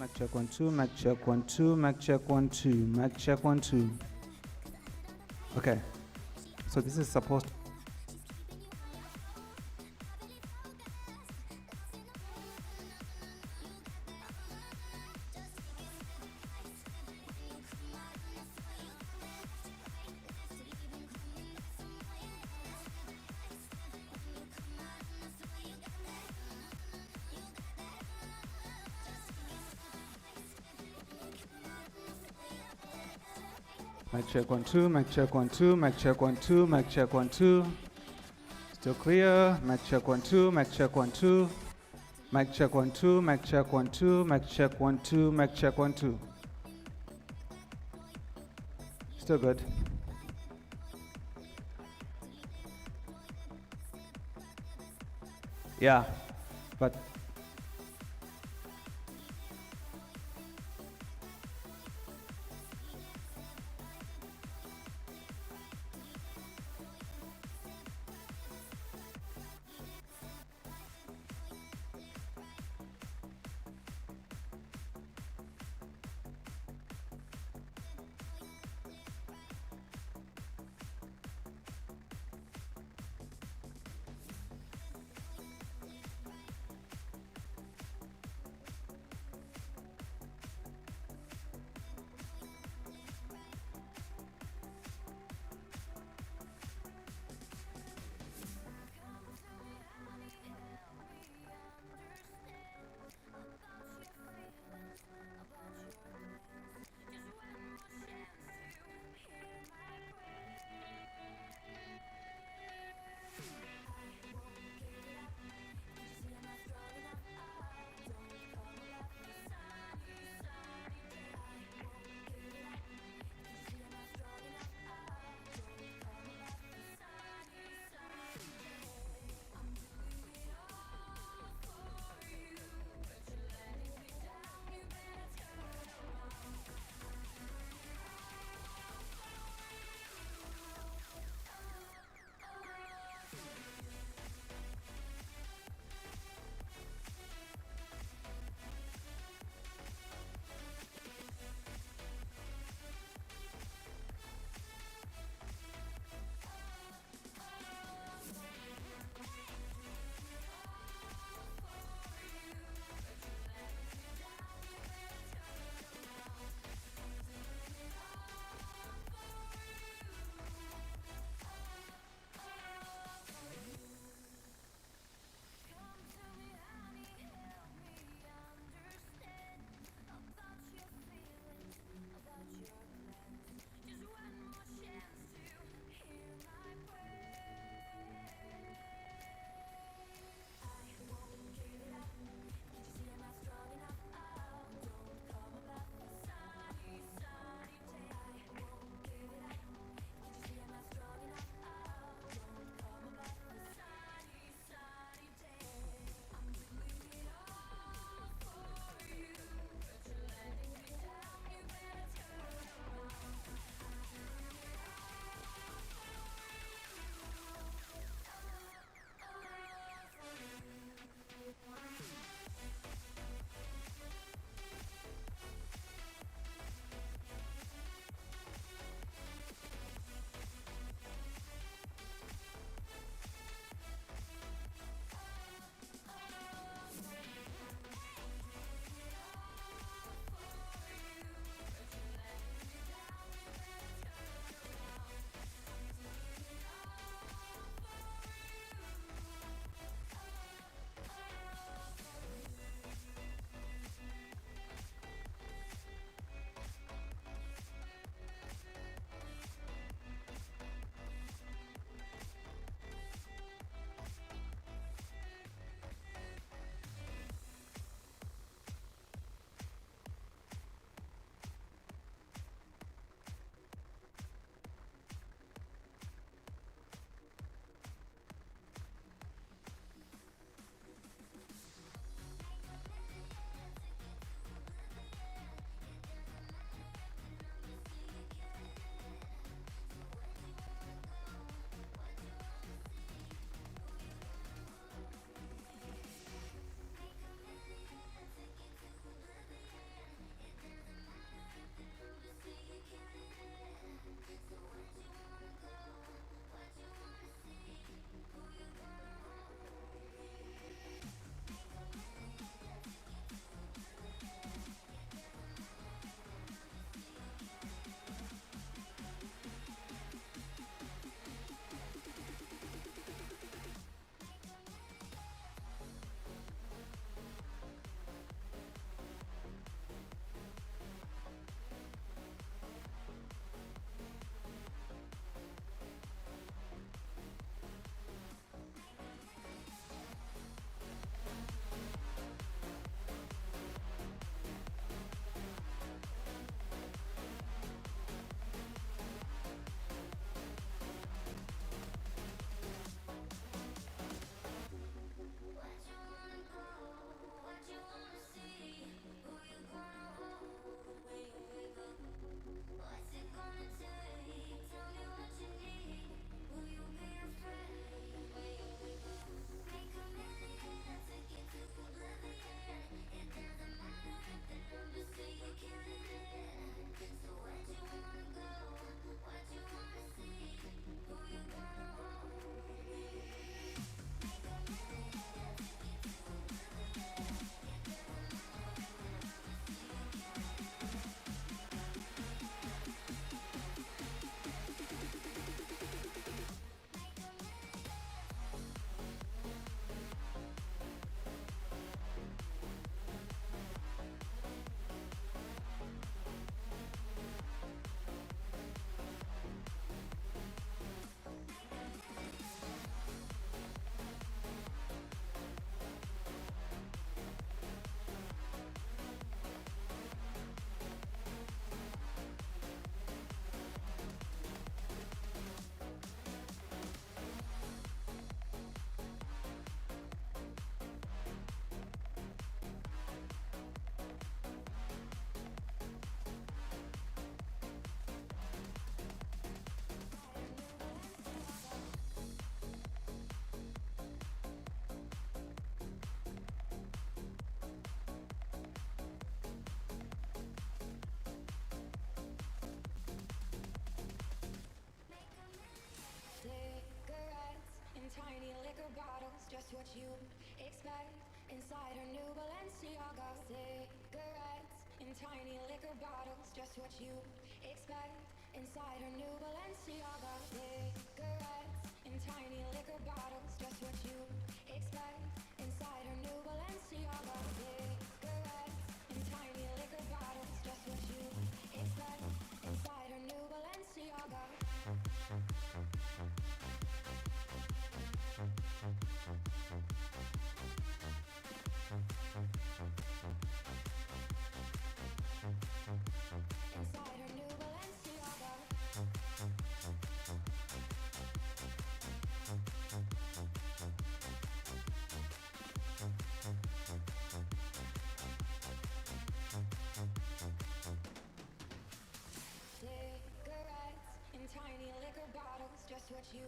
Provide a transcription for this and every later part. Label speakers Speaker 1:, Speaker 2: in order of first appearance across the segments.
Speaker 1: Mic check 1 2. Mic check 1 2. Mic check 1 2. Mic check 1 2. Okay. So this is supposed. Mic check 1 2. Mic check 1 2. Mic check 1 2. Mic check 1 2. Still clear. Mic check 1 2. Mic check 1 2. Mic check 1 2. Mic check 1 2. Mic check 1 2. Mic check 1 2. Still good. Yeah, but
Speaker 2: expect inside her new Balenciaga. Cigarettes in tiny liquor bottles, just what you expect inside her new Balenciaga. Cigarettes in tiny liquor bottles, just what you expect inside her new Balenciaga. Cigarettes in tiny liquor bottles, just what you expect inside her new Balenciaga. Inside her new Balenciaga. Cigarettes in tiny liquor bottles, just what you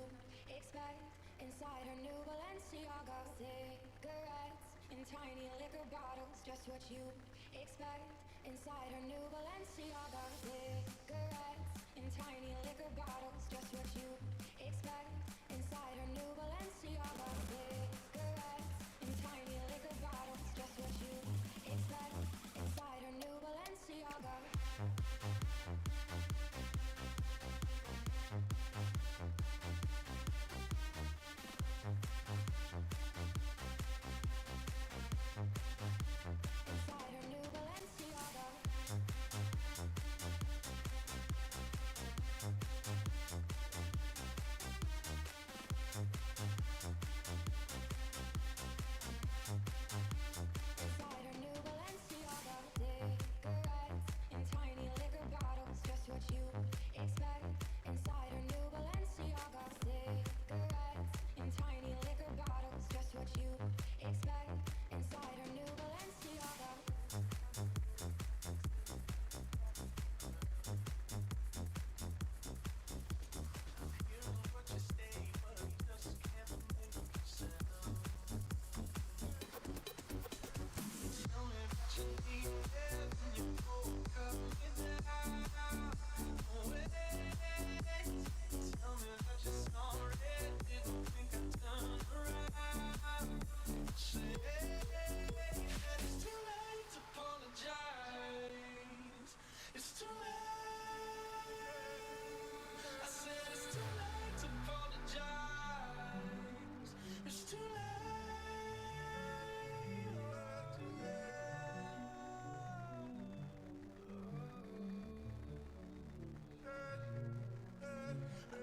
Speaker 2: expect inside her new Balenciaga. Cigarettes in tiny liquor bottles, just what you expect inside her new Balenciaga. Cigarettes in tiny liquor bottles, just what you expect inside her new Balenciaga. Cigarettes in tiny liquor bottles, just what you expect inside her new Balenciaga.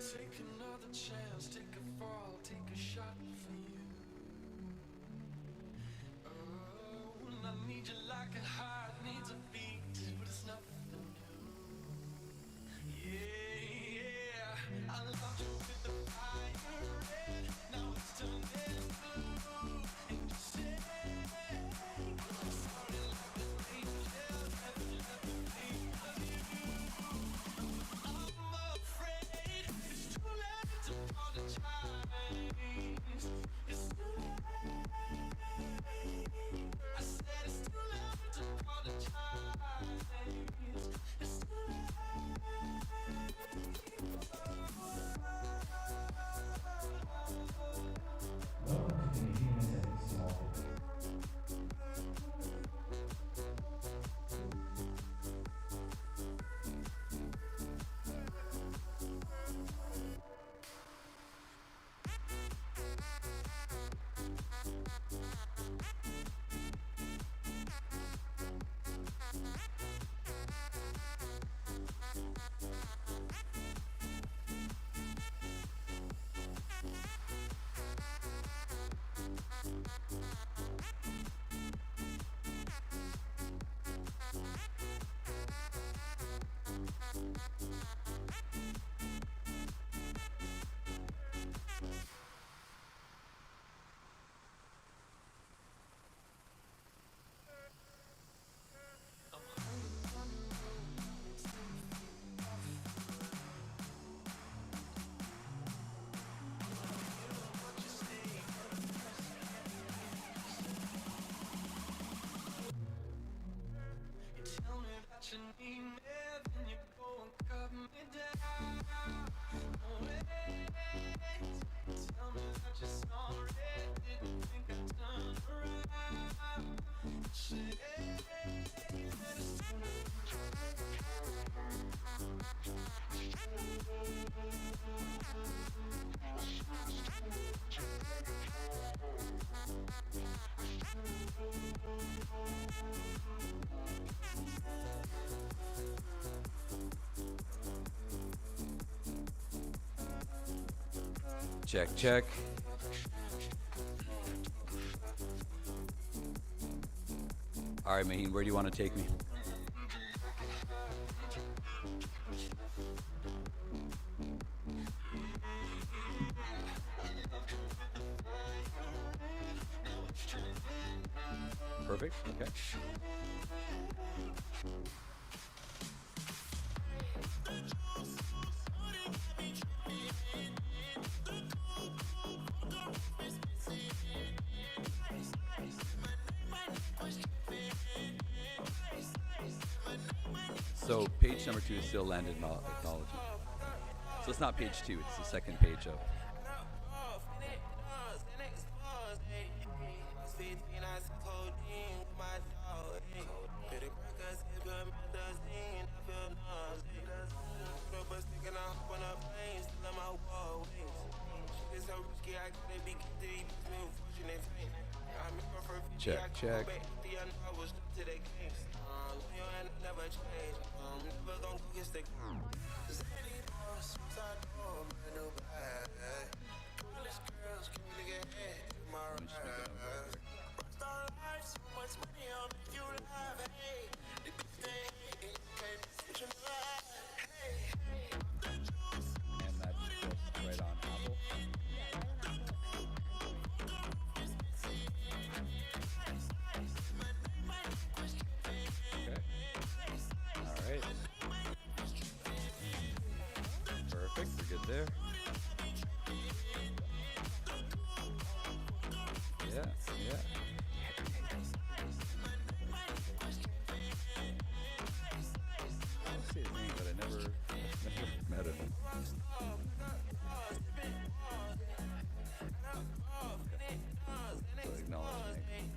Speaker 3: Take another chance, take a fall, take a shot for you. Oh, and I need you like a heart needs a beat, but it's nothing new. Yeah, I loved you with the fire red, now it's turning blue. And you say, I'm sorry like an angel, never let me of you. I'm afraid it's too late to apologize. It's too late. I said it's too late to apologize.
Speaker 4: Check, check. All right, Maheen, where do you want to take me? Perfect, okay. So page number 2 is still land acknowledgement. So it's not page 2, it's the second page of. Check, check. And that's just right on Apple. Okay. All right. Perfect. We're good there. Yeah, yeah. I don't see his name, but I never met him. So acknowledge name,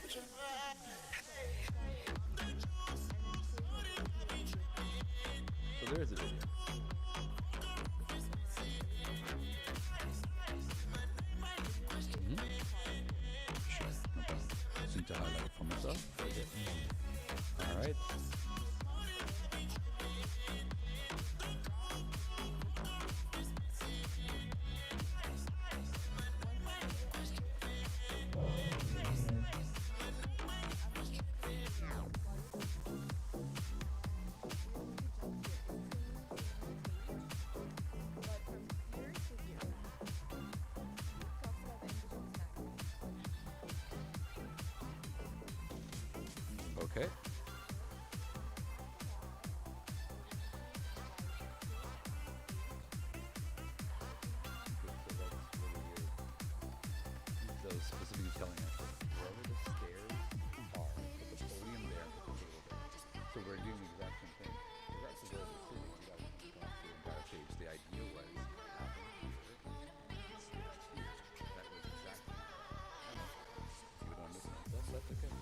Speaker 4: which is that. So there is a video. Sure, no problem. Just need to highlight it for myself. Okay. All right. Okay. So specifically telling us that wherever the stairs are, put the podium there, put the table there. So we're doing the exact same thing. That's the goal of the city. You guys can go through the entire page. The idea was have them here, stairs here. That was exactly. I don't know. You would want to miss myself. That's okay.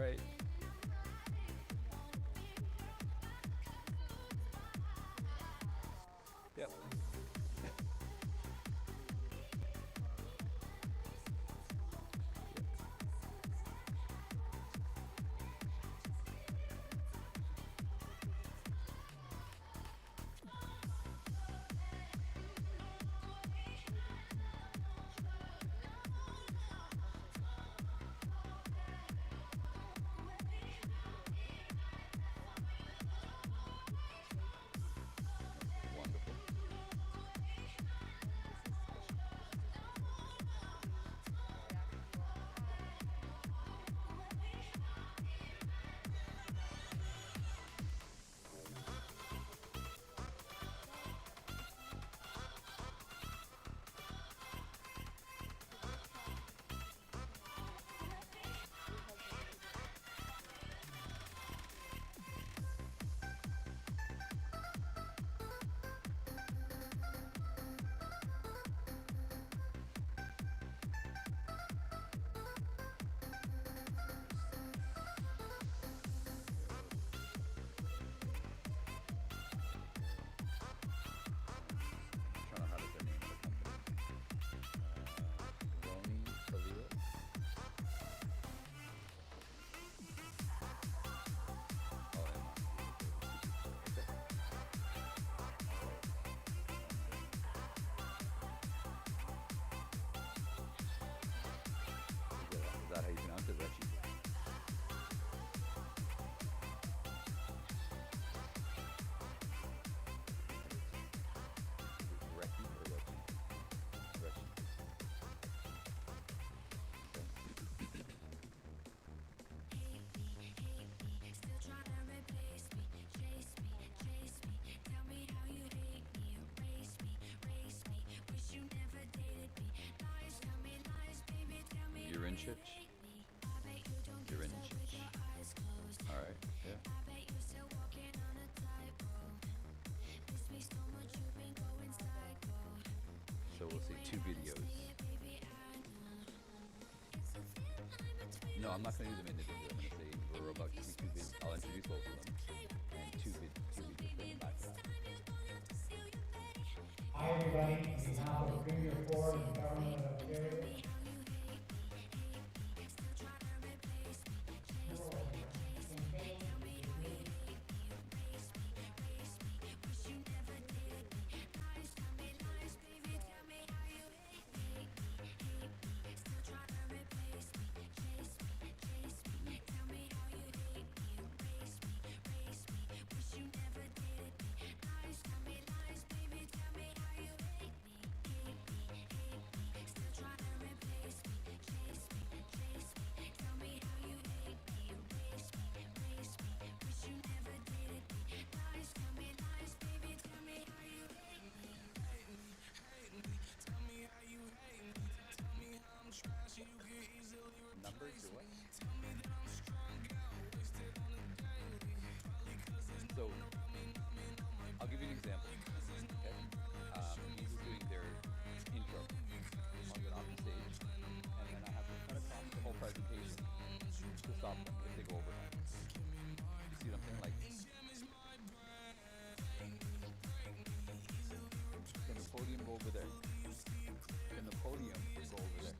Speaker 4: right. Yep. Wonderful. I'm trying to how does their name of the company? Roni Khalil. Oh, yeah. Okay. Is that how you pronounce it, Reggie? Reki or Reggie? Reggie. Urinchich? Urinchich. Alright, yeah. So we'll see 2 videos. No, I'm not going to do them individually. I'm going to say we're about to see 2 videos. I'll introduce both of them. And 2 videos from back to that.
Speaker 5: Hi everybody, on behalf of Premier Ford and the Government of Ontario.
Speaker 4: Numbers or what? So, I'll give you an example. Okay? He's doing their intro. I'll get off the stage, and then I have to cut across the whole presentation to stop them if they go over time. You see what I'm saying? Like, can the podium go over there? Can the podium go over there?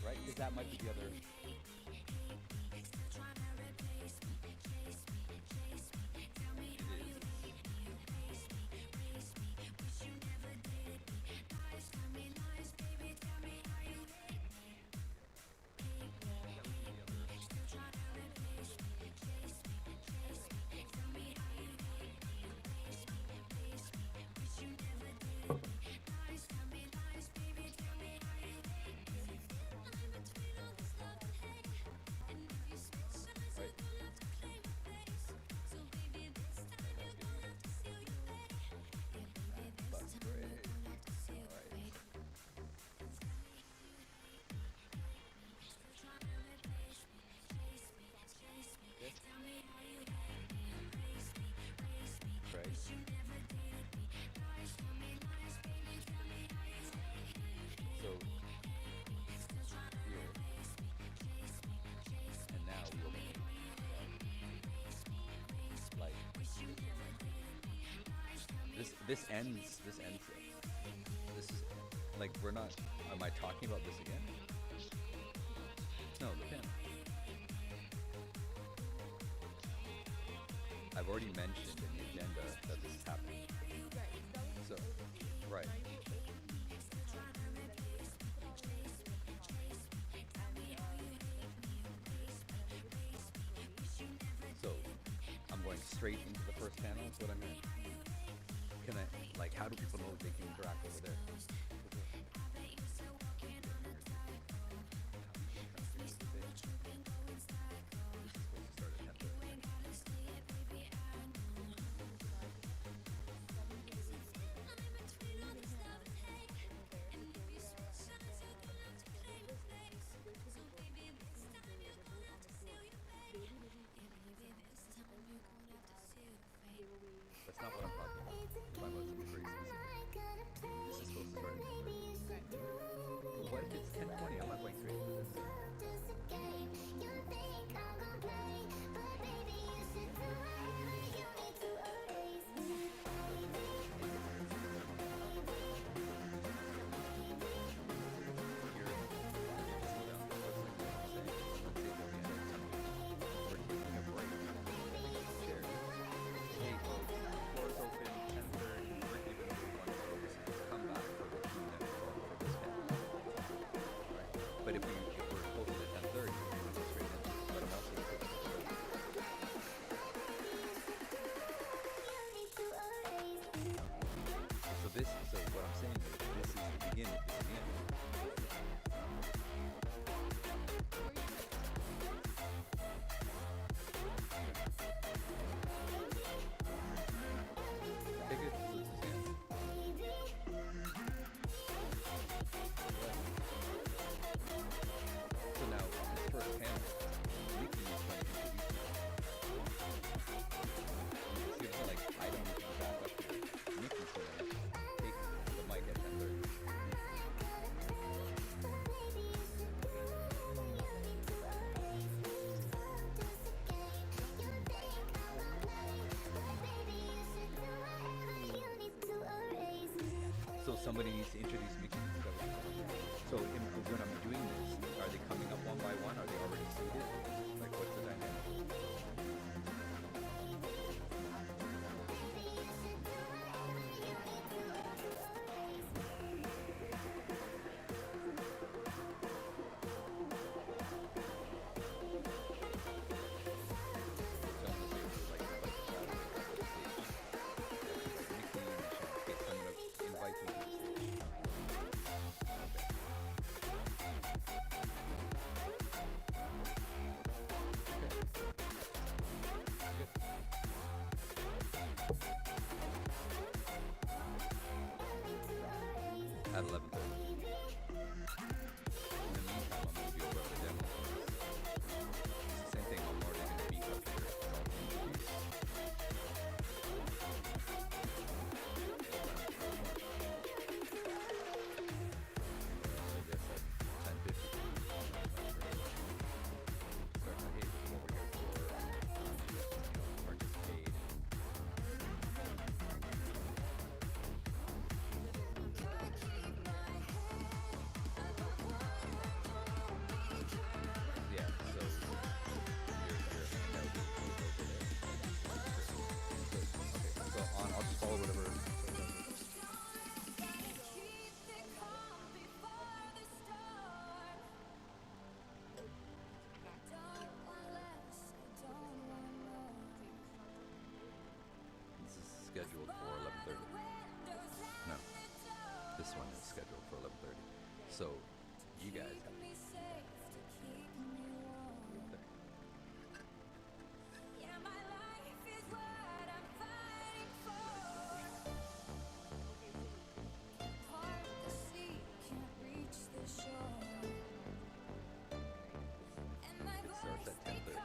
Speaker 4: Right? Because that might be the other. This ends. This ends. This is like we're not. Am I talking about this again? No, the panel. I've already mentioned in the agenda that this is happening. So, right. So, I'm going straight into the first panel. Is what I meant. Can I, like, how do people know they can interact over there? That's not what I'm talking about. I'm talking about something very specific. This is supposed to start at 10:30. What if it's 10:20? I'm not going straight into this. But if we're close to 10:30, we can go straight in. But I'm also so what I'm saying is this is the beginning. This is the end. Take it. This is the end. So now, this first panel, Nikki is going to introduce me. See, like, I don't need to go back up here. Nikki's going to take the mic at 10:30. So somebody needs to introduce Mickey. So when I'm doing this, are they coming up one by one? Are they already seated? Like, what's the dynamic? At 11:30. In the meantime, I'm going to be over at the demo. It's the same thing. I'm already going to be up here. I guess at 10:50. Start my hey, over here for participate. Yeah, so so on, I'll just follow whatever. This is scheduled for 11:30. No, this one is scheduled for 11:30. So you guys have to. It starts at 10:30.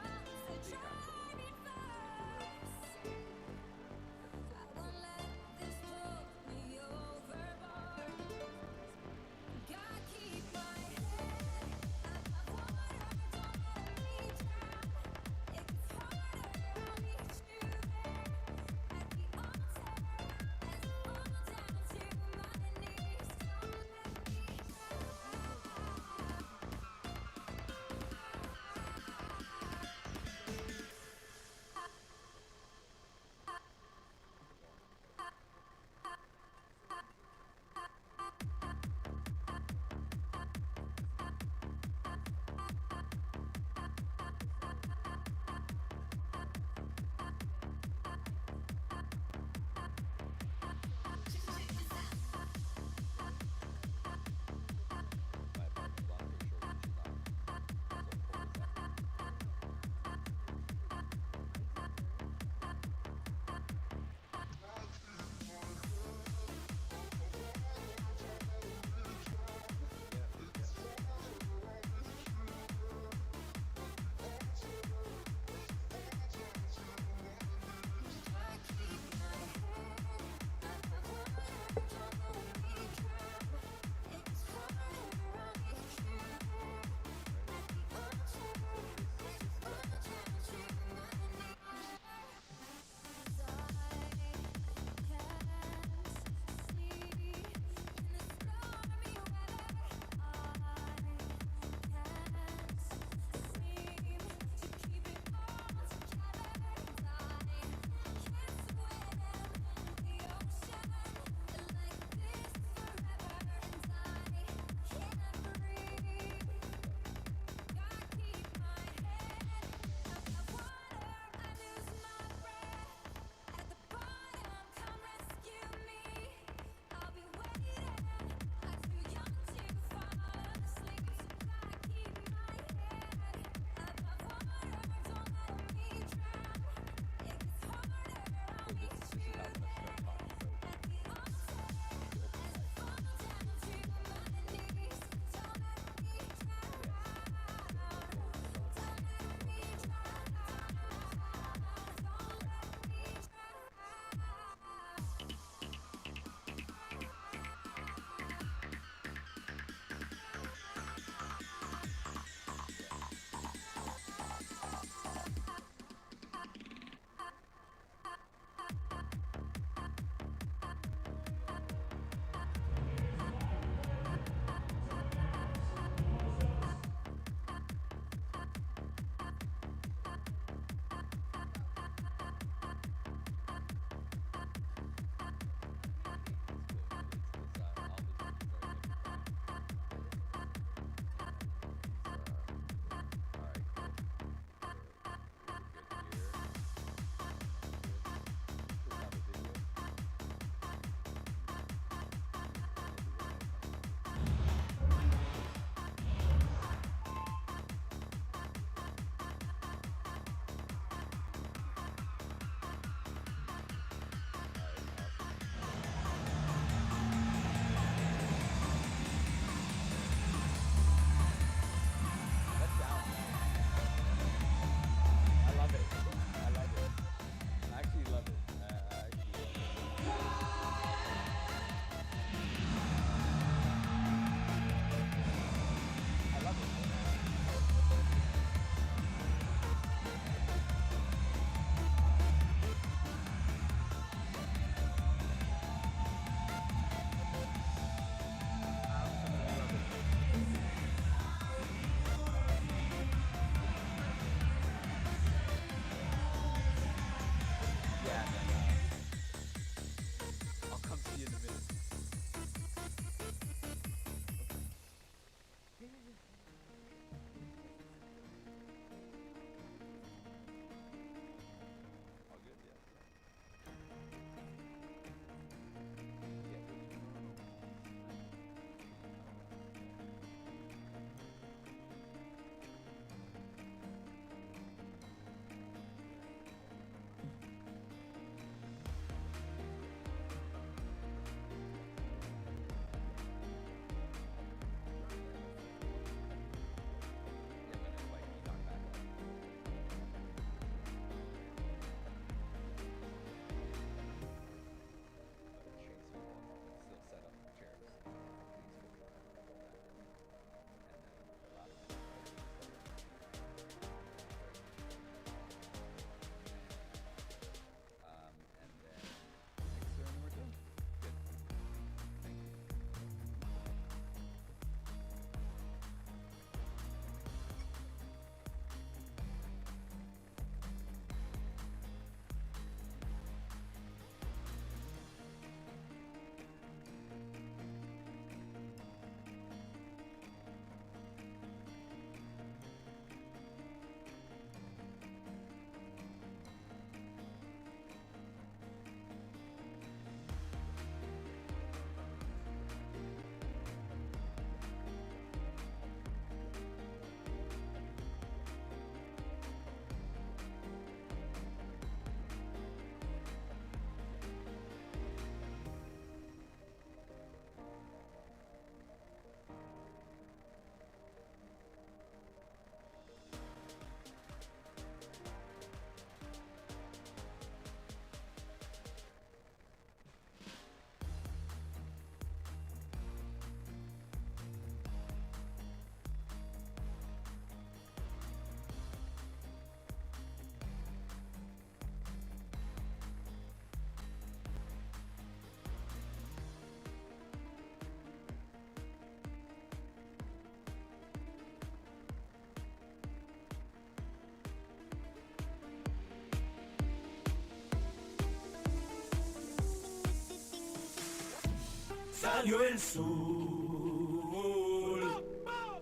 Speaker 3: salió el sol.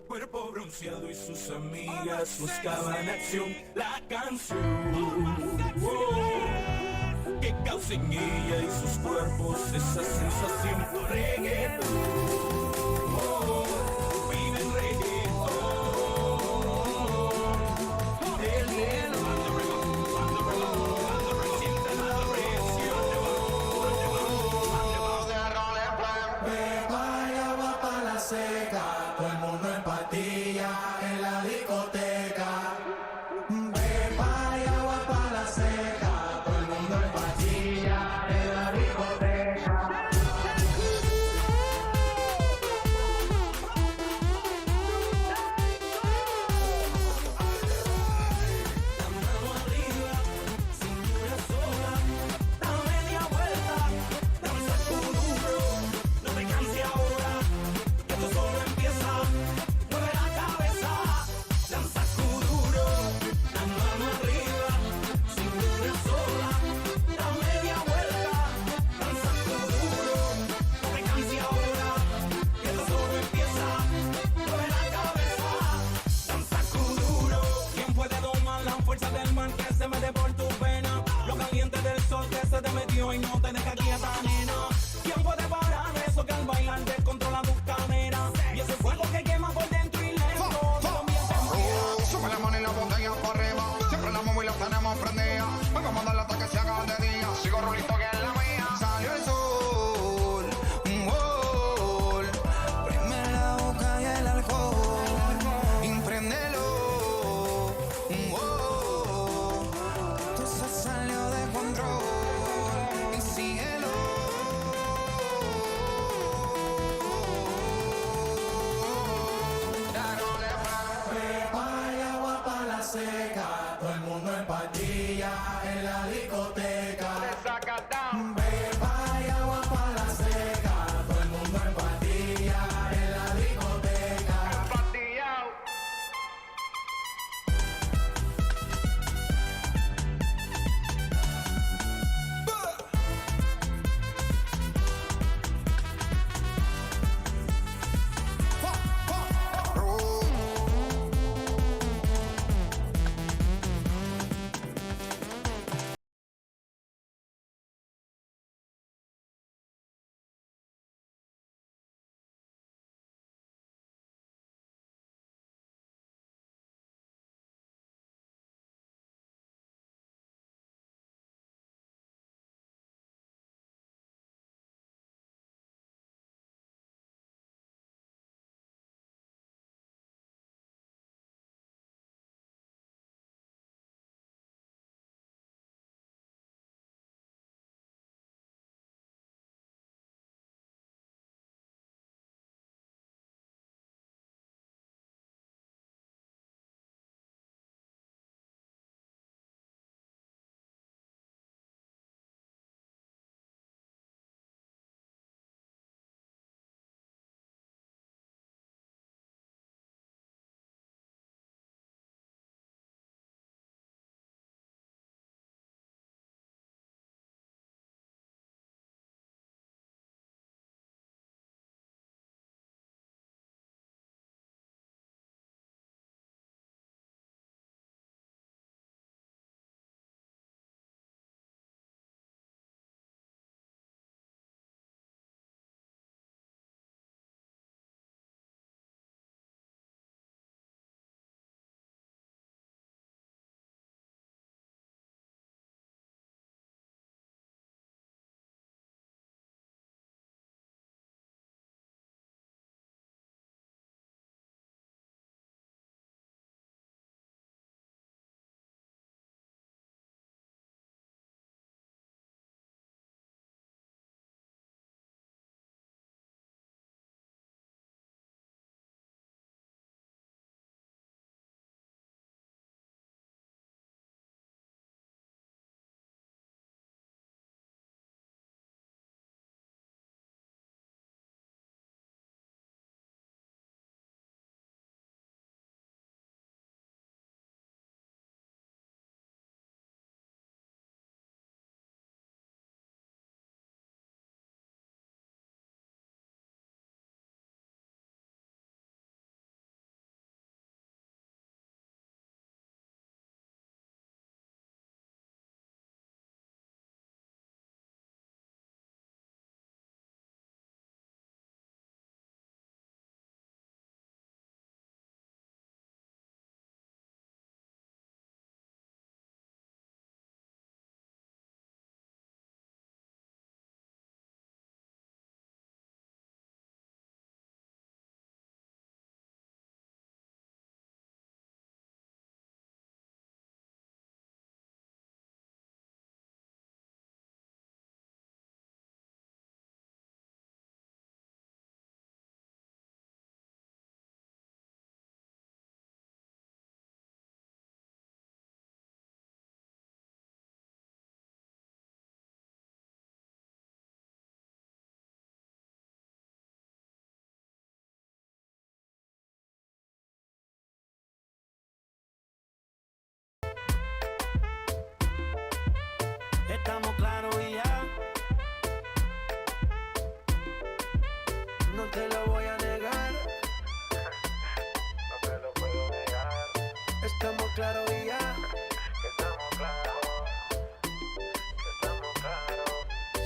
Speaker 3: Cuerpo bronceado y sus amigas buscaban acción. La canción que causa en ella y sus cuerpos esa sensación. Reggaetón, vive el reggaetón. El hielo, siente la presión.
Speaker 6: Beba y agua pa' la seca, todo el mundo en patilla en la discoteca. Beba y agua pa' la seca, todo el mundo en patilla en la discoteca.
Speaker 3: La mano arriba, cintura sola, da media vuelta, danza duro, no te canses ahora, que esto solo empieza, mueve la cabeza, danza duro, la mano arriba, cintura sola, da media vuelta, danza duro, no te canses ahora, que esto solo empieza, mueve la cabeza, danza duro. ¿Quién puede domar la fuerza del mar que se mete por tu pena? Lo caliente del sol que se te metió y no te deja quieta, nena. ¿Quién puede parar eso que al bailar descontrola tus caderas? Y ese fuego que quema por dentro y lento te convierte en fiera.
Speaker 7: Sube la mano y la botella para arriba. Siempre la móvil la tenemos prendida. Hoy vamos a darle hasta que se haga de día. Sigo rulito que es la mía. Salió el sol, prende la boca y el alcohol. Impréndelo, todo se salió de control. Y si
Speaker 6: claros y ya.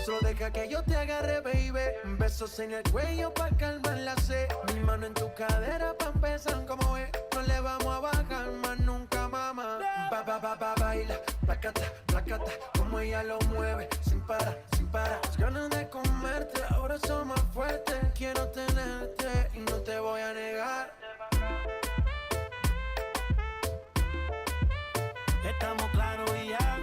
Speaker 6: Solo deja que yo te agarre, baby. Besos en el cuello pa' calmar la sed. Mi mano en tu cadera pa' empezar como es. No le vamos a bajar más nunca, mamá. Baila, placata, placata. Como ella lo mueve, sin parar, sin parar. Las ganas de comerte, ahora son más fuertes. Quiero tenerte y no te voy a negar.
Speaker 8: Estamos claros y ya.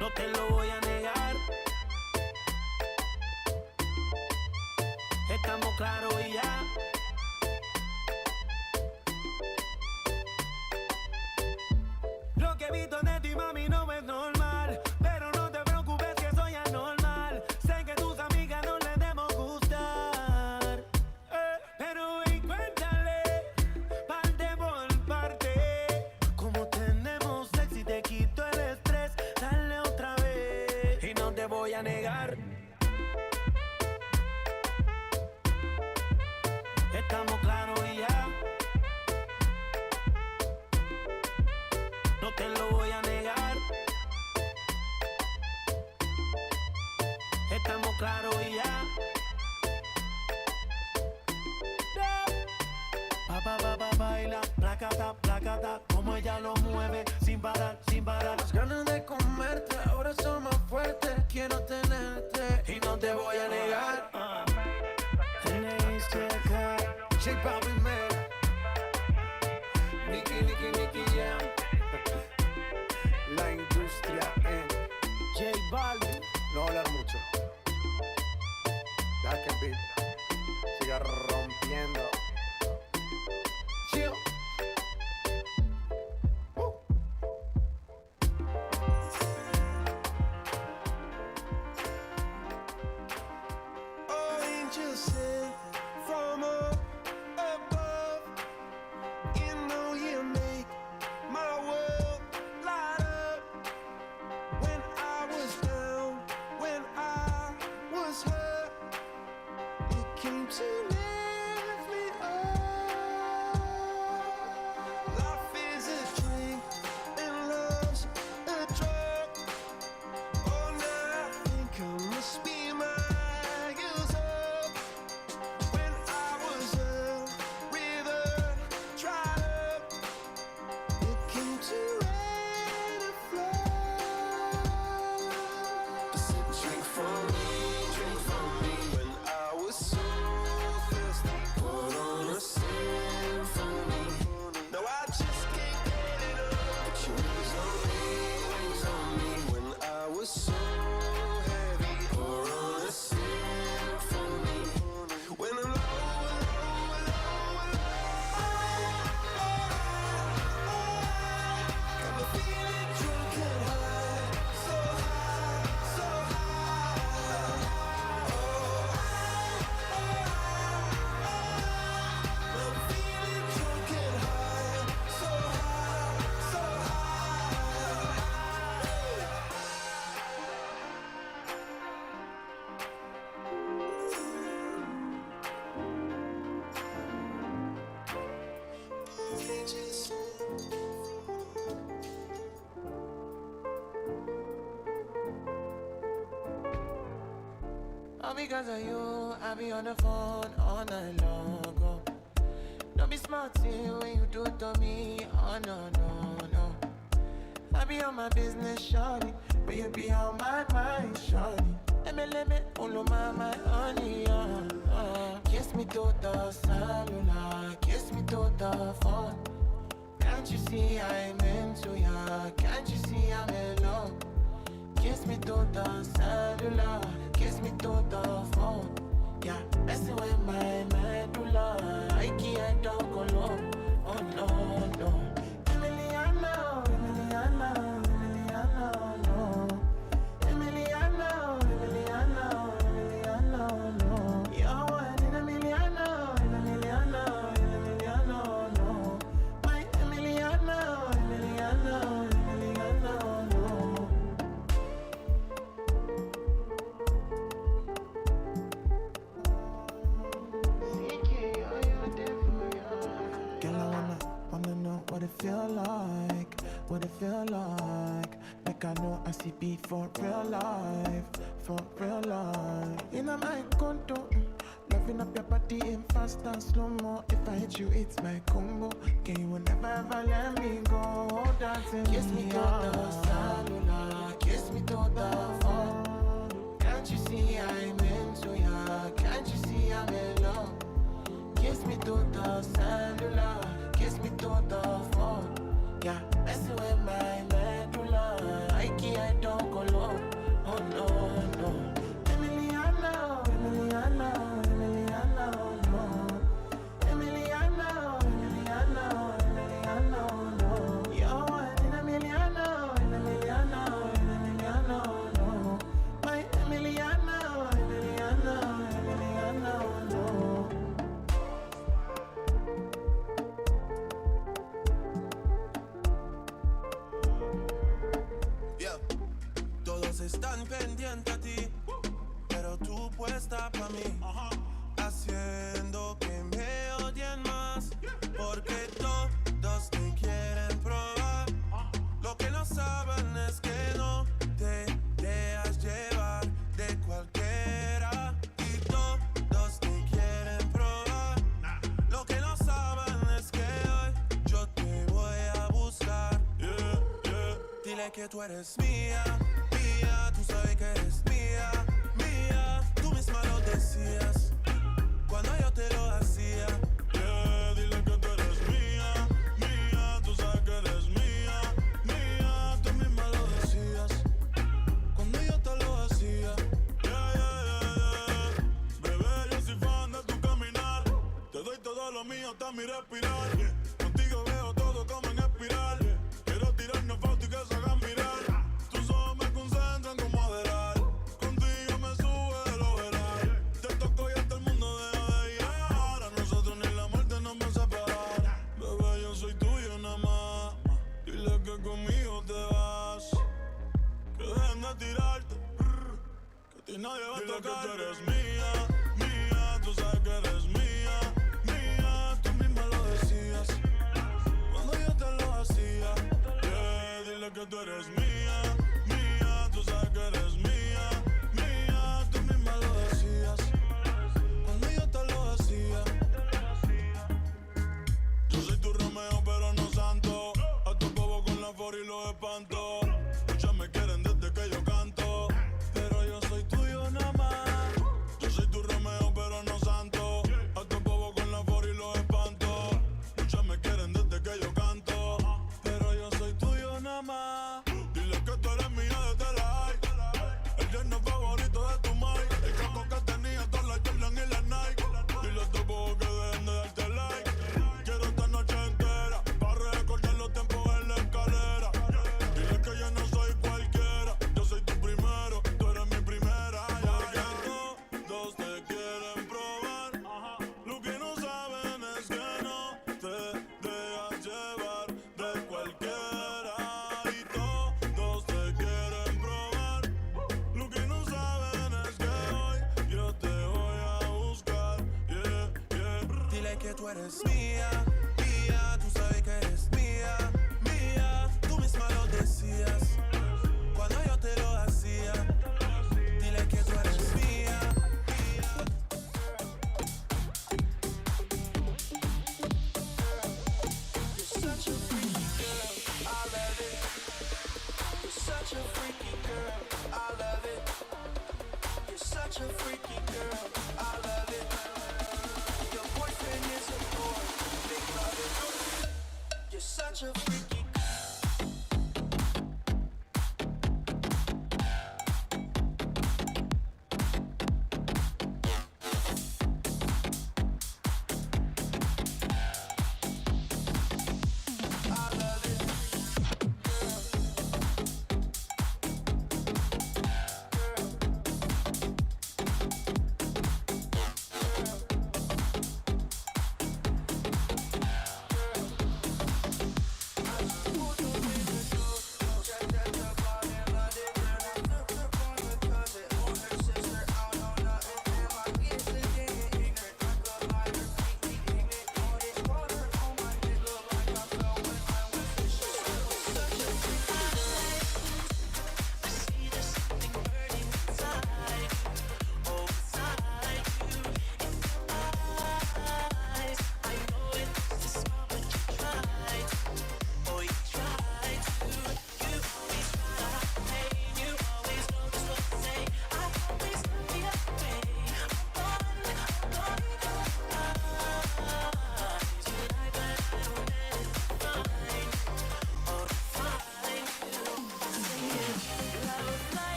Speaker 8: No te lo voy a negar. Estamos claros y ya. Lo que he visto de ti, mami, no es normal. Pero no te preocupes que soy anormal. Sé que tus amigas no les debemos gustar. Pero ven, cuéntale, parte por parte. Como tenemos sexy, te quito el estrés. Dale otra vez. Y no te voy a negar. Estamos claros y ya. No te lo voy a negar. Estamos claros y ya. Baila, placata, placata. Como ella lo mueve, sin parar, sin parar.
Speaker 6: Las ganas de comerte, ahora son más fuertes. Quiero tenerte y no te voy a negar. J Balvin, man. Nicky, yeah. La industria en
Speaker 8: J Balvin.
Speaker 6: no hablar mucho. Deja que el beat siga rompiendo. Chill.
Speaker 3: Oh, angels sent from up above. You know you make my world light up. When I was down, when I was hurt, you came to lift me up. Life is a drink and love's a drug. Oh, now I think I must be my years up. When I was a river dried up, it came to rain and flood. I said, drink from me when I was so thirsty. Put on a symphony. No, I just can't get it up. Put your wings on me when I was so heavy. Pour on a symphony. When I'm low, got me feeling drunk and high, so high, so high. I'm feeling drunk and high, so high, so high.
Speaker 6: All because of you, I be on the phone all night long. Oh. Don't be smart when you do it to me. Oh no, no, no. I be on my business, shawty, but you be on my mind, shawty. Let me, all of my honey, Kiss me to the cellular, kiss me to the phone. Can't you see I'm into ya? Can't you see I'm in love? Kiss me to the cellular, kiss me to the phone. Yeah, messing with my medulla. I can't talk alone. Oh no, no. Emiliano, Emiliano, Emiliano, no. Emiliano, Emiliano, Emiliano, no. You're one in Emiliano, Emiliano, Emiliano, no. My Emiliano, Emiliano, Emiliano, no.
Speaker 9: feel like. Make I know I see beat for real life, for real life. In a my condo, loving up your body in fast and slow mo. If I hit you, it's my combo. Can you will never ever let me go? Dancing kiss me to the cellular, kiss me to the phone. Can't you see I'm into ya? Can't you see I'm in love? Kiss me to the cellular, kiss me to the phone. Yeah, messing with my medulla. I don't go low. Oh no, no. Emiliano, Emiliano, Emiliano, no. Emiliano, Emiliano, Emiliano, no. You're one in Emiliano, Emiliano, Emiliano, no. My Emiliano, Emiliano, Emiliano, no.
Speaker 8: Todos están pendientes a ti, pero tú puesta pa' mí, haciendo que me odien más, porque todos te quieren probar. Lo que no saben es que no te dejas llevar de cualquiera, y todos te quieren probar. Lo que no saben es que hoy yo te voy a buscar. Dile que tú eres mía, mía, tú sabes que eres mía, mía. Tú misma lo decías cuando yo te lo hacía. Dile que tú eres mía, mía, tú sabes que eres mía, mía. Tú misma lo decías cuando yo te lo hacía. Bebé, yo soy fan de tu caminar. Te doy todo lo mío hasta mi respirar. Contigo veo todo como en espiral. Quiero tirarnos fotos y que se hagan mirar. Tus ojos me concentran como adelar. Contigo me sube de lo veral. Te toco y hasta el mundo deja de llegar. A nosotros ni la muerte nos va a separar. Bebé, yo soy tuyo nada más. Dile que conmigo te vas. Que dejen de tirarte. Que a ti nadie va a tocar. Dile que tú eres mía, mía. Tú sabes que eres mía, mía. Tú misma lo decías cuando yo te lo hacía. Dile que tú eres mía, mía. Tú sabes que eres mía, mía. Tú misma lo decías cuando yo te lo hacía. Yo soy tu Romeo pero no santo. A tu bobo con la for y los espanto. Muchas me quieren desde que yo canto, pero yo soy tuyo nada más. Yo soy tu Romeo pero no santo. A tu bobo con la for y los espanto. Muchas me quieren desde que yo canto, pero yo soy tuyo nada más. Dile que tú eres mía desde la high. El yerno favorito de tu mai. El caco que tenía todas las Jordan y las Nike. Dile a tu bobo que dejen de darte like. Quiero esta noche entera para recordar los tiempos en la escalera. Dile que yo no soy cualquiera. Yo soy tu primero, tú eres mi primera. Porque todos te quieren probar. Lo que no saben es que no te dejas llevar de cualquiera. Y todos te quieren probar. Lo que no saben es que hoy yo te voy a buscar. Dile que tú eres mía, mía. Tú sabes que eres mía, mía. Tú misma lo decías cuando yo te lo hacía. Dile que tú eres mía, mía. You're such a freaky girl, I love it. You're such a freaky girl, I love it. You're such a freaky girl, I love it. Your boyfriend is a boy, big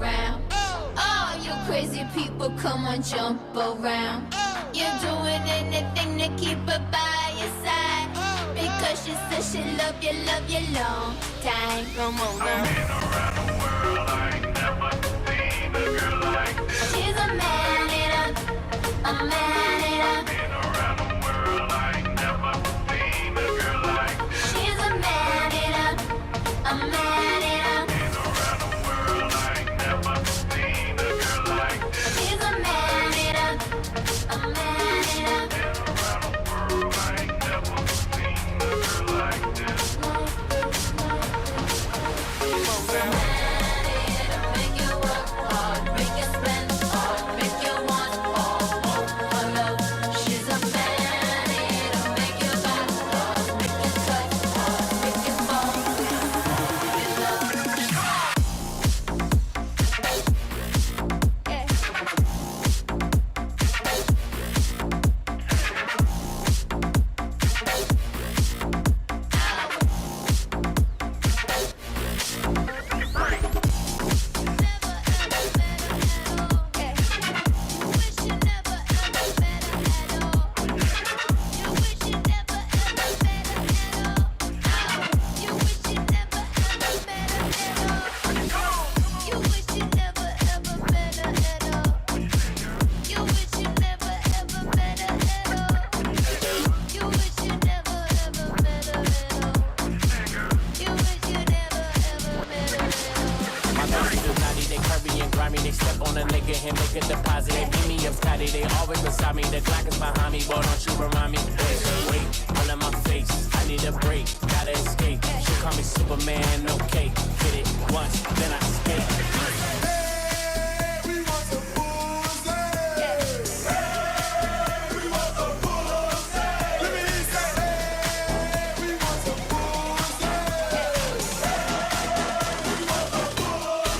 Speaker 2: around. All you crazy people, come on, jump around. You're doing anything to keep her by your side. Because she says she love you long time. Come on, girl.
Speaker 3: I've been around the world, I ain't never seen a girl like this.
Speaker 2: She's a man eater, a man eater.
Speaker 3: Been around the world, I ain't never seen a girl like this.
Speaker 2: She's a man eater, a man eater.
Speaker 3: Been around the world, I ain't never seen a girl like this.
Speaker 2: She's a man eater, a man eater.
Speaker 3: Been around the world, I ain't never seen a girl like this.
Speaker 2: Make you work hard, make you spend hard, make you want more for love. She's a man eater, make you back hard, make you touch hard, make you fall in love. Yeah.
Speaker 8: My baby do naughty, they curvy and grimy. They step on a nigga and make a deposit. They beat me up, Scotty. They always beside me. The Glock is behind me, boy, don't you remind me. Wait, all in my face. I need a break, gotta escape. She call me Superman, okay. Hit it once, then I escape.
Speaker 6: We want some pussy. We want some pussy. Let me hear you say, we want some pussy. We want some pussy. Let me hear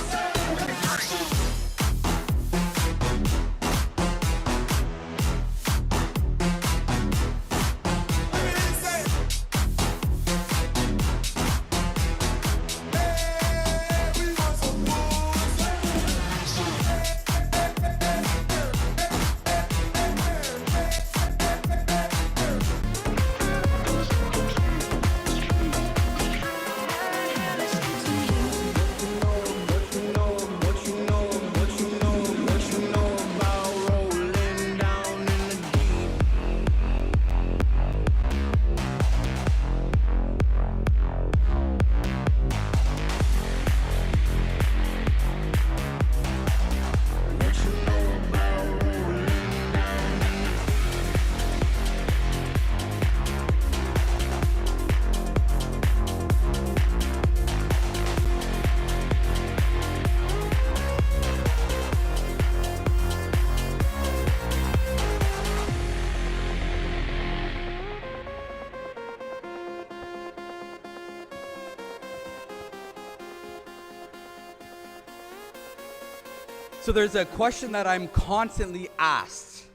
Speaker 6: you say, we want some
Speaker 10: So there's a question that I'm constantly asked.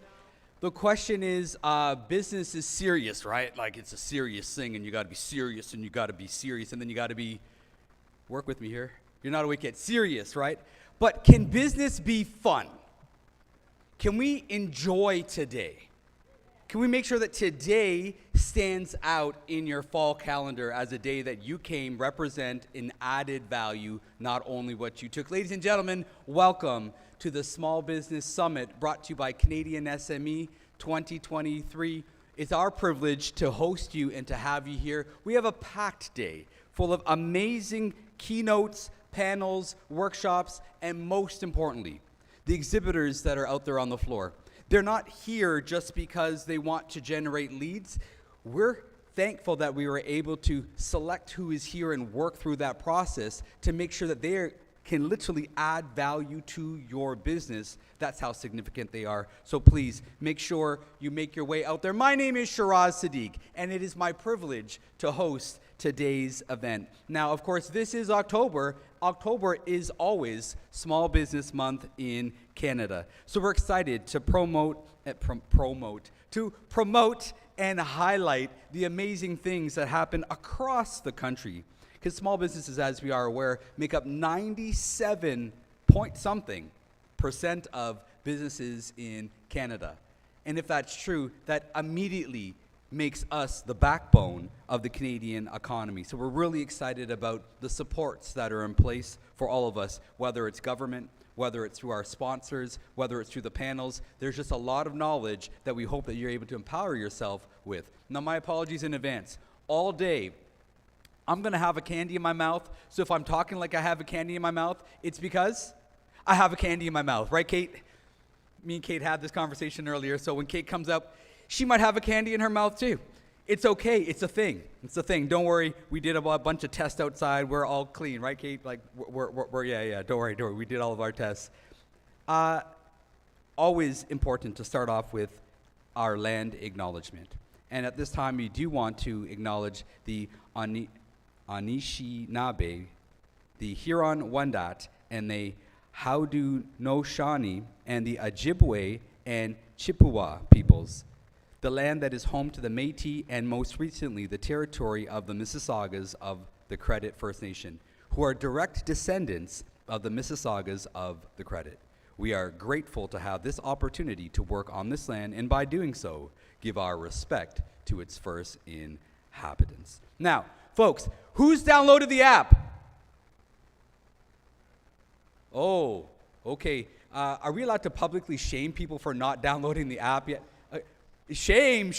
Speaker 10: The question is, business is serious, right? Like it's a serious thing and you gotta be serious and you gotta be serious and then you gotta be, work with me here. You're not awake yet, serious, right? But can business be fun? Can we enjoy today? Can we make sure that today stands out in your fall calendar as a day that you came represent an added value, not only what you took? Ladies and gentlemen, welcome to the Small Business Summit brought to you by Canadian SME 2023. It's our privilege to host you and to have you here. We have a packed day full of amazing keynotes, panels, workshops, and most importantly, the exhibitors that are out there on the floor. They're not here just because they want to generate leads. We're thankful that we were able to select who is here and work through that process to make sure that they can literally add value to your business. That's how significant they are. So please make sure you make your way out there. My name is Shiraz Sadiq, and it is my privilege to host today's event. Now, of course, this is October. October is always Small Business Month in Canada. So we're excited to promote and highlight the amazing things that happen across the country. Because small businesses, as we are aware, make up 97% point something percent of businesses in Canada. And if that's true, that immediately makes us the backbone of the Canadian economy. So we're really excited about the supports that are in place for all of us, whether it's government, whether it's through our sponsors, whether it's through the panels. There's just a lot of knowledge that we hope that you're able to empower yourself with. Now, my apologies in advance. All day, I'm gonna have a candy in my mouth, so if I'm talking like I have a candy in my mouth, it's because I have a candy in my mouth, right, Kate? Me and Kate had this conversation earlier, so when Kate comes up, she might have a candy in her mouth too. It's okay, it's a thing. It's a thing. Don't worry, we did a bunch of tests outside. We're all clean, right, Kate? Like, yeah, don't worry. We did all of our tests. Always important to start off with our land acknowledgement. And at this time, we do want to acknowledge the Anishinaabe, the Huron-Wendat, and the Haudenosaunee, and the Ojibwe and Chippewa peoples. The land that is home to the Métis and most recently the territory of the Mississaugas of the Credit First Nation, who are direct descendants of the Mississaugas of the Credit. We are grateful to have this opportunity to work on this land, and by doing so, give our respect to its first inhabitants. Now, folks, who's downloaded the app? Oh, okay. Are we allowed to publicly shame people for not downloading the app yet? Shame.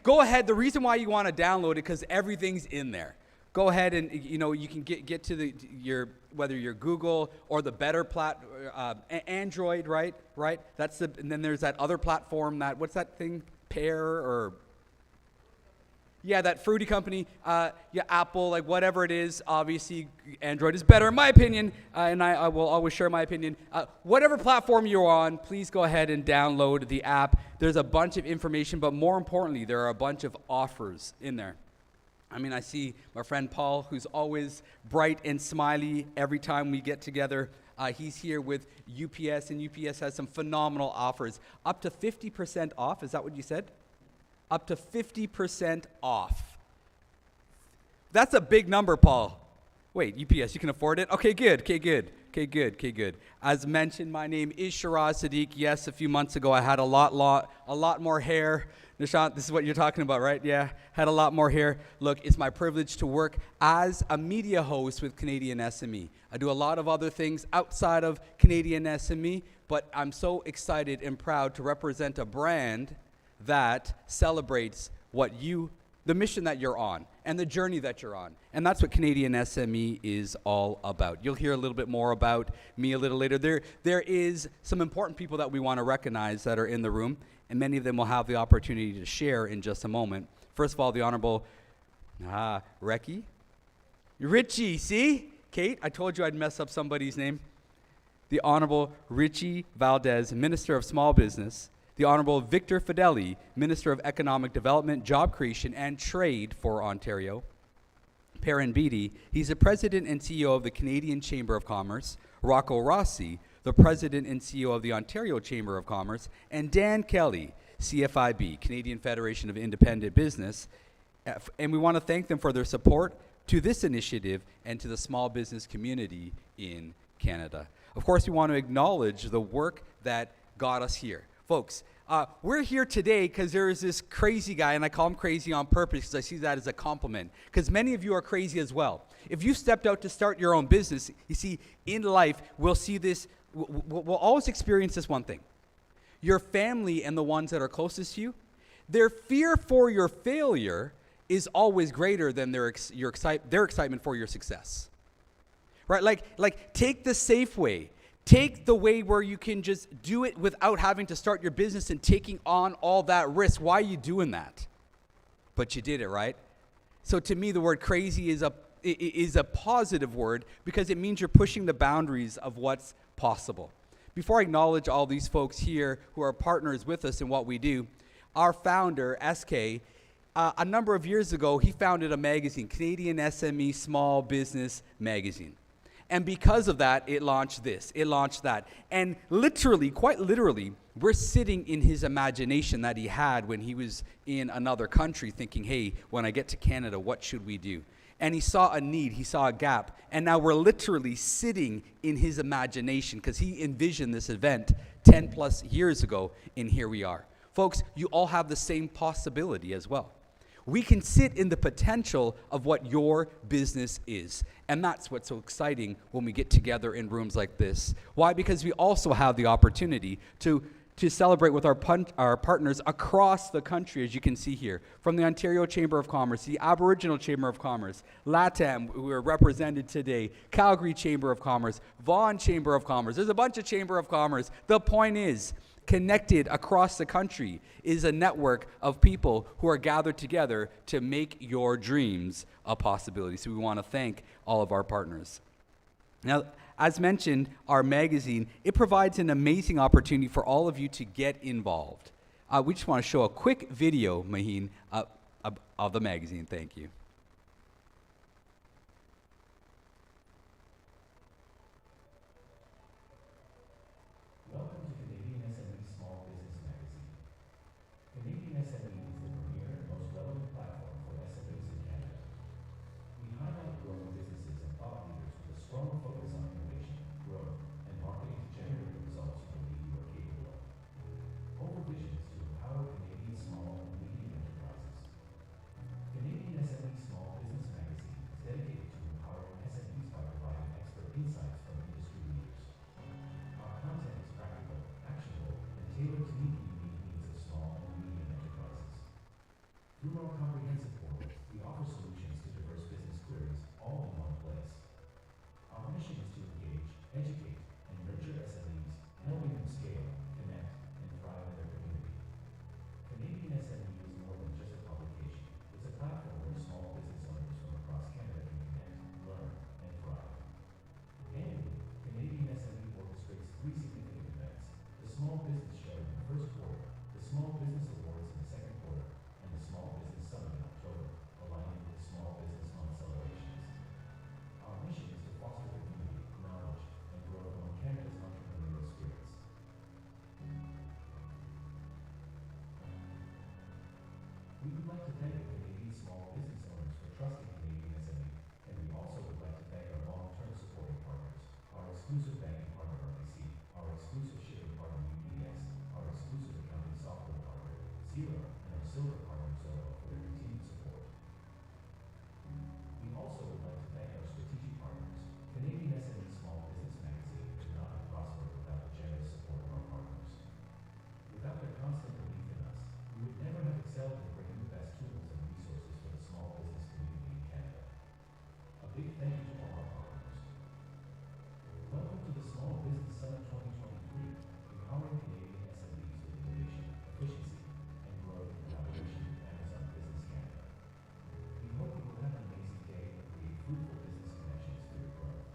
Speaker 10: Go ahead. The reason why you want to download it because everything's in there. Go ahead and you can get to your whether you're Google or the better Android, right? That's and then there's that other platform what's that thing? Pear or that fruity company, Apple, like whatever it is. Obviously, Android is better in my opinion, and I will always share my opinion. Whatever platform you're on, please go ahead and download the app. There's a bunch of information, but more importantly, there are a bunch of offers in there. I mean, I see my friend Paul, who's always bright and smiley every time we get together. He's here with UPS, and UPS has some phenomenal offers. Up to 50% off, is that what you said? Up to 50% off. That's a big number, Paul. Wait, UPS, you can afford it? Okay, good. As mentioned, my name is Shiraz Sadiq. Yes, a few months ago I had a lot more hair. Nishant, this is what you're talking about, right? Yeah, had a lot more hair. Look, it's my privilege to work as a media host with Canadian SME. I do a lot of other things outside of Canadian SME, but I'm so excited and proud to represent a brand that celebrates the mission that you're on and the journey that you're on. And that's what Canadian SME is all about. You'll hear a little bit more about me a little later. There is some important people that we want to recognize that are in the room, and many of them will have the opportunity to share in just a moment. First of all, the Honorable Richie, see? Kate, I told you I'd mess up somebody's name. The Honorable Richie Valdez, Minister of Small Business. The Honorable Victor Fedeli, Minister of Economic Development, Job Creation, and Trade for Ontario. Perrin Beatty, he's the President and CEO of the Canadian Chamber of Commerce. Rocco Rossi, the President and CEO of the Ontario Chamber of Commerce. And Dan Kelly, CFIB, Canadian Federation of Independent Business. And we want to thank them for their support to this initiative and to the small business community in Canada. Of course, we want to acknowledge the work that got us here. Folks, we're here today because there is this crazy guy, and I call him crazy on purpose because I see that as a compliment, because many of you are crazy as well. If you stepped out to start your own business, you see, in life, we'll see this, we'll always experience this one thing. Your family and the ones that are closest to you, their fear for your failure is always greater than their excitement for your success. Right? Like take the safe way. Take the way where you can just do it without having to start your business and taking on all that risk. Why are you doing that? But you did it, right? So to me, the word crazy is a positive word because it means you're pushing the boundaries of what's possible. Before I acknowledge all these folks here who are partners with us in what we do, our founder, SK, a number of years ago, he founded a magazine, Canadian SME Small Business Magazine. And because of that, it launched this, it launched that. And literally, quite literally, we're sitting in his imagination that he had when he was in another country thinking, hey, when I get to Canada, what should we do? And he saw a need, he saw a gap. And now we're literally sitting in his imagination because he envisioned this event 10 plus years ago, and here we are. Folks, you all have the same possibility as well. We can sit in the potential of what your business is. And that's what's so exciting when we get together in rooms like this. Why? Because we also have the opportunity to celebrate with our partners across the country, as you can see here, from the Ontario Chamber of Commerce, the Aboriginal Chamber of Commerce, LATAM, who are represented today, Calgary Chamber of Commerce, Vaughan Chamber of Commerce. There's a bunch of Chamber of Commerce. The point is, connected across the country is a network of people who are gathered together to make your dreams a possibility. So we want to thank all of our partners. Now, as mentioned, our magazine, it provides an amazing opportunity for all of you to get involved. We just want to show a quick video, Maheen, of the magazine. Thank you.
Speaker 11: Welcome to Canadian SME Small Business Magazine. Canadian SME is the premier and most relevant platform for SMEs in Canada. We highlight growing businesses and thought leaders with a strong focus on innovation, growth, and marketing to generate the results you believe you are capable of. Our vision is to empower Canadian small and medium enterprises. Canadian SME Small Business Magazine is dedicated to empowering SMEs by providing expert insights from industry leaders. Our content is practical, actionable, and tailored to meet the unique needs of small and medium enterprises. Through our comprehensive portal, we offer solutions to diverse business queries, all in one place. Our mission is to engage, educate, and nurture SMEs, helping them scale, connect, and thrive in their community. Canadian SME is more than just a publication. It's a platform where small business owners from across Canada can connect, learn, and thrive. Annually, Canadian SME orchestrates 3 significant events: the Small Business Show in the first quarter, the Small Business Awards in the second quarter, and the Small Business Summit in October, aligning with the Small Business Month celebrations. Our mission is to foster community, knowledge, and growth among Canada's entrepreneurial spirits. We would like to thank the Canadian small business owners for trusting Canadian SME, and we also would like to thank our long-term supporting partners, our exclusive banking partner RBC, our exclusive shipping partner UPS, our exclusive accounting software partner Xero, and our silver partner Zoho for their continued support. We also would like to thank our strategic partners. Canadian SME Small Business Magazine could not have prospered without the generous support of our partners. Without their constant belief in us, we would never have excelled in bringing the best tools and resources for the small business community in Canada. A big thank you to all our partners. Welcome to the Small Business Summit 2023, empowering Canadian SMBs with innovation, efficiency, and growth in collaboration with Amazon Business Canada. We hope you will have an amazing day and create fruitful business connections for your growth.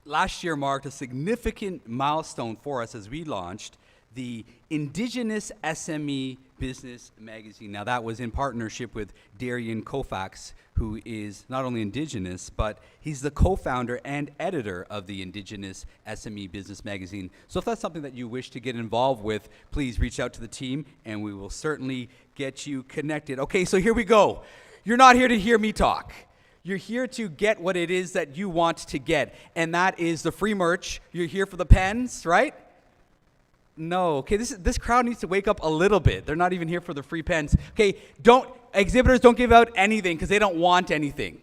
Speaker 10: Last year marked a significant milestone for us as we launched the Indigenous SME Business Magazine. Now that was in partnership with Darian Koufax, who is not only Indigenous, but he's the co-founder and editor of the Indigenous SME Business Magazine. So if that's something that you wish to get involved with, please reach out to the team and we will certainly get you connected. Okay, so here we go. You're not here to hear me talk. You're here to get what it is that you want to get, and that is the free merch. You're here for the pens, right? No, okay, this crowd needs to wake up a little bit. They're not even here for the free pens. Okay, exhibitors don't give out anything because they don't want anything,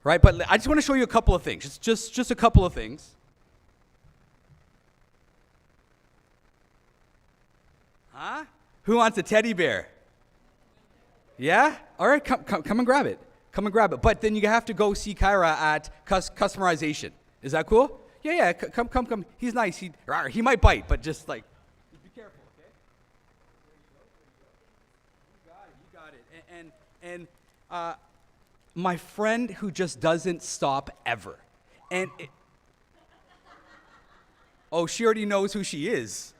Speaker 10: right? But I just want to show you a couple of things, just a couple of things. Huh? Who wants a teddy bear? Yeah? All right, come and grab it. Come and grab it. But then you have to go see Kyra at customization. Is that cool? Yeah, come. He's nice. He might bite, but just like, be careful, okay? You got it. And my friend who just doesn't stop ever. She already knows who she is.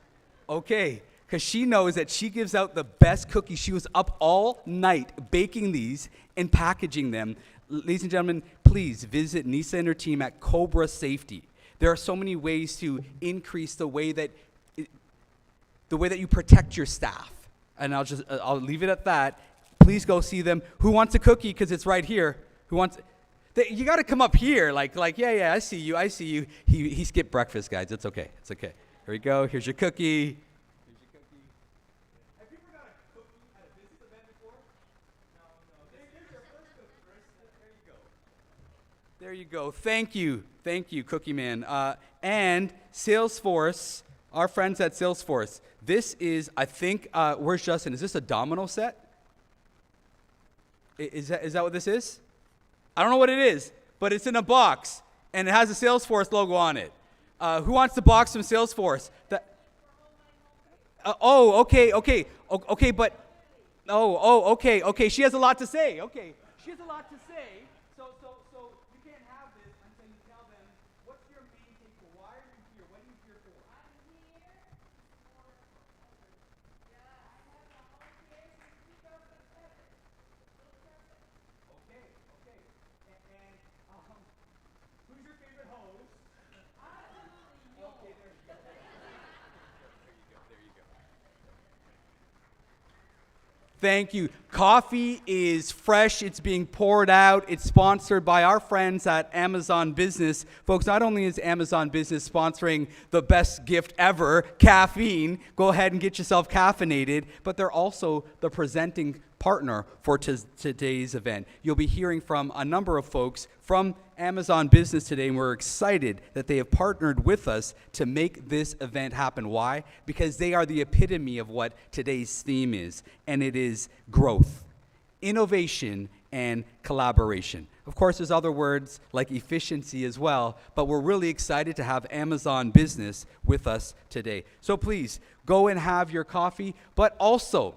Speaker 10: Okay. Because she knows that she gives out the best cookies. She was up all night baking these and packaging them. Ladies and gentlemen, please visit Nisa and her team at Cobra Safety. There are so many ways to increase the way that the way that you protect your staff. And I'll leave it at that. Please go see them. Who wants a cookie? Because it's right here. Who wants? You got to come up here. Yeah, I see you. He skipped breakfast, guys. It's okay. Here we go. Here's your cookie. Have you ever got a cookie at a business event before? No. There's your first cookie, Chris. There you go. Thank you, Cookie Man. And Salesforce, our friends at Salesforce. This is, I think, where's Justin? Is this a domino set? Is that what this is? I don't know what it is, but it's in a box, and it has a Salesforce logo on it. Who wants the box from Salesforce? Okay, she has a lot to say. Okay, she has a lot to say, so you can't have this until you tell them what's your main takeaway. Why are you here? What are you here for? Who's your favorite host? Okay, there you go. There you go. Thank you. Coffee is fresh. It's being poured out. It's sponsored by our friends at Amazon Business. Folks, not only is Amazon Business sponsoring the best gift ever, caffeine, go ahead and get yourself caffeinated, but they're also the presenting partner for today's event. You'll be hearing from a number of folks from Amazon Business today, and we're excited that they have partnered with us to make this event happen. Why? Because they are the epitome of what today's theme is, and it is growth, innovation, and collaboration. Of course, there's other words like efficiency as well, but we're really excited to have Amazon Business with us today. So please, go and have your coffee, but also,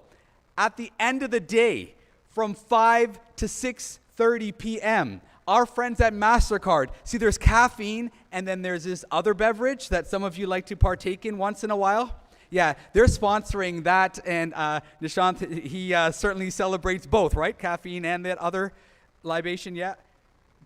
Speaker 10: at the end of the day, from 5 to 6:30 p.m., our friends at MasterCard, see there's caffeine and then there's this other beverage that some of you like to partake in once in a while. Yeah, they're sponsoring that, and Nishant, he certainly celebrates both, right? Caffeine and that other libation, yeah?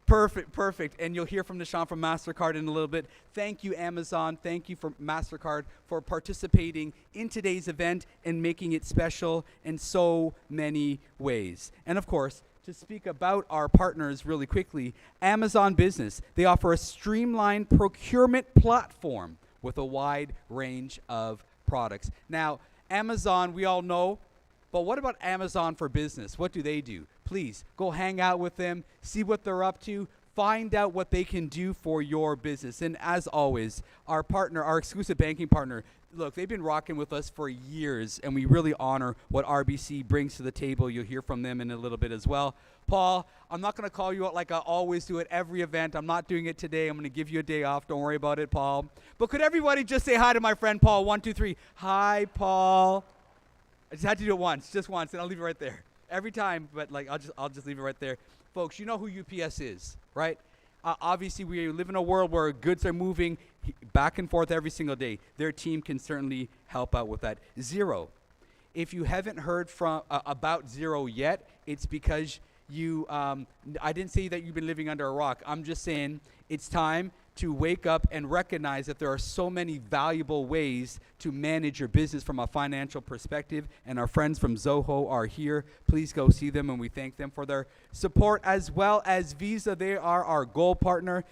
Speaker 10: Perfect. And you'll hear from Nishant from MasterCard in a little bit. Thank you, Amazon. Thank you for MasterCard for participating in today's event and making it special in so many ways. And of course, to speak about our partners really quickly, Amazon Business, they offer a streamlined procurement platform with a wide range of products. Now, Amazon, we all know, but what about Amazon for Business? What do they do? Please go hang out with them, see what they're up to, find out what they can do for your business. And as always, our partner, our exclusive banking partner, look, they've been rocking with us for years, and we really honor what RBC brings to the table. You'll hear from them in a little bit as well. Paul, I'm not going to call you out like I always do at every event. I'm not doing it today. I'm going to give you a day off. Don't worry about it, Paul. But could everybody just say hi to my friend Paul? 1, 2, 3. Hi, Paul. I just had to do it just once, and I'll leave it right there. Every time, but I'll just leave it right there. Folks, you know who UPS is, right? Obviously, we live in a world where goods are moving back and forth every single day. Their team can certainly help out with that. Xero. If you haven't heard about Xero yet, it's because I didn't say that you've been living under a rock. I'm just saying it's time to wake up and recognize that there are so many valuable ways to manage your business from a financial perspective, and our friends from Zoho are here. Please go see them, and we thank them for their support, as well as Visa. They are our gold partner.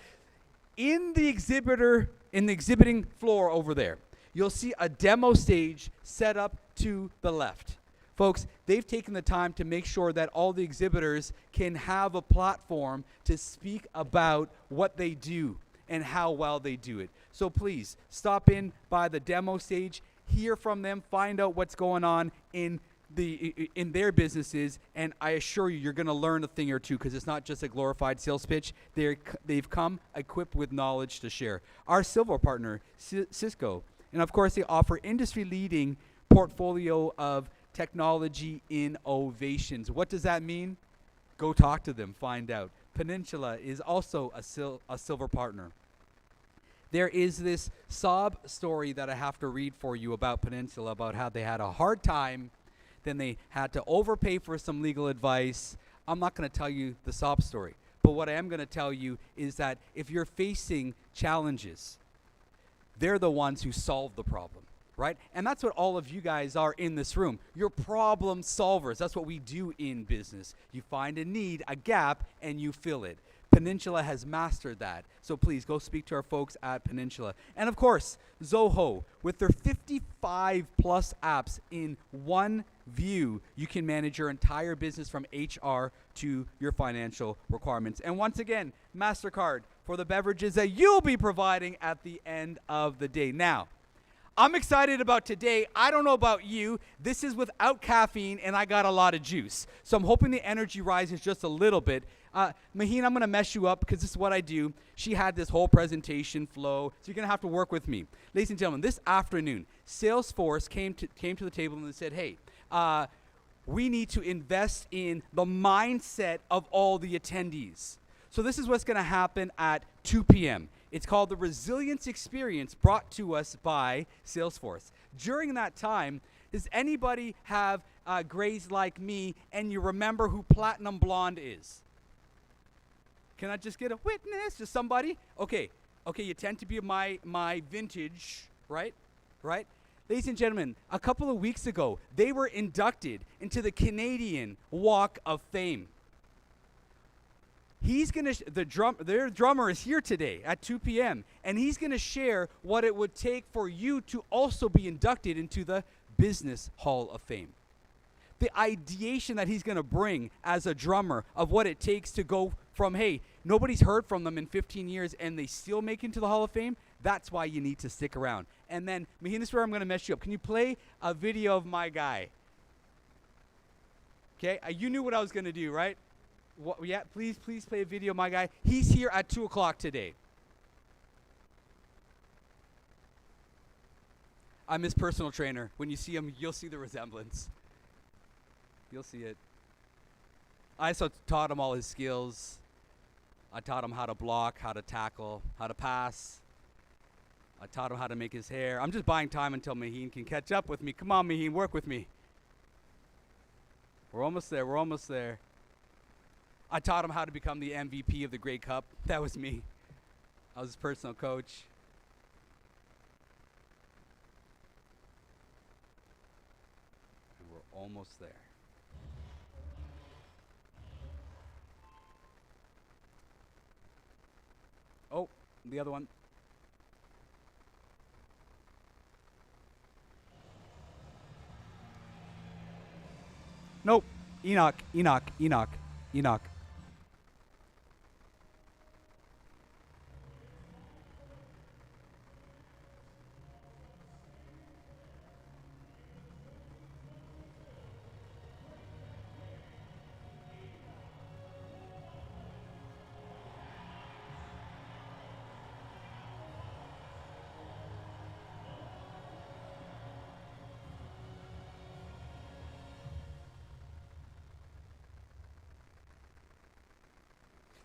Speaker 10: In the exhibiting floor over there, you'll see a demo stage set up to the left. Folks, they've taken the time to make sure that all the exhibitors can have a platform to speak about what they do and how well they do it. So please, stop in by the demo stage, hear from them, find out what's going on in their businesses, and I assure you, you're going to learn a thing or two, because it's not just a glorified sales pitch. They've come equipped with knowledge to share. Our silver partner, Cisco, and of course, they offer industry-leading portfolio of technology innovations. What does that mean? Go talk to them, find out. Peninsula is also a silver partner. There is this sob story that I have to read for you about Peninsula, about how they had a hard time, then they had to overpay for some legal advice. I'm not going to tell you the sob story, but what I am going to tell you is that if you're facing challenges, they're the ones who solve the problem. right? And that's what all of you guys are in this room. You're problem solvers. That's what we do in business. You find a need, a gap, and you fill it. Peninsula has mastered that. So please go speak to our folks at Peninsula. And of course, Zoho, with their 55 plus apps in one view, you can manage your entire business from HR to your financial requirements. And once again, MasterCard for the beverages that you'll be providing at the end of the day. Now, I'm excited about today. I don't know about you. This is without caffeine, and I got a lot of juice. So I'm hoping the energy rises just a little bit. Maheen, I'm going to mess you up because this is what I do. She had this whole presentation flow, so you're going to have to work with me. Ladies and gentlemen, this afternoon, Salesforce came to the table and they said, hey, we need to invest in the mindset of all the attendees. So this is what's going to happen at 2 p.m. It's called the Resilience Experience, brought to us by Salesforce. During that time, does anybody have grays like me and you remember who Platinum Blonde is? Can I just get a witness? Just somebody? Okay, you tend to be my vintage, right? Right? Ladies and gentlemen, a couple of weeks ago, they were inducted into the Canadian Walk of Fame. He's going to, their drummer is here today at 2 p.m., and he's going to share what it would take for you to also be inducted into the Business Hall of Fame. The ideation that he's going to bring as a drummer of what it takes to go from, hey, nobody's heard from them in 15 years and they still make it into the Hall of Fame, that's why you need to stick around. And then, Maheen, this is where I'm going to mess you up. Can you play a video of my guy? Okay, you knew what I was going to do, right? Yeah, please play a video, my guy. He's here at 2 o'clock today. I'm his personal trainer. When you see him, you'll see the resemblance. You'll see it. I also taught him all his skills. I taught him how to block, how to tackle, how to pass. I taught him how to make his hair. I'm just buying time until Maheen can catch up with me. Come on, Maheen, work with me. We're almost there. I taught him how to become the MVP of the Grey Cup. That was me. I was his personal coach. And we're almost there. Oh, the other one. Nope. Enoch.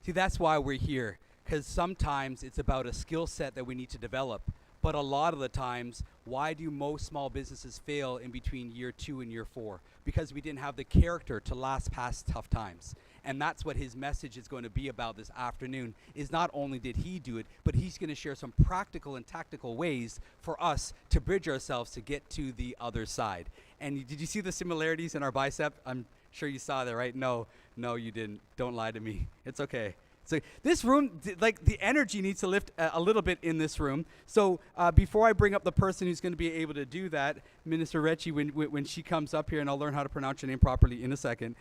Speaker 10: See, that's why we're here, because sometimes it's about a skill set that we need to develop. But a lot of the times, why do most small businesses fail in between year 2 and year 4? Because we didn't have the character to last past tough times. And that's what his message is going to be about this afternoon, is not only did he do it, but he's going to share some practical and tactical ways for us to bridge ourselves to get to the other side. And did you see the similarities in our bicep? I'm sure you saw that, right? No, you didn't. Don't lie to me. It's okay. So this room, like the energy needs to lift a little bit in this room. So before I bring up the person who's going to be able to do that, Minister Recchi, when she comes up here, and I'll learn how to pronounce your name properly in a second,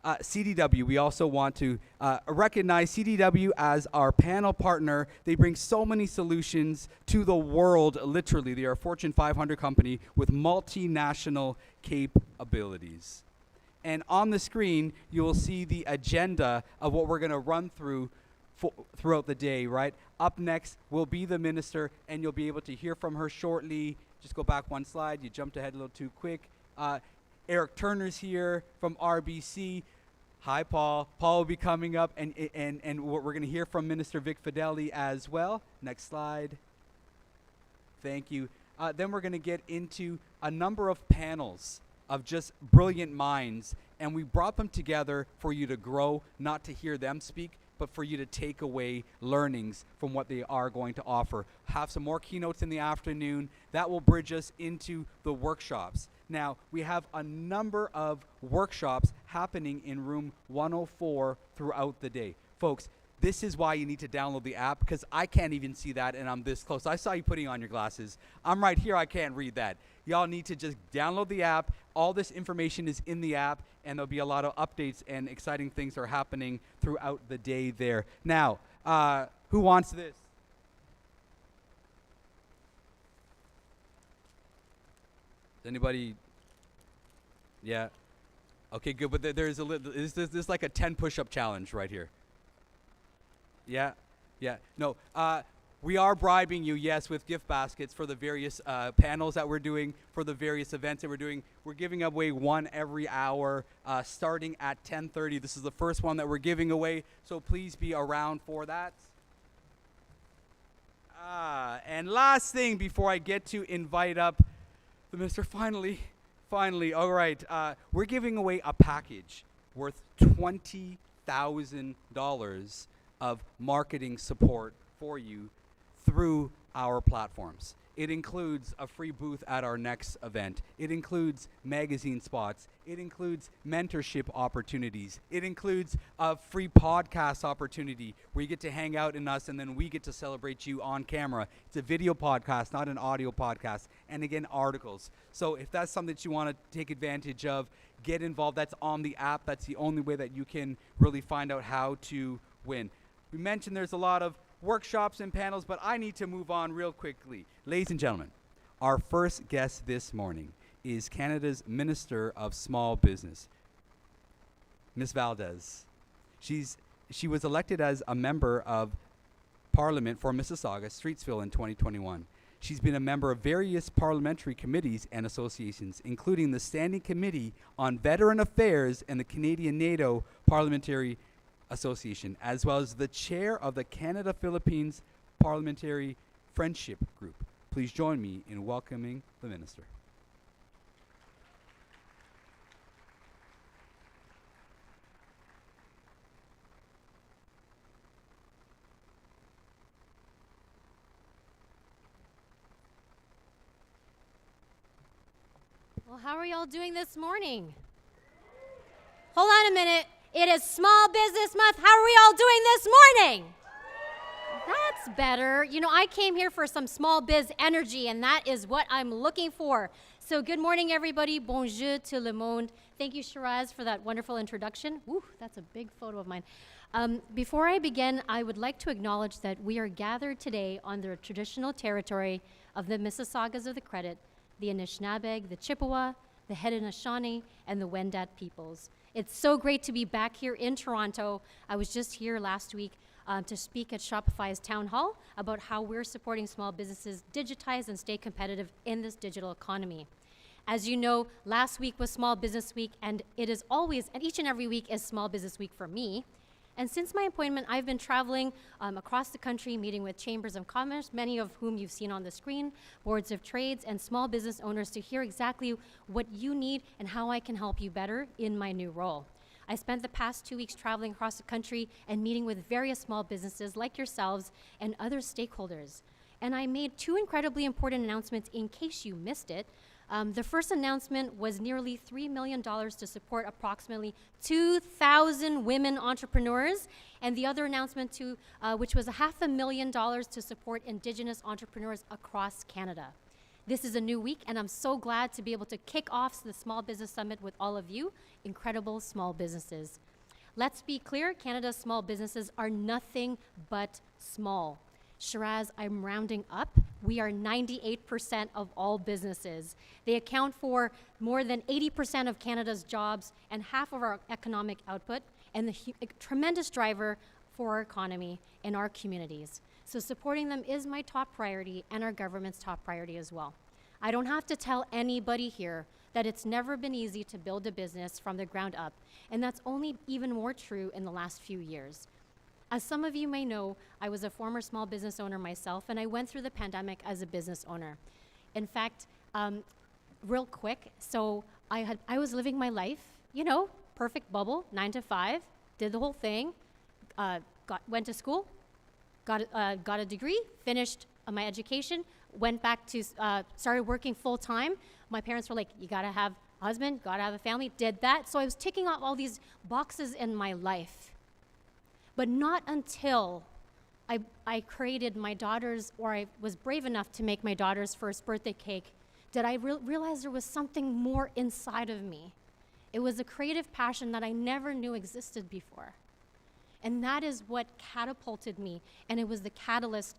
Speaker 10: CDW, we also want to recognize CDW as our panel partner. They bring so many solutions to the world, literally. They are a Fortune 500 company with multinational capabilities. And on the screen, you will see the agenda of what we're going to run through throughout the day, right? Up next will be the minister, and you'll be able to hear from her shortly. Just go back one slide. You jumped ahead a little too quick. Eric Turner's here from RBC. Hi, Paul. Paul will be coming up, and we're going to hear from Minister Vic Fideli as well. Next slide. Thank you. Then we're going to get into a number of panels of just brilliant minds, And we brought them together for you to grow, not to hear them speak, but for you to take away learnings from what they are going to offer. Have some more keynotes in the afternoon. That will bridge us into the workshops. Now, we have a number of workshops happening in room 104 throughout the day. Folks, this is why you need to download the app, because I can't even see that and I'm this close. I saw you putting on your glasses. I'm right here, I can't read that. Y'all need to just download the app. All this information is in the app, and there'll be a lot of updates and exciting things are happening throughout the day there. Now, who wants this? Anybody? Yeah. Okay, good. But there's this like a 10 push-up challenge right here. Yeah, yeah. No, we are bribing you, yes, with gift baskets for the various panels that we're doing, for the various events that we're doing. We're giving away one every hour, starting at 10:30. This is the first one that we're giving away, so please be around for that. And last thing before I get to invite up the Mr. Finally, all right, we're giving away a package worth $20,000 of marketing support for you through our platforms. It includes a free booth at our next event. It includes magazine spots. It includes mentorship opportunities. It includes a free podcast opportunity where you get to hang out in us and then we get to celebrate you on camera. It's a video podcast, not an audio podcast. And again, articles. So if that's something that you want to take advantage of, get involved. That's on the app. That's the only way that you can really find out how to win. We mentioned there's a lot of workshops and panels, but I need to move on real quickly. Ladies and gentlemen, our first guest this morning is Canada's Minister of Small Business, Ms. Valdez. She was elected as a member of Parliament for Mississauga, Streetsville in 2021. She's been a member of various parliamentary committees and associations, including the Standing Committee on Veteran Affairs and the Canadian NATO Parliamentary Association, as well as the chair of the Canada-Philippines Parliamentary Friendship Group. Please join me in welcoming the minister.
Speaker 12: Well, how are y'all doing this morning? Hold on a minute. It is Small Business Month. How are we all doing this morning? That's better. You know, I came here for some small biz energy, and that is what I'm looking for. So good morning, everybody. Bonjour tout le monde. Thank you, Shiraz, for that wonderful introduction. Woo, that's a big photo of mine. Before I begin, I would like to acknowledge that we are gathered today on the traditional territory of the Mississaugas of the Credit, the Anishinaabeg, the Chippewa, the Haudenosaunee, and the Wendat peoples. It's so great to be back here in Toronto. I was just here last week to speak at Shopify's Town Hall about how we're supporting small businesses digitize and stay competitive in this digital economy. As you know, last week was Small Business Week, and it is always, and each and every week is Small Business Week for me. And since my appointment, I've been traveling across the country, meeting with chambers of commerce, many of whom you've seen on the screen, boards of trades, and small business owners to hear exactly what you need and how I can help you better in my new role. I spent the past 2 weeks traveling across the country and meeting with various small businesses like yourselves and other stakeholders. And I made two incredibly important announcements in case you missed it. The first announcement was nearly $3 million to support approximately 2,000 women entrepreneurs, and the other announcement, which was $500,000 to support Indigenous entrepreneurs across Canada. This is a new week, and I'm so glad to be able to kick off the Small Business Summit with all of you, incredible small businesses. Let's be clear, Canada's small businesses are nothing but small. Shiraz, I'm rounding up. We are 98% of all businesses. They account for more than 80% of Canada's jobs and half of our economic output, and a tremendous driver for our economy and our communities. So supporting them is my top priority and our government's top priority as well. I don't have to tell anybody here that it's never been easy to build a business from the ground up, and that's only even more true in the last few years. As some of you may know, I was a former small business owner myself, and I went through the pandemic as a business owner. In fact, real quick, so I was living my life, you know, perfect bubble, 9 to 5, did the whole thing, went to school, got a degree, finished my education, went back to, started working full time. My parents were like, you gotta have a husband, gotta have a family, did that. So I was ticking off all these boxes in my life. But not until I created my daughter's, or I was brave enough to make my daughter's first birthday cake, did I realize there was something more inside of me. It was a creative passion that I never knew existed before. And that is what catapulted me, and it was the catalyst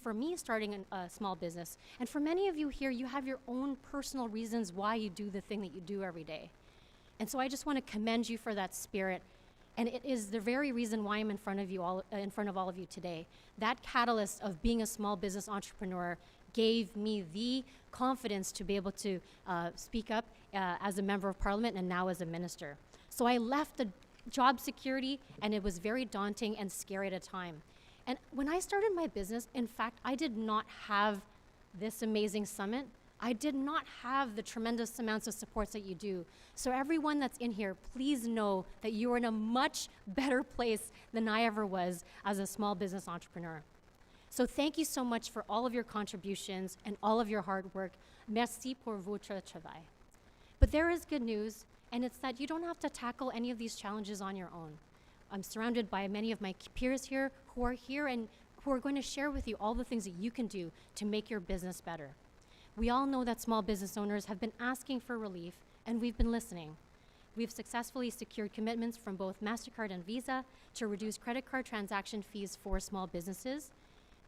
Speaker 12: for me starting a small business. And for many of you here, you have your own personal reasons why you do the thing that you do every day. And so I just want to commend you for that spirit. And it is the very reason why I'm in front of you all, in front of all of you today. That catalyst of being a small business entrepreneur gave me the confidence to be able to speak up as a member of parliament and now as a minister. So I left the job security, and it was very daunting and scary at a time. And when I started my business, in fact, I did not have this amazing summit. I did not have the tremendous amounts of supports that you do. So everyone that's in here, please know that you are in a much better place than I ever was as a small business entrepreneur. So thank you so much for all of your contributions and all of your hard work. Merci pour votre travail. But there is good news, and it's that you don't have to tackle any of these challenges on your own. I'm surrounded by many of my peers here and who are going to share with you all the things that you can do to make your business better. We all know that small business owners have been asking for relief, and we've been listening. We've successfully secured commitments from both MasterCard and Visa to reduce credit card transaction fees for small businesses.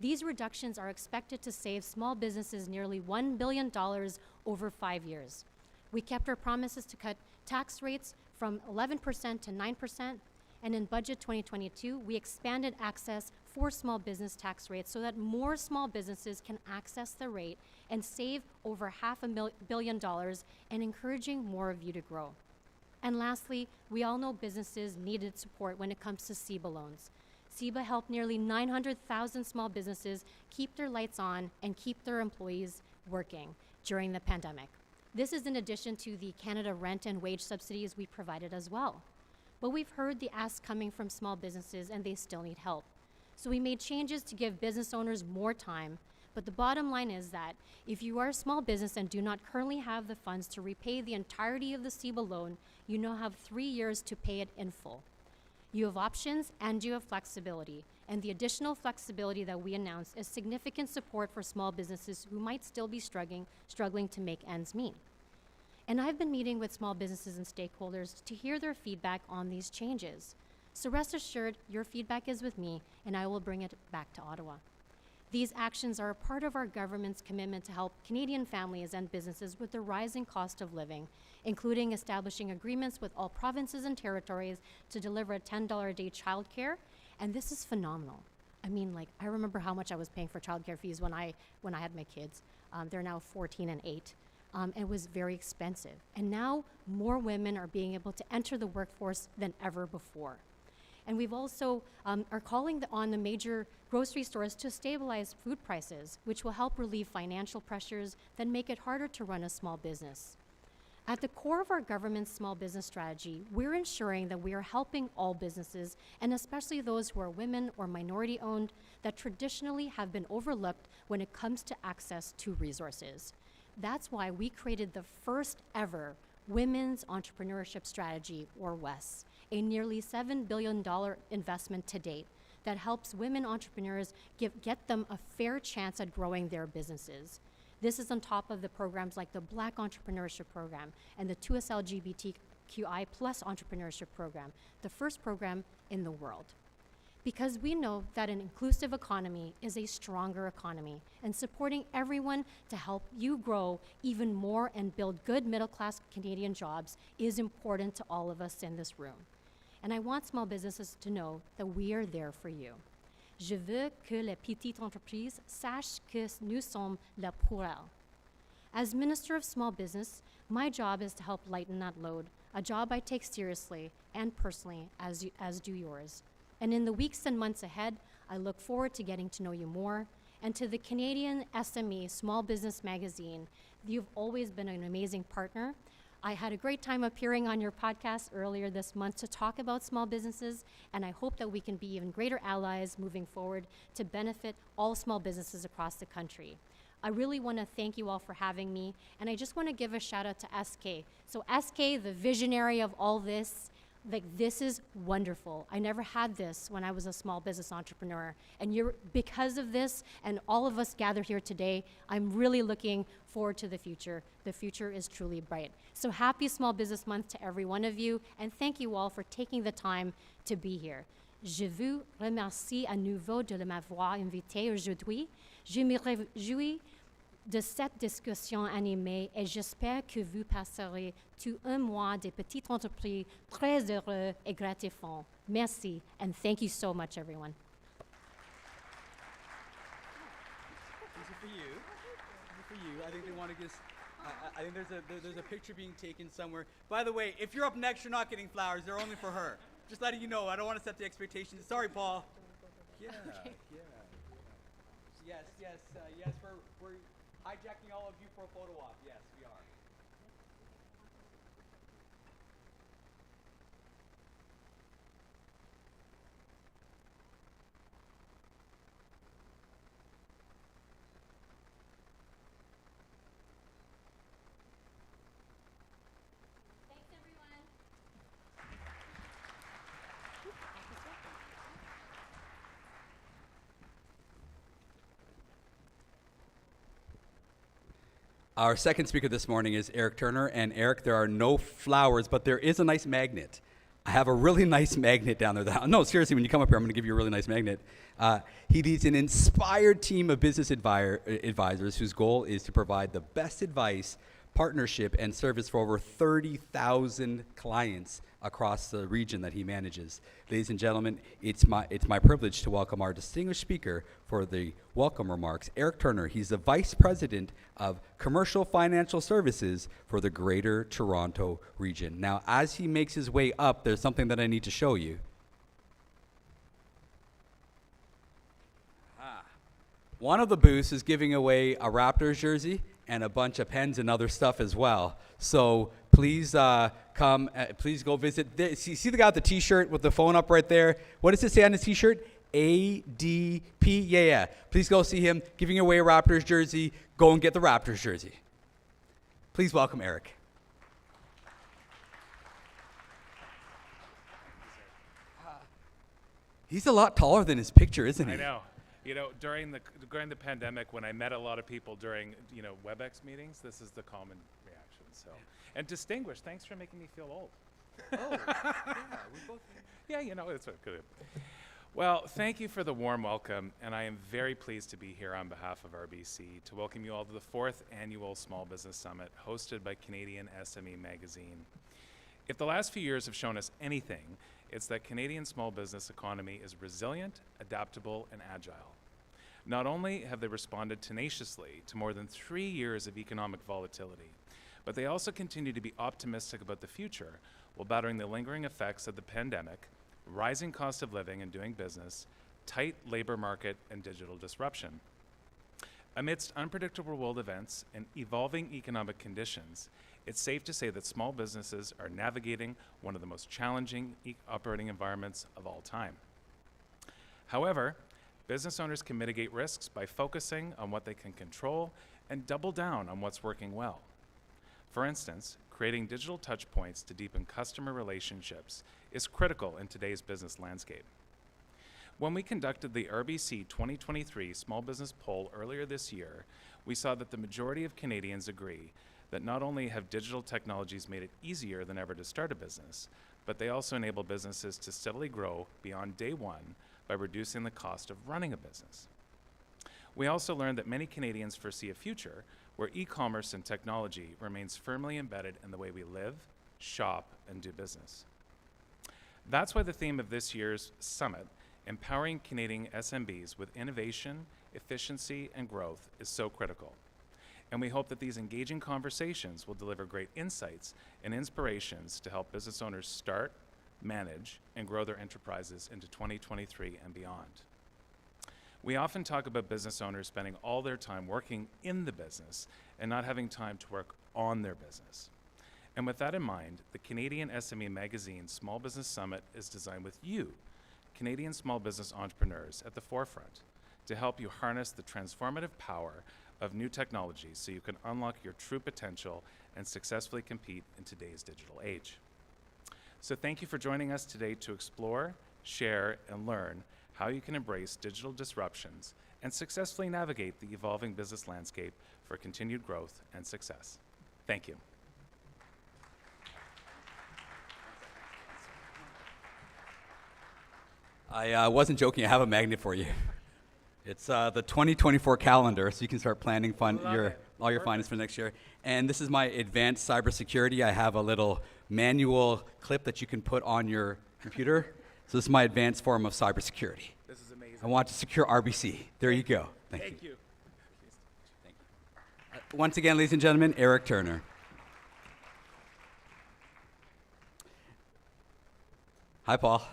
Speaker 12: These reductions are expected to save small businesses nearly $1 billion over 5 years. We kept our promises to cut tax rates from 11% to 9%, and in Budget 2022, we expanded access for small business tax rates so that more small businesses can access the rate and save over $500 million and encouraging more of you to grow. And lastly, we all know businesses needed support when it comes to CEBA loans. CEBA helped nearly 900,000 small businesses keep their lights on and keep their employees working during the pandemic. This is in addition to the Canada rent and wage subsidies we provided as well. But we've heard the ask coming from small businesses, and they still need help. So we made changes to give business owners more time. But the bottom line is that if you are a small business and do not currently have the funds to repay the entirety of the CEBA loan, you now have 3 years to pay it in full. You have options and you have flexibility. And the additional flexibility that we announced is significant support for small businesses who might still be struggling to make ends meet. And I've been meeting with small businesses and stakeholders to hear their feedback on these changes. So rest assured, your feedback is with me, and I will bring it back to Ottawa. These actions are a part of our government's commitment to help Canadian families and businesses with the rising cost of living, including establishing agreements with all provinces and territories to deliver a $10 a day childcare, and this is phenomenal. I mean, I remember how much I was paying for childcare fees when I had my kids. They're now 14 and 8. It was very expensive. And now more women are being able to enter the workforce than ever before. And we've also are calling on the major grocery stores to stabilize food prices, which will help relieve financial pressures that make it harder to run a small business. At the core of our government's small business strategy, we're ensuring that we are helping all businesses, and especially those who are women or minority-owned, that traditionally have been overlooked when it comes to access to resources. That's why we created the first ever Women's Entrepreneurship Strategy, or WES, a nearly $7 billion investment to date that helps women entrepreneurs get them a fair chance at growing their businesses. This is on top of the programs like the Black Entrepreneurship Program and the 2S LGBTQI+ Entrepreneurship Program, the first program in the world. Because we know that an inclusive economy is a stronger economy, and supporting everyone to help you grow even more and build good middle-class Canadian jobs is important to all of us in this room. And I want small businesses to know that we are there for you. Je veux que les petites entreprises sachent que nous sommes là pour elles. As Minister of Small Business, my job is to help lighten that load, a job I take seriously and personally, as do yours. And in the weeks and months ahead, I look forward to getting to know you more, and to the Canadian SME Small Business Magazine. You've always been an amazing partner. I had a great time appearing on your podcast earlier this month to talk about small businesses, and I hope that we can be even greater allies moving forward to benefit all small businesses across the country. I really want to thank you all for having me, and I just want to give a shout out to SK. So SK, the visionary of all this, like, this is wonderful. I never had this when I was a small business entrepreneur. And because of this and all of us gathered here today, I'm really looking forward to the future. The future is truly bright. So happy Small Business Month to every one of you, and thank you all for taking the time to be here. Je vous remercie à nouveau de m'avoir invité aujourd'hui. Je me réjouis de cette discussion animée et j'espère que vous passerez tout un mois de petites entreprises très heureux et gratifiant. Merci, and thank you so much, everyone.
Speaker 10: These are for you. These are for you. I think they want to get. I think there's a picture being taken somewhere. By the way, if you're up next, you're not getting flowers. They're only for her. Just letting you know. I don't want to set the expectations. Sorry, Paul. Yeah.
Speaker 12: Okay.
Speaker 10: Yeah. Yes. We're hijacking all of you for a photo op. Yes, we are.
Speaker 12: Thanks, everyone.
Speaker 10: Our second speaker this morning is Eric Turner. And Eric, there are no flowers, but there is a nice magnet. I have a really nice magnet down there. No, seriously, when you come up here, I'm going to give you a really nice magnet. He leads an inspired team of business advisors whose goal is to provide the best advice, partnership, and service for over 30,000 clients across the region that he manages. Ladies and gentlemen, it's my privilege to welcome our distinguished speaker for the welcome remarks, Eric Turner. He's the Vice President of Commercial Financial Services for the Greater Toronto region. Now, as he makes his way up, there's something that I need to show you. One of the booths is giving away a Raptors jersey and a bunch of pens and other stuff as well. So please come, please go visit. See the guy with the t-shirt with the phone up right there? What does it say on his t-shirt? ADP, yeah. Please go see him giving away a Raptors jersey. Go and get the Raptors jersey. Please welcome Eric. He's a lot taller than his picture, isn't he?
Speaker 13: I know. You know, during the pandemic, when I met a lot of people during, WebEx meetings, this is the common reaction. So, and distinguished, thanks for making me feel old.
Speaker 10: Oh, yeah, we both.
Speaker 13: Yeah, it's good. Well, thank you for the warm welcome, and I am very pleased to be here on behalf of RBC to welcome you all to the 4th Annual Small Business Summit hosted by Canadian SME Magazine. If the last few years have shown us anything, it's that Canadian small business economy is resilient, adaptable, and agile. Not only have they responded tenaciously to more than 3 years of economic volatility, but they also continue to be optimistic about the future while battling the lingering effects of the pandemic, rising cost of living and doing business, tight labor market, and digital disruption. Amidst unpredictable world events and evolving economic conditions, it's safe to say that small businesses are navigating one of the most challenging operating environments of all time. However, business owners can mitigate risks by focusing on what they can control and double down on what's working well. For instance, creating digital touchpoints to deepen customer relationships is critical in today's business landscape. When we conducted the RBC 2023 Small Business Poll earlier this year, we saw that the majority of Canadians agree that not only have digital technologies made it easier than ever to start a business, but they also enable businesses to steadily grow beyond day one by reducing the cost of running a business. We also learned that many Canadians foresee a future where e-commerce and technology remains firmly embedded in the way we live, shop, and do business. That's why the theme of this year's summit, Empowering Canadian SMBs with Innovation, Efficiency, and Growth, is so critical. And we hope that these engaging conversations will deliver great insights and inspirations to help business owners start, manage, and grow their enterprises into 2023 and beyond. We often talk about business owners spending all their time working in the business and not having time to work on their business. And with that in mind, the Canadian SME Magazine Small Business Summit is designed with you, Canadian small business entrepreneurs, at the forefront to help you harness the transformative power of new technologies so you can unlock your true potential and successfully compete in today's digital age. So thank you for joining us today to explore, share, and learn how you can embrace digital disruptions and successfully navigate the evolving business landscape for continued growth and success. Thank you.
Speaker 10: I wasn't joking. I have a magnet for you. It's the 2024 calendar, so you can start planning all your finance for next year. And this is my advanced cybersecurity. I have a little manual clip that you can put on your computer. So this is my advanced form of cybersecurity.
Speaker 13: This is amazing.
Speaker 10: I want to secure RBC. There you go. Thank you. Thank you. Once again, ladies and gentlemen, Eric Turner. Hi, Paul.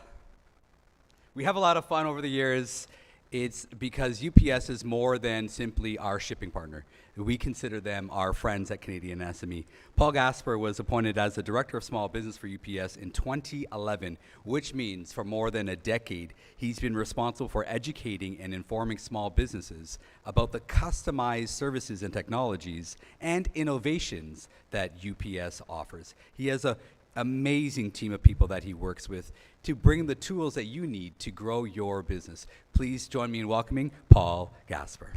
Speaker 10: We have a lot of fun over the years. It's because UPS is more than simply our shipping partner. We consider them our friends at Canadian SME. Paul Gasper was appointed as the Director of Small Business for UPS in 2011, which means for more than a decade, he's been responsible for educating and informing small businesses about the customized services and technologies and innovations that UPS offers. He has an amazing team of people that he works with to bring the tools that you need to grow your business. Please join me in welcoming Paul Gasper.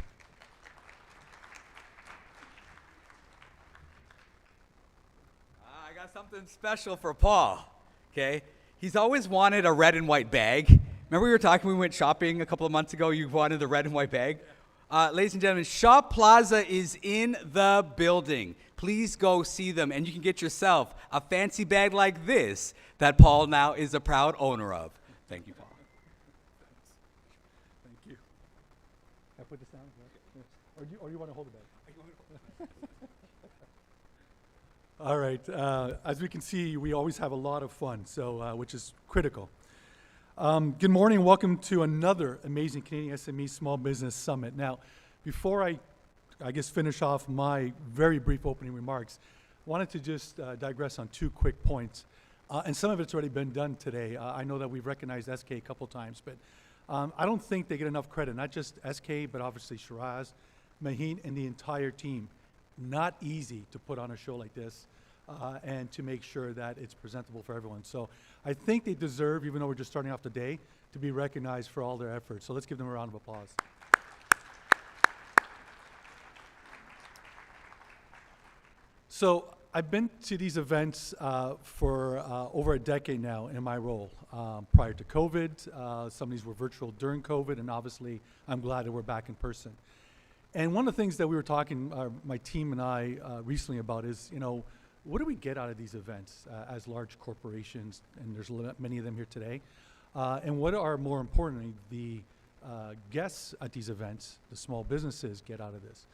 Speaker 10: I got something special for Paul, okay? He's always wanted a red and white bag. Remember we were talking, we went shopping a couple of months ago, you wanted the red and white bag? Ladies and gentlemen, Shop Plaza is in the building. Please go see them, and you can get yourself a fancy bag like this that Paul now is a proud owner of. Thank you, Paul.
Speaker 14: Thank you. Can I put this down? Or you want to hold it back? All right. As we can see, we always have a lot of fun, so which is critical. Good morning. Welcome to another amazing Canadian SME Small Business Summit. Now, before I guess finish off my very brief opening remarks, I wanted to just digress on two quick points. And some of it's already been done today. I know that we've recognized SK a couple times, but I don't think they get enough credit, not just SK, but obviously Shiraz, Maheen, and the entire team. Not easy to put on a show like this and to make sure that it's presentable for everyone. So I think they deserve, even though we're just starting off the day, to be recognized for all their efforts. So let's give them a round of applause. So I've been to these events for over a decade now in my role. Prior to COVID, some of these were virtual during COVID, and obviously I'm glad that we're back in person. And one of the things that we were talking, my team and I, recently about is, what do we get out of these events as large corporations, and there's many of them here today, and what are, more importantly, the guests at these events, the small businesses, get out of this.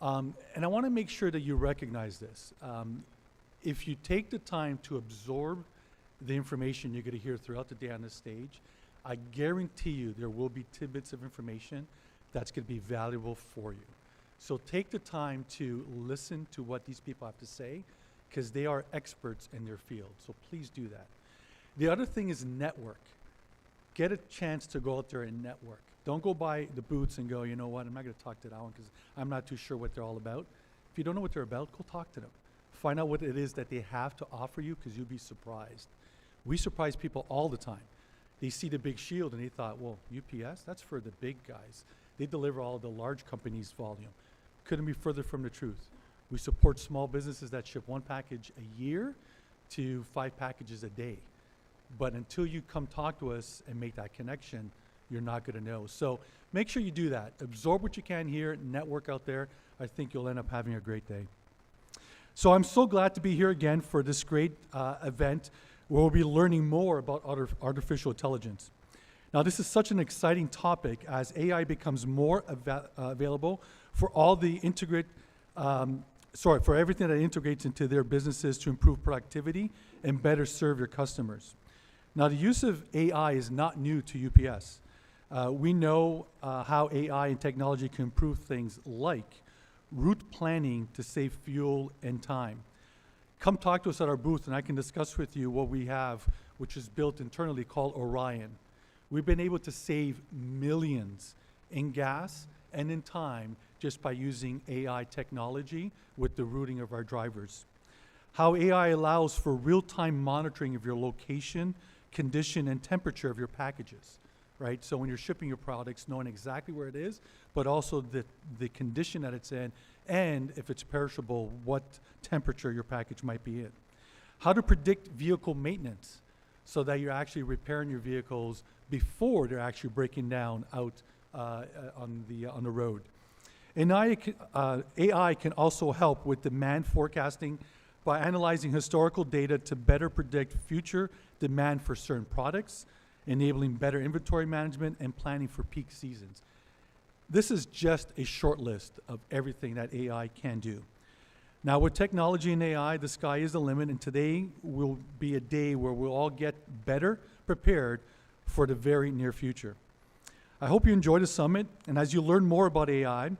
Speaker 14: And I want to make sure that you recognize this. If you take the time to absorb the information you're going to hear throughout the day on this stage, I guarantee you there will be tidbits of information that's going to be valuable for you. So take the time to listen to what these people have to say, because they are experts in their field. So please do that. The other thing is network. Get a chance to go out there and network. Don't go by the booths and go, you know what, I'm not going to talk to that one because I'm not too sure what they're all about. If you don't know what they're about, go talk to them. Find out what it is that they have to offer you, because you'll be surprised. We surprise people all the time. They see the big shield and they thought, well, UPS, that's for the big guys. They deliver all the large companies' volume. Couldn't be further from the truth. We support small businesses that ship one package a year to 5 packages a day. But until you come talk to us and make that connection, you're not going to know. So make sure you do that. Absorb what you can here, network out there. I think you'll end up having a great day. So I'm so glad to be here again for this great event where we'll be learning more about artificial intelligence. Now, this is such an exciting topic as AI becomes more available for all the for everything that integrates into their businesses to improve productivity and better serve your customers. Now, the use of AI is not new to UPS. We know how AI and technology can improve things like route planning to save fuel and time, come talk to us at our booth and I can discuss with you what we have, which is built internally called Orion. We've been able to save millions in gas and in time just by using AI technology with the routing of our drivers. How AI allows for real-time monitoring of your location, condition, and temperature of your packages, right? So when you're shipping your products, knowing exactly where it is, but also the condition that it's in, and if it's perishable, what temperature your package might be in. How to predict vehicle maintenance so that you're actually repairing your vehicles before they're actually breaking down out on the road. And AI can also help with demand forecasting by analyzing historical data to better predict future demand for certain products, enabling better inventory management and planning for peak seasons. This is just a short list of everything that AI can do. Now, with technology and AI, the sky is the limit, and today will be a day where we'll all get better prepared for the very near future. I hope you enjoy the summit, and as you learn more about AI,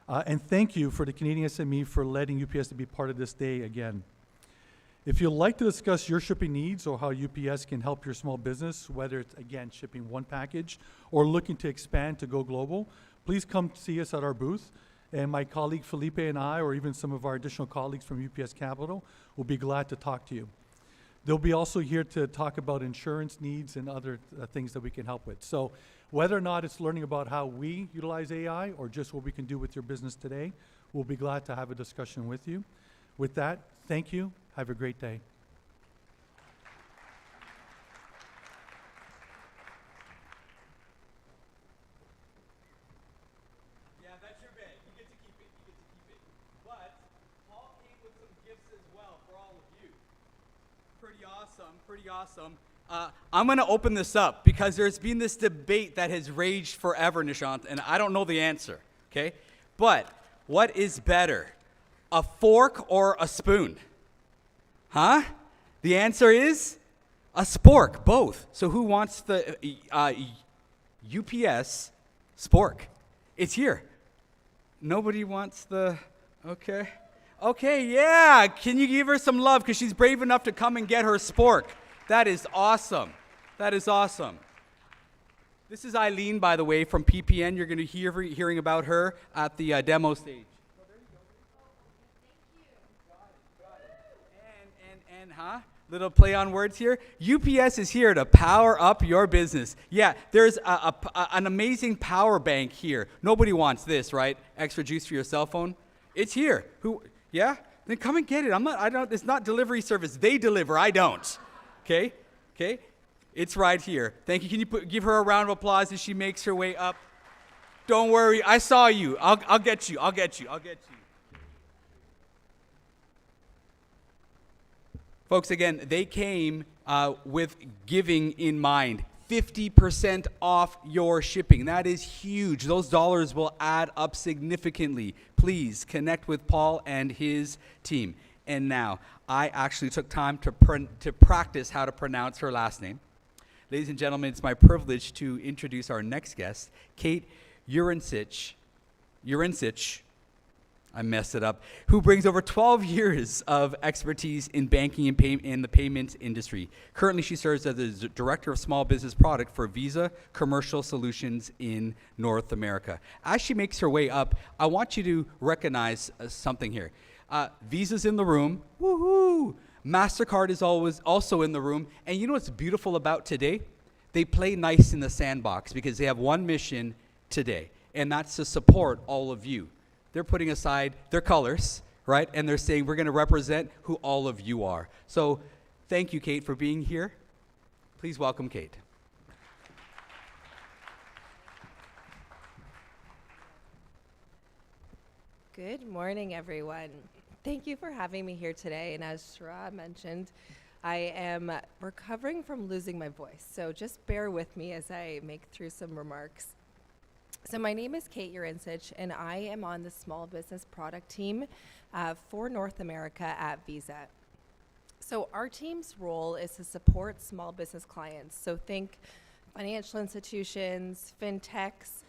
Speaker 14: and thank you for the Canadian SME for letting UPS to be part of this day again. If you'd like to discuss your shipping needs or how UPS can help your small business, whether it's, again, shipping one package or looking to expand to go global, please come see us at our booth. And my colleague Felipe and I, or even some of our additional colleagues from UPS Capital, will be glad to talk to you. They'll be also here to talk about insurance needs and other things that we can help with. So whether or not it's learning about how we utilize AI or just what we can do with your business today, we'll be glad to have a discussion with you. With that, thank you. Have a great day.
Speaker 10: Yeah, that's your bag. You get to keep it. You get to keep it. But Paul came with some gifts as well for all of you. Pretty awesome. Pretty awesome. I'm going to open this up because there's been this debate that has raged forever, Nishant, and I don't know the answer, okay? But what is better, a fork or a spoon? Huh? The answer is a spork, both. So who wants the UPS spork? It's here. Nobody wants the, okay. Okay, yeah. Can you give her some love because she's brave enough to come and get her spork. That is awesome. That is awesome. This is Eileen, by the way, from PPN. You're going to hearing about her at the demo stage. Little play on words here. UPS is here to power up your business. Yeah, there's an amazing power bank here. Nobody wants this, right? Extra juice for your cell phone. It's here. Who? Yeah. Then come and get it. I don't. It's not delivery service. They deliver. I don't. Okay. Okay. It's right here. Thank you. Can you give her a round of applause as she makes her way up? Don't worry. I saw you. I'll get you. I'll get you. I'll get you. Folks, again, they came with giving in mind. 50% off your shipping. That is huge. Those dollars will add up significantly. Please connect with Paul and his team. And now, I actually took time to practice how to pronounce her last name. Ladies and gentlemen, it's my privilege to introduce our next guest, Kate Urinsich. I messed it up, who brings over 12 years of expertise in banking and in the payments industry. Currently, she serves as the Director of Small Business Product for Visa Commercial Solutions in North America. As she makes her way up, I want you to recognize something here. Visa's in the room. Woohoo! MasterCard is always also in the room. And you know what's beautiful about today? They play nice in the sandbox because they have one mission today, and that's to support all of you. They're putting aside their colors, right? And they're saying, we're going to represent who all of you are. So thank you, Kate, for being here. Please welcome Kate.
Speaker 15: Good morning, everyone. Thank you for having me here today. And as Shira mentioned, I am recovering from losing my voice. So just bear with me as I make through some remarks. So my name is Kate Urinsich, and I am on the small business product team for North America at Visa. So our team's role is to support small business clients. So think financial institutions, fintechs,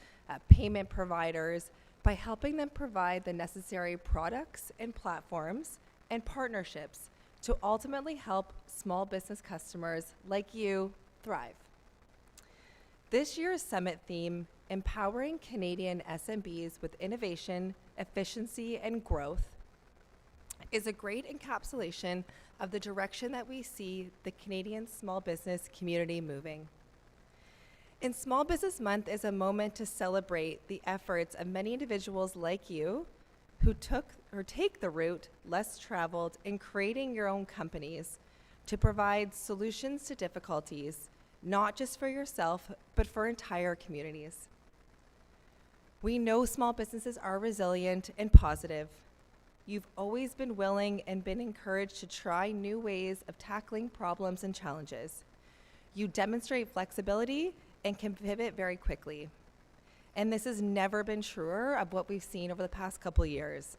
Speaker 15: payment providers, by helping them provide the necessary products and platforms and partnerships to ultimately help small business customers like you thrive. This year's summit theme, Empowering Canadian SMBs with Innovation, Efficiency, and Growth, is a great encapsulation of the direction that we see the Canadian small business community moving. In Small Business Month is a moment to celebrate the efforts of many individuals like you who took or take the route less traveled in creating your own companies to provide solutions to difficulties, not just for yourself, but for entire communities. We know small businesses are resilient and positive. You've always been willing and been encouraged to try new ways of tackling problems and challenges. You demonstrate flexibility and can pivot very quickly. And this has never been truer of what we've seen over the past couple years.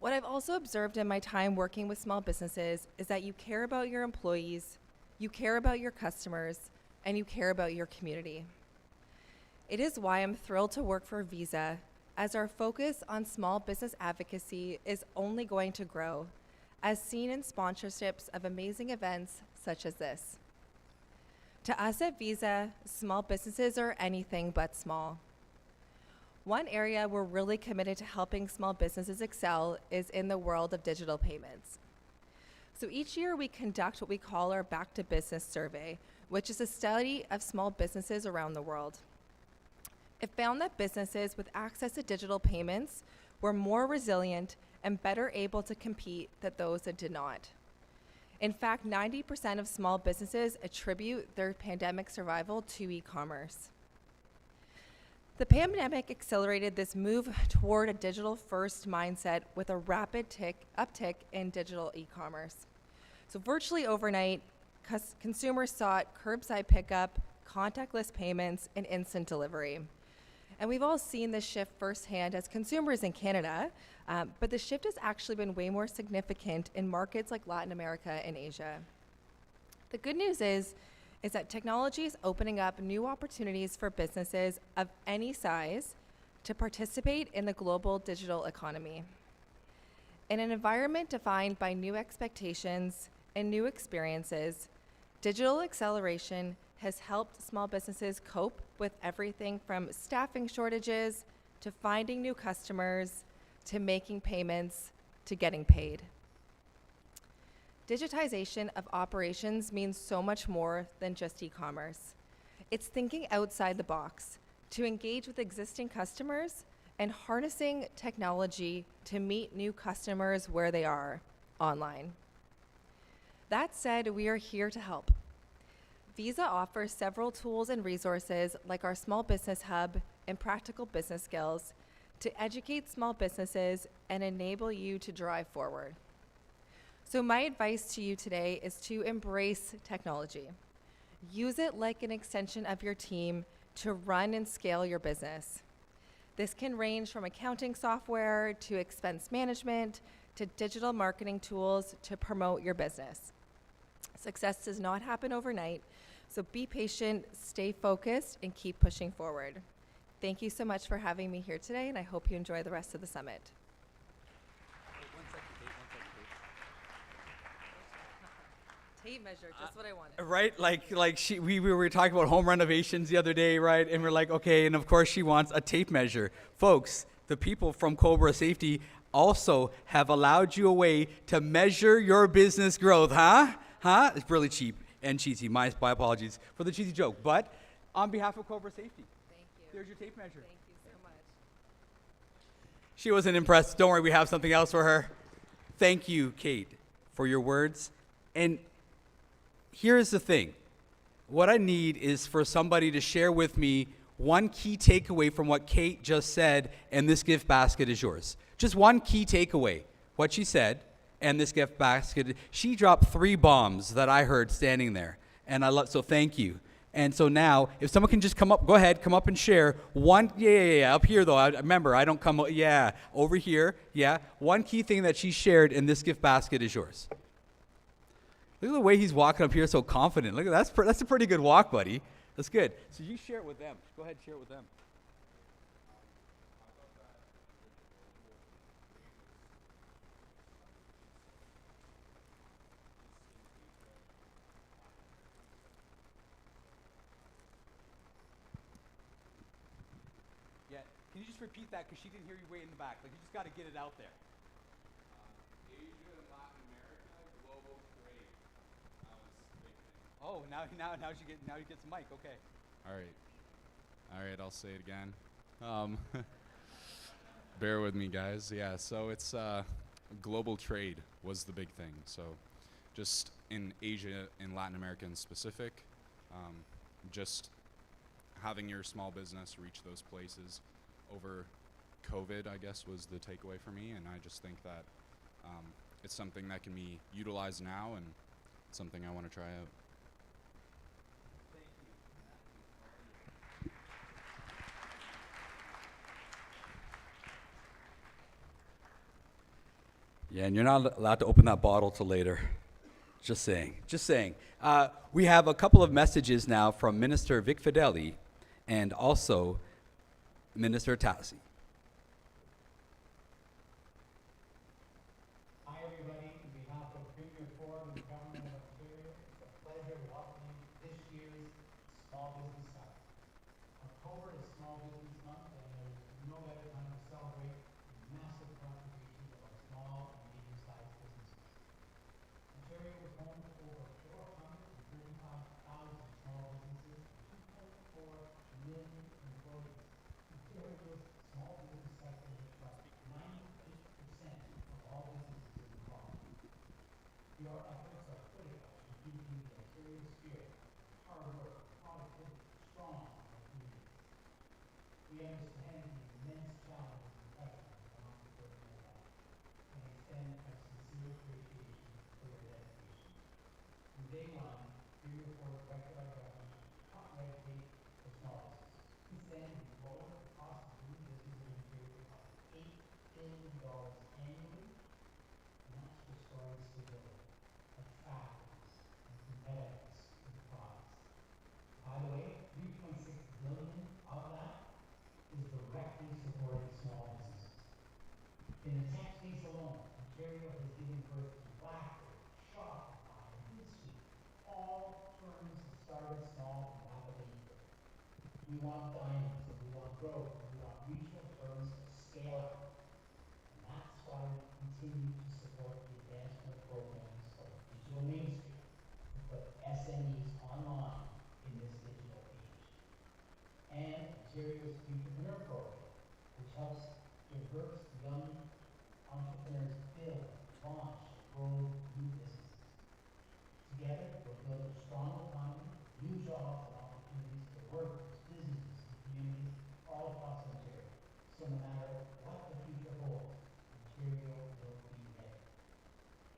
Speaker 15: What I've also observed in my time working with small businesses is that you care about your employees, you care about your customers, and you care about your community. It is why I'm thrilled to work for Visa, as our focus on small business advocacy is only going to grow, as seen in sponsorships of amazing events such as this. To us at Visa, small businesses are anything but small. One area we're really committed to helping small businesses excel is in the world of digital payments. So each year we conduct what we call our Back to Business survey, which is a study of small businesses around the world. It found that businesses with access to digital payments were more resilient and better able to compete than those that did not. In fact, 90% of small businesses attribute their pandemic survival to e-commerce. The pandemic accelerated this move toward a digital-first mindset with a rapid uptick in digital e-commerce. So virtually overnight, consumers sought curbside pickup, contactless payments, and instant delivery. And we've all seen this shift firsthand as consumers in Canada, but the shift has actually been way more significant in markets like Latin America and Asia. The good news is that technology is opening up new opportunities for businesses of any size to participate in the global digital economy. In an environment defined by new expectations and new experiences, digital acceleration has helped small businesses cope with everything from staffing shortages to finding new customers to making payments to getting paid. Digitization of operations means so much more than just e-commerce. It's thinking outside the box to engage with existing customers and harnessing technology to meet new customers where they are online. That said, we are here to help. Visa offers several tools and resources like our Small Business Hub and Practical Business Skills to educate small businesses and enable you to drive forward. So my advice to you today is to embrace technology. Use it like an extension of your team to run and scale your business. This can range from accounting software to expense management to digital marketing tools to promote your business. Success does not happen overnight, so be patient, stay focused, and keep pushing forward. Thank you so much for having me here today, and I hope you enjoy the rest of the summit. Tape measure, just what I wanted.
Speaker 10: Right? We were talking about home renovations the other day, right? And we're like, okay, and of course she wants a tape measure. Folks, the people from Cobra Safety also have allowed you a way to measure your business growth, huh? It's really cheap and cheesy. My apologies for the cheesy joke. But on behalf of Cobra Safety,
Speaker 15: thank you.
Speaker 10: Here's your tape measure.
Speaker 15: Thank you so much.
Speaker 10: She wasn't impressed. Don't worry, we have something else for her. Thank you, Kate, for your words. And here's the thing. What I need is for somebody to share with me one key takeaway from what Kate just said, and this gift basket is yours. Just one key takeaway, what she said, and this gift basket. She dropped 3 bombs that I heard standing there, and so thank you. And so now, if someone can just come up, go ahead, come up and share one, up here though, remember, I don't come, over here, one key thing that she shared in this gift basket is yours. Look at the way he's walking up here so confident. Look at that's a pretty good walk, buddy. That's good. So you share it with them. Go ahead, share it with them. Can you just repeat that because she didn't hear you way in the back? Like you just got to get it out there.
Speaker 4: Asia and Latin America, global trade. That was the big thing.
Speaker 10: Oh, now you get some mic. Okay.
Speaker 4: All right, I'll say it again. Bear with me, guys. Yeah, so it's global trade was the big thing. So just in Asia and Latin America in specific, just having your small business reach those places over COVID, I guess, was the takeaway for me. And I just think that it's something that can be utilized now and something I want to try out.
Speaker 10: Yeah, and you're not allowed to open that bottle till later. Just saying. Just saying. We have a couple of messages now from Minister Vic Fideli and also Minister Tassi.
Speaker 5: Hi, everybody. On behalf of Premier Ford and the Government of Ontario, it's a pleasure welcoming this year's Small Business Summit. October is Small Business Month, and there's no better time to celebrate the massive contributions of our small and medium-sized businesses. Ontario is home to over 435,000 small businesses and 2.4 million employees. Ontario's small business sector makes up 98% of all businesses in the province. Your efforts are critical in keeping the Ontario spirit, hard work, productivity strong in our communities. We understand the immense challenges and pressure that come with working with us and extend our sincere appreciation for your dedication. From day one, Premier Ford directed our government to cut red tape for small businesses. Since then, we've lowered the cost of doing business in Ontario by $8 billion annually, and that's restoring stability, attractiveness, and competitiveness to the province. By the way, $3.6 billion of that is directly supporting small businesses. In the tech space alone, Ontario has given birth to Blackbird, Shopify, and Hootsuite, all firms that started small and rapidly grew. We want diamonds, and we want growth, and we want regional firms that scale up. And that's why we continue to support the advancement programs of Digital Main Street to put SMEs online in this digital age. And Ontario's Entrepreneur Program, which helps diverse young entrepreneurs build, launch, and grow new businesses. Together, we're building a strong economy, new jobs and opportunities for workers, businesses, and communities all across Ontario. So no matter what the future holds, Ontario will be ready.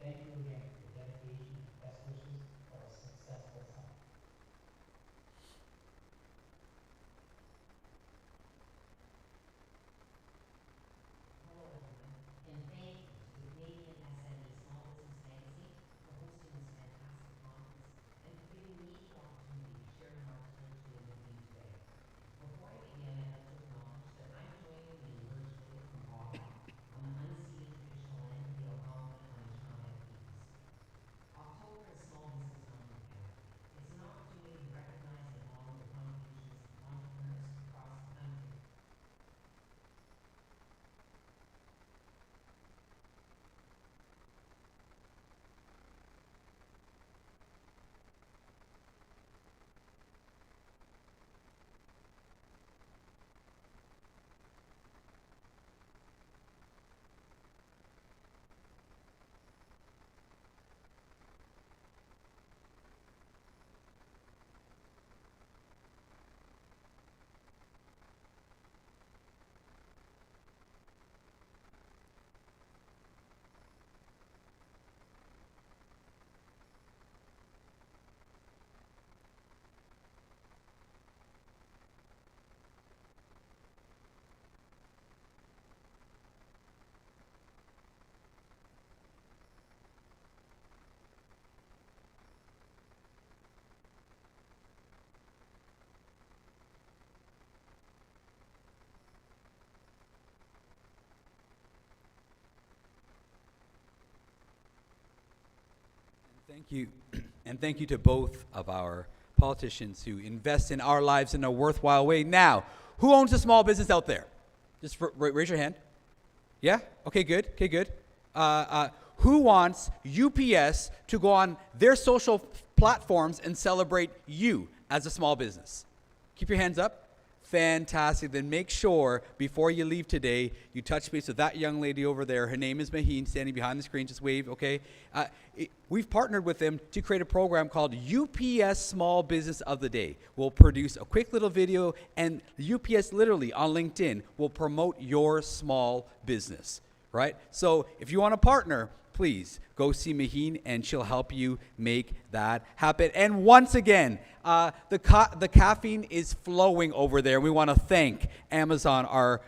Speaker 5: Thank you again for your dedication and best wishes for a successful summit.
Speaker 16: Hello, everyone, and thank you to the Canadian SME Small Business Magazine for hosting this fantastic conference and for giving me the opportunity to share my potential with you today. Before I begin, I'd like to acknowledge that I'm joining you virtually from Ottawa on the unceded traditional land of the Algonquin and Anishinaabe peoples. October is Small Business Month in Canada. It's an opportunity to recognize and honor the contributions of entrepreneurs across the country.
Speaker 10: Thank you. And thank you to both of our politicians who invest in our lives in a worthwhile way. Now, who owns a small business out there? Just raise your hand. Yeah? Okay, good. Okay, good. Who wants UPS to go on their social platforms and celebrate you as a small business? Keep your hands up. Fantastic. Then make sure before you leave today, you touch base with that young lady over there. Her name is Maheen, standing behind the screen. Just wave, okay? We've partnered with them to create a program called UPS Small Business of the Day. We'll produce a quick little video, and UPS literally on LinkedIn will promote your small business, right? So if you want to partner, please go see Maheen, and she'll help you make that happen. And once again, the caffeine is flowing over there. We want to thank Amazon, our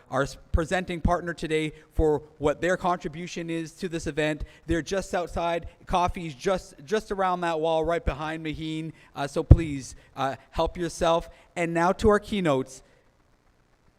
Speaker 10: presenting partner today, for what their contribution is to this event. They're just outside. Coffee's just around that wall right behind Maheen. So please help yourself. And now to our keynotes.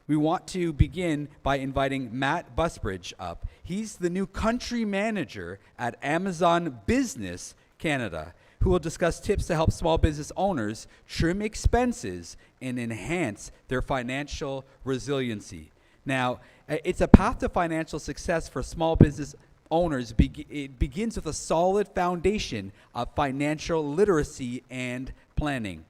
Speaker 10: We want to begin by inviting Matt Busbridge up. He's the new country manager at Amazon Business Canada, who will discuss tips to help small business owners trim expenses and enhance their financial resiliency. Now, it's a path to financial success for small business owners. It begins with a solid foundation of financial literacy and planning.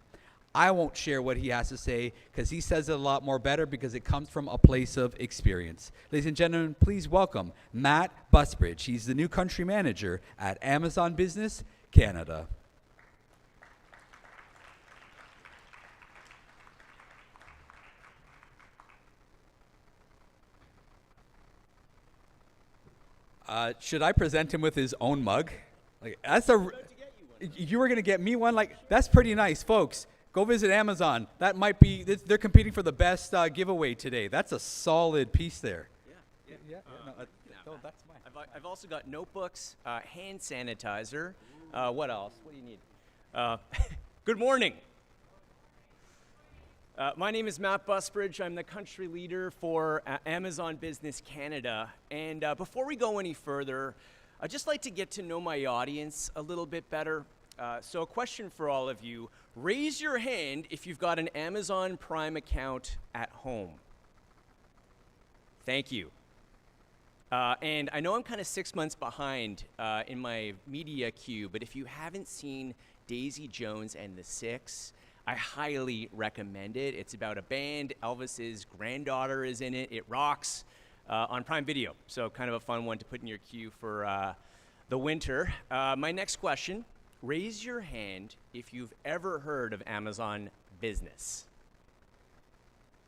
Speaker 10: I won't share what he has to say because he says it a lot more better because it comes from a place of experience. Ladies and gentlemen, please welcome Matt Busbridge. He's the new country manager at Amazon Business Canada. Should I present him with his own mug? Like, you were going to get me one? Like, that's pretty nice, folks. Go visit Amazon. That might be, they're competing for the best giveaway today. That's a solid piece there.
Speaker 17: No, that's mine. I've also got notebooks, hand sanitizer. What else? What do you need? Good morning. My name is Matt Busbridge. I'm the country leader for Amazon Business Canada. And before we go any further, I'd just like to get to know my audience a little bit better. So a question for all of you. Raise your hand if you've got an Amazon Prime account at home. Thank you. And I know I'm kind of 6 months behind in my media queue, but if you haven't seen Daisy Jones and the Six, I highly recommend it. It's about a band. Elvis's granddaughter is in it. It rocks on Prime Video. So kind of a fun one to put in your queue for the winter. My next question. Raise your hand if you've ever heard of Amazon Business.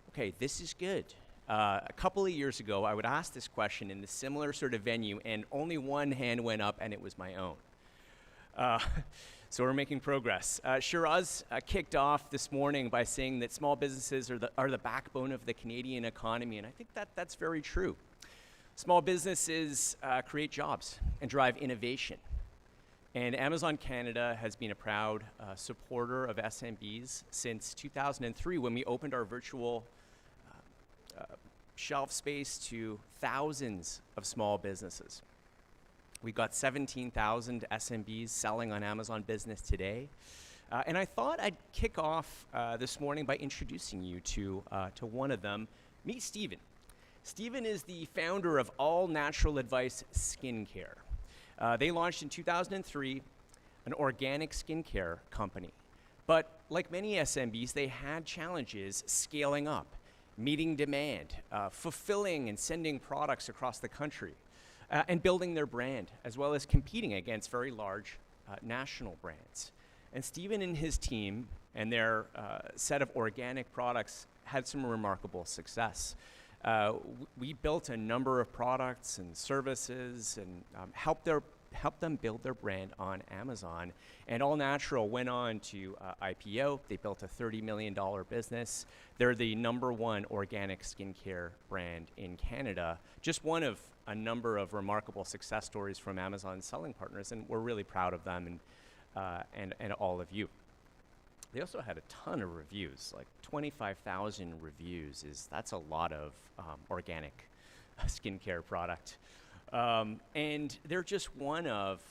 Speaker 17: Okay, this is good. A couple of years ago, I would ask this question in the similar sort of venue, and only one hand went up, and it was my own. So we're making progress. Shiraz kicked off this morning by saying that small businesses are the backbone of the Canadian economy, and I think that's very true. Small businesses create jobs and drive innovation. And Amazon Canada has been a proud supporter of SMBs since 2003 when we opened our virtual shelf space to thousands of small businesses. We've got 17,000 SMBs selling on Amazon Business today. And I thought I'd kick off this morning by introducing you to one of them. Meet Stephen. Stephen is the founder of All Natural Advice Skincare. They launched in 2003 an organic skincare company. But like many SMBs, they had challenges scaling up, meeting demand, fulfilling and sending products across the country, and building their brand, as well as competing against very large national brands. And Stephen and his team and their set of organic products had some remarkable success. We built a number of products and services and helped them build their brand on Amazon. And All Natural went on to IPO. They built a $30 million business. They're the #1 organic skincare brand in Canada. Just one of a number of remarkable success stories from Amazon's selling partners, and we're really proud of them and all of you. They also had a ton of reviews, like 25,000 reviews. That's a lot of organic skincare product. And they're just one of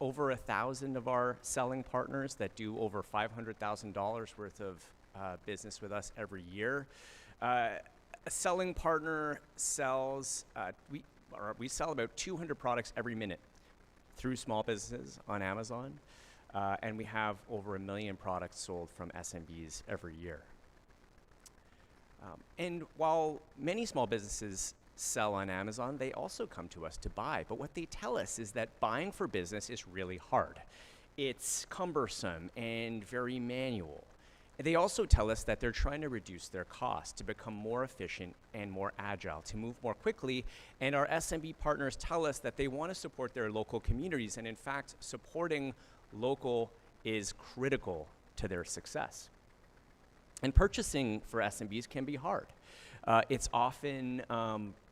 Speaker 17: over 1,000 of our selling partners that do over $500,000 worth of business with us every year. A selling partner sells, we sell about 200 products every minute through small businesses on Amazon, and we have over 1 million products sold from SMBs every year. And while many small businesses sell on Amazon, they also come to us to buy. But what they tell us is that buying for business is really hard. It's cumbersome and very manual. They also tell us that they're trying to reduce their costs to become more efficient and more agile, to move more quickly. And our SMB partners tell us that they want to support their local communities. And in fact, supporting local is critical to their success. And purchasing for SMBs can be hard. It's often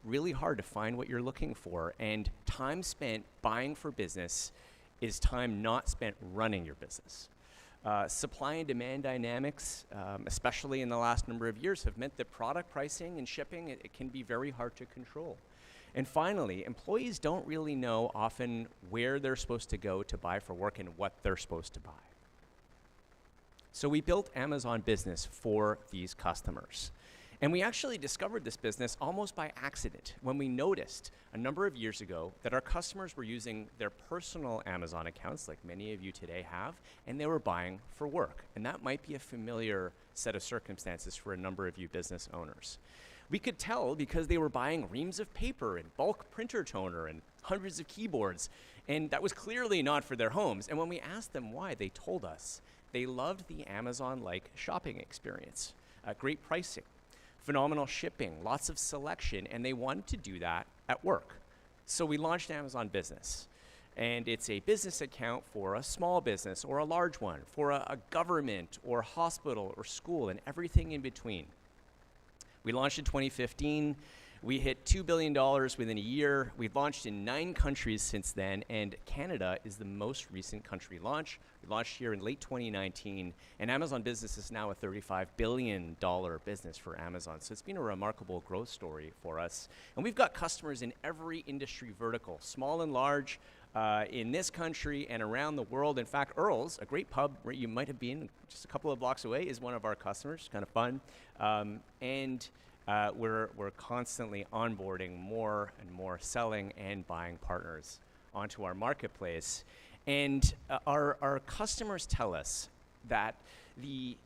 Speaker 17: really hard to find what you're looking for. And time spent buying for business is time not spent running your business. Supply and demand dynamics, especially in the last number of years, have meant that product pricing and shipping, it can be very hard to control. And finally, employees don't really know often where they're supposed to go to buy for work and what they're supposed to buy. So we built Amazon Business for these customers. And we actually discovered this business almost by accident when we noticed a number of years ago that our customers were using their personal Amazon accounts, like many of you today have, and they were buying for work. And that might be a familiar set of circumstances for a number of you business owners. We could tell because they were buying reams of paper and bulk printer toner and hundreds of keyboards, and that was clearly not for their homes. And when we asked them why, they told us they loved the Amazon-like shopping experience, great pricing, phenomenal shipping, lots of selection, and they wanted to do that at work. So we launched Amazon Business, and it's a business account for a small business or a large one, for a government or hospital or school, and everything in between. We launched in 2015. We hit $2 billion within a year. We've launched in 9 countries since then, and Canada is the most recent country launch. We launched here in late 2019, and Amazon Business is now a $35 billion business for Amazon. So it's been a remarkable growth story for us. And we've got customers in every industry vertical, small and large, in this country and around the world. In fact, Earl's, a great pub where you might have been just a couple of blocks away, is one of our customers. Kind of fun. We're constantly onboarding more and more selling and buying partners onto our marketplace. And our customers tell us that the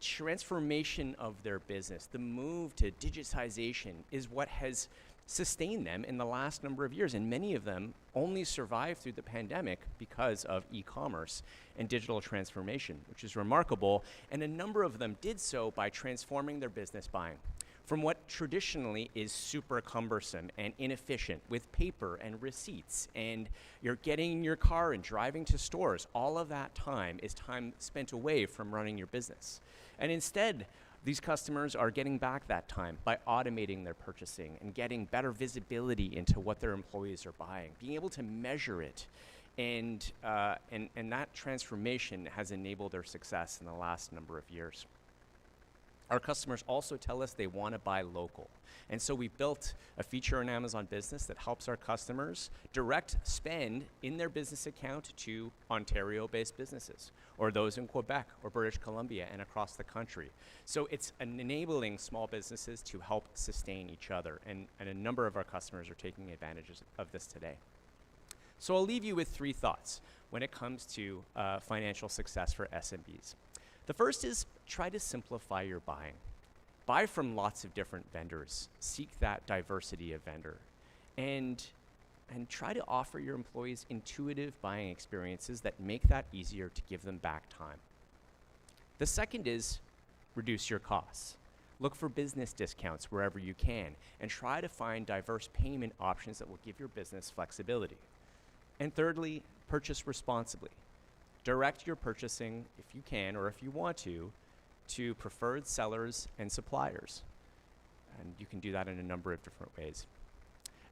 Speaker 17: transformation of their business, the move to digitization, is what has sustained them in the last number of years. And many of them only survived through the pandemic because of e-commerce and digital transformation, which is remarkable. And a number of them did so by transforming their business buying from what traditionally is super cumbersome and inefficient with paper and receipts, and you're getting in your car and driving to stores. All of that time is time spent away from running your business. And instead, these customers are getting back that time by automating their purchasing and getting better visibility into what their employees are buying, being able to measure it. And that transformation has enabled their success in the last number of years. Our customers also tell us they want to buy local. And so we built a feature in Amazon Business that helps our customers direct spend in their business account to Ontario-based businesses, or those in Quebec or British Columbia and across the country. So it's enabling small businesses to help sustain each other, and a number of our customers are taking advantage of this today. So I'll leave you with 3 thoughts when it comes to financial success for SMBs. The first is try to simplify your buying. Buy from lots of different vendors. Seek that diversity of vendor. And try to offer your employees intuitive buying experiences that make that easier to give them back time. The second is reduce your costs. Look for business discounts wherever you can, and try to find diverse payment options that will give your business flexibility. And thirdly, purchase responsibly. Direct your purchasing, if you can or if you want to preferred sellers and suppliers. And you can do that in a number of different ways.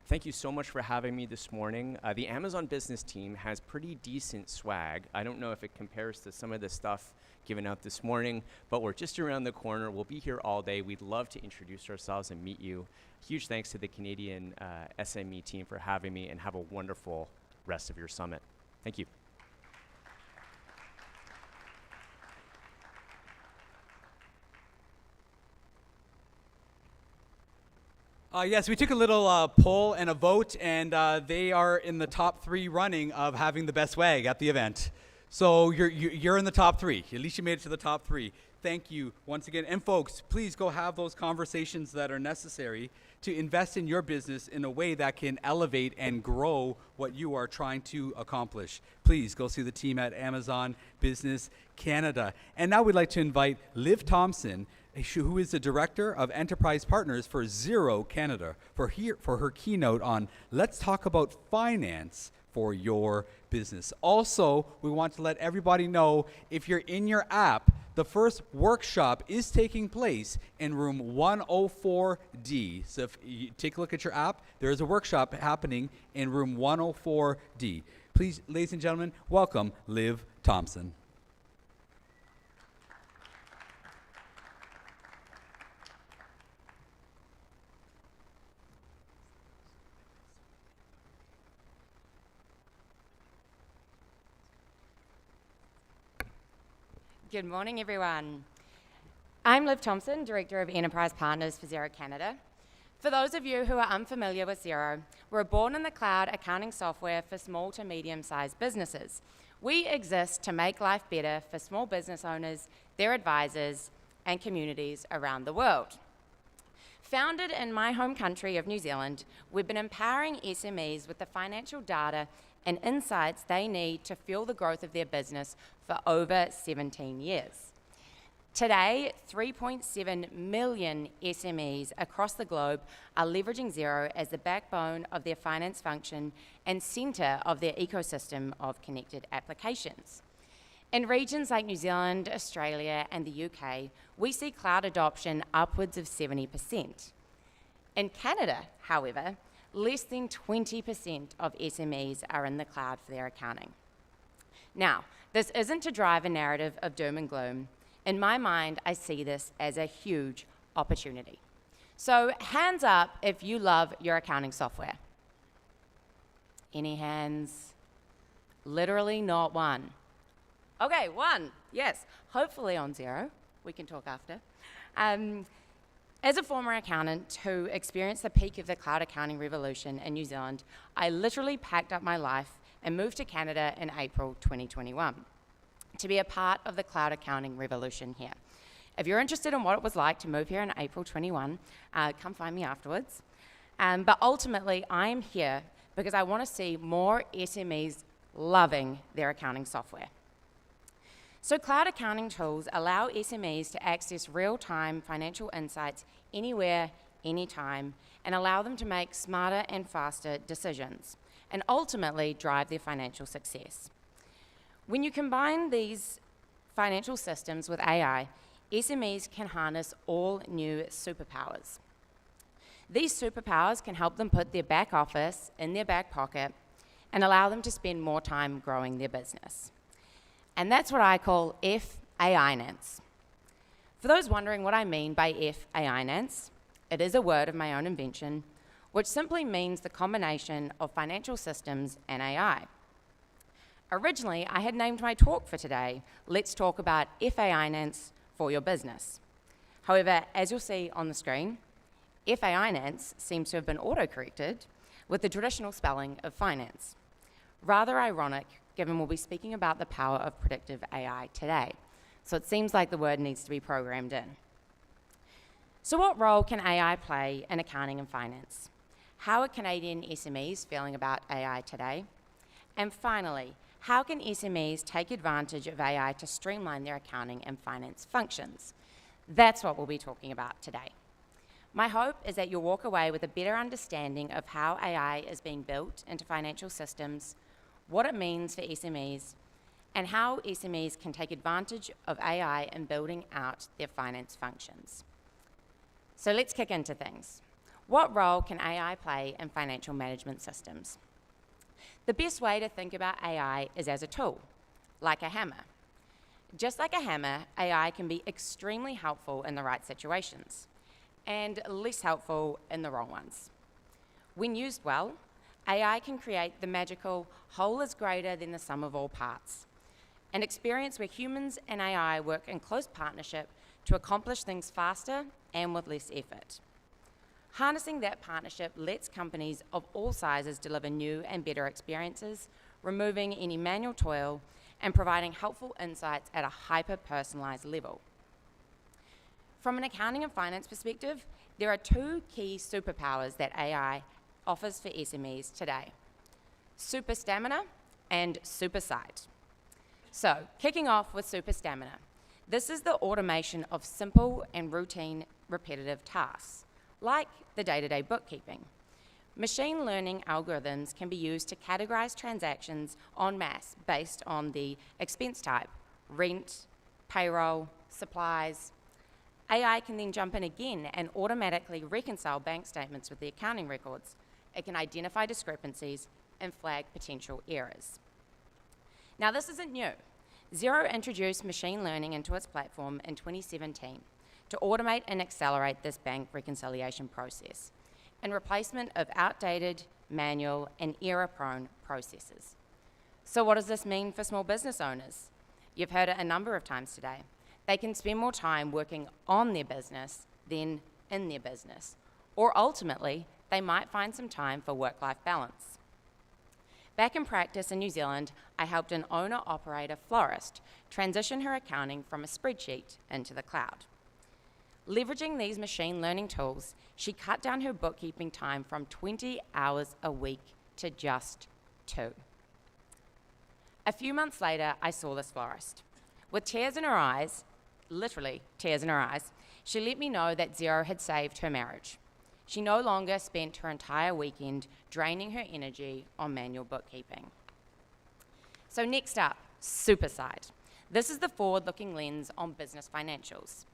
Speaker 17: Thank you so much for having me this morning. The Amazon Business team has pretty decent swag. I don't know if it compares to some of the stuff given out this morning, but we're just around the corner. We'll be here all day. We'd love to introduce ourselves and meet you. Huge thanks to the Canadian SME team for having me, and have a wonderful rest of your summit. Thank you.
Speaker 10: Yes, we took a little poll and a vote, and they are in the top 3 running of having the best swag at the event. So you're in the top 3. At least you made it to the top 3. Thank you once again. And folks, please go have those conversations that are necessary to invest in your business in a way that can elevate and grow what you are trying to accomplish. Please go see the team at Amazon Business Canada. And now we'd like to invite Liv Thompson, who is the Director of Enterprise Partners for Xero Canada, for her keynote on Let's Talk About Finance for Your Business. Also, we want to let everybody know, if you're in your app, the first workshop is taking place in room 104D. So if you take a look at your app, there is a workshop happening in room 104D. Please, ladies and gentlemen, welcome Liv Thompson.
Speaker 18: Good morning, everyone. I'm Liv Thompson, Director of Enterprise Partners for Xero Canada. For those of you who are unfamiliar with Xero, we're born in the cloud accounting software for small to medium-sized businesses. We exist to make life better for small business owners, their advisors, and communities around the world. Founded in my home country of New Zealand, we've been empowering SMEs with the financial data and insights they need to fuel the growth of their business for over 17 years. Today, 3.7 million SMEs across the globe are leveraging Xero as the backbone of their finance function and centre of their ecosystem of connected applications. In regions like New Zealand, Australia, and the UK, we see cloud adoption upwards of 70%. In Canada, however, less than 20% of SMEs are in the cloud for their accounting. Now, this isn't to drive a narrative of doom and gloom. In my mind, I see this as a huge opportunity. So hands up if you love your accounting software. Any hands? Literally not one. Okay, one, yes, hopefully on Xero. We can talk after. As a former accountant who experienced the peak of the cloud accounting revolution in New Zealand, I literally packed up my life and moved to Canada in April 2021 to be a part of the cloud accounting revolution here. If you're interested in what it was like to move here in April 21, come find me afterwards. But ultimately, I am here because I want to see more SMEs loving their accounting software. So cloud accounting tools allow SMEs to access real-time financial insights anywhere, anytime, and allow them to make smarter and faster decisions, and ultimately drive their financial success. When you combine these financial systems with AI, SMEs can harness all new superpowers. These superpowers can help them put their back office in their back pocket and allow them to spend more time growing their business. And that's what I call FAInance. For those wondering what I mean by FAInance, it is a word of my own invention, which simply means the combination of financial systems and AI. Originally, I had named my talk for today, Let's Talk About FAInance for Your Business. However, as you'll see on the screen, FAInance seems to have been auto-corrected with the traditional spelling of finance. Rather ironic, given we'll be speaking about the power of predictive AI today. So it seems like the word needs to be programmed in. So what role can AI play in accounting and finance? How are Canadian SMEs feeling about AI today? And finally, how can SMEs take advantage of AI to streamline their accounting and finance functions? That's what we'll be talking about today. My hope is that you'll walk away with a better understanding of how AI is being built into financial systems, what it means for SMEs, and how SMEs can take advantage of AI in building out their finance functions. So let's kick into things. What role can AI play in financial management systems? The best way to think about AI is as a tool, like a hammer. Just like a hammer, AI can be extremely helpful in the right situations, and less helpful in the wrong ones. When used well, AI can create the magical whole is greater than the sum of all parts, an experience where humans and AI work in close partnership to accomplish things faster and with less effort. Harnessing that partnership lets companies of all sizes deliver new and better experiences, removing any manual toil and providing helpful insights at a hyper-personalized level. From an accounting and finance perspective, there are two key superpowers that AI offers for SMEs today: Super Stamina and Super Sight. So, kicking off with Super Stamina. This is the automation of simple and routine repetitive tasks, like the day-to-day bookkeeping. Machine learning algorithms can be used to categorize transactions en masse based on the expense type, rent, payroll, supplies. AI can then jump in again and automatically reconcile bank statements with the accounting records. It can identify discrepancies and flag potential errors. Now, this isn't new. Xero introduced machine learning into its platform in 2017 to automate and accelerate this bank reconciliation process in replacement of outdated, manual, and error-prone processes. So what does this mean for small business owners? You've heard it a number of times today. They can spend more time working on their business than in their business, or ultimately, they might find some time for work-life balance. Back in practice in New Zealand, I helped an owner-operator florist transition her accounting from a spreadsheet into the cloud. Leveraging these machine learning tools, she cut down her bookkeeping time from 20 hours a week to just 2. A few months later, I saw this florist. With tears in her eyes, literally tears in her eyes, she let me know that Xero had saved her marriage. She no longer spent her entire weekend draining her energy on manual bookkeeping. So next up, SuperSight. This is the forward-looking lens on business financials.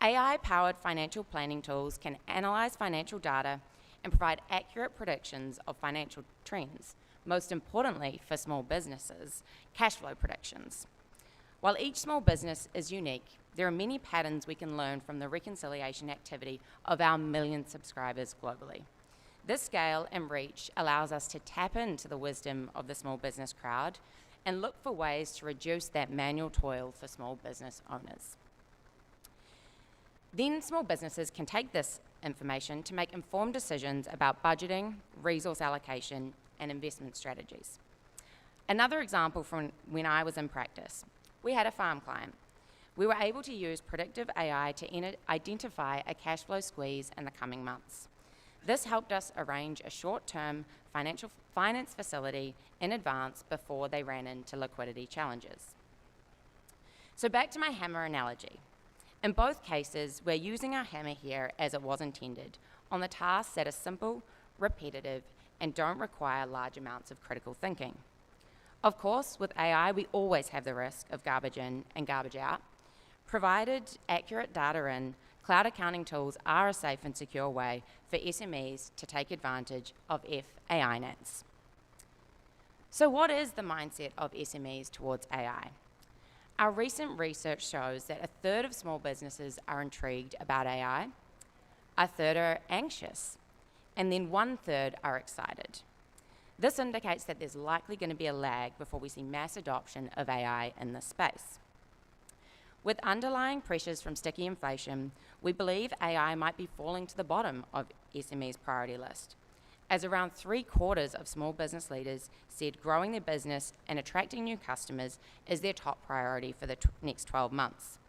Speaker 18: AI-powered financial planning tools can analyze financial data and provide accurate predictions of financial trends, most importantly for small businesses, cash flow predictions. While each small business is unique, there are many patterns we can learn from the reconciliation activity of our million subscribers globally. This scale and reach allows us to tap into the wisdom of the small business crowd and look for ways to reduce that manual toil for small business owners. Then small businesses can take this information to make informed decisions about budgeting, resource allocation, and investment strategies. Another example from when I was in practice, we had a farm client. We were able to use predictive AI to identify a cash flow squeeze in the coming months. This helped us arrange a short-term finance facility in advance before they ran into liquidity challenges. So back to my hammer analogy. In both cases, we're using our hammer here as it was intended, on the tasks that are simple, repetitive, and don't require large amounts of critical thinking. Of course, with AI, we always have the risk of garbage in and garbage out. Provided accurate data in, cloud accounting tools are a safe and secure way for SMEs to take advantage of AI nets. So what is the mindset of SMEs towards AI? Our recent research shows that 1/3 of small businesses are intrigued about AI, 1/3 are anxious, and then 1/3 are excited. This indicates that there's likely going to be a lag before we see mass adoption of AI in this space. With underlying pressures from sticky inflation, we believe AI might be falling to the bottom of SME's priority list, as around 3/4 of small business leaders said growing their business and attracting new customers is their top priority for the next 12 months.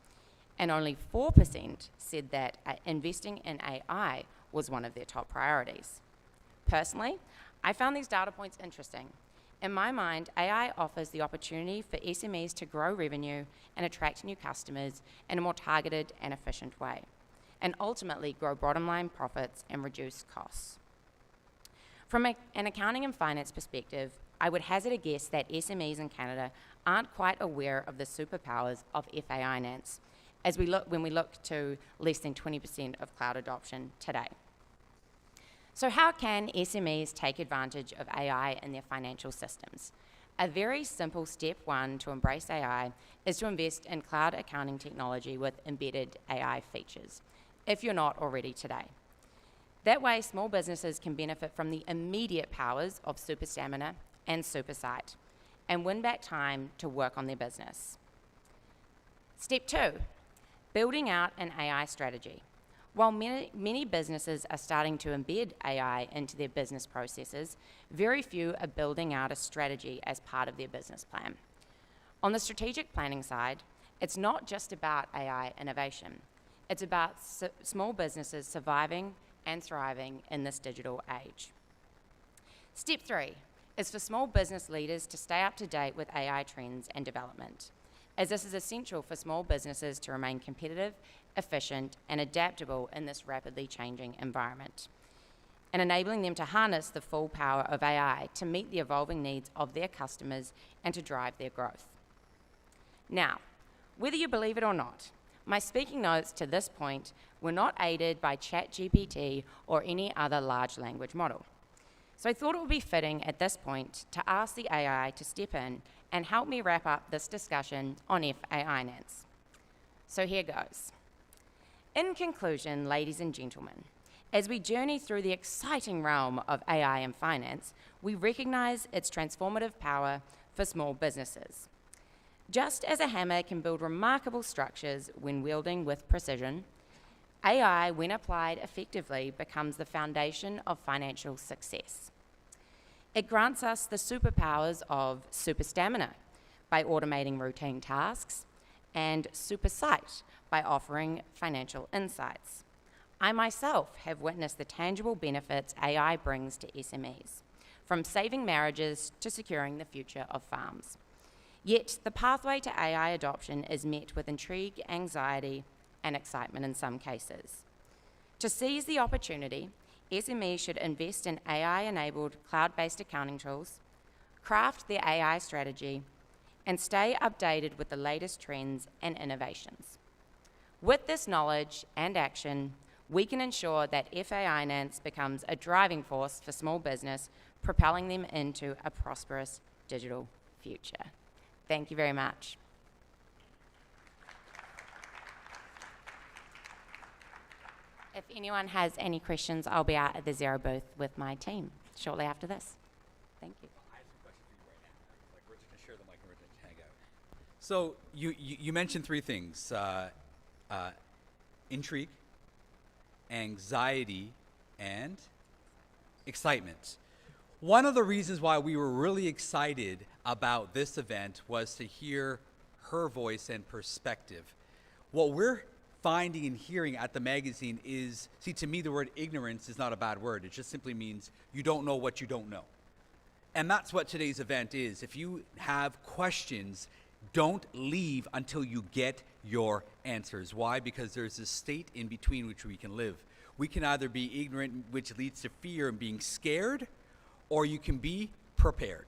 Speaker 18: And only 4% said that investing in AI was one of their top priorities. Personally, I found these data points interesting. In my mind, AI offers the opportunity for SMEs to grow revenue and attract new customers in a more targeted and efficient way, and ultimately grow bottom line profits and reduce costs. From an accounting and finance perspective, I would hazard a guess that SMEs in Canada aren't quite aware of the superpowers of FAI nets when we look to less than 20% of cloud adoption today. So how can SMEs take advantage of AI in their financial systems? A very simple step one to embrace AI is to invest in cloud accounting technology with embedded AI features, if you're not already today. That way, small businesses can benefit from the immediate powers of Super Stamina and Super Sight and win back time to work on their business. Step 2, building out an AI strategy. While many businesses are starting to embed AI into their business processes, very few are building out a strategy as part of their business plan. On the strategic planning side, it's not just about AI innovation. It's about small businesses surviving and thriving in this digital age. Step 3 is for small business leaders to stay up to date with AI trends and development, as this is essential for small businesses to remain competitive, efficient, and adaptable in this rapidly changing environment, and enabling them to harness the full power of AI to meet the evolving needs of their customers and to drive their growth. Now, whether you believe it or not, my speaking notes to this point were not aided by ChatGPT or any other large language model. So I thought it would be fitting at this point to ask the AI to step in and help me wrap up this discussion on FAInance. So here goes. In conclusion, ladies and gentlemen, as we journey through the exciting realm of AI and finance, we recognize its transformative power for small businesses. Just as a hammer can build remarkable structures when wielding with precision, AI, when applied effectively, becomes the foundation of financial success. It grants us the superpowers of super stamina by automating routine tasks and super sight by offering financial insights. I myself have witnessed the tangible benefits AI brings to SMEs, from saving marriages to securing the future of farms. Yet the pathway to AI adoption is met with intrigue, anxiety, and excitement in some cases. To seize the opportunity, SMEs should invest in AI-enabled cloud-based accounting tools, craft their AI strategy, and stay updated with the latest trends and innovations. With this knowledge and action, we can ensure that FAInance becomes a driving force for small business, propelling them into a prosperous digital future. Thank you very much. If anyone has any questions, I'll be out at the Xero booth with my team shortly after this. Thank you.
Speaker 10: I have some questions for you right now. Like, we're just gonna share the mic and we're gonna hang out. So you mentioned three things: intrigue, anxiety, and excitement. One of the reasons why we were really excited about this event was to hear her voice and perspective. What we're finding and hearing at the magazine is, see, to me the word ignorance is not a bad word. It just simply means you don't know what you don't know. And that's what today's event is. If you have questions, don't leave until you get your answers. Why? Because there's a state in between which we can live. We can either be ignorant, which leads to fear and being scared, or you can be prepared.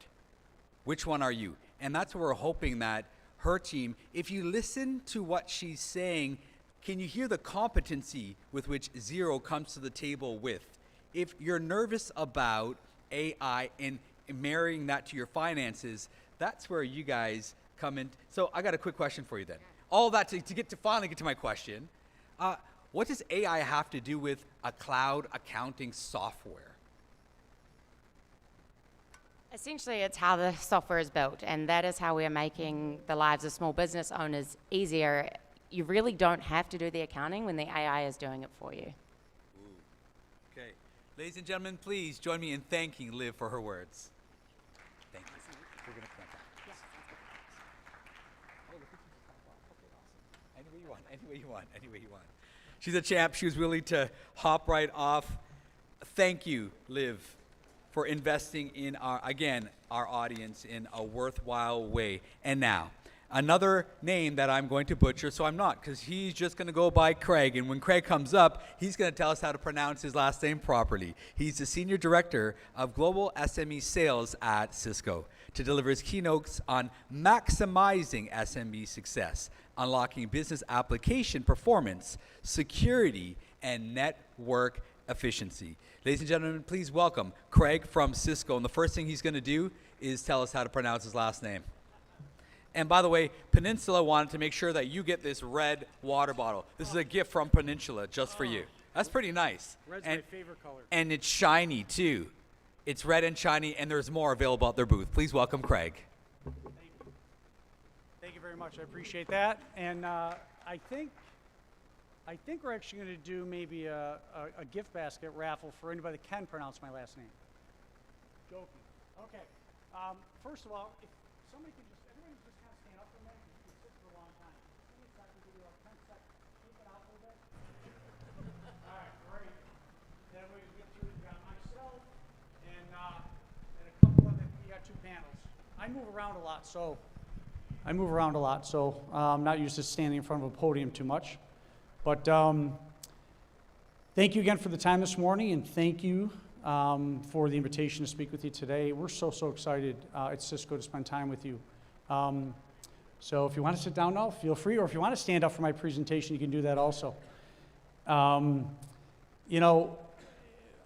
Speaker 10: Which one are you? And that's what we're hoping that her team, if you listen to what she's saying, can you hear the competency with which Xero comes to the table with? If you're nervous about AI and marrying that to your finances, that's where you guys come in. So I got a quick question for you then. All that to finally get to my question. What does AI have to do with a cloud accounting software?
Speaker 18: Essentially, it's how the software is built, and that is how we are making the lives of small business owners easier. You really don't have to do the accounting when the AI is doing it for you.
Speaker 10: Ooh. Okay. Ladies and gentlemen, please join me in thanking Liv for her words. Thank you. We're going to connect that.
Speaker 18: Yes.
Speaker 10: Oh, look at you. Okay, awesome. Any way you want. Any way you want. She's a champ. She was willing to hop right off. Thank you, Liv, for investing in our audience in a worthwhile way. And now, another name that I'm going to butcher, so I'm not, because he's just going to go by Craig. And when Craig comes up, he's going to tell us how to pronounce his last name properly. He's the Senior Director of Global SME Sales at Cisco to deliver his keynotes on maximizing SMB success, unlocking business application performance, security, and network efficiency. Ladies and gentlemen, please welcome Craig from Cisco. And the first thing he's going to do is tell us how to pronounce his last name. And by the way, Peninsula wanted to make sure that you get this red water bottle. This is a gift from Peninsula just for you. That's pretty nice.
Speaker 19: Red's my favorite color.
Speaker 10: And it's shiny too. It's red and shiny, and there's more available at their booth. Please welcome Craig.
Speaker 19: Thank you. Thank you very much. I appreciate that. And I think
Speaker 5: I think we're actually going to do maybe a gift basket raffle for anybody that can pronounce my last name. Joking. Okay. First of all, if somebody can just, everybody just kind of stand up for a minute, because you can sit for a long time. Give me a second, give you like 10 seconds. Keep it out a little bit. All right, great. Then we get through, we got myself and a couple of we got 2 panels. I move around a lot, so I'm not used to standing in front of a podium too much. But thank you again for the time this morning, and thank you for the invitation to speak with you today. We're so excited at Cisco to spend time with you. So if you want to sit down now, feel free, or if you want to stand up for my presentation, you can do that also. You know,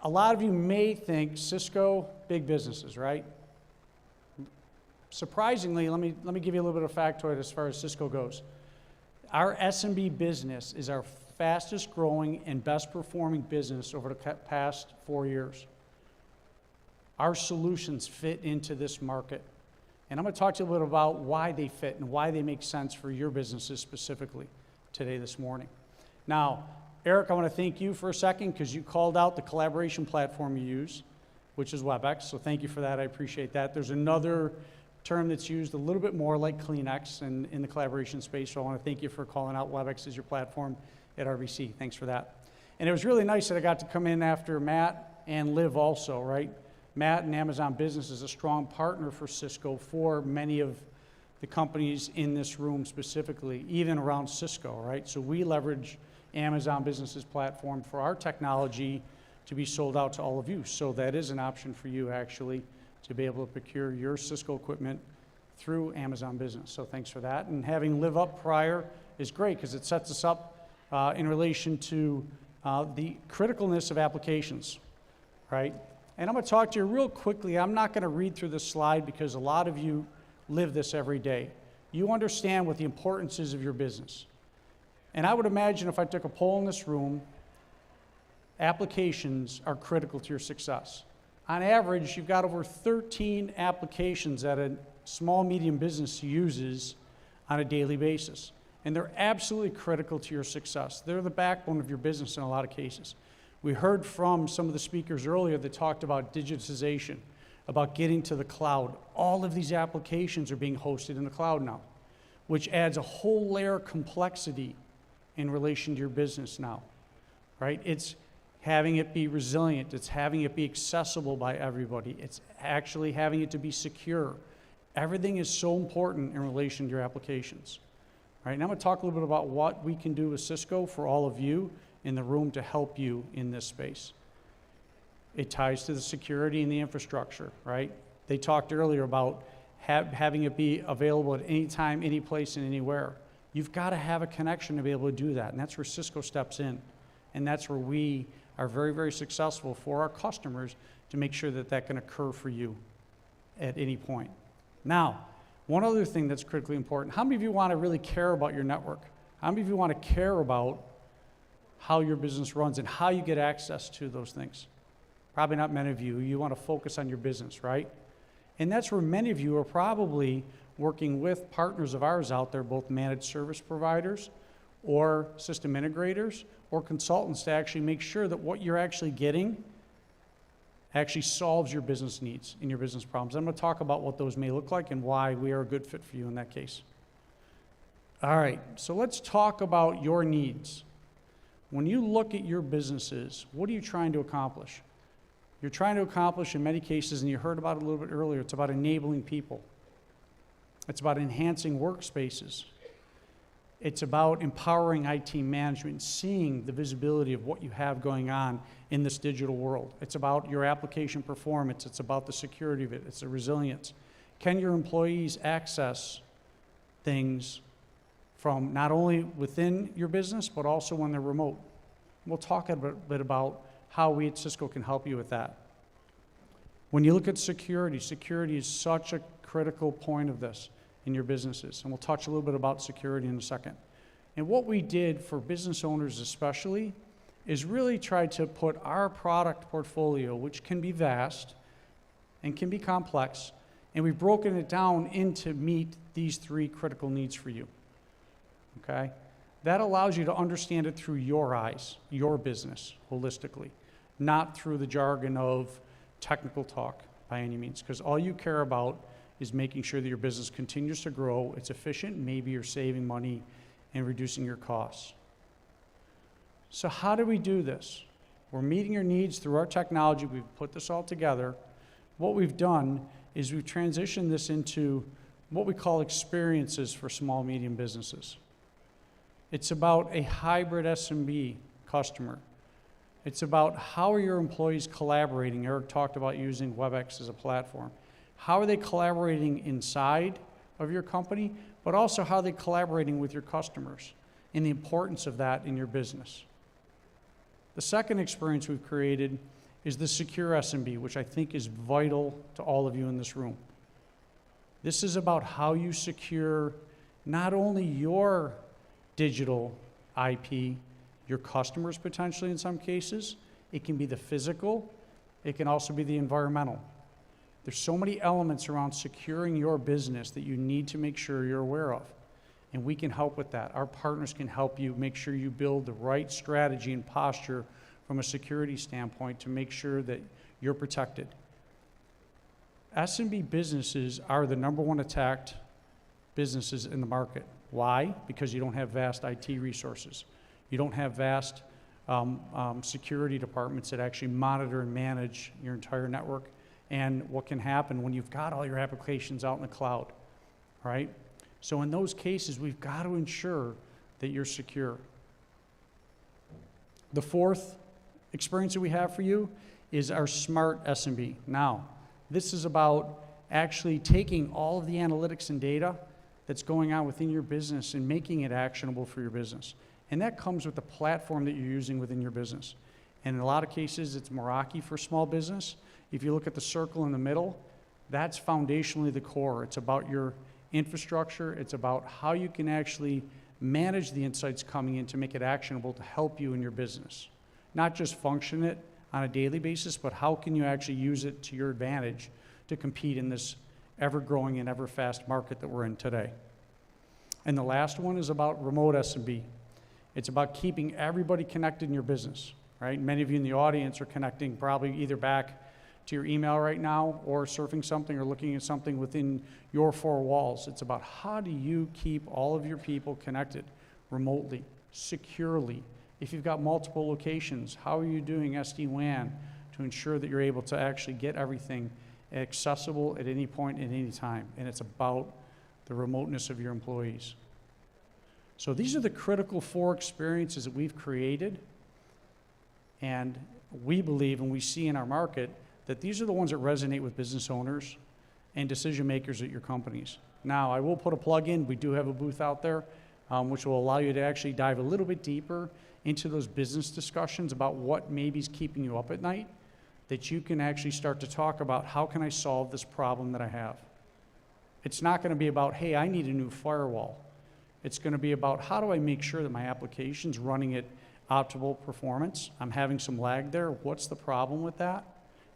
Speaker 5: a lot of you may think Cisco, big businesses, right? Surprisingly, let me give you a little bit of factoid as far as Cisco goes. Our SMB business is our fastest growing and best performing business over the past 4 years. Our solutions fit into this market. And I'm going to talk to you a little bit about why they fit and why they make sense for your businesses specifically today, this morning. Now, Eric, I want to thank you for a second because you called out the collaboration platform you use, which is WebEx. So thank you for that. I appreciate that. There's another term that's used a little bit more like Kleenex in the collaboration space. So I want to thank you for calling out WebEx as your platform at RBC. Thanks for that. And it was really nice that I got to come in after Matt and Liv also, right? Matt and Amazon Business is a strong partner for Cisco for many of the companies in this room specifically, even around Cisco, right? So we leverage Amazon Business's platform for our technology to be sold out to all of you. So that is an option for you actually to be able to procure your Cisco equipment through Amazon Business. So thanks for that. And having Liv up prior is great because it sets us up in relation to the criticalness of applications, right? And I'm going to talk to you real quickly. I'm not going to read through this slide because a lot of you live this every day. You understand what the importance is of your business. And I would imagine if I took a poll in this room, applications are critical to your success. On average, you've got over 13 applications that a small, medium business uses on a daily basis. And they're absolutely critical to your success. They're the backbone of your business in a lot of cases. We heard from some of the speakers earlier that talked about digitization, about getting to the cloud. All of these applications are being hosted in the cloud now, which adds a whole layer of complexity in relation to your business now, right? It's having it be resilient. It's having it be accessible by everybody. It's actually having it to be secure. Everything is so important in relation to your applications, right? And I'm going to talk a little bit about what we can do with Cisco for all of you in the room to help you in this space. It ties to the security and the infrastructure, right? They talked earlier about having it be available at any time, any place, and anywhere. You've got to have a connection to be able to do that, and that's where Cisco steps in. And that's where we are very, very successful for our customers to make sure that that can occur for you at any point. Now, one other thing that's critically important, how many of you want to really care about your network? How many of you want to care about how your business runs and how you get access to those things? Probably not many of you. You want to focus on your business, right? And that's where many of you are probably working with partners of ours out there, both managed service providers or system integrators or consultants, to actually make sure that what you're actually getting actually solves your business needs and your business problems. I'm going to talk about what those may look like and why we are a good fit for you in that case. All right, so let's talk about your needs. When you look at your businesses, what are you trying to accomplish? You're trying to accomplish, in many cases, and you heard about it a little bit earlier, it's about enabling people. It's about enhancing workspaces. It's about empowering IT management, seeing the visibility of what you have going on in this digital world. It's about your application performance. It's about the security of it. It's the resilience. Can your employees access things from not only within your business, but also when they're remote? We'll talk a bit about how we at Cisco can help you with that. When you look at security, security is such a critical point of this in your businesses. And we'll touch a little bit about security in a second. And what we did for business owners especially is really try to put our product portfolio, which can be vast and can be complex, and we've broken it down into meet these 3 critical needs for you. Okay? That allows you to understand it through your eyes, your business, holistically, not through the jargon of technical talk by any means, because all you care about is making sure that your business continues to grow, it's efficient, maybe you're saving money and reducing your costs. So how do we do this? We're meeting your needs through our technology. We've put this all together. What we've done is we've transitioned this into what we call experiences for small, medium businesses. It's about a hybrid SMB customer. It's about how are your employees collaborating. Eric talked about using WebEx as a platform. How are they collaborating inside of your company, but also how are they collaborating with your customers and the importance of that in your business. The second experience we've created is the secure SMB, which I think is vital to all of you in this room. This is about how you secure not only your digital IP, your customers potentially in some cases, it can be the physical, it can also be the environmental. There's so many elements around securing your business that you need to make sure you're aware of. And we can help with that. Our partners can help you make sure you build the right strategy and posture from a security standpoint to make sure that you're protected. SMB businesses are the #1 attacked businesses in the market. Why? Because you don't have vast IT resources. You don't have vast security departments that actually monitor and manage your entire network and what can happen when you've got all your applications out in the cloud, right? So in those cases, we've got to ensure that you're secure. The fourth experience that we have for you is our smart SMB. Now, this is about actually taking all of the analytics and data that's going on within your business and making it actionable for your business. And that comes with the platform that you're using within your business. And in a lot of cases, it's Meraki for small business. If you look at the circle in the middle, that's foundationally the core. It's about your infrastructure. It's about how you can actually manage the insights coming in to make it actionable to help you in your business. Not just function it on a daily basis, but how can you actually use it to your advantage to compete in this ever-growing and ever-fast market that we're in today. And the last one is about remote SMB. It's about keeping everybody connected in your business, right? Many of you in the audience are connecting probably either back to your email right now or surfing something or looking at something within your four walls. It's about how do you keep all of your people connected remotely, securely. If you've got multiple locations, how are you doing SD-WAN to ensure that you're able to actually get everything accessible at any point at any time? And it's about the remoteness of your employees. So these are the critical 4 experiences that we've created, and we believe and we see in our market that these are the ones that resonate with business owners and decision makers at your companies. Now, I will put a plug in. We do have a booth out there, which will allow you to actually dive a little bit deeper into those business discussions about what maybe is keeping you up at night, that you can actually start to talk about how can I solve this problem that I have. It's not going to be about, hey, I need a new firewall. It's going to be about how do I make sure that my application's running at optimal performance. I'm having some lag there. What's the problem with that?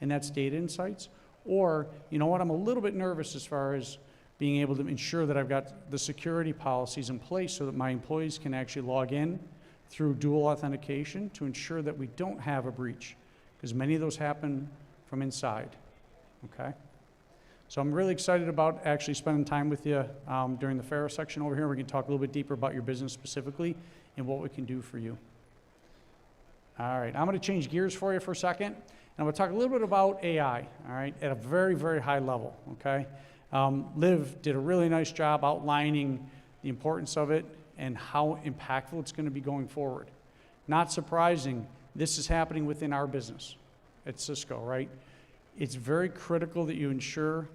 Speaker 5: And that's data insights. Or, you know what, I'm a little bit nervous as far as being able to ensure that I've got the security policies in place so that my employees can actually log in through dual authentication to ensure that we don't have a breach, because many of those happen from inside, okay? So I'm really excited about actually spending time with you during the Pharaoh section over here. We can talk a little bit deeper about your business specifically and what we can do for you. All right, I'm going to change gears for you for a second, and I'm going to talk a little bit about AI, all right, at a very, very high level, okay? Liv did a really nice job outlining the importance of it and how impactful it's going to be going forward. Not surprising, this is happening within our business at Cisco, right? It's very critical that you ensure,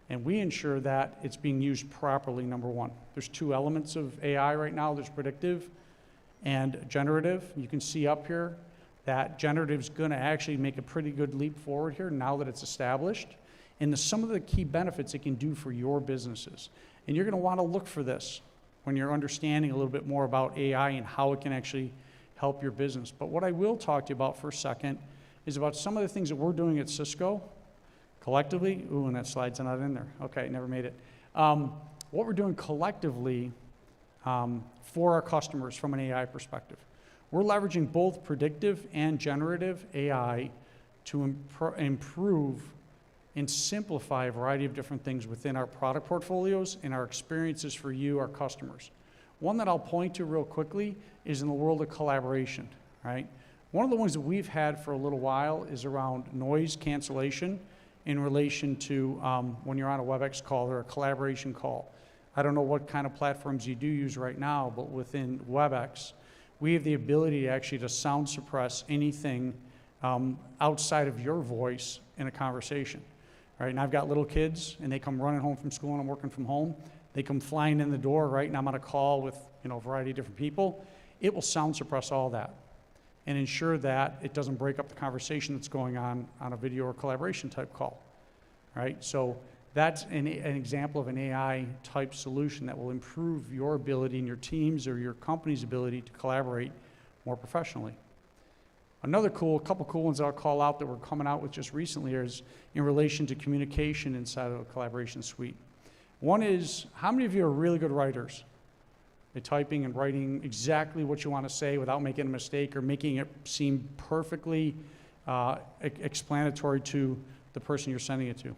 Speaker 5: and we ensure that it's being used properly, number one. There's 2 elements of AI right now. There's predictive and generative. You can see up here that generative is going to actually make a pretty good leap forward here now that it's established, and some of the key benefits it can do for your businesses. And you're going to want to look for this when you're understanding a little bit more about AI and how it can actually help your business. But what I will talk to you about for a second is about some of the things that we're doing at Cisco collectively. Ooh, and that slide's not in there. Okay, never made it. What we're doing collectively
Speaker 20: for our customers from an AI perspective. We're leveraging both predictive and generative AI to improve and simplify a variety of different things within our product portfolios and our experiences for you, our customers. One that I'll point to real quickly is in the world of collaboration, right? One of the ones that we've had for a little while is around noise cancellation in relation to when you're on a WebEx call or a collaboration call. I don't know what kind of platforms you do use right now, but within WebEx, we have the ability to actually to sound suppress anything outside of your voice in a conversation, right? And I've got little kids, and they come running home from school, and I'm working from home. They come flying in the door, right? And I'm on a call with, you know, a variety of different people. It will sound suppress all that and ensure that it doesn't break up the conversation that's going on a video or collaboration type call, right? So that's an example of an AI type solution that will improve your ability and your team's or your company's ability to collaborate more professionally. Another couple cool ones that I'll call out that we're coming out with just recently is in relation to communication inside of a collaboration suite. One is, how many of you are really good writers? At typing and writing exactly what you want to say without making a mistake or making it seem perfectly explanatory to the person you're sending it to.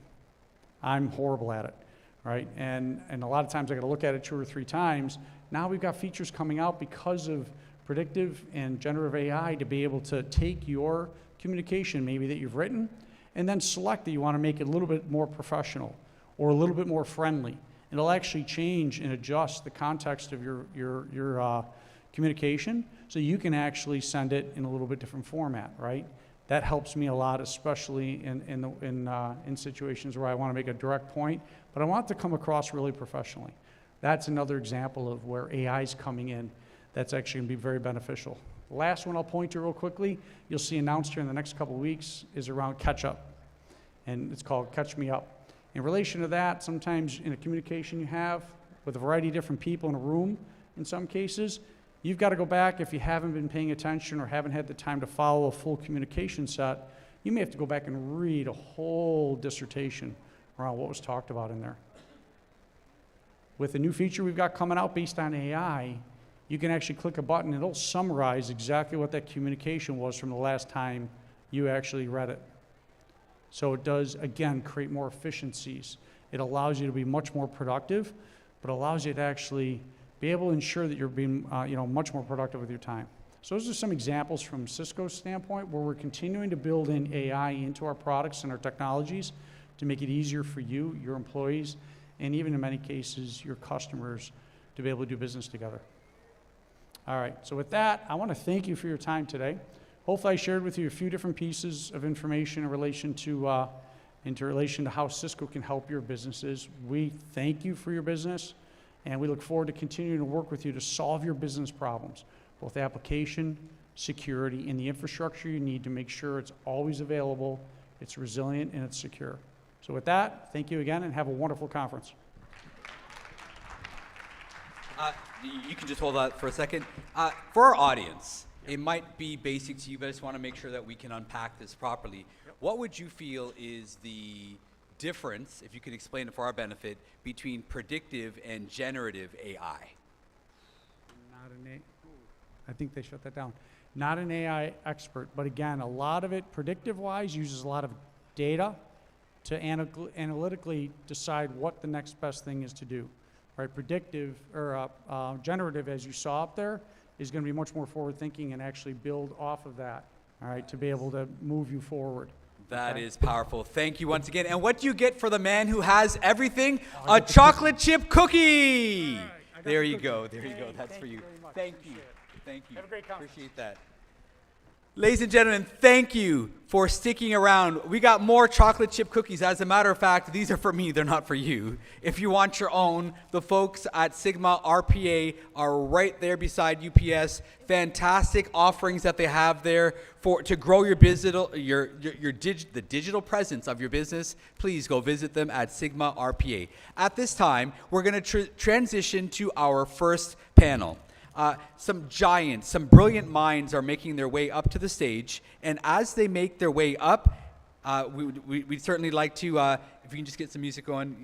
Speaker 20: I'm horrible at it, right? And a lot of times I got to look at it 2 or 3 times. Now we've got features coming out because of predictive and generative AI to be able to take your communication maybe that you've written and then select that you want to make it a little bit more professional or a little bit more friendly. It'll actually change and adjust the context of your communication so you can actually send it in a little bit different format, right? That helps me a lot, especially in situations where I want to make a direct point, but I want it to come across really professionally. That's another example of where AI is coming in that's actually going to be very beneficial. The last one I'll point to real quickly, you'll see announced here in the next couple of weeks, is around catch up. And it's called Catch Me Up. In relation to that, sometimes in a communication you have with a variety of different people in a room, in some cases, you've got to go back if you haven't been paying attention or haven't had the time to follow a full communication set. You may have to go back and read a whole dissertation around what was talked about in there. With the new feature we've got coming out based on AI, you can actually click a button and it'll summarize exactly what that communication was from the last time you actually read it. So it does, again, create more efficiencies. It allows you to be much more productive, but allows you to actually be able to ensure that you're being much more productive with your time. So those are some examples from Cisco's standpoint where we're continuing to build in AI into our products and our technologies to make it easier for you, your employees, and even in many cases, your customers to be able to do business together. All right, so with that, I want to thank you for your time today. Hopefully I shared with you a few different pieces of information in relation to how Cisco can help your businesses. We thank you for your business, and we look forward to continuing to work with you to solve your business problems, both application, security, and the infrastructure you need to make sure it's always available, it's resilient, and it's secure. So with that, thank you again, and have a wonderful conference.
Speaker 10: You can just hold that for a second. For our audience, it might be basic to you, but I just want to make sure that we can unpack this properly. Yep. What would you feel is the difference, if you could explain it for our benefit, between predictive and generative AI?
Speaker 20: I think they shut that down. Not an AI expert, but again, a lot of it, predictive-wise, uses a lot of data to analytically decide what the next best thing is to do. Right? Predictive, or generative, as you saw up there, is going to be much more forward-thinking and actually build off of that, all right, to be able to move you forward.
Speaker 10: That is powerful. Thank you once again. And what do you get for the man who has everything? A chocolate chip cookie. Right, there you go. There you go. That's for you. Thank you. Thank you.
Speaker 13: Have a great conference.
Speaker 10: Appreciate that. Ladies and gentlemen, thank you for sticking around. We got more chocolate chip cookies. As a matter of fact, these are for me. They're not for you. If you want your own, the folks at Sigma RPA are right there beside UPS. Fantastic offerings that they have there to grow your the digital presence of your business. Please go visit them at Sigma RPA. At this time, we're going to transition to our first panel. Some brilliant minds are making their way up to the stage, and as they make their way up, we'd certainly like to, if you can just get some music going,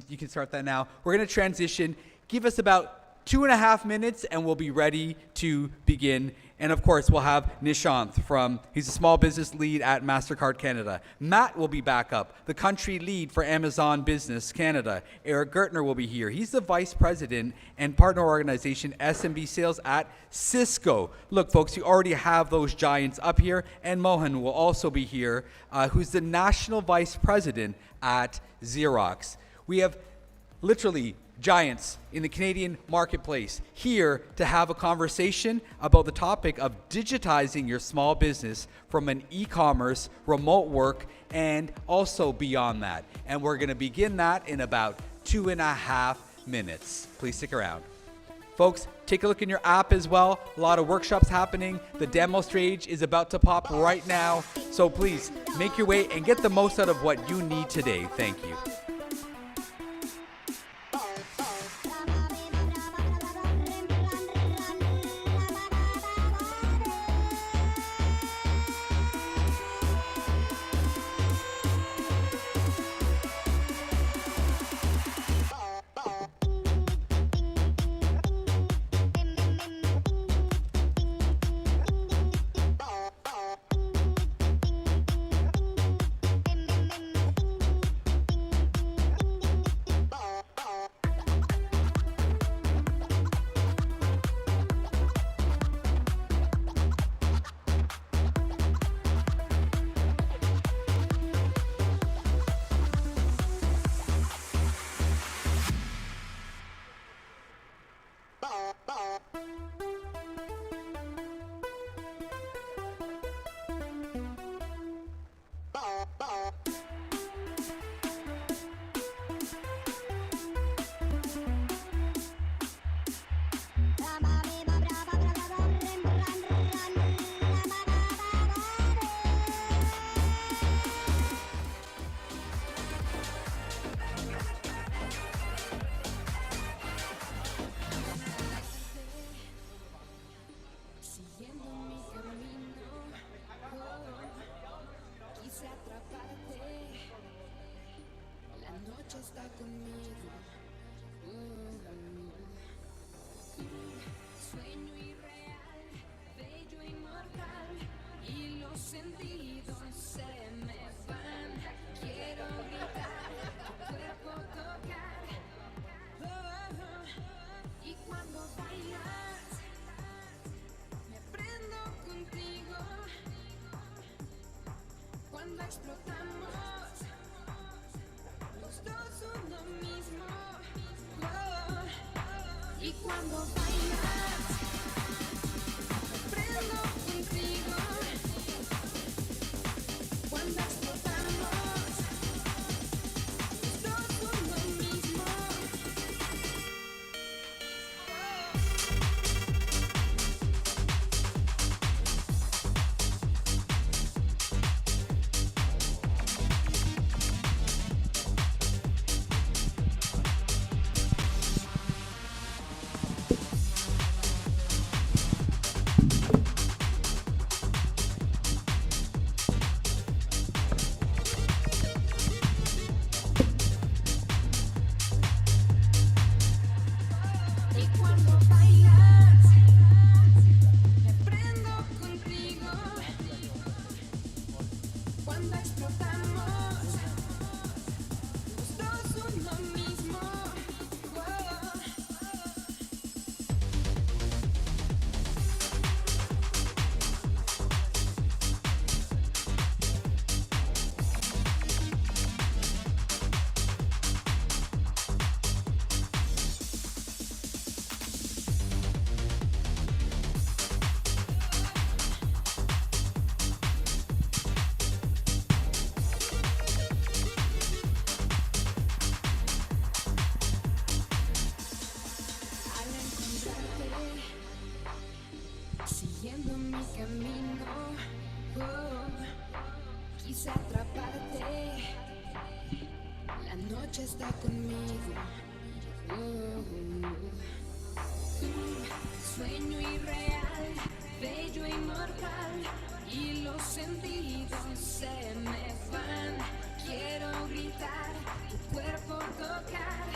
Speaker 10: you can start that now. We're going to transition. Give us about 2.5 minutes, and we'll be ready to begin. And of course, we'll have Nishant he's a small business lead at MasterCard Canada. Matt will be back up, the country lead for Amazon Business Canada. Eric Gertner will be here. He's the vice president and partner organization SMB sales at Cisco. Look, folks, you already have those giants up here, and Mohan will also be here, who's the national vice president at Xerox. We have literally giants in the Canadian marketplace here to have a conversation about the topic of digitizing your small business from an e-commerce, remote work, and also beyond that. And we're going to begin that in about 2.5 minutes. Please stick around. Folks, take a look in your app as well. A lot of workshops happening. The demo stage is about to pop right now. So please make your way and get the most out of what you need today. Thank you.
Speaker 2: Está conmigo. Sueño irreal, bello e inmortal, y los sentidos se me van. Quiero gritar, tu cuerpo tocar,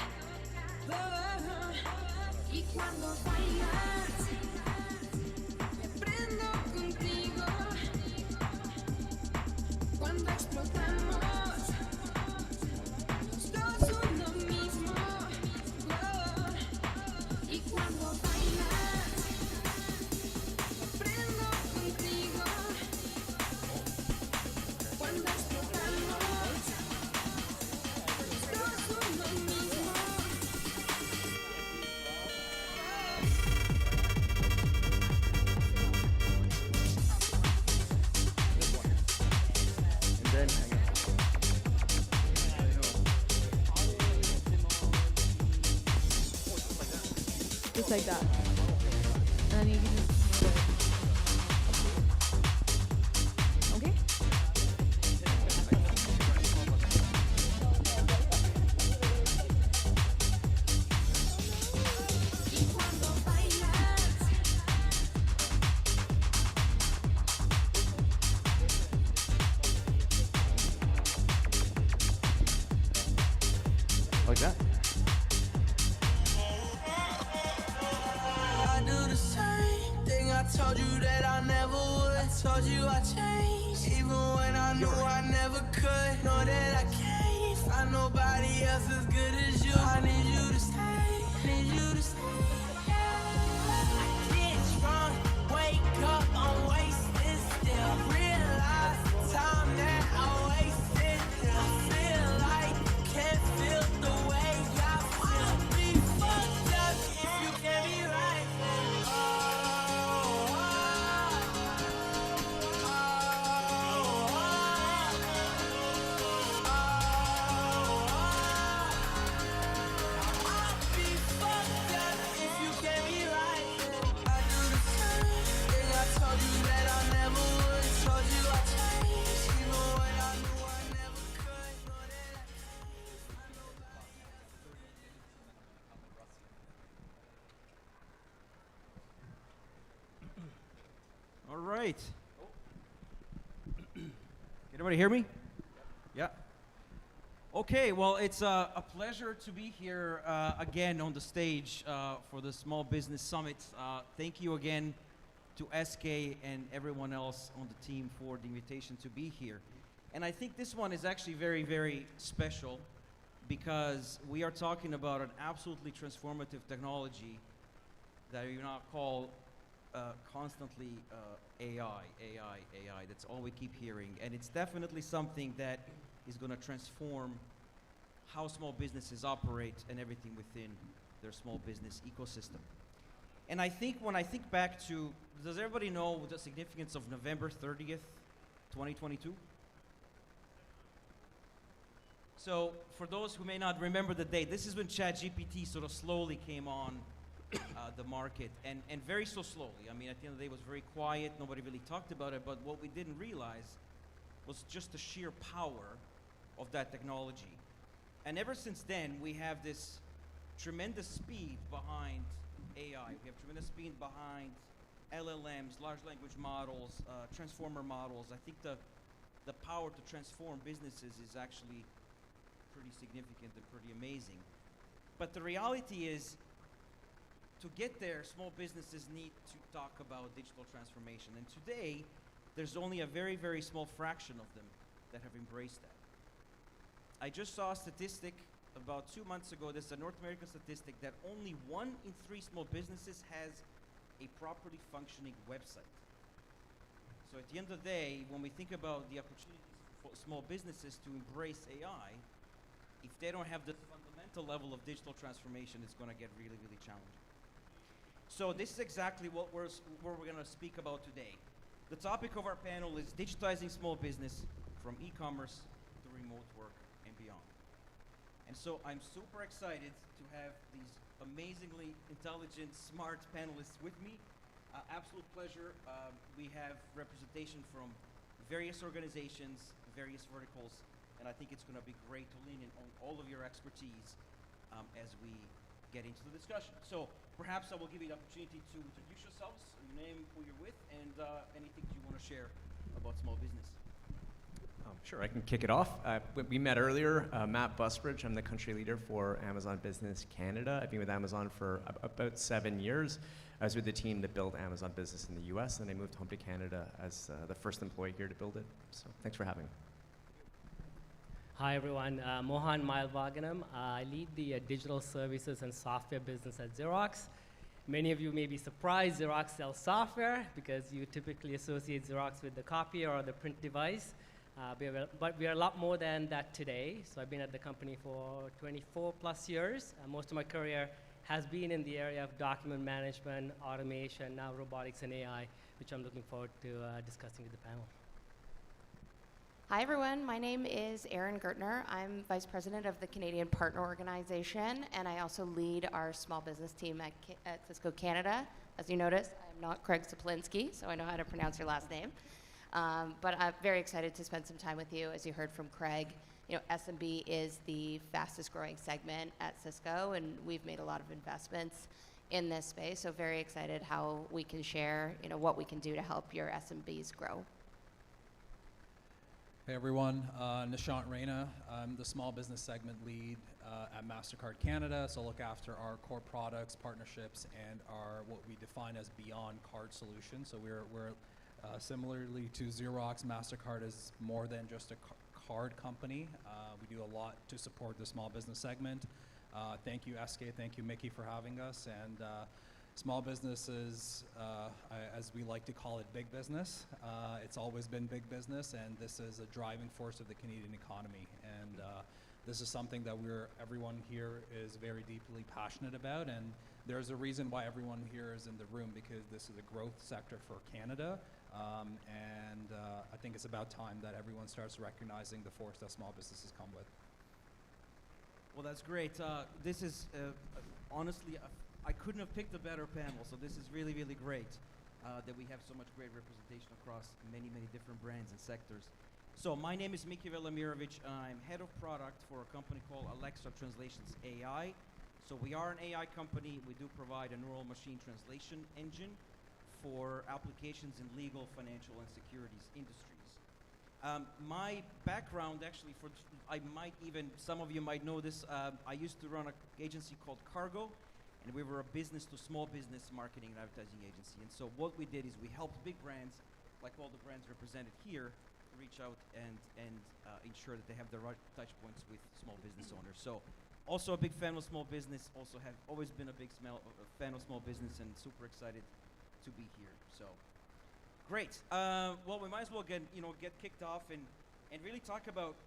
Speaker 2: y cuando Cuando explotamos, todos uno mismo. Y cuando bailas, prendo contigo. Cuando explotamos, todos uno mismo.
Speaker 21: Just like that. And then you can just okay?
Speaker 2: Y cuando bailas,
Speaker 17: Like that.
Speaker 3: I do the same thing I told you that I never would. I told you I changed, even when I knew I never could. Know that I can't find nobody else as good as you. I need you to stay, need you to stay. I get drunk, wake up, I'm wasted still. Realize the time that I wasted. I feel like can't feel the way I feel. I'll be fucked up if you can't be right. I'll be fucked up if you can't be right. I do the same thing I told you that I never would. Told you I changed, even when I knew I never could. Know that I can't find nobody else.
Speaker 22: All right. Can everybody hear me? Yeah. Okay, well, it's a pleasure to be here again on the stage for the Small Business Summit. Thank you again to SK and everyone else on the team for the invitation to be here. And I think this one is actually very, very special because we are talking about an absolutely transformative technology that we now call constantly AI. That's all we keep hearing. And it's definitely something that is going to transform how small businesses operate and everything within their small business ecosystem. And I think when I think back to, does everybody know the significance of November 30th, 2022? So for those who may not remember the date, this is when ChatGPT sort of slowly came on the market, and very so slowly. I mean, at the end of the day, it was very quiet. Nobody really talked about it. But what we didn't realize was just the sheer power of that technology. And ever since then, we have this tremendous speed behind AI. We have tremendous speed behind LLMs, large language models, transformer models. I think the power to transform businesses is actually pretty significant and pretty amazing. But the reality is, to get there, small businesses need to talk about digital transformation. And today, there's only a very, very small fraction of them that have embraced that. I just saw a statistic about 2 months ago. This is a North American statistic that only 1 in 3 small businesses has a properly functioning website. So at the end of the day, when we think about the opportunities for small businesses to embrace AI, if they don't have the fundamental level of digital transformation, it's going to get really, really challenging. So this is exactly what we're going to speak about today. The topic of our panel is digitizing small business from e-commerce to remote work and beyond. And so I'm super excited to have these amazingly intelligent, smart panelists with me. Absolute pleasure. We have representation from various organizations, various verticals, and I think it's going to be great to lean in on all of your expertise as we get into the discussion. So perhaps I will give you the opportunity to introduce yourselves, your name, who you're with, and anything you want to share about small business.
Speaker 17: Sure, I can kick it off. We met earlier, Matt Busbridge. I'm the country leader for Amazon Business Canada. I've been with Amazon for about 7 years. I was with the team that built Amazon Business in the US, and I moved home to Canada as the first employee here to build it. So thanks for having me.
Speaker 1: Hi everyone, Mohan Mailvaganam. I lead the digital services and software business at Xerox. Many of you may be surprised Xerox sells software because you typically associate Xerox with the copier or the print device. But we are a lot more than that today. So I've been at the company for 24 plus years. Most of my career has been in the area of document management, automation, now robotics and AI, which I'm looking forward to discussing with the panel.
Speaker 18: Hi everyone, my name is Erin Gertner. I'm Vice President of the Canadian Partner Organization, and I also lead our small business team at Cisco Canada. As you notice, I'm not Craig Saplinski, so I know how to pronounce your last name. But I'm very excited to spend some time with you. As you heard from Craig, you know, SMB is the fastest growing segment at Cisco, and we've made a lot of investments in this space. So very excited how we can share, you know, what we can do to help your SMBs grow.
Speaker 7: Hey everyone, Nishant Raina. I'm the small business segment lead at MasterCard Canada, so look after our core products, partnerships, and our what we define as beyond card solutions. So we're similarly to Xerox, MasterCard is more than just a card company. We do a lot to support the small business segment. Thank you, SK, thank you, Mickey, for having us. And small businesses, as we like to call it, big business. It's always been big business, and this is a driving force of the Canadian economy. And this is something that everyone here is very deeply passionate about. And there's a reason why everyone here is in the room, because this is a growth sector for Canada. And I think it's about time that everyone starts recognizing the force that small businesses come with.
Speaker 22: Well, that's great. This is honestly, I couldn't have picked a better panel, so this is really, really great that we have so much great representation across many, many different brands and sectors. So my name is Miki Velimirovic. I'm head of product for a company called Alexa Translations AI. So we are an AI company. We do provide a neural machine translation engine for applications in legal, financial, and securities industries. My background, actually, some of you might know this, I used to run an agency called Cargo, and we were a business to small business marketing and advertising agency. And so what we did is we helped big brands, like all the brands represented here, reach out and ensure that they have the right touch points with small business owners. So also a big fan of small business, also have always been a big fan of small business, and super excited to be here. So great. Well, we might as well get kicked off and really talk about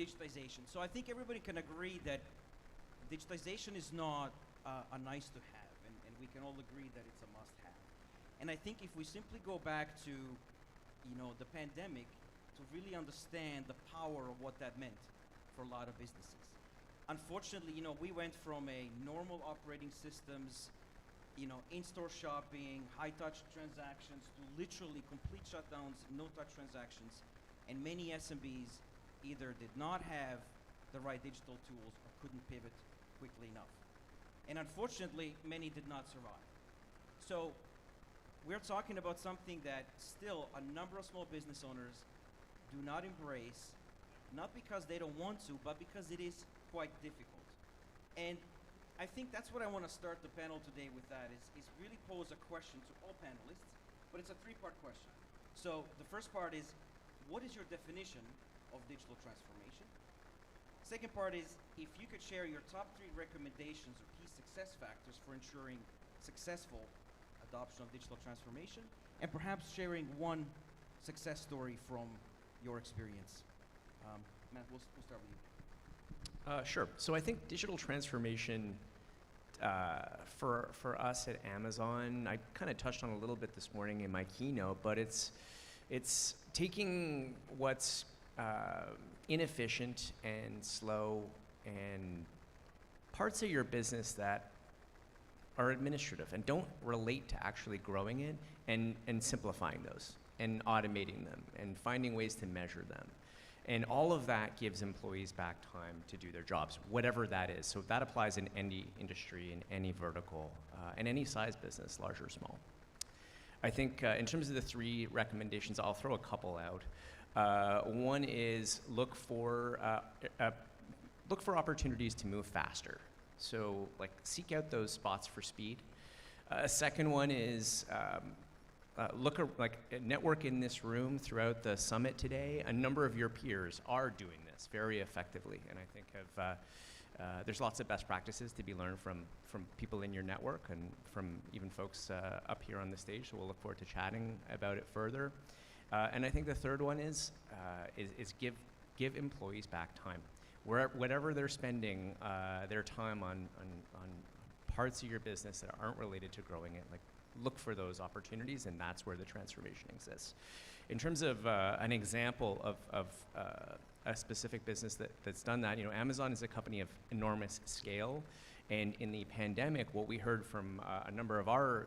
Speaker 22: digitization. So I think everybody can agree that digitization is not a nice to have, and we can all agree that it's a must have. And I think if we simply go back to the pandemic to really understand the power of what that meant for a lot of businesses. Unfortunately, we went from a normal operating systems, in-store shopping, high-touch transactions, to literally complete shutdowns, no-touch transactions, and many SMBs either did not have the right digital tools or couldn't pivot quickly enough. And unfortunately, many did not survive. So we're talking about something that still a number of small business owners do not embrace, not because they don't want to, but because it is quite difficult. And I think that's what I want to start the panel today with, that is really pose a question to all panelists, but it's a three-part question. So the first part is, what is your definition of digital transformation? Second part is, if you could share your top 3 recommendations or key success factors for ensuring successful adoption of digital transformation, and perhaps sharing one success story from your experience. Matt, we'll start with you.
Speaker 17: Sure. So I think digital transformation for us at Amazon, I kind of touched on a little bit this morning in my keynote, but it's taking what's inefficient and slow and parts of your business that are administrative and don't relate to actually growing it, and simplifying those and automating them and finding ways to measure them. And all of that gives employees back time to do their jobs, whatever that is. So that applies in any industry, in any vertical, and any size business, large or small. I think in terms of the 3 recommendations, I'll throw a couple out. One is look for opportunities to move faster. So seek out those spots for speed. A second one is network in this room throughout the summit today. A number of your peers are doing this very effectively, and I think there's lots of best practices to be learned from people in your network and from even folks up here on the stage. So we'll look forward to chatting about it further. And I think the third one is give employees back time. Whatever they're spending their time on parts of your business that aren't related to growing it, like, look for those opportunities, and that's where the transformation exists. In terms of an example of a specific business that's done that, Amazon is a company of enormous scale, and in the pandemic, what we heard from a number of our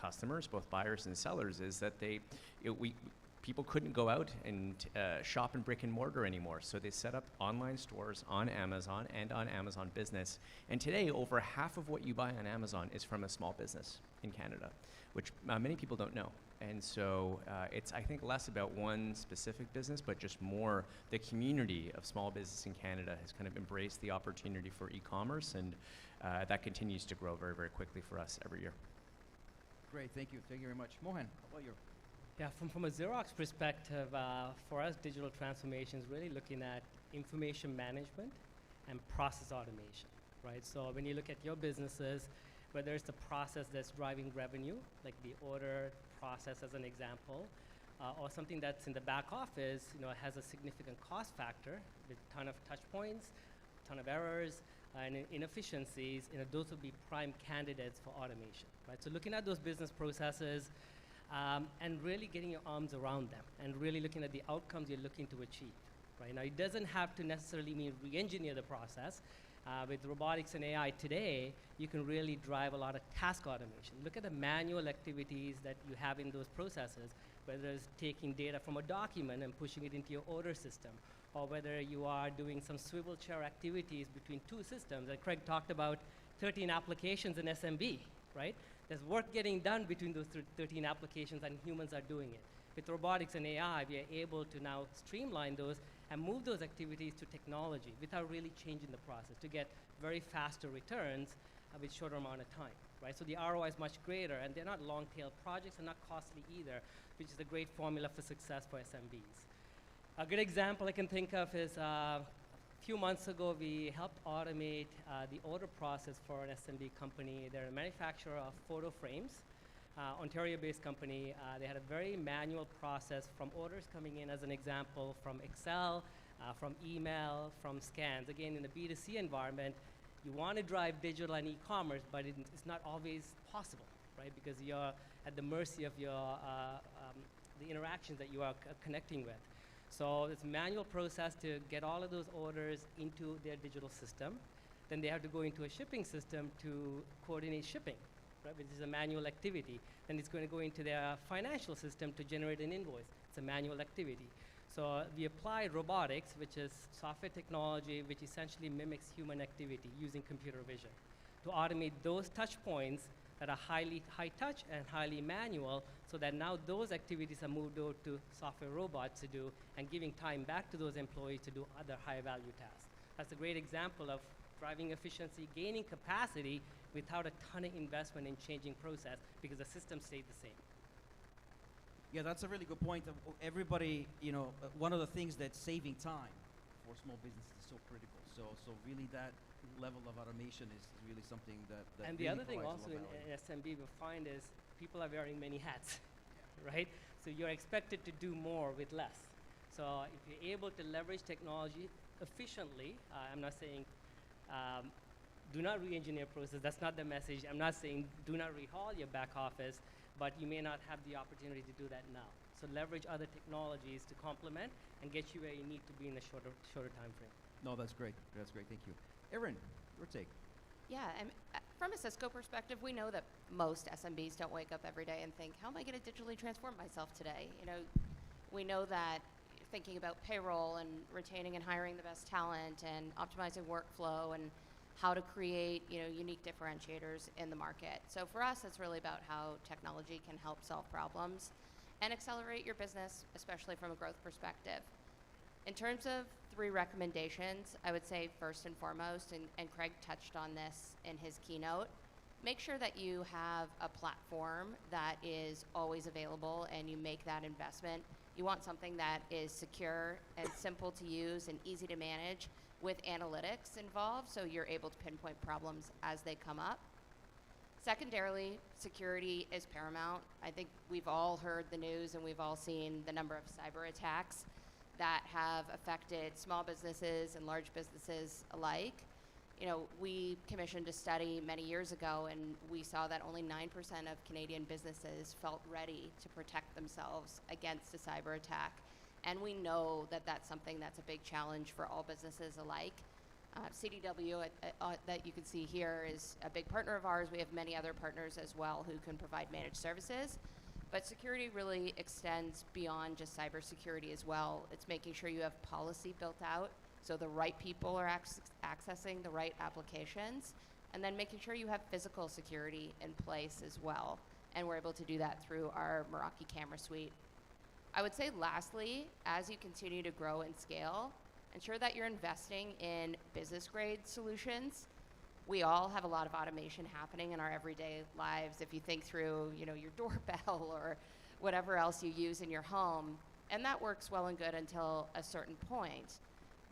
Speaker 17: customers, both buyers and sellers, is that people couldn't go out and shop in brick and mortar anymore. So they set up online stores on Amazon and on Amazon Business. And today, over half of what you buy on Amazon is from a small business in Canada, which many people don't know. And so it's, I think, less about one specific business, but just more the community of small business in Canada has kind of embraced the opportunity for e-commerce, and that continues to grow very, very quickly for us every year.
Speaker 22: Great, thank you very much. Mohan, how about you?
Speaker 1: Yeah, from a Xerox perspective, for us, digital transformation is really looking at information management and process automation, right? So when you look at your businesses, whether it's the process that's driving revenue, like the order process as an example, or something that's in the back office, has a significant cost factor with a ton of touch points, a ton of errors, and inefficiencies, those would be prime candidates for automation, right? So looking at those business processes, and really getting your arms around them and really looking at the outcomes you're looking to achieve. Right now, it doesn't have to necessarily mean re-engineer the process. With robotics and AI today, you can really drive a lot of task automation. Look at the manual activities that you have in those processes, whether it's taking data from a document and pushing it into your order system, or whether you are doing some swivel chair activities between two systems. Like Craig talked about 13 applications in SMB, right? There's work getting done between those 13 applications, and humans are doing it. With robotics and AI, we are able to now streamline those and move those activities to technology without really changing the process to get very faster returns with shorter amount of time, right? So the ROI is much greater, and they're not long-tail projects and not costly either, which is a great formula for success for SMBs. A good example I can think of is a few months ago, we helped automate the order process for an SMB company. They're a manufacturer of photo frames, Ontario-based company. They had a very manual process from orders coming in, as an example, from Excel, from email, from scans. Again, in a B2C environment, you want to drive digital and e-commerce, but it's not always possible, right? Because you're at the mercy of your the interactions that you are connecting with. So it's a manual process to get all of those orders into their digital system. Then they have to go into a shipping system to coordinate shipping, right, which is a manual activity. Then it's going to go into their financial system to generate an invoice. It's a manual activity. So we applied robotics, which is software technology, which essentially mimics human activity using computer vision to automate those touch points that are high touch and highly manual, so that now those activities are moved over to software robots to do, and giving time back to those employees to do other high value tasks. That's a great example of driving efficiency, gaining capacity without a ton of investment in changing process, because the system stayed the same.
Speaker 22: Yeah, that's a really good point. Everybody, one of the things that's saving time for small businesses is so critical. So really that level of automation is really something that
Speaker 1: and
Speaker 22: really
Speaker 1: the other thing
Speaker 22: provides
Speaker 1: also
Speaker 22: a lot of
Speaker 1: in
Speaker 22: value.
Speaker 1: SMB we find is people are wearing many hats, right? So you're expected to do more with less. So if you're able to leverage technology efficiently, I'm not saying do not re-engineer process. That's not the message. I'm not saying do not rehaul your back office, but you may not have the opportunity to do that now. So leverage other technologies to complement and get you where you need to be in a shorter time frame.
Speaker 22: No, that's great. That's great. Thank you. Erin, your take.
Speaker 8: Yeah, and from a Cisco perspective, we know that most SMBs don't wake up every day and think, how am I going to digitally transform myself today? We know that thinking about payroll and retaining and hiring the best talent and optimizing workflow and how to create, unique differentiators in the market. So for us, it's really about how technology can help solve problems and accelerate your business, especially from a growth perspective. In terms of 3 recommendations, I would say first and foremost, and Craig touched on this in his keynote, make sure that you have a platform that is always available and you make that investment. You want something that is secure and simple to use and easy to manage with analytics involved, so you're able to pinpoint problems as they come up. Secondarily, security is paramount. I think we've all heard the news and we've all seen the number of cyber attacks that have affected small businesses and large businesses alike. You know, we commissioned a study many years ago and we saw that only 9% of Canadian businesses felt ready to protect themselves against a cyber attack. And we know that that's something that's a big challenge for all businesses alike. CDW that you can see here is a big partner of ours. We have many other partners as well who can provide managed services. But security really extends beyond just cybersecurity as well. It's making sure you have policy built out so the right people are accessing the right applications, and then making sure you have physical security in place as well. And we're able to do that through our Meraki camera suite. I would say lastly, as you continue to grow and scale, ensure that you're investing in business grade solutions. We all have a lot of automation happening in our everyday lives. If you think through, you know, your doorbell or whatever else you use in your home, and that works well and good until a certain point.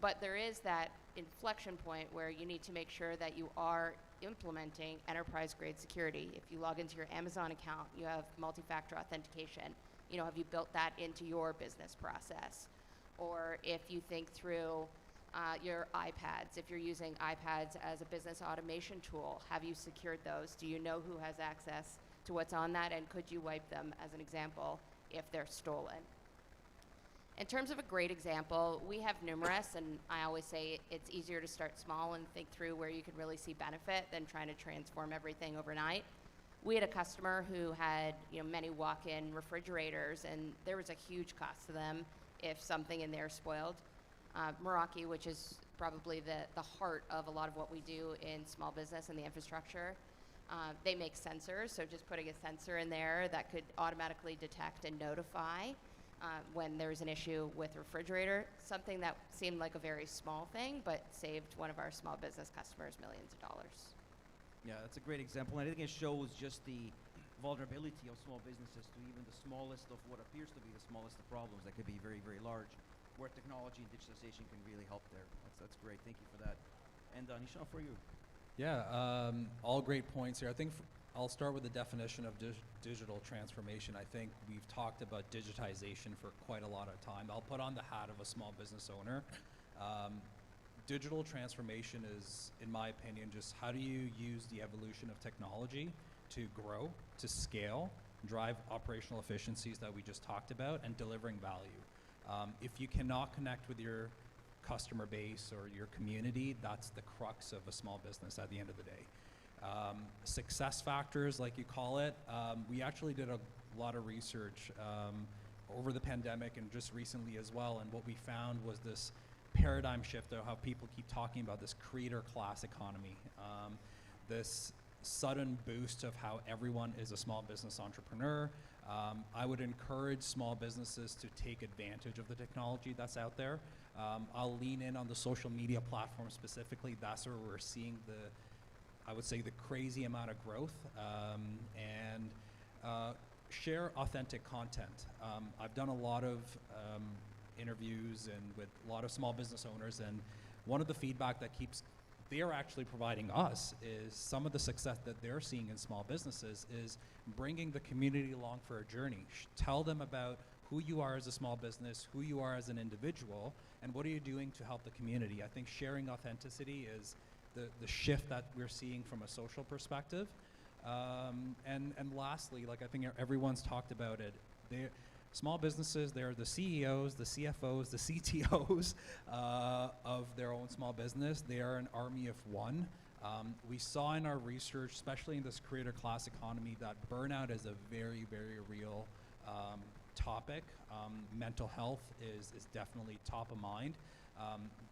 Speaker 8: But there is that inflection point where you need to make sure that you are implementing enterprise grade security. If you log into your Amazon account, you have multi-factor authentication. You know, have you built that into your business process? Or if you think through your iPads, if you're using iPads as a business automation tool, have you secured those? Do you know who has access to what's on that, and could you wipe them, as an example, if they're stolen? In terms of a great example, we have numerous, and I always say it's easier to start small and think through where you can really see benefit than trying to transform everything overnight. We had a customer who had, you know, many walk-in refrigerators, and there was a huge cost to them if something in there spoiled. Meraki, which is probably the heart of a lot of what we do in small business and the infrastructure, they make sensors, so just putting a sensor in there that could automatically detect and notify when there's an issue with a refrigerator, something that seemed like a very small thing, but saved one of our small business customers millions of dollars.
Speaker 22: Yeah, that's a great example. And I think it shows just the vulnerability of small businesses to even the smallest of what appears to be the smallest of problems that could be very, very large, where technology and digitalization can really help there. That's great. Thank you for that. And Nishan, for you.
Speaker 7: Yeah, all great points here. I think I'll start with the definition of digital transformation. I think we've talked about digitization for quite a lot of time. I'll put on the hat of a small business owner. Digital transformation is, in my opinion, just how do you use the evolution of technology to grow, to scale, drive operational efficiencies that we just talked about, and delivering value. If you cannot connect with your customer base or your community, that's the crux of a small business at the end of the day. Success factors, like you call it, we actually did a lot of research over the pandemic and just recently as well, and what we found was this paradigm shift of how people keep talking about this creator class economy, this sudden boost of how everyone is a small business entrepreneur. I would encourage small businesses to take advantage of the technology that's out there. I'll lean in on the social media platform specifically. That's where we're seeing I would say the crazy amount of growth, and share authentic content. I've done a lot of interviews and with a lot of small business owners, and one of the feedback that they're actually providing us is some of the success that they're seeing in small businesses is bringing the community along for a journey. Tell them about who you are as a small business, who you are as an individual, and what are you doing to help the community. I think sharing authenticity is the shift that we're seeing from a social perspective. And lastly, like I think everyone's talked about it, small businesses, they're the CEOs, the CFOs, the CTOs of their own small business. They are an army of one. We saw in our research, especially in this creator class economy, that burnout is a very, very real topic. Mental health is definitely top of mind.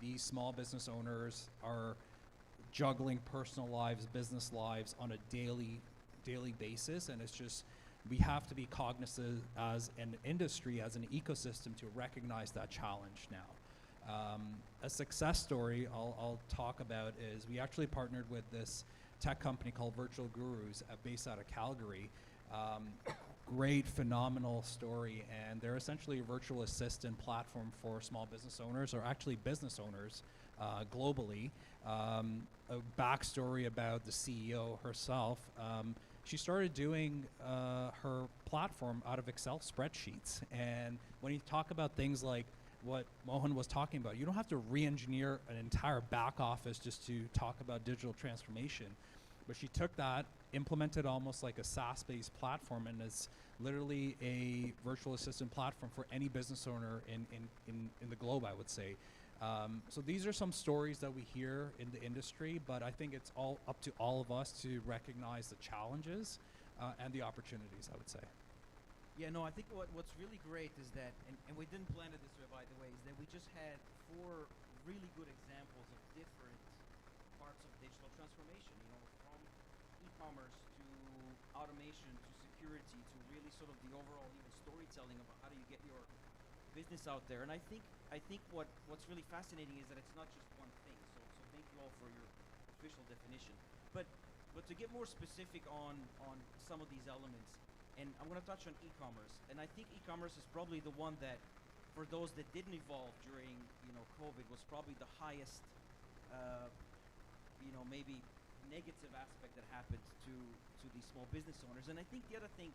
Speaker 7: These small business owners are juggling personal lives, business lives on a daily basis, and it's just, we have to be cognizant as an industry, as an ecosystem, to recognize that challenge now. A success story I'll talk about is we actually partnered with this tech company called Virtual Gurus, based out of Calgary. Great, phenomenal story, and they're essentially a virtual assistant platform for small business owners, or actually business owners globally. A backstory about the CEO herself. She started doing her platform out of Excel spreadsheets, and when you talk about things like what Mohan was talking about, you don't have to re-engineer an entire back office just to talk about digital transformation. But she took that, implemented almost like a SaaS-based platform, and is literally a virtual assistant platform for any business owner in the globe, I would say. So these are some stories that we hear in the industry, but I think it's all up to all of us to recognize the challenges and the opportunities, I would say.
Speaker 22: Yeah, no, I think what's really great is that, and we didn't plan it this way, by the way, is that we just had 4 really good examples of different parts of digital transformation, you know, from e-commerce to automation to security to really sort of the overall even storytelling about how do you get your business out there. And I think what's really fascinating is that it's not just one thing. So thank you all for your official definition. But to get more specific on some of these elements, and I'm going to touch on e-commerce. And I think e-commerce is probably the one that, for those that didn't evolve during, you know, COVID, was probably the highest, you know, maybe negative aspect that happened to these small business owners. And I think the other thing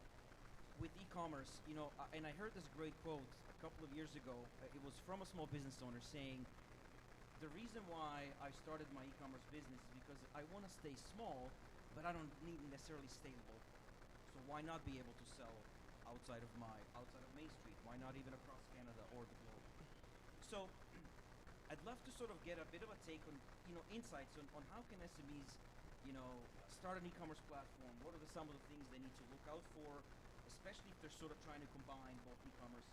Speaker 22: with e-commerce, you know, and I heard this great quote a couple of years ago. It was from a small business owner saying, the reason why I started my e-commerce business is because I want to stay small, but I don't need necessarily stay local. So why not be able to sell outside of Main Street? Why not even across Canada or the globe? So I'd love to sort of get a bit of a take on, you know, insights on how can SMEs, you know, start an e-commerce platform. What are some of the things they need to look out for, especially if they're sort of trying to combine both e-commerce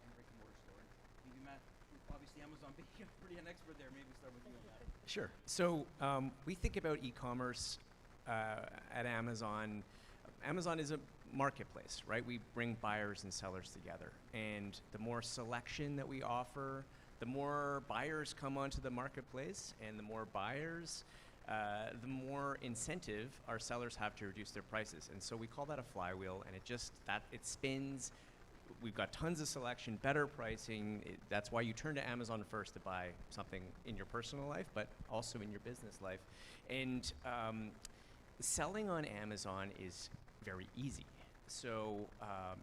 Speaker 22: and brick-and-mortar store? And maybe Matt, obviously Amazon being pretty an expert there, maybe start with you on that.
Speaker 17: Sure. So we think about e-commerce at Amazon. Amazon is a marketplace, right? We bring buyers and sellers together. And the more selection that we offer, the more buyers come onto the marketplace, and the more buyers, the more incentive our sellers have to reduce their prices. And so we call that a flywheel, and it spins. We've got tons of selection, better pricing. That's why you turn to Amazon first to buy something in your personal life, but also in your business life. And selling on Amazon is very easy. So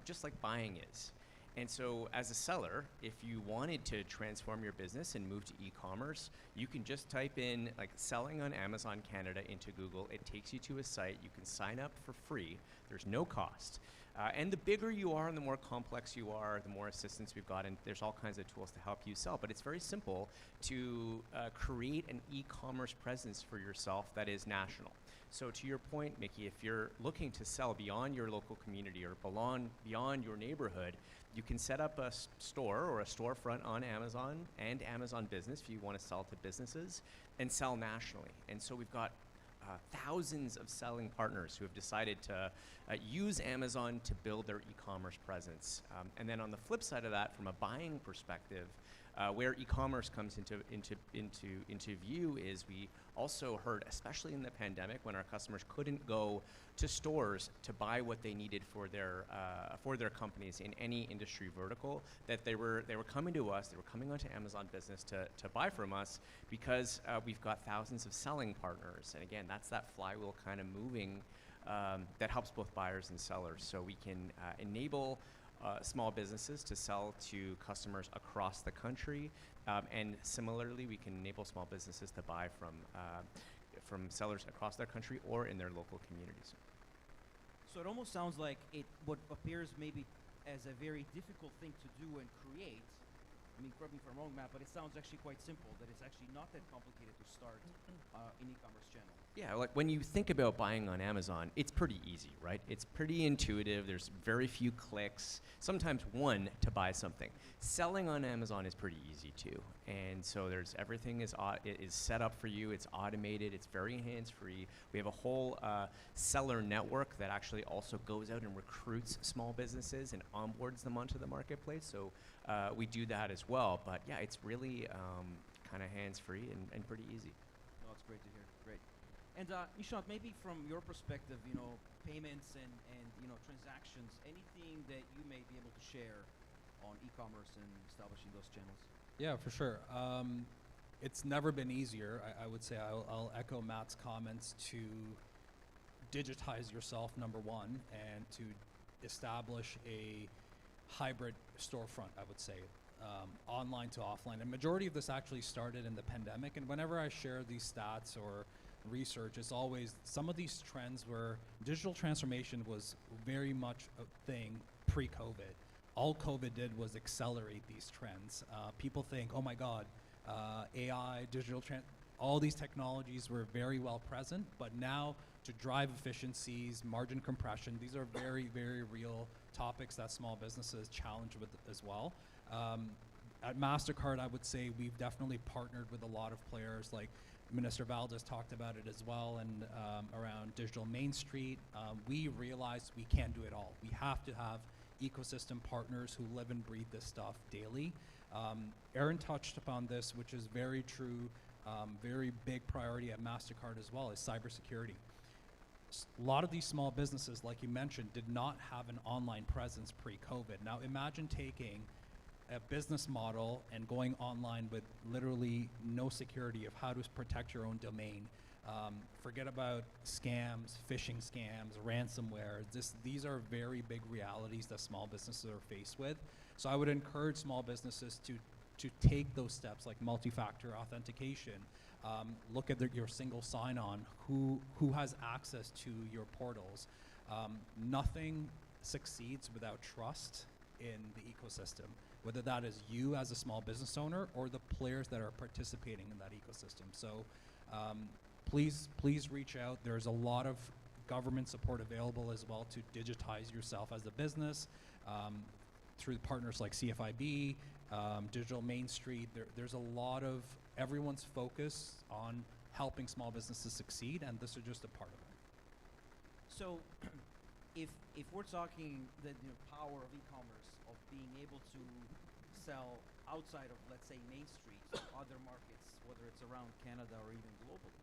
Speaker 17: just like buying is. And so as a seller, if you wanted to transform your business and move to e-commerce, you can just type in like selling on Amazon Canada into Google. It takes you to a site. You can sign up for free. There's no cost. And the bigger you are and the more complex you are, the more assistance we've got, and there's all kinds of tools to help you sell. But it's very simple to create an e-commerce presence for yourself that is national. So to your point, Mickey, if you're looking to sell beyond your local community or beyond your neighborhood, you can set up a store or a storefront on Amazon and Amazon Business if you want to sell to businesses and sell nationally. And so we've got thousands of selling partners who have decided to use Amazon to build their e-commerce presence. And then on the flip side of that, from a buying perspective, where e-commerce comes into view is we also heard, especially in the pandemic, when our customers couldn't go to stores to buy what they needed for their companies in any industry vertical, that they were coming to us, they were coming onto Amazon Business to buy from us because we've got thousands of selling partners. And again, that's that flywheel kind of moving that helps both buyers and sellers. So we can enable small businesses to sell to customers across the country, and similarly, we can enable small businesses to buy from sellers across their country or in their local communities.
Speaker 22: So it almost sounds like what appears maybe as a very difficult thing to do and create. I mean, correct me if I'm wrong, Matt, but it sounds actually quite simple, that it's actually not that complicated to start an e-commerce channel.
Speaker 17: Yeah, like when you think about buying on Amazon, it's pretty easy, right? It's pretty intuitive. There's very few clicks, sometimes one to buy something. Selling on Amazon is pretty easy too. And so everything is set up for you. It's automated. It's very hands-free. We have a whole seller network that actually also goes out and recruits small businesses and onboards them onto the marketplace. So we do that as well. But yeah, it's really kind of hands-free and pretty easy.
Speaker 22: No, it's great to hear. Great. And Nishant, maybe from your perspective, payments and transactions, anything that you may be able to share on e-commerce and establishing those channels?
Speaker 7: Yeah, for sure. It's never been easier. I would say I'll echo Matt's comments to digitize yourself, number one, and to establish a hybrid storefront, I would say, online to offline. And majority of this actually started in the pandemic. And whenever I share these stats or research, it's always some of these trends where digital transformation was very much a thing pre-COVID. All COVID did was accelerate these trends. People think, oh my God, AI, all these technologies were very well present, but now to drive efficiencies, margin compression, these are very, very real topics that small businesses challenge with as well. At MasterCard, I would say we've definitely partnered with a lot of players, like Minister Valdez talked about it as well, and around Digital Main Street. We realized we can't do it all. We have to have ecosystem partners who live and breathe this stuff daily. Aaron touched upon this, which is very true, very big priority at MasterCard as well, is cybersecurity. A lot of these small businesses, like you mentioned, did not have an online presence pre-COVID. Now imagine taking a business model and going online with literally no security of how to protect your own domain. Forget about scams, phishing scams, ransomware. These are very big realities that small businesses are faced with. So I would encourage small businesses to take those steps like multi-factor authentication. Look at your single sign-on, who has access to your portals. Nothing succeeds without trust in the ecosystem, whether that is you as a small business owner or the players that are participating in that ecosystem. So please reach out. There's a lot of government support available as well to digitize yourself as a business through partners like CFIB, Digital Main Street. There's a lot of, everyone's focus on helping small businesses succeed, and this is just a part of it.
Speaker 22: So if we're talking the power of e-commerce, of being able to sell outside of, let's say, Main Street, other markets, whether it's around Canada or even globally,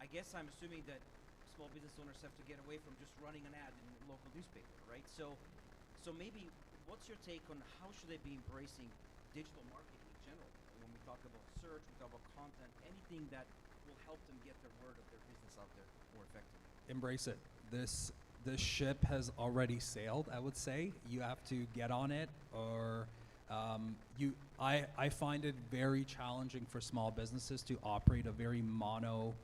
Speaker 22: I guess I'm assuming that small business owners have to get away from just running an ad in a local newspaper, right? So maybe what's your take on how should they be embracing digital marketing in general? When we talk about search, we talk about content, anything that will help them get the word of their business out there more effectively.
Speaker 7: Embrace it. This ship has already sailed, I would say. You have to get on it, or I find it very challenging for small businesses to operate a very mono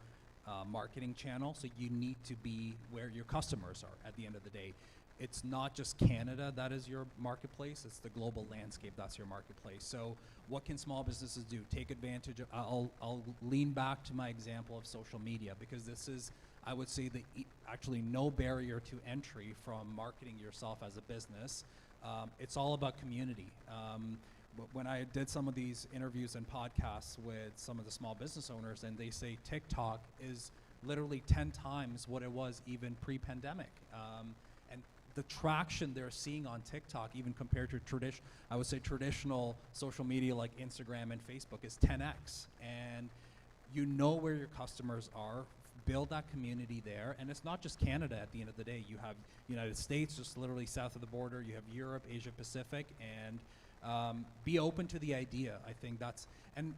Speaker 7: marketing channel. So you need to be where your customers are at the end of the day. It's not just Canada that is your marketplace, it's the global landscape that's your marketplace. So what can small businesses do? Take advantage of, I'll lean back to my example of social media, because this is, I would say, actually no barrier to entry from marketing yourself as a business. It's all about community. When I did some of these interviews and podcasts with some of the small business owners, and they say TikTok is literally 10 times what it was even pre-pandemic. And the traction they're seeing on TikTok, even compared to traditional social media like Instagram and Facebook, is 10x. And you know where your customers are. Build that community there, and it's not just Canada. At the end of the day, you have United States just literally south of the border, you have Europe, Asia Pacific, and be open to the idea. I think that's, and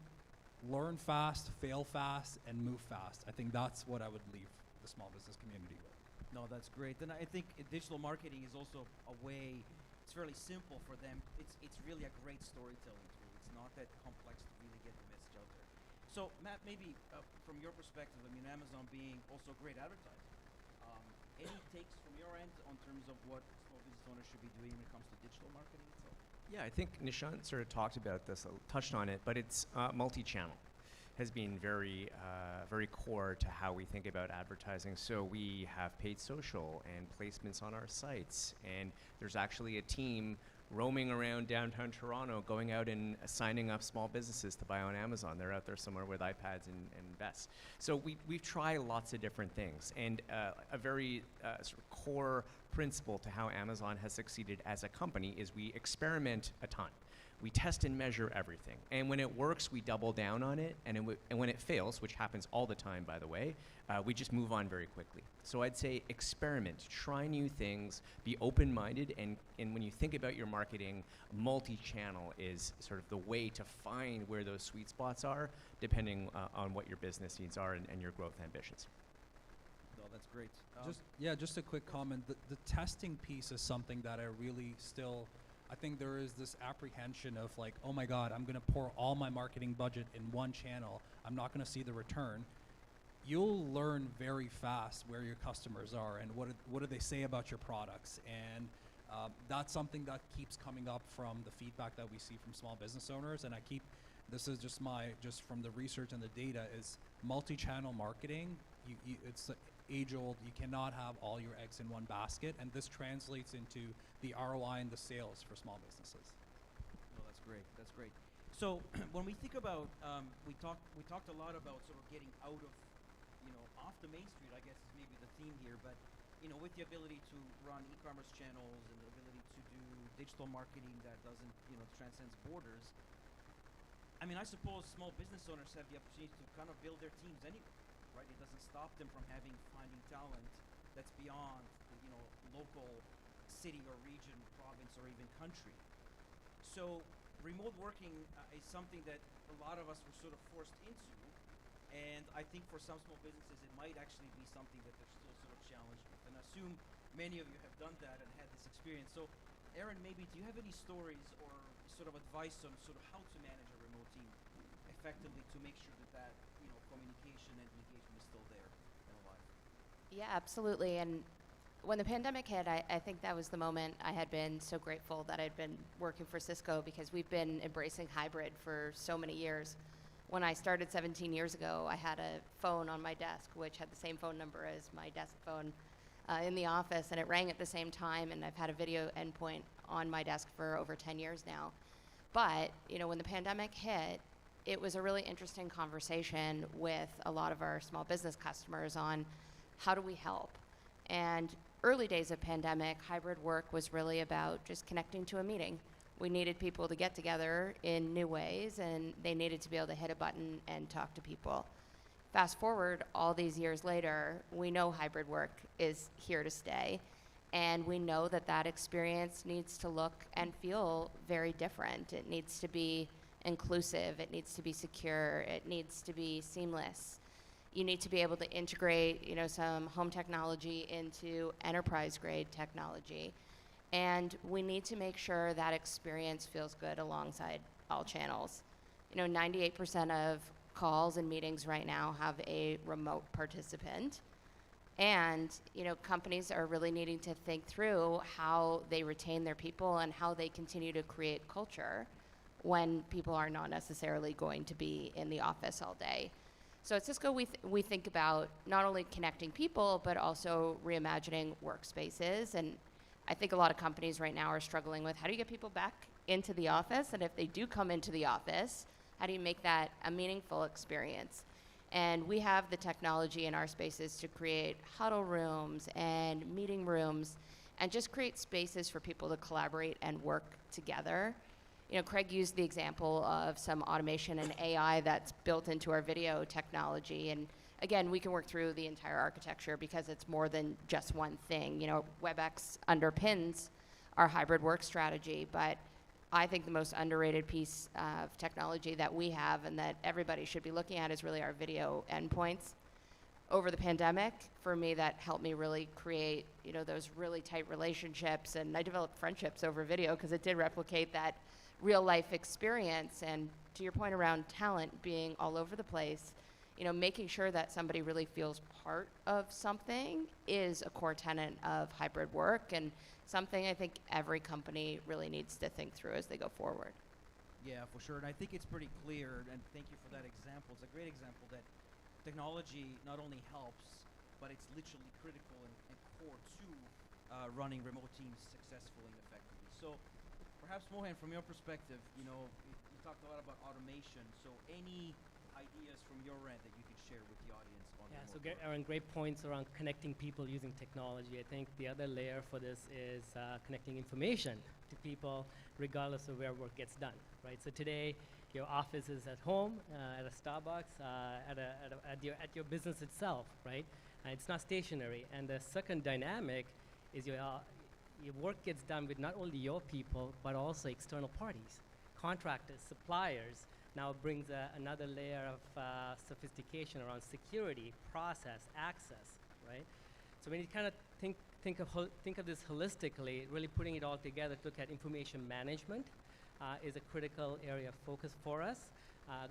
Speaker 7: learn fast, fail fast, and move fast. I think that's what I would leave the small business community with.
Speaker 22: No, that's great. And I think digital marketing is also a way, it's fairly simple for them. It's really a great storytelling tool. It's not that complex to really get the message out there. So Matt, maybe from your perspective, I mean, Amazon being also great advertising, any takes from your end on terms of what small business owners should be doing when it comes to digital marketing itself?
Speaker 17: Yeah, I think Nishant sort of talked about this, touched on it, but it's multi-channel has been very core to how we think about advertising. So we have paid social and placements on our sites, and there's actually a team roaming around downtown Toronto, going out and signing up small businesses to buy on Amazon. They're out there somewhere with iPads and vests. So we've tried lots of different things, and a very sort of core principle to how Amazon has succeeded as a company is we experiment a ton. We test and measure everything. And when it works, we double down on it. And when it fails, which happens all the time, by the way, we just move on very quickly. So I'd say experiment, try new things, be open-minded, and when you think about your marketing, multi-channel is sort of the way to find where those sweet spots are, depending on what your business needs are and your growth ambitions.
Speaker 22: No, that's great.
Speaker 7: Just a quick comment. The testing piece is something that I really still, I think there is this apprehension of like, oh my God, I'm going to pour all my marketing budget in one channel. I'm not going to see the return. You'll learn very fast where your customers are and what do they say about your products. And that's something that keeps coming up from the feedback that we see from small business owners. And this is just from the research and the data, is multi-channel marketing. It's age old. You cannot have all your eggs in one basket, and this translates into the ROI and the sales for small businesses.
Speaker 22: No, that's great. That's great. So when we think about, we talked a lot about sort of getting out of, off the main street, I guess is maybe the theme here, but with the ability to run e-commerce channels and the ability to do digital marketing that doesn't, transcends borders. I mean, I suppose small business owners have the opportunity to kind of build their teams anyway, right? It doesn't stop them from finding talent that's beyond the, local city or region, province, or even country. So remote working is something that a lot of us were sort of forced into. And I think for some small businesses, it might actually be something that they're still sort of challenged with. And I assume many of you have done that and had this experience. So, Aaron, maybe do you have any stories or sort of advice on sort of how to manage a remote team effectively to make sure that communication and engagement is still there and alive?
Speaker 8: Yeah, absolutely. And when the pandemic hit, I think that was the moment I had been so grateful that I'd been working for Cisco, because we've been embracing hybrid for so many years. When I started 17 years ago, I had a phone on my desk, which had the same phone number as my desk phone in the office, and it rang at the same time, and I've had a video endpoint on my desk for over 10 years now. But, when the pandemic hit, it was a really interesting conversation with a lot of our small business customers on how do we help. And early days of pandemic, hybrid work was really about just connecting to a meeting. We needed people to get together in new ways, and they needed to be able to hit a button and talk to people. Fast forward all these years later, we know hybrid work is here to stay, and we know that experience needs to look and feel very different. It needs to be inclusive, it needs to be secure, it needs to be seamless. You need to be able to integrate, some home technology into enterprise-grade technology. And we need to make sure that experience feels good alongside all channels. 98% of calls and meetings right now have a remote participant. And, companies are really needing to think through how they retain their people and how they continue to create culture when people are not necessarily going to be in the office all day. So at Cisco, we think about not only connecting people, but also reimagining workspaces. And I think a lot of companies right now are struggling with how do you get people back into the office? And if they do come into the office, how do you make that a meaningful experience? And we have the technology in our spaces to create huddle rooms and meeting rooms and just create spaces for people to collaborate and work together. Craig used the example of some automation and AI that's built into our video technology. And again, we can work through the entire architecture because it's more than just one thing. WebEx underpins our hybrid work strategy, but I think the most underrated piece of technology that we have and that everybody should be looking at is really our video endpoints. Over the pandemic, for me, that helped me really create, those really tight relationships, and I developed friendships over video because it did replicate that real life experience. And to your point around talent being all over the place, making sure that somebody really feels part of something is a core tenet of hybrid work, and something I think every company really needs to think through as they go forward.
Speaker 22: Yeah, for sure. And I think it's pretty clear, and thank you for that example. It's a great example that technology not only helps, but it's literally critical and core to running remote teams successfully and effectively. So perhaps, Mohan, from your perspective, you talked a lot about automation. So any ideas from your end that you could share with the audience on remote work?
Speaker 1: Aaron, great points around connecting people using technology. I think the other layer for this is connecting information to people regardless of where work gets done. right? So today, your office is at home, at a Starbucks, at your business itself, right? And it's not stationary. And the second dynamic is your work gets done with not only your people, but also external parties, contractors, suppliers. Now brings another layer of sophistication around security, process, access, right? So when you kind of think of this holistically, really putting it all together to look at information management is a critical area of focus for us.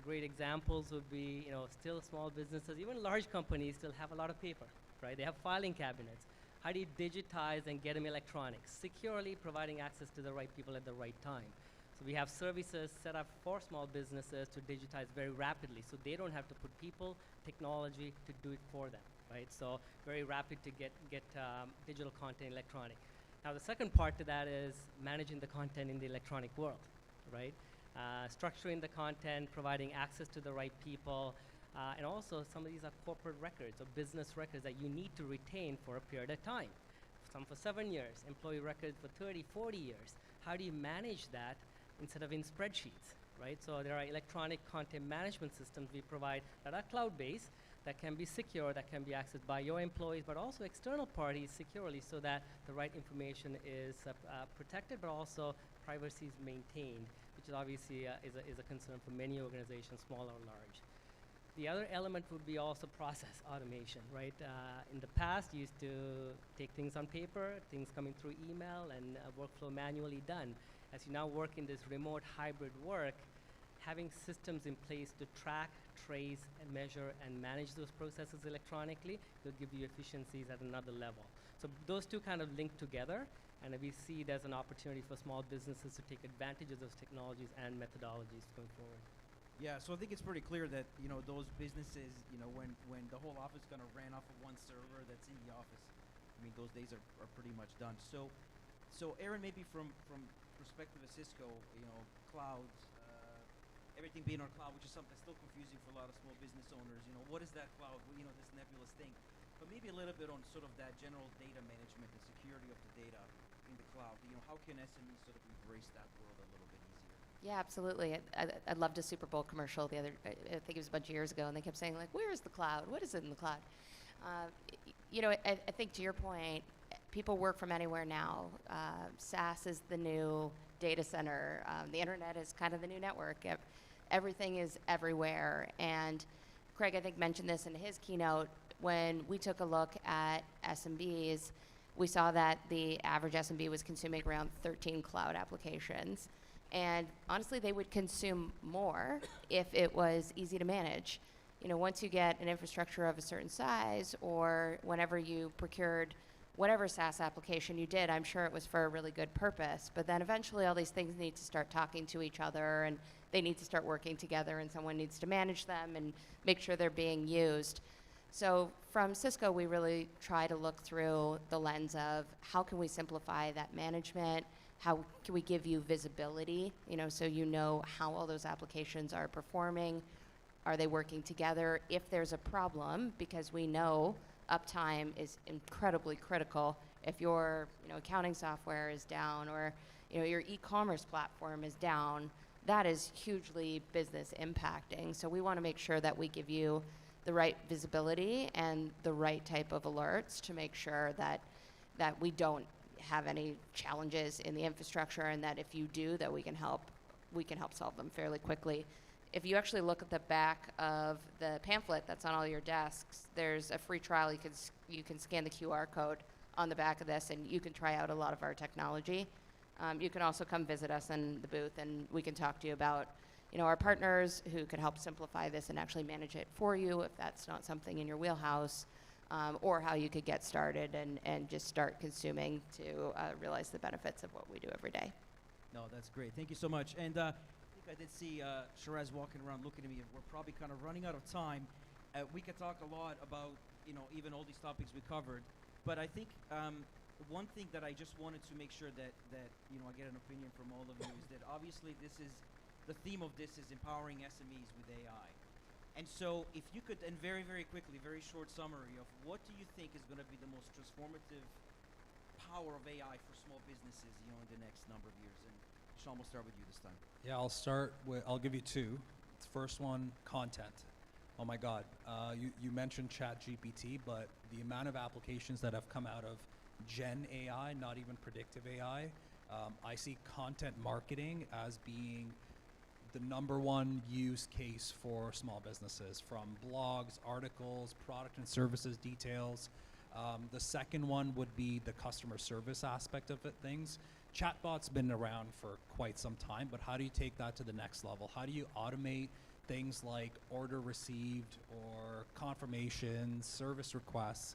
Speaker 1: Great examples would be, still small businesses, even large companies still have a lot of paper, right? They have filing cabinets. How do you digitize and get them electronic, securely providing access to the right people at the right time? So we have services set up for small businesses to digitize very rapidly, so they don't have to put people, technology to do it for them, right? So very rapid to get digital content electronic. Now the second part to that is managing the content in the electronic world, right? Structuring the content, providing access to the right people, and also some of these are corporate records or business records that you need to retain for a period of time. Some for 7 years, employee records for 30, 40 years. How do you manage that instead of in spreadsheets, right? So there are electronic content management systems we provide that are cloud-based, that can be secure, that can be accessed by your employees, but also external parties securely so that the right information is protected, but also privacy is maintained, which is obviously is a concern for many organizations, small or large. The other element would be also process automation, right? In the past, you used to take things on paper, things coming through email, and workflow manually done. As you now work in this remote hybrid work, having systems in place to track, trace, and measure and manage those processes electronically will give you efficiencies at another level. So those two kind of link together, and we see there's an opportunity for small businesses to take advantage of those technologies and methodologies going forward.
Speaker 22: Yeah, so I think it's pretty clear that those businesses, when the whole office kind of ran off of one server that's in the office, I mean those days are pretty much done. So Aaron, maybe from perspective of Cisco, clouds, everything being on cloud, which is something that's still confusing for a lot of small business owners. What is that cloud? Well, this nebulous thing. But maybe a little bit on sort of that general data management, the security of the data in the cloud. How can SMEs sort of embrace that world a little bit easier?
Speaker 8: Yeah, absolutely. I loved a Super Bowl commercial I think it was a bunch of years ago, and they kept saying, like, where is the cloud? What is it in the cloud? I think to your point, people work from anywhere now. SaaS is the new data center. The internet is kind of the new network. Everything is everywhere. And Craig, I think, mentioned this in his keynote. When we took a look at SMBs, we saw that the average SMB was consuming around 13 cloud applications. And honestly, they would consume more if it was easy to manage. Once you get an infrastructure of a certain size, or whenever you procured whatever SaaS application you did, I'm sure it was for a really good purpose. But then eventually all these things need to start talking to each other, and they need to start working together, and someone needs to manage them and make sure they're being used. So from Cisco, we really try to look through the lens of how can we simplify that management, how can we give you visibility, so you know how all those applications are performing, are they working together, if there's a problem, because we know uptime is incredibly critical. If your accounting software is down, or your e-commerce platform is down, that is hugely business impacting. So we want to make sure that we give you the right visibility and the right type of alerts to make sure that we don't have any challenges in the infrastructure, and that if you do, that we can help solve them fairly quickly. If you actually look at the back of the pamphlet that's on all your desks, there's a free trial. You can scan the QR code on the back of this, and you can try out a lot of our technology. You can also come visit us in the booth, and we can talk to you about our partners who can help simplify this and actually manage it for you if that's not something in your wheelhouse, or how you could get started and just start consuming to realize the benefits of what we do every day.
Speaker 22: No, that's great. Thank you so much. And I think I did see Shiraz walking around looking at me. We're probably kind of running out of time. We could talk a lot about, even all these topics we covered. But I think one thing that I just wanted to make sure that I get an opinion from all of you is that obviously the theme of this is empowering SMEs with AI. And so if you could, and very, very quickly, very short summary of what do you think is going to be the most transformative power of AI for small businesses, in the next number of years? And Sean, we'll start with you this time.
Speaker 7: Yeah, I'll give you two. The first one, content. Oh my God, you mentioned ChatGPT, but the amount of applications that have come out of Gen AI, not even predictive AI, I see content marketing as being the number one use case for small businesses, from blogs, articles, product and services details. The second one would be the customer service aspect of things. Chatbot's been around for quite some time, but how do you take that to the next level? How do you automate things like order received or confirmations, service requests?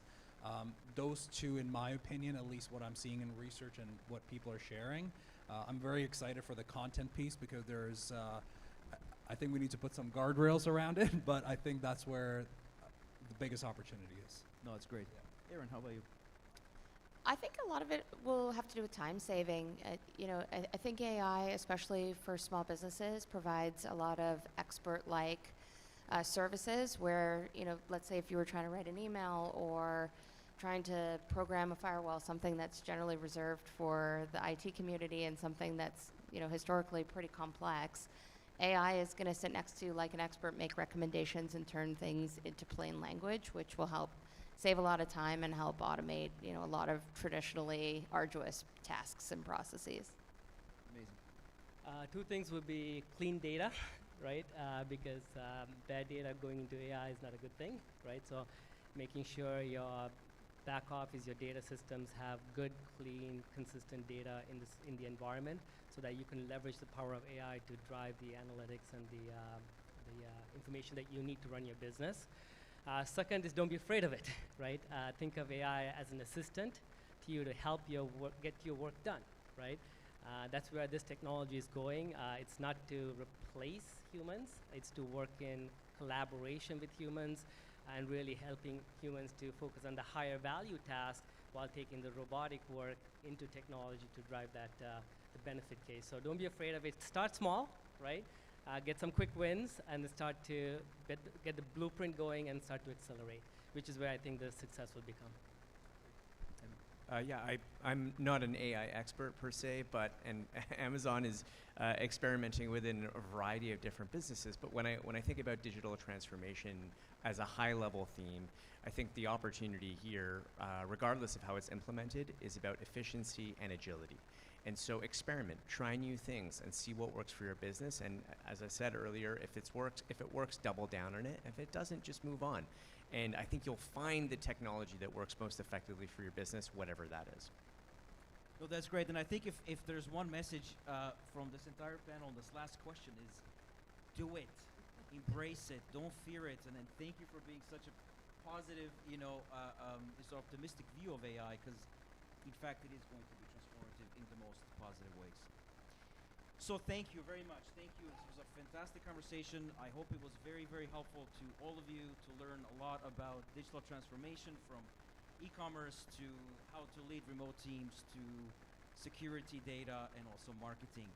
Speaker 7: Those two, in my opinion, at least what I'm seeing in research and what people are sharing, I'm very excited for the content piece because there's, I think we need to put some guardrails around it, but I think that's where the biggest opportunity is.
Speaker 22: No, it's great. Aaron, how about you?
Speaker 8: I think a lot of it will have to do with time saving. I think AI, especially for small businesses, provides a lot of expert-like services where, let's say if you were trying to write an email or trying to program a firewall, something that's generally reserved for the IT community and something that's, historically pretty complex, AI is going to sit next to like an expert, make recommendations and turn things into plain language, which will help save a lot of time and help automate, a lot of traditionally arduous tasks and processes.
Speaker 22: Amazing.
Speaker 1: Two things would be clean data, right? Because bad data going into AI is not a good thing, right? So making sure your back office, your data systems have good, clean, consistent data in the environment so that you can leverage the power of AI to drive the analytics and the information that you need to run your business. Second is don't be afraid of it, right? Think of AI as an assistant to you to help your work, get your work done, right? That's where this technology is going. It's not to replace humans, it's to work in collaboration with humans and really helping humans to focus on the higher value task while taking the robotic work into technology to drive that the benefit case. So don't be afraid of it. Start small, right? Get some quick wins and then start to get the blueprint going and start to accelerate, which is where I think the success will become.
Speaker 17: I'm not an AI expert per se, but Amazon is experimenting within a variety of different businesses. But when I think about digital transformation as a high-level theme, I think the opportunity here, regardless of how it's implemented, is about efficiency and agility. And so experiment, try new things, and see what works for your business. And as I said earlier, if it works, double down on it. If it doesn't, just move on. And I think you'll find the technology that works most effectively for your business, whatever that is.
Speaker 22: No, that's great. And I think if there's one message from this entire panel, this last question is, do it, embrace it, don't fear it, and then thank you for being such a positive, this optimistic view of AI, because in fact it is going to be transformative in the most positive ways. So thank you very much. Thank you. This was a fantastic conversation. I hope it was very, very helpful to all of you to learn a lot about digital transformation, from e-commerce to how to lead remote teams to security data and also marketing.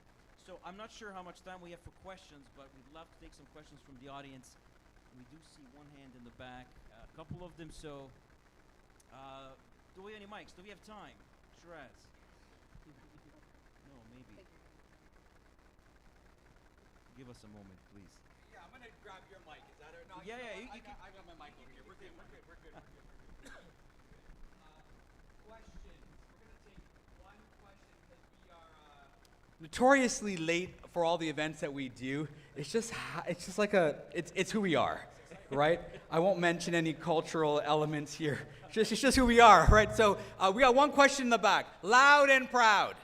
Speaker 22: So I'm not sure how much time we have for questions, but we'd love to take some questions from the audience. We do see one hand in the back, a couple of them. So do we have any mics? Do we have time? Shiraz? No, maybe. Give us a moment, please.
Speaker 10: Yeah, I'm gonna grab your mic. Is that no?
Speaker 22: Yeah,
Speaker 10: I
Speaker 22: you can.
Speaker 10: I got my mic over here. We're good. Questions. We're gonna take one question because we are notoriously late for all the events that we do. It's just like it's who we are, right? I won't mention any cultural elements here. It's just who we are, right? So we got one question in the back, loud and proud.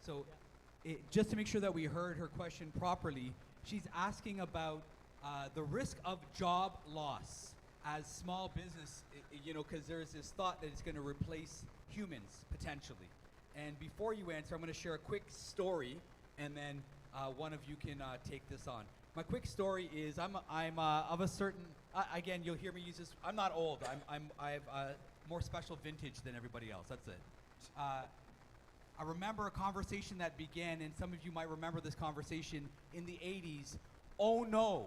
Speaker 6: So just to make sure that we heard her question properly, she's asking about the risk of job loss as small business, because there's this thought that it's going to replace humans potentially. And before you answer, I'm going to share a quick story, and then one of you can take this on. My quick story is I'm of a certain. Again, you'll hear me use this. I'm not old. I have more special vintage than everybody else. That's it. I remember a conversation that began, and some of you might remember this conversation in the 80s. Oh no,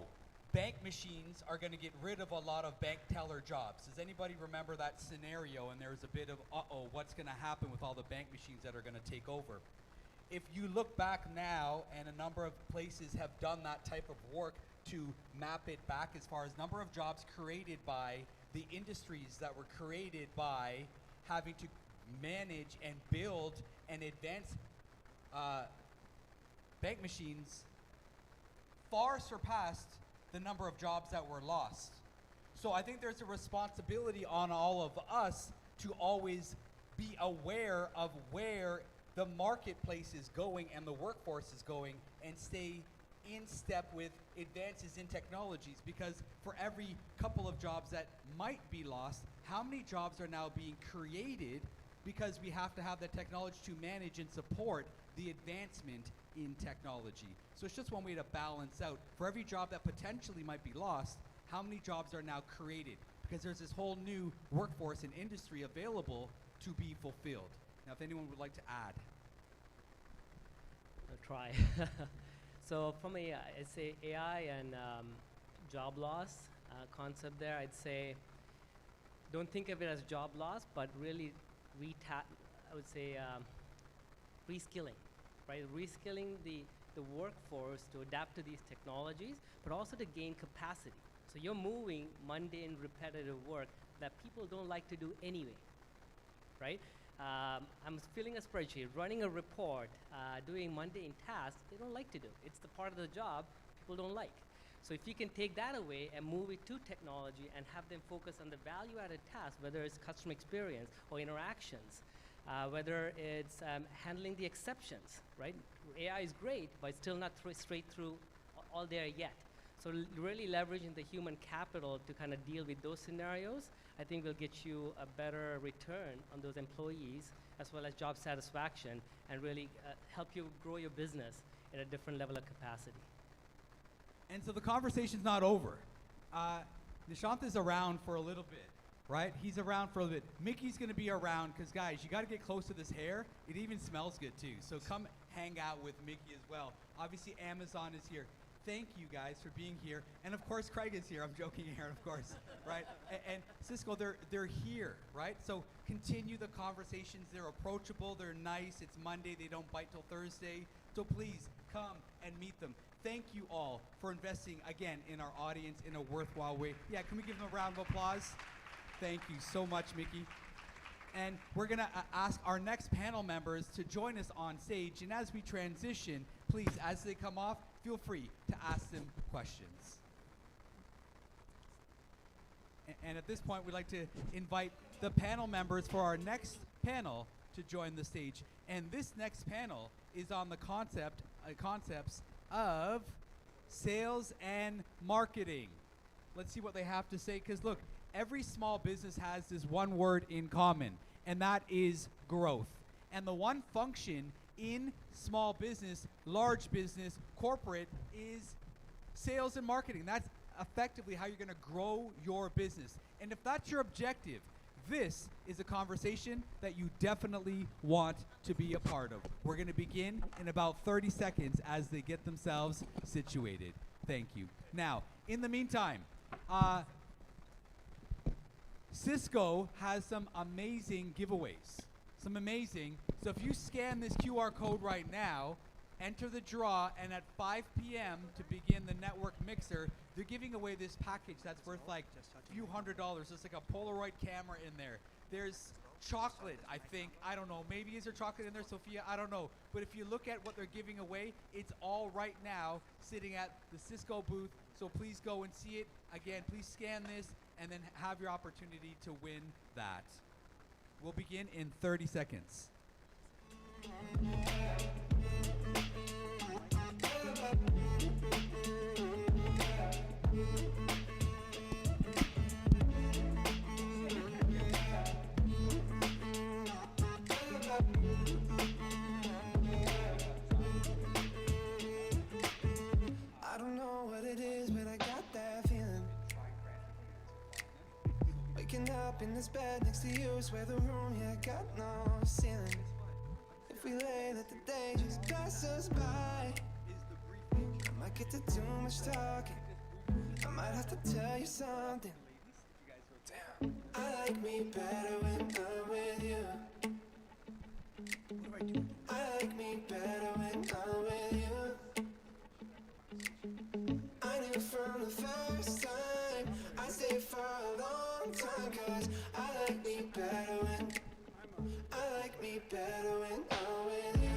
Speaker 6: bank machines are going to get rid of a lot of bank teller jobs. Does anybody remember that scenario? And there was a bit of, uh-oh, what's going to happen with all the bank machines that are going to take over? If you look back now, and a number of places have done that type of work to map it back as far as number of jobs created by the industries that were created by having to manage and build and advance bank machines far surpassed the number of jobs that were lost. So I think there's a responsibility on all of us to always be aware of where the marketplace is going and the workforce is going, and stay in step with advances in technologies, because for every couple of jobs that might be lost, how many jobs are now being created because we have to have the technology to manage and support the advancement in technology. So it's just one way to balance out. For every job that potentially might be lost, how many jobs are now created? Because there's this whole new workforce and industry available to be fulfilled. Now, if anyone would like to add.
Speaker 1: I'll try. So from a, I'd say AI and job loss concept there, I'd say don't think of it as job loss, but really I would say reskilling, right? Reskilling the workforce to adapt to these technologies, but also to gain capacity. So you're moving mundane, repetitive work that people don't like to do anyway, right? I'm filling a spreadsheet, running a report, doing mundane tasks they don't like to do. It's the part of the job people don't like. So if you can take that away and move it to technology and have them focus on the value-added tasks, whether it's customer experience or interactions, whether it's handling the exceptions, right? AI is great, but it's still not straight through all there yet. So really leveraging the human capital to kind of deal with those scenarios, I think will get you a better return on those employees, as well as job satisfaction, and really help you grow your business at a different level of capacity.
Speaker 6: And so the conversation's not over. Nishant is around for a little bit, right? He's around for a little bit. Mickey's going to be around because, guys, you got to get close to this hair. It even smells good, too. So come hang out with Mickey as well. Obviously, Amazon is here. Thank you, guys, for being here. And, of course, Craig is here. I'm joking here, of course, right? And Cisco, they're here, right? So continue the conversations. They're approachable. They're nice. It's Monday. They don't bite till Thursday. So please come and meet them. Thank you all for investing, again, in our audience in a worthwhile way. Yeah, can we give them a round of applause? Thank you so much, Mickey. And we're going to ask our next panel members to join us on stage. And as we transition, please, as they come off, feel free to ask them questions. And at this point, we'd like to invite the panel members for our next panel to join the stage. And this next panel is on the concepts of sales and marketing. Let's see what they have to say, because look, every small business has this one word in common, and that is growth. And the one function in small business, large business, corporate is sales and marketing. That's effectively how you're going to grow your business. And if that's your objective, this is a conversation that you definitely want to be a part of. We're going to begin in about 30 seconds as they get themselves situated. Thank you. Now, in the meantime, Cisco has some amazing giveaways. So if you scan this QR code right now, enter the draw, and at 5 p.m. to begin the network mixer, they're giving away this package that's worth like a few $100s. It's like a Polaroid camera in there. There's chocolate, I think. I don't know. Maybe is there chocolate in there, Sophia? I don't know. But if you look at what they're giving away, it's all right now sitting at the Cisco booth. So please go and see it. Again, please scan this and then have your opportunity to win that. We'll begin in 30 seconds.
Speaker 3: what it is, but I got that feeling. Waking up in this bed next to you, swear the room, yeah, got no ceiling. If we lay, let the day just pass us by. I might get to too much talking. I might have to tell you something. Damn. I like me better when I'm with you. I like me better when I'm with you. I knew from the first time I'd stay for a long time, 'cause I like me better when I like me better when I'm with you.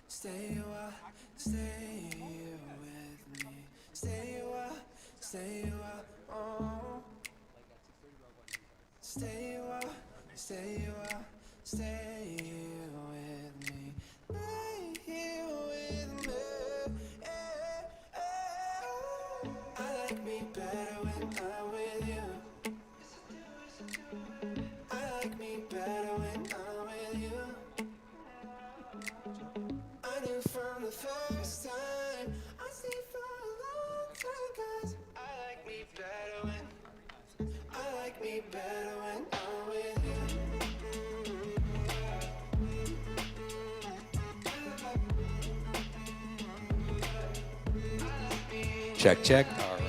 Speaker 3: Stay a while, stay with me. Stay a while, stay a while, oh. Stay a while, stay a while, stay with me. Stay here with me. I like me better when I'm with you. I like me better when I'm with you. I knew from the first time I'd stay for a long time, 'cause I like me better when I like me better when I'm with you.
Speaker 10: Check, check. All right.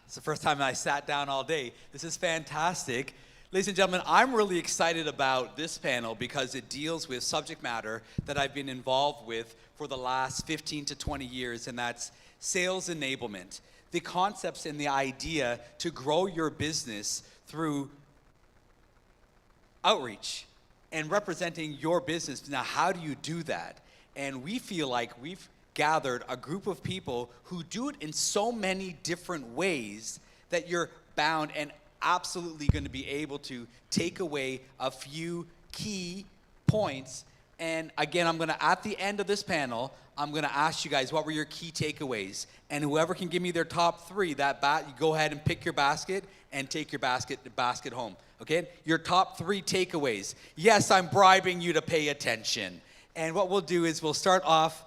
Speaker 10: It's the first time I sat down all day. This is fantastic. Ladies and gentlemen, I'm really excited about this panel because it deals with subject matter that I've been involved with for the last 15 to 20 years, and that's sales enablement. The concepts and the idea to grow your business through outreach and representing your business. Now, how do you do that? And we feel like we've gathered a group of people who do it in so many different ways that you're bound and absolutely going to be able to take away a few key points. And again, I'm going to, at the end of this panel, I'm going to ask you guys what were your key takeaways. And whoever can give me their top three, you go ahead and pick your basket and take your basket home. Okay? Your top three takeaways. Yes, I'm bribing you to pay attention. And what we'll do is we'll start off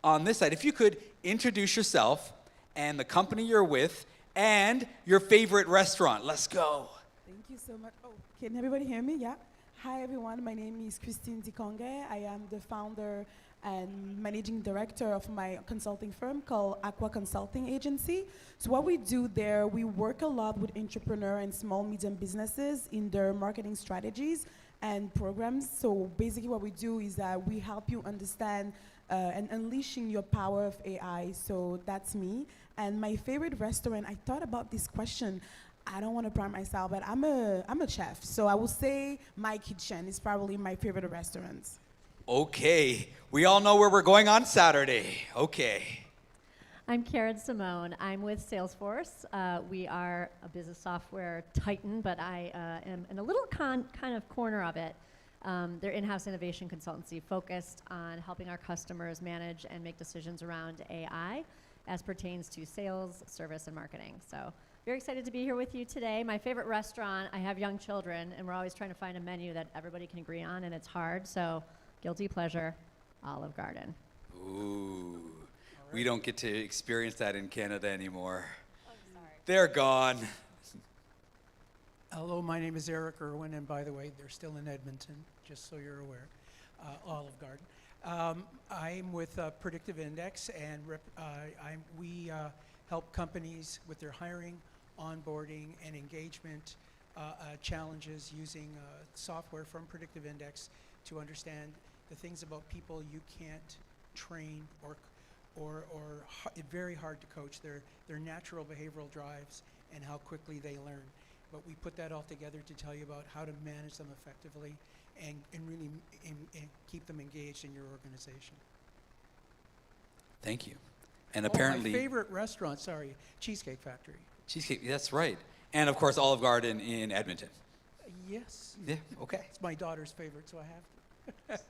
Speaker 10: on this side. If you could introduce yourself and the company you're with and your favorite restaurant. Let's go.
Speaker 9: Thank you so much. Oh, can everybody hear me? Yeah. Hi, everyone. My name is Christine Dikonge. I am the founder and managing director of my consulting firm called Aqua Consulting Agency. So what we do there, we work a lot with entrepreneurs and small, medium businesses in their marketing strategies and programs. So basically what we do is that we help you understand and unleashing your power of AI. So that's me. And my favorite restaurant, I thought about this question. I don't want to prime myself, but I'm a chef. So I will say my kitchen is probably my favorite restaurant.
Speaker 10: Okay. We all know where we're going on Saturday. Okay.
Speaker 11: I'm Karen Simone. I'm with Salesforce. We are a business software titan, but I am in a little kind of corner of it. They're in-house innovation consultancy focused on helping our customers manage and make decisions around AI as pertains to sales, service, and marketing. So very excited to be here with you today. My favorite restaurant, I have young children, and we're always trying to find a menu that everybody can agree on, and it's hard. So guilty pleasure, Olive Garden.
Speaker 10: Ooh, we don't get to experience that in Canada anymore. They're gone.
Speaker 23: Hello, my name is Eric Irwin, and by the way, they're still in Edmonton, just so you're aware, Olive Garden. I'm with Predictive Index, and we help companies with their hiring, onboarding, and engagement challenges using software from Predictive Index to understand the things about people you can't train or very hard to coach, their natural behavioral drives and how quickly they learn. But we put that all together to tell you about how to manage them effectively and really keep them engaged in your organization.
Speaker 10: Thank you. And
Speaker 23: My
Speaker 10: apparently,
Speaker 23: favorite restaurant, sorry, Cheesecake Factory.
Speaker 10: Cheesecake, that's right. And of course, Olive Garden in Edmonton.
Speaker 23: Yes.
Speaker 10: Yeah, okay.
Speaker 23: It's my daughter's favorite, so I have to.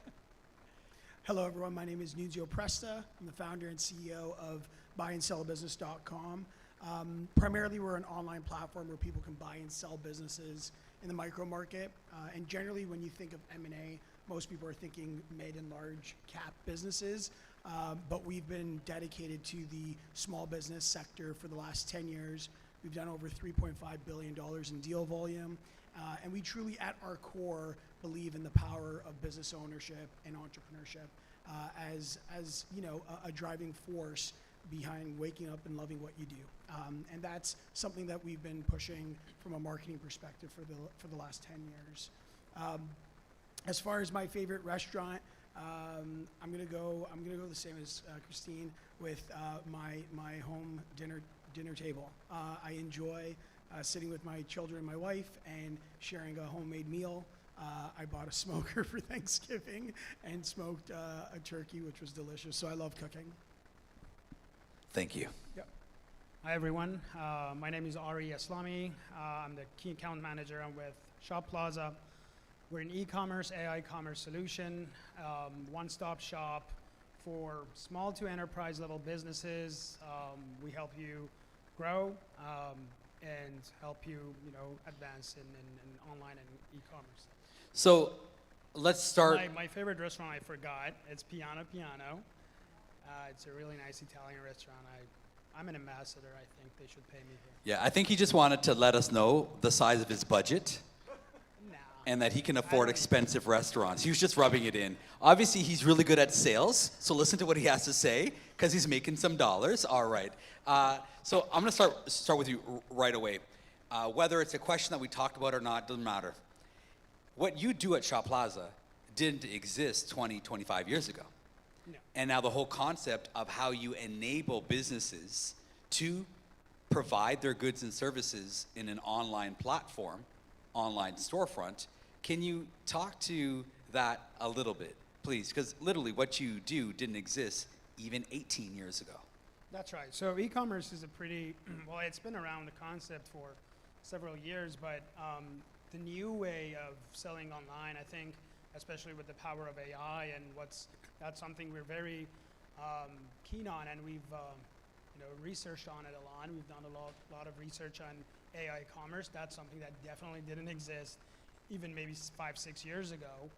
Speaker 12: Hello, everyone. My name is Nunzio Presta. I'm the founder and CEO of buyandsellbusiness.com. Primarily, we're an online platform where people can buy and sell businesses in the micro market. And generally, when you think of M&A, most people are thinking mid and large cap businesses. But we've been dedicated to the small business sector for the last 10 years. We've done over $3.5 billion in deal volume. And we truly, at our core, believe in the power of business ownership and entrepreneurship as you know, a driving force behind waking up and loving what you do. And that's something that we've been pushing from a marketing perspective for the last 10 years. As far as my favorite restaurant, I'm gonna go the same as Christine with my home dinner table. I enjoy sitting with my children and my wife and sharing a homemade meal. I bought a smoker for Thanksgiving and smoked a turkey, which was delicious. So I love cooking.
Speaker 10: Thank you.
Speaker 12: Yep.
Speaker 14: Hi everyone, my name is Ari Aslami. I'm the key account manager. I'm with Shop Plaza. We're an e-commerce, AI commerce solution, one-stop shop for small to enterprise level businesses. We help you grow and help you, advance in online and e-commerce.
Speaker 10: So let's start.
Speaker 14: My favorite restaurant I forgot. It's Piano Piano. It's a really nice Italian restaurant. I'm an ambassador. I think they should pay me here.
Speaker 10: Yeah, I think he just wanted to let us know the size of his budget. And that he can afford expensive restaurants. He was just rubbing it in. Obviously, he's really good at sales, so listen to what he has to say, because he's making some dollars. All right. So I'm going to start with you right away. Whether it's a question that we talked about or not, doesn't matter. What you do at Shop Plaza didn't exist 20, 25 years ago.
Speaker 14: No.
Speaker 10: And now the whole concept of how you enable businesses to provide their goods and services in an online platform, online storefront. Can you talk to that a little bit, please? Because literally what you do didn't exist even 18 years ago.
Speaker 14: That's right. So e-commerce is a pretty, well, it's been around the concept for several years, but the new way of selling online, I think, especially with the power of AI and that's something we're very keen on, and we've researched on it a lot. We've done a lot of research on AI commerce. That's something that definitely didn't exist even maybe 5-6 years ago.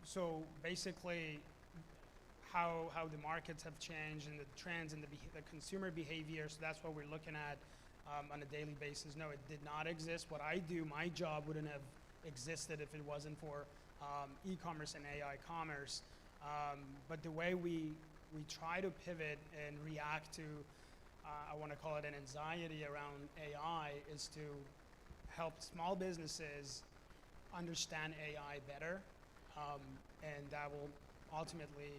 Speaker 14: So basically how the markets have changed and the trends and the consumer behavior, so that's what we're looking at on a daily basis. No, it did not exist. What I do, my job wouldn't have existed if it wasn't for e-commerce and AI commerce. But the way we try to pivot and react to I want to call it an anxiety around AI, is to help small businesses understand AI better, and that will ultimately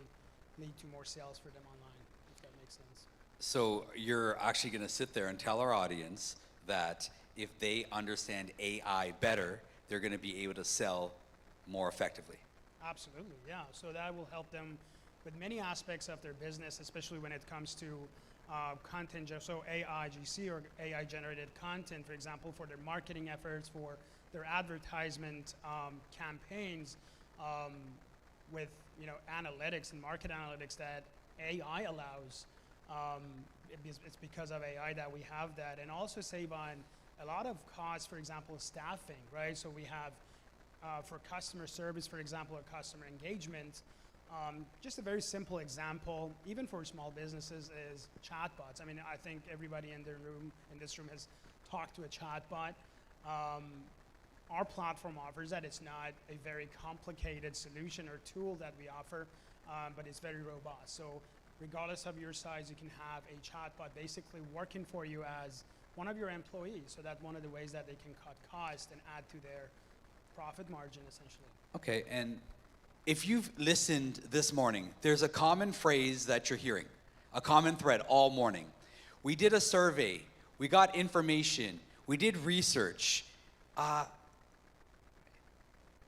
Speaker 14: lead to more sales for them online, if that makes sense.
Speaker 10: So you're actually going to sit there and tell our audience that if they understand AI better, they're going to be able to sell more effectively.
Speaker 14: Absolutely, yeah. So that will help them with many aspects of their business, especially when it comes to content, so AIGC or AI generated content, for example, for their marketing efforts, for their advertisement campaigns, with analytics and market analytics that AI allows. It's because of AI that we have that, and also save on a lot of costs, for example, staffing, right? So we have for customer service, for example, or customer engagement. Just a very simple example, even for small businesses, is chatbots. I mean, I think everybody in this room has talked to a chatbot. Our platform offers that. It's not a very complicated solution or tool that we offer, but it's very robust. So regardless of your size, you can have a chatbot basically working for you as one of your employees. So that's one of the ways that they can cut costs and add to their profit margin, essentially.
Speaker 10: Okay, and if you've listened this morning, there's a common phrase that you're hearing, a common thread all morning. We did a survey, we got information, we did research.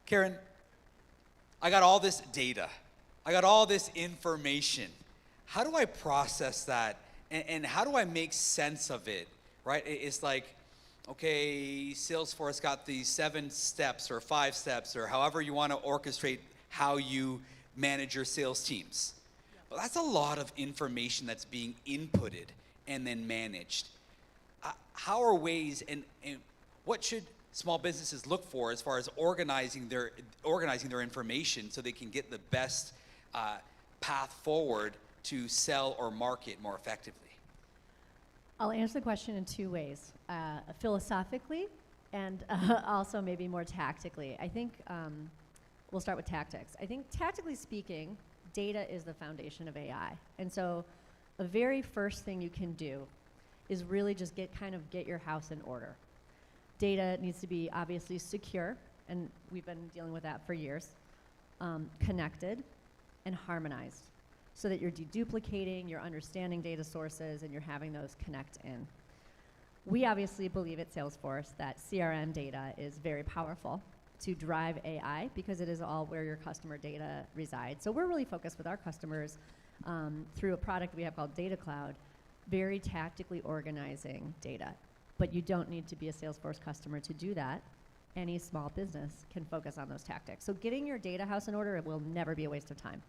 Speaker 10: Karen, I got all this data. I got all this information. How do I process that? And how do I make sense of it, right? It's like, okay, Salesforce got these 7 steps or 5 steps or however you want to orchestrate how you manage your sales teams. Well, that's a lot of information that's being inputted and then managed. How are ways and what should small businesses look for as far as organizing their information so they can get the best path forward to sell or market more effectively?
Speaker 11: I'll answer the question in 2 ways, philosophically and also maybe more tactically. I think we'll start with tactics. I think tactically speaking, data is the foundation of AI. And so the very first thing you can do is really just get your house in order. Data needs to be obviously secure, and we've been dealing with that for years, connected, and harmonized, so that you're deduplicating, you're understanding data sources, and you're having those connect in. We obviously believe at Salesforce that CRM data is very powerful to drive AI because it is all where your customer data resides. So we're really focused with our customers through a product we have called Data Cloud, very tactically organizing data. But you don't need to be a Salesforce customer to do that. Any small business can focus on those tactics. So getting your data house in order, it will never be a waste of time.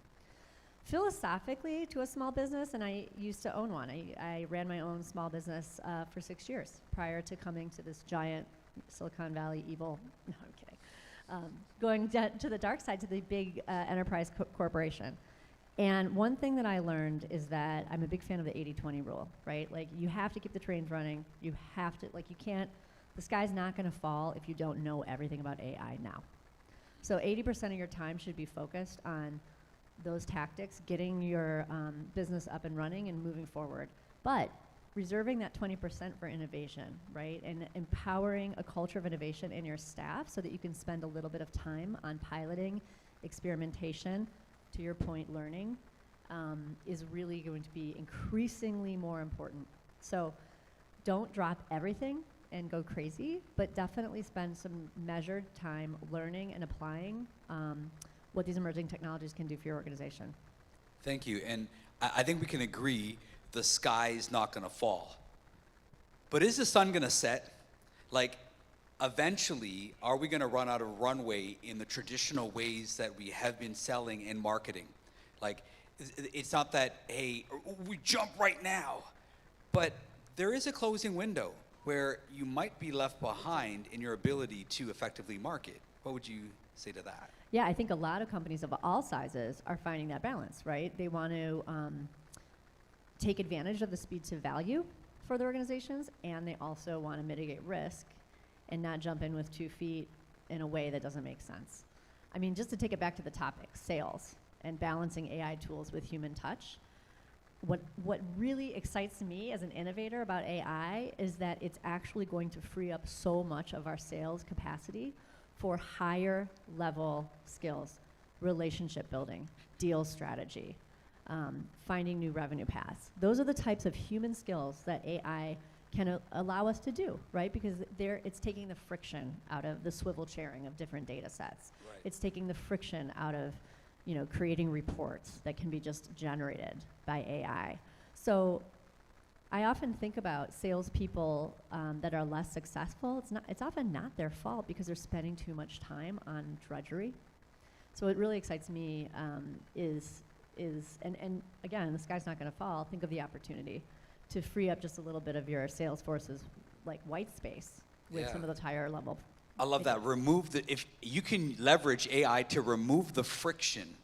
Speaker 11: Philosophically, to a small business, and I used to own one. I ran my own small business for 6 years prior to coming to this giant Silicon Valley evil, no, I'm kidding. Going to the dark side, to the big enterprise corporation. And one thing that I learned is that I'm a big fan of the 80-20 rule, right? Like, you have to keep the trains running. You have to, like, you can't, the sky's not gonna fall if you don't know everything about AI now. So 80% of your time should be focused on those tactics, getting your business up and running and moving forward. But reserving that 20% for innovation, right? And empowering a culture of innovation in your staff so that you can spend a little bit of time on piloting, experimentation, to your point, learning, is really going to be increasingly more important. So don't drop everything and go crazy, but definitely spend some measured time learning and applying what these emerging technologies can do for your organization.
Speaker 10: Thank you. And I think we can agree the sky's not going to fall. But is the sun going to set? Like, eventually, are we going to run out of runway in the traditional ways that we have been selling and marketing? Like, it's not that, hey, we jump right now. But there is a closing window where you might be left behind in your ability to effectively market. What would you say to that?
Speaker 11: Yeah, I think a lot of companies of all sizes are finding that balance, right? They want to take advantage of the speed to value for their organizations, and they also want to mitigate risk and not jump in with 2 feet in a way that doesn't make sense. I mean, just to take it back to the topic, sales and balancing AI tools with human touch. What really excites me as an innovator about AI is that it's actually going to free up so much of our sales capacity for higher level skills, relationship building, deal strategy, finding new revenue paths. Those are the types of human skills that AI can allow us to do, right? Because it's taking the friction out of the swivel chairing of different data sets. Right. It's taking the friction out of, creating reports that can be just generated by AI. So I often think about salespeople that are less successful. It's often not their fault because they're spending too much time on drudgery. So what really excites me is and again, the sky's not going to fall. Think of the opportunity to free up just a little bit of your sales force's like white space with some of those higher level.
Speaker 10: I love that. If you can leverage AI to remove the friction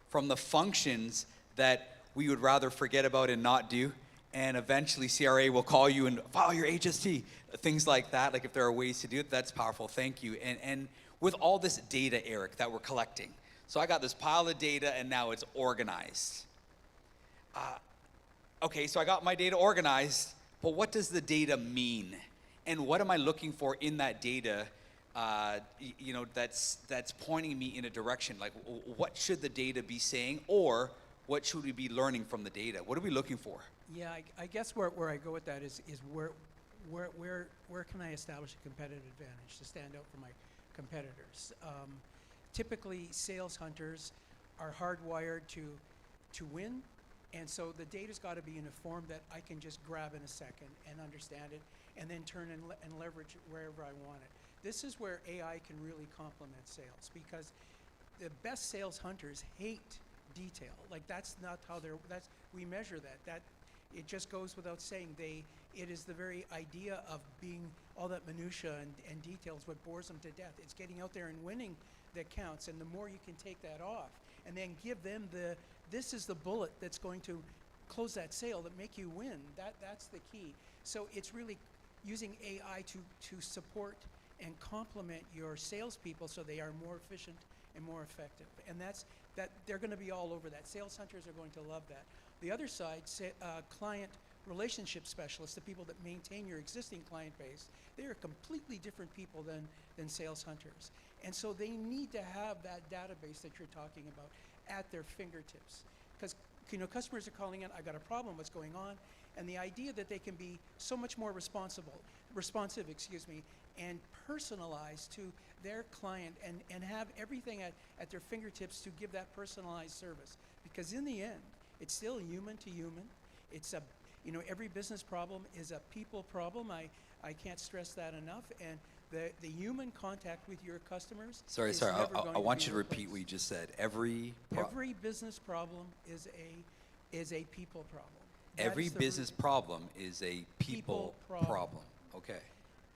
Speaker 10: from the functions that we would rather forget about and not do, and eventually CRA will call you and file your HST, things like that. Like, if there are ways to do it, that's powerful. Thank you. And with all this data, Eric, that we're collecting, so I got this pile of data and now it's organized. Okay, so I got my data organized, but what does the data mean? And what am I looking for in that data, that's pointing me in a direction? Like, what should the data be saying, or what should we be learning from the data? What are we looking for?
Speaker 23: Yeah, I guess where I go with that is where can I establish a competitive advantage to stand out from my competitors? typically sales hunters are hardwired to win, and so the data's got to be in a form that I can just grab in a second and understand it, and then turn and leverage it wherever I want it. This is where AI can really complement sales, because the best sales hunters hate detail. Like, that's not how we measure that. It just goes without saying. It is the very idea of being all that minutia and details what bores them to death. It's getting out there and winning that counts, and the more you can take that off and then give them this is the bullet that's going to close that sale, that make you win. That's the key. So it's really using AI to support and complement your salespeople so they are more efficient and more effective. And that they're going to be all over that. Sales hunters are going to love that. The other side, client relationship specialists, the people that maintain your existing client base, they are completely different people than sales hunters. And so they need to have that database that you're talking about at their fingertips. Because customers are calling in, I got a problem, what's going on? And the idea that they can be so much more responsive, and personalized to their client and have everything at their fingertips to give that personalized service. Because in the end, it's still human to human. It's every business problem is a people problem. I can't stress that enough. And the human contact with your customers.
Speaker 10: Sorry. I want you to repeat what you just said. Every
Speaker 23: business problem is a people problem.
Speaker 10: Every business problem is a people problem. Okay.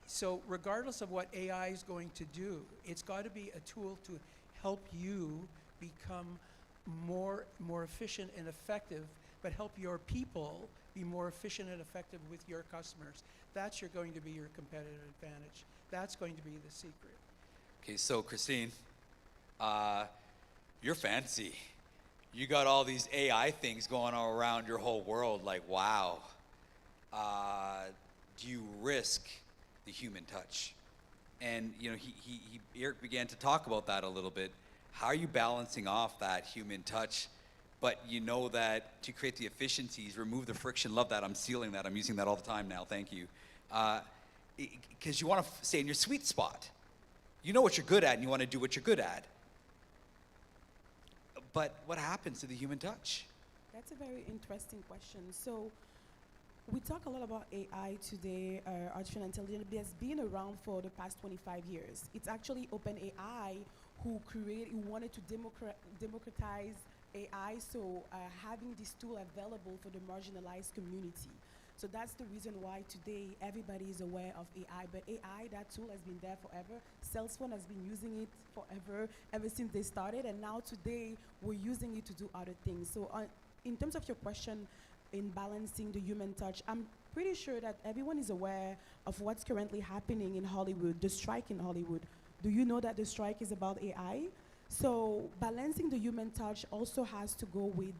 Speaker 23: So regardless of what AI is going to do, it's got to be a tool to help you become more efficient and effective, but help your people be more efficient and effective with your customers. That's going to be your competitive advantage. That's going to be the secret.
Speaker 10: Okay, so Christine, you're fancy. You got all these AI things going on around your whole world. Like, wow. Do you risk the human touch? And Eric began to talk about that a little bit. How are you balancing off that human touch, but you know that to create the efficiencies, remove the friction? Love that. I'm stealing that. I'm using that all the time now. Thank you. Because you want to stay in your sweet spot. You know what you're good at, and you want to do what you're good at. But what happens to the human touch?
Speaker 9: That's a very interesting question. So we talk a lot about AI today, artificial intelligence. It has been around for the past 25 years. It's actually OpenAI who wanted to democratize AI, so having this tool available for the marginalized community. So that's the reason why today everybody is aware of AI. But AI, that tool has been there forever. Salesforce has been using it forever, ever since they started. And now today, we're using it to do other things. So in terms of your question, in balancing the human touch, I'm pretty sure that everyone is aware of what's currently happening in Hollywood, the strike in Hollywood. Do you know that the strike is about AI? So balancing the human touch also has to go with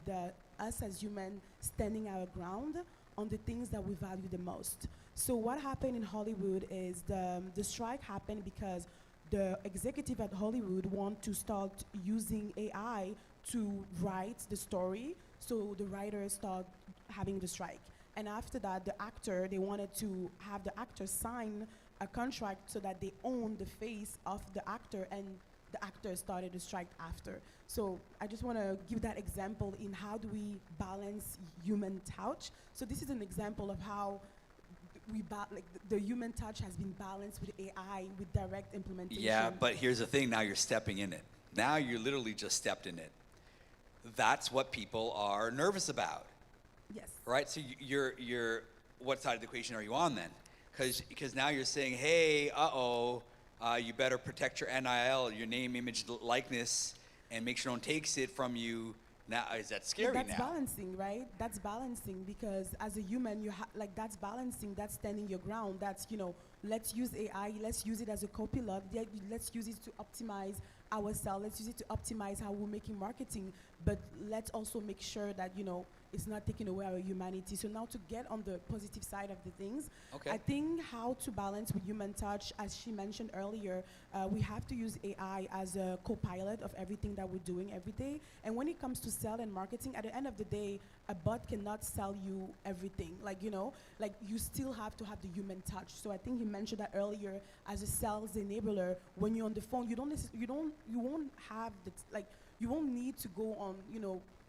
Speaker 9: us as humans standing our ground on the things that we value the most. So what happened in Hollywood is the strike happened because the executive at Hollywood want to start using AI to write the story, so the writers start having the strike. And after that, they wanted to have the actor sign a contract so that they own the face of the actor, and the actor started the strike after. So I just want to give that example in how do we balance human touch. So this is an example of how the human touch has been balanced with AI, with direct implementation.
Speaker 10: Yeah, but here's the thing. Now you're stepping in it. Now you're literally just stepped in it. That's what people are nervous about.
Speaker 9: Yes.
Speaker 10: Right? So you're what side of the equation are you on then? Because now you're saying, hey, you better protect your NIL, your name, image, likeness, and make sure no one takes it from you. Now, is that scary now?
Speaker 9: That's balancing, right? That's balancing, because as a human, that's balancing, that's standing your ground. That's, let's use AI, let's use it as a copilot, let's use it to optimize ourselves, let's use it to optimize how we're making marketing, but let's also make sure that, it's not taking away our humanity. So now to get on the positive side of the things,
Speaker 10: okay.
Speaker 9: I think how to balance with human touch, as she mentioned earlier, we have to use AI as a co-pilot of everything that we're doing every day. And when it comes to sales and marketing, at the end of the day, a bot cannot sell you everything. You still have to have the human touch. So I think he mentioned that earlier, as a sales enabler, when you're on the phone, you don't won't have the you won't need to go on,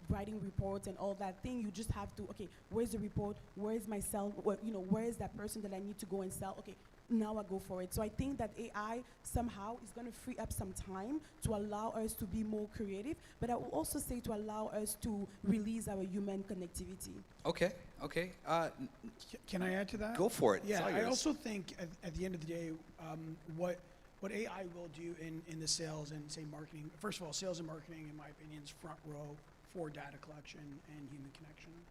Speaker 9: writing reports and all that thing. You just have to, okay, where's the report? Where is my sell? Where is that person that I need to go and sell? Okay, now I go for it. So I think that AI somehow is going to free up some time to allow us to be more creative, but I will also say to allow us to release our human connectivity.
Speaker 10: Okay.
Speaker 12: Can I add to that?
Speaker 10: Go for it.
Speaker 12: Yeah,
Speaker 10: It's all
Speaker 12: I
Speaker 10: yours.
Speaker 12: also think at the end of the day, what AI will do in the sales and say marketing, first of all, sales and marketing, in my opinion, is front row for data collection and human connections,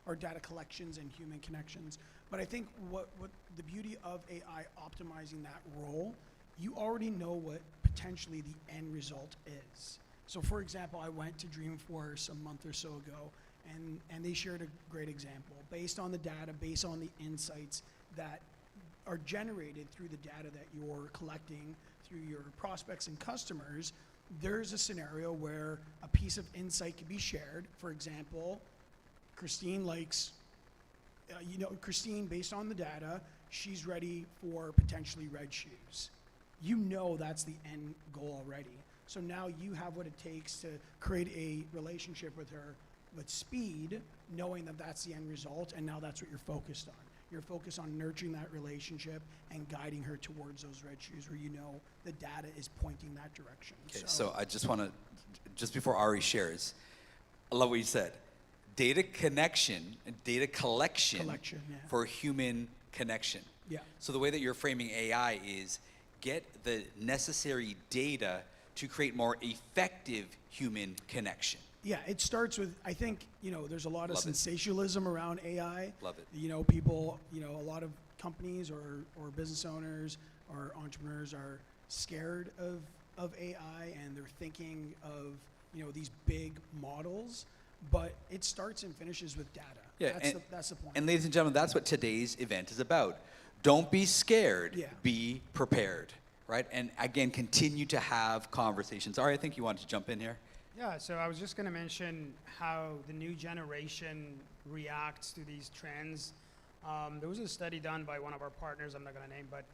Speaker 12: or data collections and human connections. But I think what the beauty of AI optimizing that role, you already know what potentially the end result is. So for example, I went to Dreamforce a month or so ago, and they shared a great example. Based on the data, based on the insights that are generated through the data that you're collecting through your prospects and customers, there's a scenario where a piece of insight can be shared. For example, Christine likes, Christine, based on the data, she's ready for potentially red shoes. You know that's the end goal already. So now you have what it takes to create a relationship with her with speed, knowing that that's the end result, and now that's what you're focused on. You're focused on nurturing that relationship and guiding her towards those red shoes where you know the data is pointing that direction.
Speaker 10: Okay, so I just want to, just before Ari shares, I love what you said. Data connection and data collection,
Speaker 12: yeah.
Speaker 10: for human connection.
Speaker 12: Yeah.
Speaker 10: So the way that you're framing AI is get the necessary data to create more effective human connection.
Speaker 12: Yeah, it starts with, I think, there's a lot of
Speaker 10: Love it.
Speaker 12: sensationalism around AI.
Speaker 10: Love it.
Speaker 12: People, a lot of companies or business owners or entrepreneurs are scared of AI, and they're thinking of, these big models, but it starts and finishes with data.
Speaker 10: Yeah,
Speaker 12: That's the point.
Speaker 10: And ladies and gentlemen, that's what today's event is about. Don't be scared,
Speaker 12: Yeah.
Speaker 10: be prepared, right? And again, continue to have conversations. Ari, I think you wanted to jump in here.
Speaker 14: Yeah, so I was just going to mention how the new generation reacts to these trends. There was a study done by one of our partners, I'm not going to name, but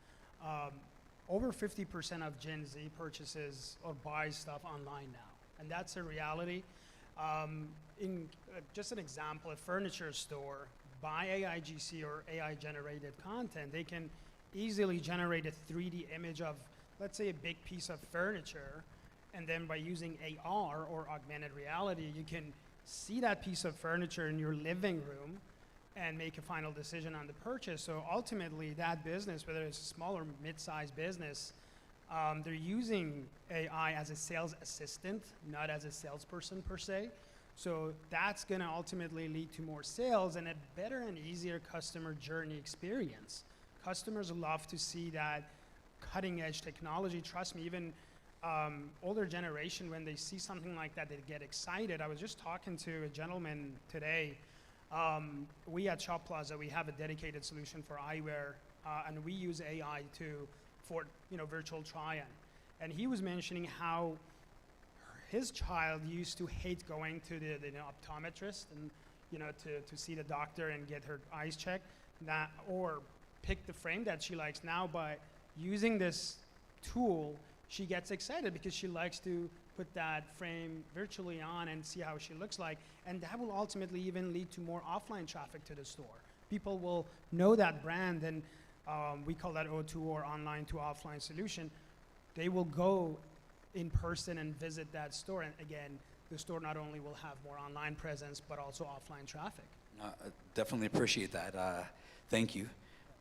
Speaker 14: over 50% of Gen Z purchases or buys stuff online now. And that's a reality. Just an example, a furniture store, by AIGC or AI-generated content, they can easily generate a 3D image of, let's say, a big piece of furniture, and then by using AR or augmented reality, you can see that piece of furniture in your living room and make a final decision on the purchase. So ultimately, that business, whether it's a small or mid-sized business, they're using AI as a sales assistant, not as a salesperson per se. So that's going to ultimately lead to more sales and a better and easier customer journey experience. Customers love to see that cutting-edge technology. Trust me, even older generation, when they see something like that, they get excited. I was just talking to a gentleman today. We at Shop Plaza, we have a dedicated solution for eyewear, and we use AI for virtual try-on. And he was mentioning how his child used to hate going to the optometrist and to see the doctor and get her eyes checked, or pick the frame that she likes. Now by using this tool, she gets excited because she likes to put that frame virtually on and see how she looks like. And that will ultimately even lead to more offline traffic to the store. People will know that brand, and we call that O2 or online to offline solution. They will go in person and visit that store. And again, the store not only will have more online presence, but also offline traffic.
Speaker 10: I definitely appreciate that. Thank you.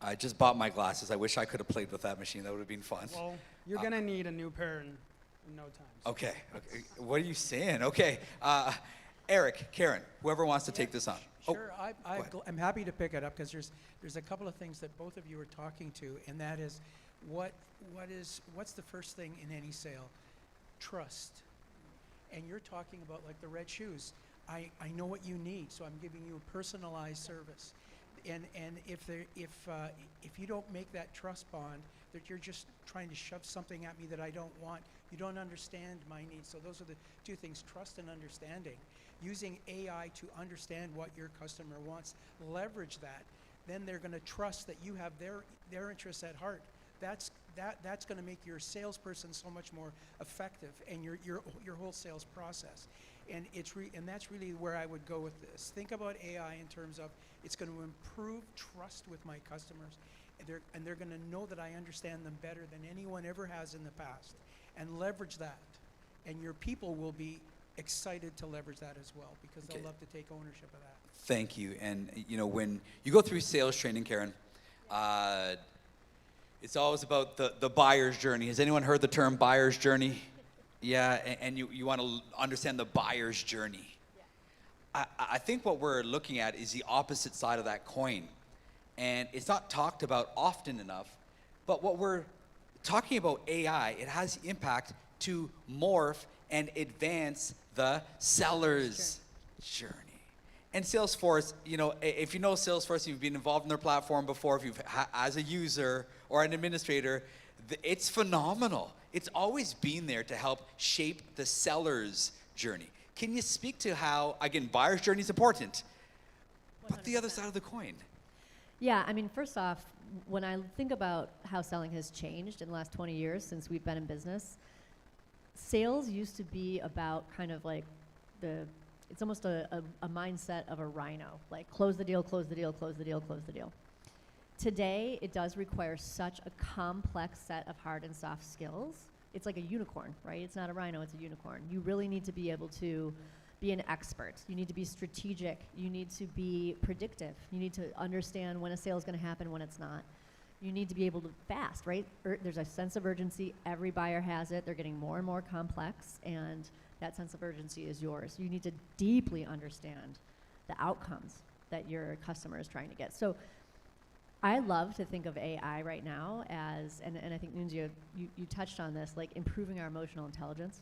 Speaker 10: I just bought my glasses. I wish I could have played with that machine. That would have been fun.
Speaker 14: Well, you're going to need a new pair in no time. So.
Speaker 10: Okay. What are you saying? Okay. Eric, Karen, whoever wants to take this on.
Speaker 23: Sure, I'm happy to pick it up because there's a couple of things that both of you are talking to, and that is what's the first thing in any sale? Trust. And you're talking about like the red shoes. I know what you need, so I'm giving you a personalized service. And if you don't make that trust bond, that you're just trying to shove something at me that I don't want, you don't understand my needs. So those are the two things: trust and understanding. Using AI to understand what your customer wants, leverage that. Then they're going to trust that you have their interests at heart. That's that's going to make your salesperson so much more effective and your whole sales process. And and that's really where I would go with this. Think about AI in terms of it's going to improve trust with my customers, and they're going to know that I understand them better than anyone ever has in the past, and leverage that. And your people will be excited to leverage that as well, because they'll love to take ownership of that.
Speaker 10: Thank you. And when you go through sales training, Karen, it's always about the buyer's journey. Has anyone heard the term buyer's journey? Yeah, and you want to understand the buyer's journey. Yeah. I think what we're looking at is the opposite side of that coin. And it's not talked about often enough, but what we're talking about AI, it has the impact to morph and advance the seller's journey. And Salesforce, if you know Salesforce, you've been involved in their platform before, if you've as a user or an administrator, it's phenomenal. It's always been there to help shape the seller's journey. Can you speak to how, again, buyer's journey is important, but the other side of the coin?
Speaker 11: Yeah, I mean, first off, when I think about how selling has changed in the last 20 years since we've been in business, sales used to be about kind of like it's almost a mindset of a rhino, like close the deal, close the deal, close the deal, close the deal. Today, it does require such a complex set of hard and soft skills. It's like a unicorn, right? It's not a rhino, it's a unicorn. You really need to be able to be an expert. You need to be strategic. You need to be predictive. You need to understand when a sale is going to happen, when it's not. You need to be able to fast, right? There's a sense of urgency. Every buyer has it. They're getting more and more complex, and that sense of urgency is yours. You need to deeply understand the outcomes that your customer is trying to get. So I love to think of AI right now as, and I think Nunzio, you touched on this, like improving our emotional intelligence,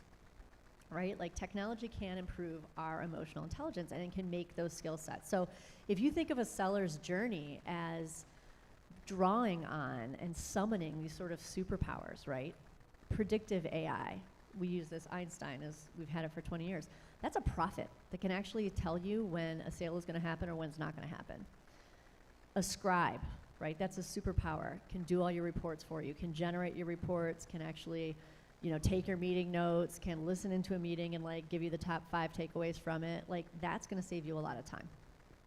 Speaker 11: right? Like technology can improve our emotional intelligence, and it can make those skill sets. So if you think of a seller's journey as drawing on and summoning these sort of superpowers, right? Predictive AI, we use this Einstein, as we've had it for 20 years. That's a prophet that can actually tell you when a sale is going to happen or when it's not going to happen. A scribe, right? That's a superpower. Can do all your reports for you, can generate your reports, can actually, take your meeting notes, can listen into a meeting and like give you the top 5 takeaways from it. Like that's going to save you a lot of time,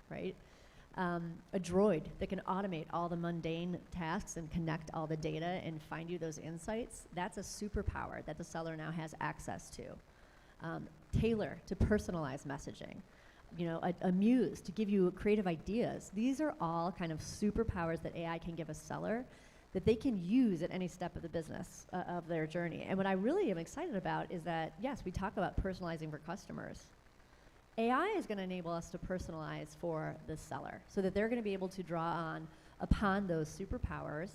Speaker 11: right? A droid that can automate all the mundane tasks and connect all the data and find you those insights. That's a superpower that the seller now has access to. Tailor to personalize messaging. A muse to give you creative ideas. These are all kind of superpowers that AI can give a seller that they can use at any step of the business of their journey. And what I really am excited about is that, yes, we talk about personalizing for customers. AI is going to enable us to personalize for the seller so that they're going to be able to draw upon those superpowers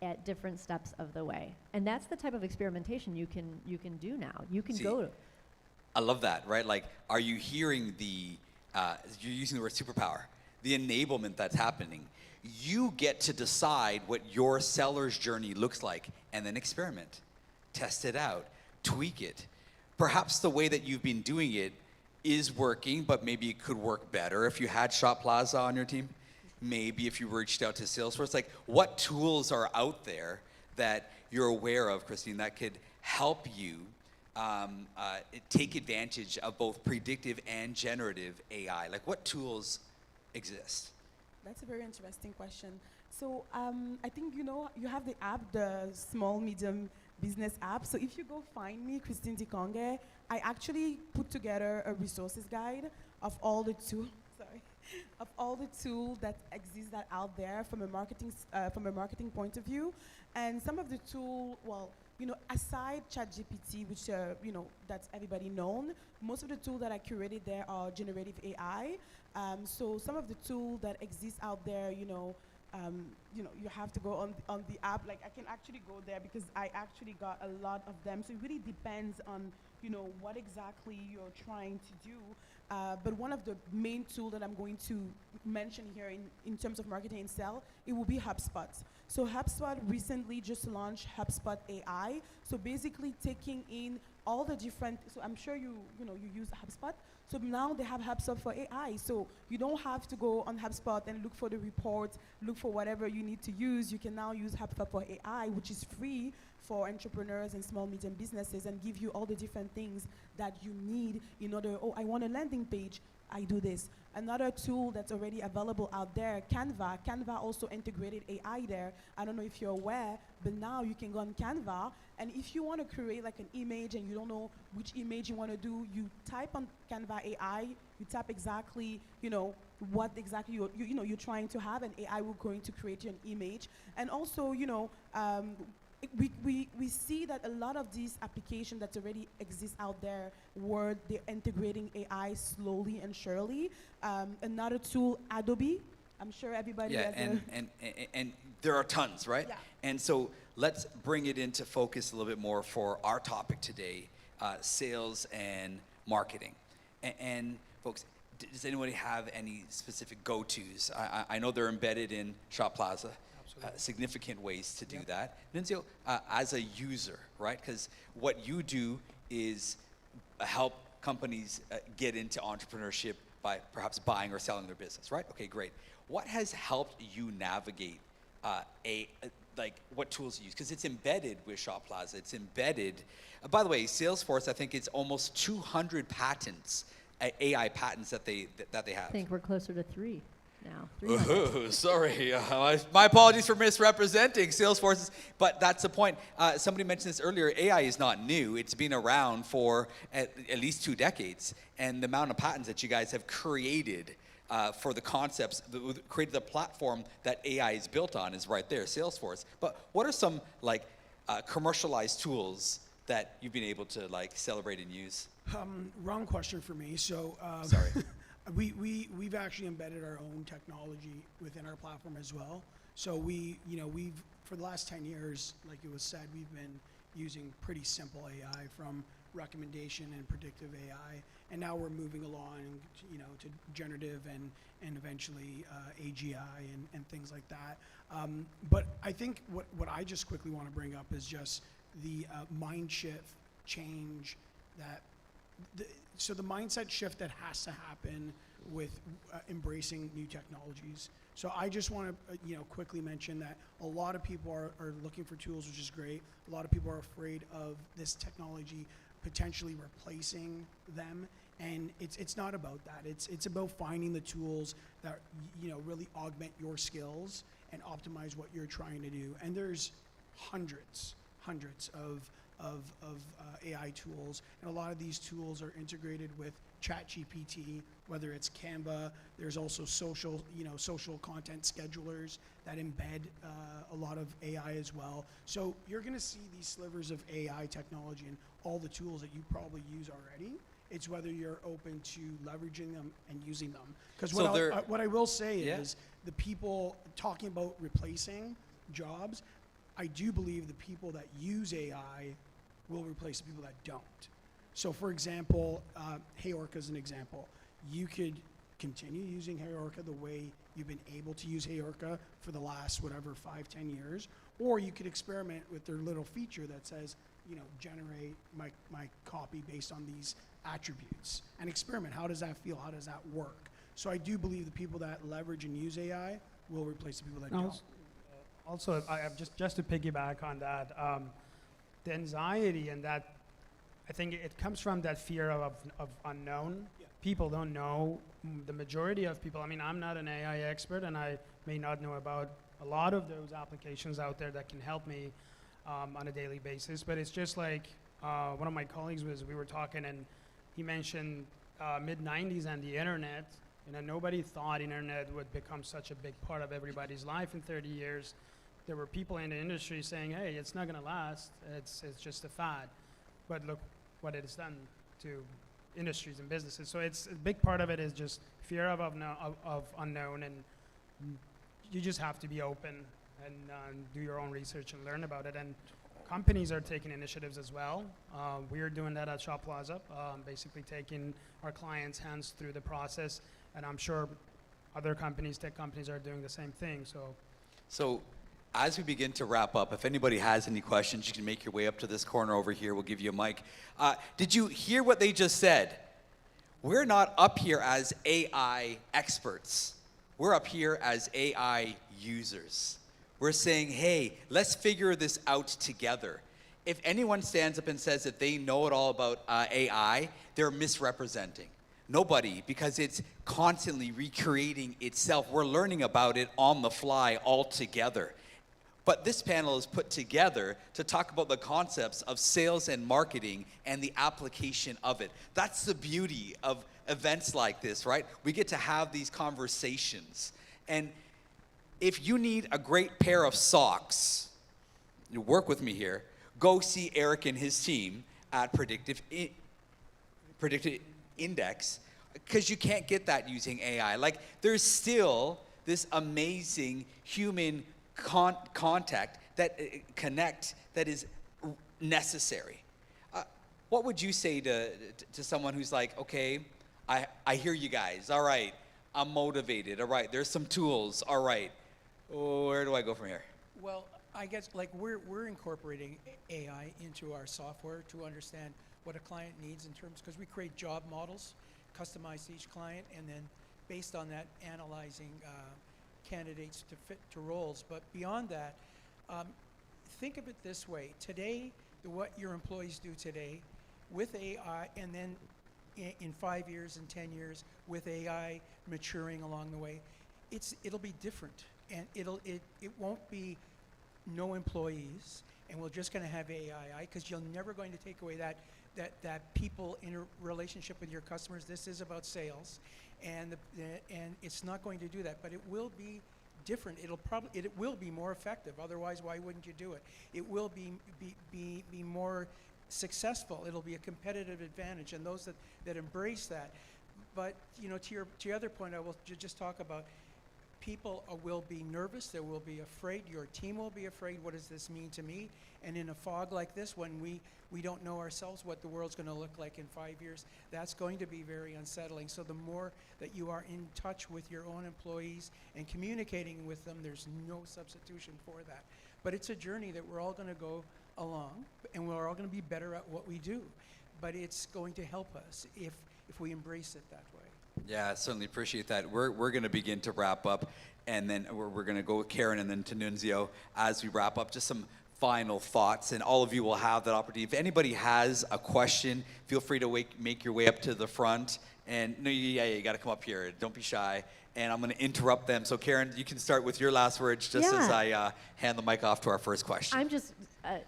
Speaker 11: at different steps of the way. And that's the type of experimentation you can do now. You can go to.
Speaker 10: I love that, right? Like, are you hearing you're using the word superpower, the enablement that's happening. You get to decide what your seller's journey looks like and then experiment, test it out, tweak it. Perhaps the way that you've been doing it is working, but maybe it could work better if you had Shop Plaza on your team. Maybe if you reached out to Salesforce, like what tools are out there that you're aware of, Christine, that could help you take advantage of both predictive and generative AI? Like what tools exist?
Speaker 9: That's a very interesting question. So I think, you have the app, the small, medium business app. So if you go find me, Christine Dikonge, I actually put together a resources guide of all the tools, that exist that out there from a marketing point of view. And some of the tools, aside ChatGPT, which, that's everybody known, most of the tools that I curated there are generative AI. So some of the tools that exist out there, you have to go on the app. Like I can actually go there because I actually got a lot of them. So it really depends on, what exactly you're trying to do. But one of the main tools that I'm going to mention here in terms of marketing and sell, it will be HubSpot. So HubSpot recently just launched HubSpot AI. So basically taking in all the different, so I'm sure you use HubSpot. So now they have HubSpot for AI. So you don't have to go on HubSpot and look for the report, look for whatever you need to use. You can now use HubSpot for AI, which is free for entrepreneurs and small, medium businesses, and give you all the different things that you need in order, oh, I want a landing page, I do this. Another tool that's already available out there, Canva. Canva also integrated AI there. I don't know if you're aware, but now you can go on Canva, and if you want to create like an image and you don't know which image you want to do, you type on Canva AI, you type exactly, what exactly you're trying to have, and AI will going to create you an image. And also, we see that a lot of these applications that already exist out there, where they're integrating AI slowly and surely. Another tool, Adobe. I'm sure everybody has
Speaker 10: and there are tons, right?
Speaker 9: Yeah.
Speaker 10: And so let's bring it into focus a little bit more for our topic today, sales and marketing. And folks, does anybody have any specific go-tos? I know they're embedded in Shop Plaza. Significant ways to do that. Nunzio, as a user, right? Because what you do is help companies get into entrepreneurship by perhaps buying or selling their business, right? Okay, great. What has helped you navigate what tools you use? Because it's embedded with Shop Plaza. It's embedded. By the way, Salesforce, I think it's almost 200 patents, AI patents that they have.
Speaker 11: I think we're closer to 3 now.
Speaker 10: Oh, sorry. My apologies for misrepresenting Salesforce, but that's the point. Somebody mentioned this earlier. AI is not new. It's been around for at least 2 decades, and the amount of patents that you guys have created for the concepts, created the platform that AI is built on is right there, Salesforce. But what are some commercialized tools that you've been able to celebrate and use?
Speaker 12: Wrong question for me. So
Speaker 10: sorry.
Speaker 12: We've actually embedded our own technology within our platform as well. So we've for the last 10 years, like it was said, we've been using pretty simple AI, from recommendation and predictive AI, and now we're moving along, to generative and eventually AGI and things like that. But I think what I just quickly want to bring up is just the mind shift change that. So the mindset shift that has to happen with embracing new technologies. So I just want to quickly mention that a lot of people are looking for tools, which is great. A lot of people are afraid of this technology potentially replacing them, and it's not about that. It's about finding the tools that really augment your skills and optimize what you're trying to do. And there's hundreds of AI tools, and a lot of these tools are integrated with ChatGPT, whether it's Canva. There's also social content schedulers that embed a lot of AI as well. So you're going to see these slivers of AI technology in all the tools that you probably use already. It's whether you're open to leveraging them and using them. Because what I will say is, the people talking about replacing jobs, I do believe the people that use AI will replace the people that don't. So for example, Heyorka is an example. You could continue using Heyorka the way you've been able to use Heyorka for the last 5-10 years, or you could experiment with their little feature that says, generate my copy based on these attributes, and experiment. How does that feel? How does that work? So I do believe the people that leverage and use AI will replace the people that don't.
Speaker 14: Also, I have just to piggyback on that, the anxiety and that, I think it comes from that fear of unknown. Yeah. People don't know. The majority of people, I'm not an AI expert, and I may not know about a lot of those applications out there that can help me on a daily basis. But it's just like one of my colleagues we were talking, and he mentioned mid-90s and the internet. Nobody thought internet would become such a big part of everybody's life in 30 years. There were people in the industry saying, hey, it's not going to last. It's just a fad. But look what it has done to industries and businesses. So it's a big part of it is just fear of unknown, and you just have to be open and do your own research and learn about it. And companies are taking initiatives as well. We are doing that at Shop Plaza, basically taking our clients' hands through the process, and I'm sure other companies, tech companies, are doing the same thing.
Speaker 10: So as we begin to wrap up, if anybody has any questions, you can make your way up to this corner over here. We'll give you a mic. Did you hear what they just said? we're not up here as AI experts. We're up here as AI users. We're saying, hey, let's figure this out together. If anyone stands up and says that they know it all about AI, they're misrepresenting. Nobody, because it's constantly recreating itself. We're learning about it on the fly all together. But this panel is put together to talk about the concepts of sales and marketing and the application of it. That's the beauty of events like this, right? We get to have these conversations. And if you need a great pair of socks, you work with me here, go see Eric and his team at Predictive Index, because you can't get that using AI. Like, there's still this amazing human contact that connect that is necessary. What would you say to someone who's like, okay, I hear you guys, all right, I'm motivated, all right, there's some tools, all right, where do I go from here?
Speaker 23: Well, I guess like we're incorporating AI into our software to understand what a client needs in terms, because we create job models, customize to each client, and then based on that, analyzing candidates to fit to roles. But beyond that, think of it this way. Today, what your employees do today with AI, and then in 5 years and 10 years with AI maturing along the way, it'll be different. And it won't be no employees, and we're just going to have AI, because you're never going to take away that people in a relationship with your customers. This is about sales, and it's not going to do that, but it will be different. It will be more effective. Otherwise, why wouldn't you do it? It will be more successful. It'll be a competitive advantage, and those that embrace that. But to your other point, I will just talk about. People will be nervous, they will be afraid, your team will be afraid, what does this mean to me? And in a fog like this, when we don't know ourselves what the world's going to look like in 5 years, that's going to be very unsettling. So the more that you are in touch with your own employees and communicating with them, there's no substitution for that. But it's a journey that we're all going to go along, and we're all going to be better at what we do. But it's going to help us if we embrace it that way.
Speaker 10: Yeah, I certainly appreciate that. We're going to begin to wrap up, and then we're going to go with Karen and then to Nunzio as we wrap up. Just some final thoughts, and all of you will have that opportunity. If anybody has a question, feel free to make your way up to the front. And no, you got to come up here. Don't be shy. And I'm going to interrupt them. So Karen, you can start with your last words just as I hand the mic off to our first question.
Speaker 11: I'm just,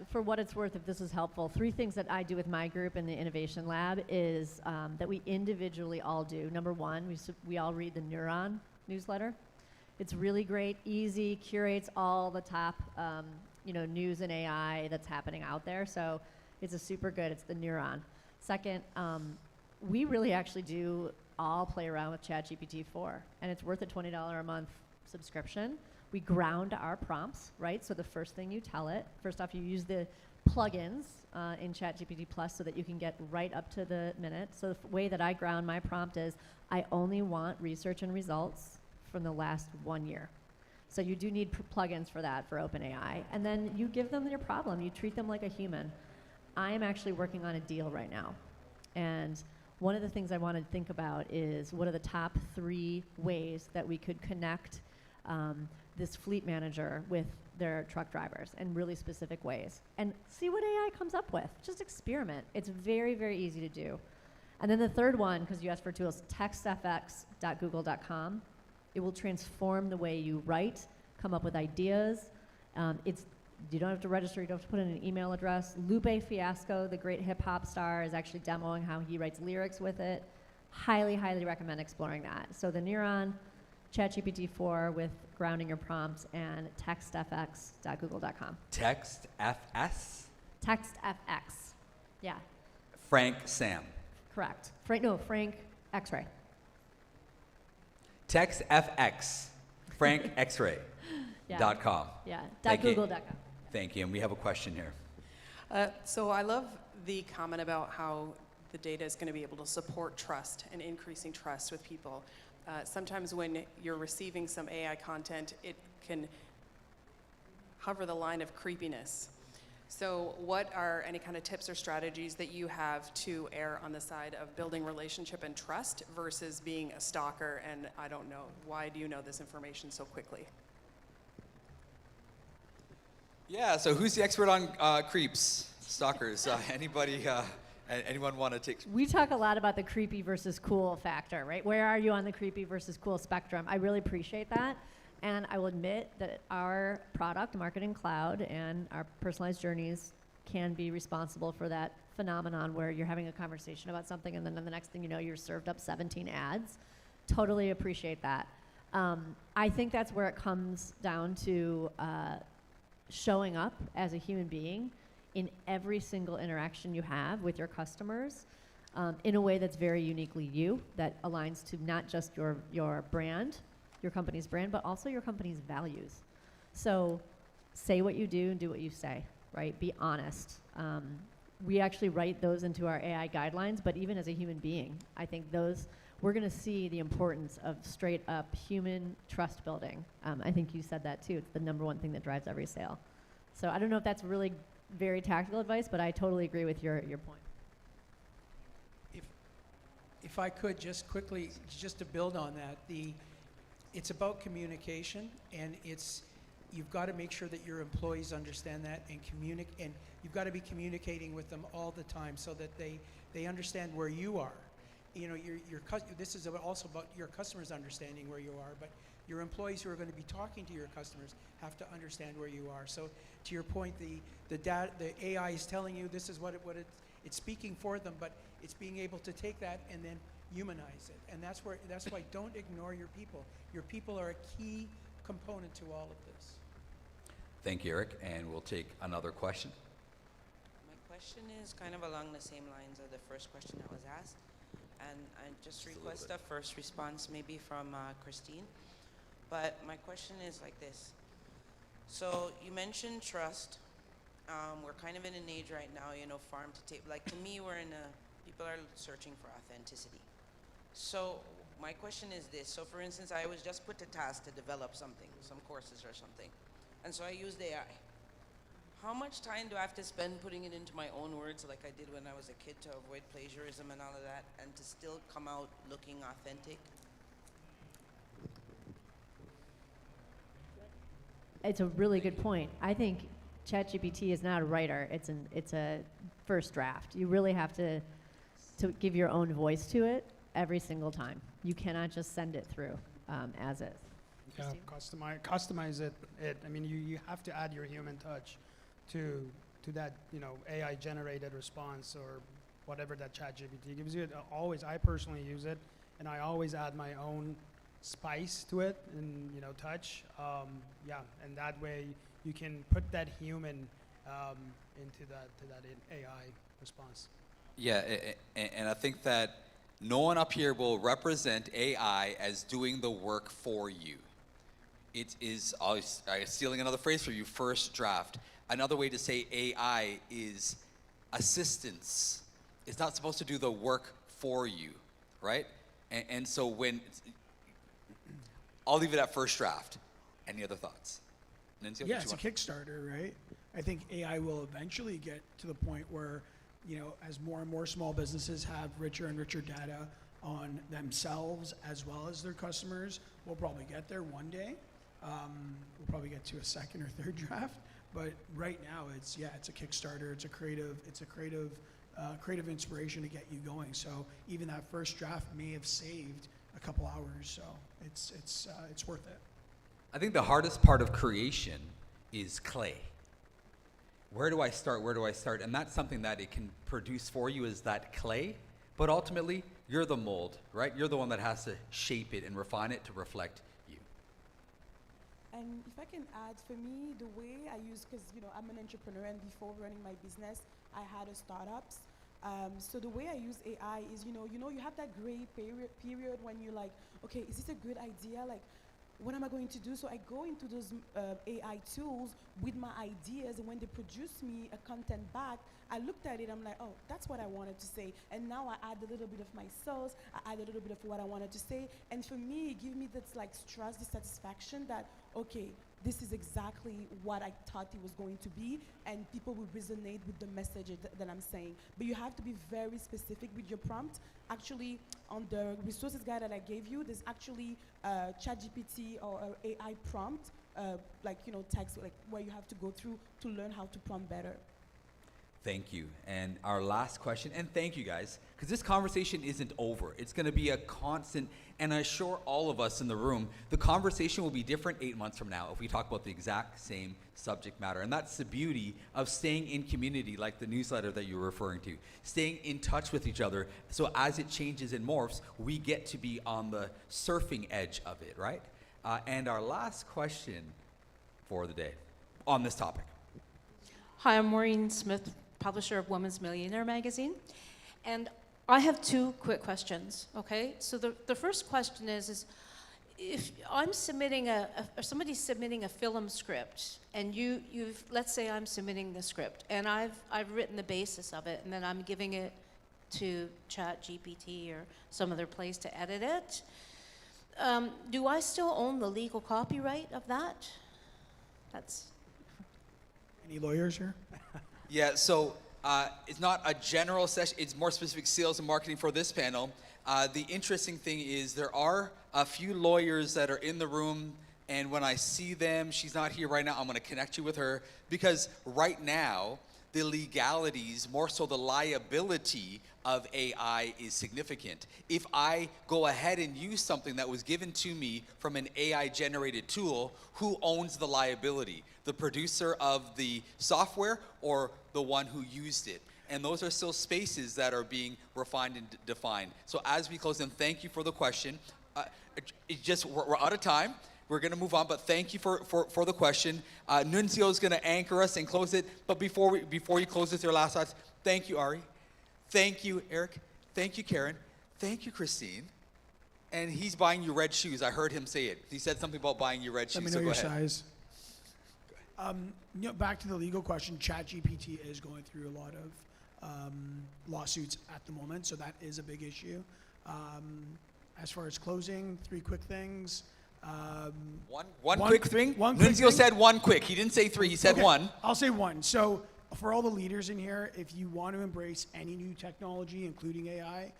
Speaker 11: for what it's worth, if this is helpful, 3 things that I do with my group in the Innovation Lab is that we individually all do. Number 1, we all read the Neuron newsletter. It's really great, easy, curates all the top news and AI that's happening out there. So it's a super good, it's the Neuron. Second, we really actually do all play around with ChatGPT 4, and it's worth a $20 a month subscription. We ground our prompts, right? So the first thing you tell it, first off, you use the plugins in ChatGPT Plus so that you can get right up to the minute. So the way that I ground my prompt is, I only want research and results from the last 1 year. So you do need plugins for that for OpenAI. And then you give them your problem. You treat them like a human. I am actually working on a deal right now. And one of the things I want to think about is, what are the top 3 ways that we could connect this fleet manager with their truck drivers in really specific ways, and see what AI comes up with. Just experiment. It's very, very easy to do. And then the third one, because you asked for tools, textfx.google.com. It will transform the way you write, come up with ideas. You don't have to register, you don't have to put in an email address. Lupe Fiasco, the great hip hop star, is actually demoing how he writes lyrics with it. Highly, highly recommend exploring that. So the Neuron, ChatGPT 4 with grounding your prompts, and textfx.google.com.
Speaker 10: TextFS?
Speaker 11: TextFX. Yeah.
Speaker 10: Frank Sam.
Speaker 11: Correct. Frank X-ray.
Speaker 10: TextFX. Frank X-ray. .com.
Speaker 11: Yeah.
Speaker 4: .google.com.
Speaker 10: Thank you. And we have a question here.
Speaker 4: So I love the comment about how the data is going to be able to support trust and increasing trust with people. Sometimes when you're receiving some AI content, it can hover the line of creepiness. So what are any kind of tips or strategies that you have to err on the side of building relationship and trust versus being a stalker and I don't know, why do you know this information so quickly?
Speaker 10: Yeah, so who's the expert on creeps, stalkers? Anybody, anyone want to take?
Speaker 11: We talk a lot about the creepy versus cool factor, right? Where are you on the creepy versus cool spectrum? I really appreciate that. And I will admit that our product, Marketing Cloud, and our personalized journeys can be responsible for that phenomenon where you're having a conversation about something and then the next thing you know, you're served up 17 ads. Totally appreciate that. I think that's where it comes down to showing up as a human being in every single interaction you have with your customers in a way that's very uniquely you, that aligns to not just your brand, your company's brand, but also your company's values. So say what you do and do what you say, right? Be honest. We actually write those into our AI guidelines, but even as a human being, I think we're gonna see the importance of straight up human trust building. I think you said that too. It's the number one thing that drives every sale. So I don't know if that's really very tactical advice, but I totally agree with your point.
Speaker 23: If I could just quickly, just to build on that, it's about communication, and you've got to make sure that your employees understand that and you've got to be communicating with them all the time so that they understand where you are. You know, this is also about your customers understanding where you are, but your employees who are going to be talking to your customers have to understand where you are. So to your point, the AI is telling you this is what it's speaking for them, but it's being able to take that and then humanize it. And that's why don't ignore your people. Your people are a key component to all of this.
Speaker 10: Thank you, Eric. And we'll take another question.
Speaker 15: My question is kind of along the same lines of the first question that was asked. And I just request a first response maybe from Christine. But my question is like this. So you mentioned trust. We're kind of in an age right now, farm to table. Like to me, people are searching for authenticity. So my question is this. So for instance, I was just put to task to develop something, some courses or something. And so I used AI. How much time do I have to spend putting it into my own words like I did when I was a kid to avoid plagiarism and all of that and to still come out looking authentic?
Speaker 11: It's a really good point. I think ChatGPT is not a writer. It's a first draft. You really have to give your own voice to it every single time. You cannot just send it through as is.
Speaker 14: Yeah, customize it. I mean, you have to add your human touch to that, AI generated response or whatever that ChatGPT gives you. I personally use it, and I always add my own spice to it and touch. And that way you can put that human into that AI response.
Speaker 10: Yeah, and I think that no one up here will represent AI as doing the work for you. It is, I'm stealing another phrase for you, first draft. Another way to say AI is assistance. It's not supposed to do the work for you, right? And so I'll leave it at first draft. Any other thoughts? Nancy,
Speaker 12: Yeah, it's a Kickstarter, right? I think AI will eventually get to the point where, as more and more small businesses have richer and richer data on themselves as well as their customers, we'll probably get there one day. We'll probably get to a second or third draft, but right now it's a Kickstarter. It's a creative inspiration to get you going. So even that first draft may have saved a couple hours. So it's worth it.
Speaker 10: I think the hardest part of creation is clay. Where do I start? Where do I start? And that's something that it can produce for you is that clay. But ultimately, you're the mold, right? You're the one that has to shape it and refine it to reflect you.
Speaker 9: And if I can add, for me, the way I use, because I'm an entrepreneur, and before running my business, I had a startups. So the way I use AI is, you have that gray period when you're like, okay, is this a good idea? Like, what am I going to do? So I go into those AI tools with my ideas, and when they produce me a content back, I looked at it, I'm like, oh, that's what I wanted to say. And now I add a little bit of my sauce, I add a little bit of what I wanted to say. And for me, it gives me this trust, this satisfaction that, okay, this is exactly what I thought it was going to be, and people will resonate with the message that I'm saying. But you have to be very specific with your prompt. Actually, on the resources guide that I gave you, there's actually ChatGPT or AI prompt, text, like where you have to go through to learn how to prompt better.
Speaker 10: Thank you. And our last question, and thank you guys, because this conversation isn't over. It's going to be a constant, and I assure all of us in the room, the conversation will be different 8 months from now if we talk about the exact same subject matter. And that's the beauty of staying in community, like the newsletter that you're referring to, staying in touch with each other. So as it changes and morphs, we get to be on the surfing edge of it, right? And our last question for the day on this topic.
Speaker 5: Hi, I'm Maureen Smith, publisher of Women's Millionaire Magazine. And I have two quick questions, okay? So the first question is if I'm submitting or somebody's submitting a film script, and let's say I'm submitting the script, and I've written the basis of it, and then I'm giving it to ChatGPT or some other place to edit it, do I still own the legal copyright of that? That's...
Speaker 12: Any lawyers here?
Speaker 10: Yeah, so it's not a general session, it's more specific sales and marketing for this panel. The interesting thing is there are a few lawyers that are in the room, and when I see them, she's not here right now, I'm gonna connect you with her, because right now, the legalities, more so the liability of AI is significant. If I go ahead and use something that was given to me from an AI-generated tool, who owns the liability? The producer of the software or the one who used it? And those are still spaces that are being refined and defined. So as we close, and thank you for the question. We're out of time. We're going to move on, but thank you for the question. Nunzio is going to anchor us and close it. But before you close with your last thoughts, thank you, Ari. Thank you, Eric. Thank you, Karen. Thank you, Christine. And he's buying you red shoes. I heard him say it. He said something about buying you red shoes.
Speaker 12: Let me know your size. Back to the legal question, ChatGPT is going through a lot of lawsuits at the moment, so that is a big issue. As far as closing, 3 quick things.
Speaker 10: One quick thing? Nunzio said one quick. He didn't say 3, he said 1.
Speaker 12: I'll say 1. So for all the leaders in here, if you want to embrace any new technology, including AI,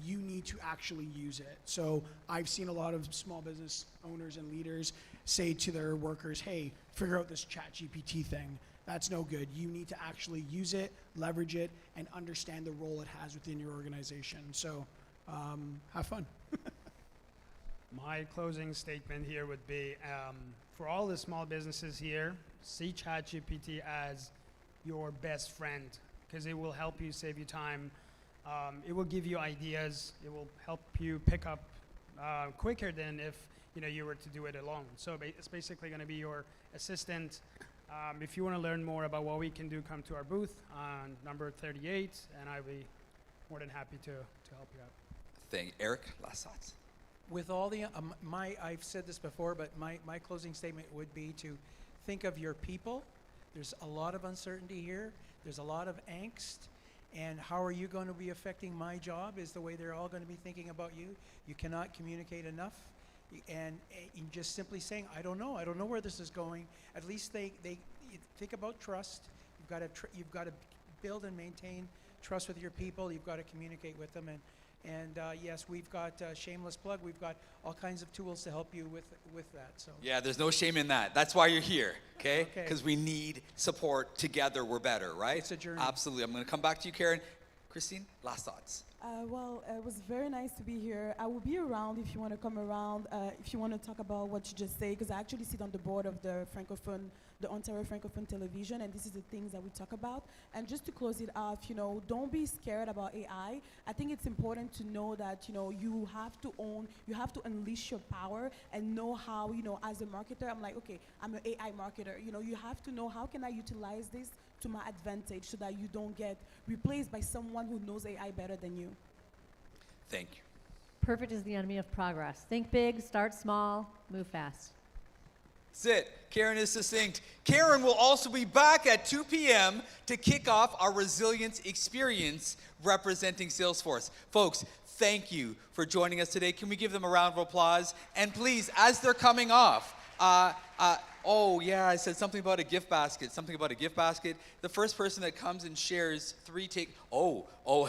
Speaker 12: you need to actually use it. So I've seen a lot of small business owners and leaders say to their workers, hey, figure out this ChatGPT thing. That's no good. You need to actually use it, leverage it, and understand the role it has within your organization. So have fun.
Speaker 14: My closing statement here would be, for all the small businesses here, see ChatGPT as your best friend, because it will help you, save you time. It will give you ideas. It will help you pick up quicker than if you were to do it alone. So it's basically going to be your assistant. If you want to learn more about what we can do, come to our booth on number 38, and I'll be more than happy to help you out.
Speaker 10: Thank you. Eric, last thoughts.
Speaker 23: With all the, I've said this before, but my closing statement would be to think of your people. There's a lot of uncertainty here. There's a lot of angst. And how are you going to be affecting my job is the way they're all going to be thinking about you. You cannot communicate enough. And in just simply saying, I don't know where this is going. At least they think about trust. You've got to build and maintain trust with your people. You've got to communicate with them. And yes, we've got shameless plug. We've got all kinds of tools to help you with that. So
Speaker 10: yeah, there's no shame in that. That's why you're here, okay? Because we need support. Together, we're better, right?
Speaker 23: It's a journey.
Speaker 10: Absolutely. I'm going to come back to you, Karen. Christine, last thoughts.
Speaker 9: Well, it was very nice to be here. I will be around if you want to come around, if you want to talk about what you just say, because I actually sit on the board of the Ontario Francophone Television, and this is the things that we talk about. And just to close it off, don't be scared about AI. I think it's important to know that, you have to unleash your power and know how, as a marketer, I'm like, okay, I'm an AI marketer. You have to know how can I utilize this to my advantage so that you don't get replaced by someone who knows AI better than you.
Speaker 10: Thank you.
Speaker 11: Perfect is the enemy of progress. Think big, start small, move fast.
Speaker 10: That's it. Karen is succinct. Karen will also be back at 2 p.m. to kick off our resilience experience representing Salesforce. Folks, thank you for joining us today. Can we give them a round of applause? And please, as they're coming off, Oh, yeah, I said something about a gift basket, something about a gift basket. The first person that comes and shares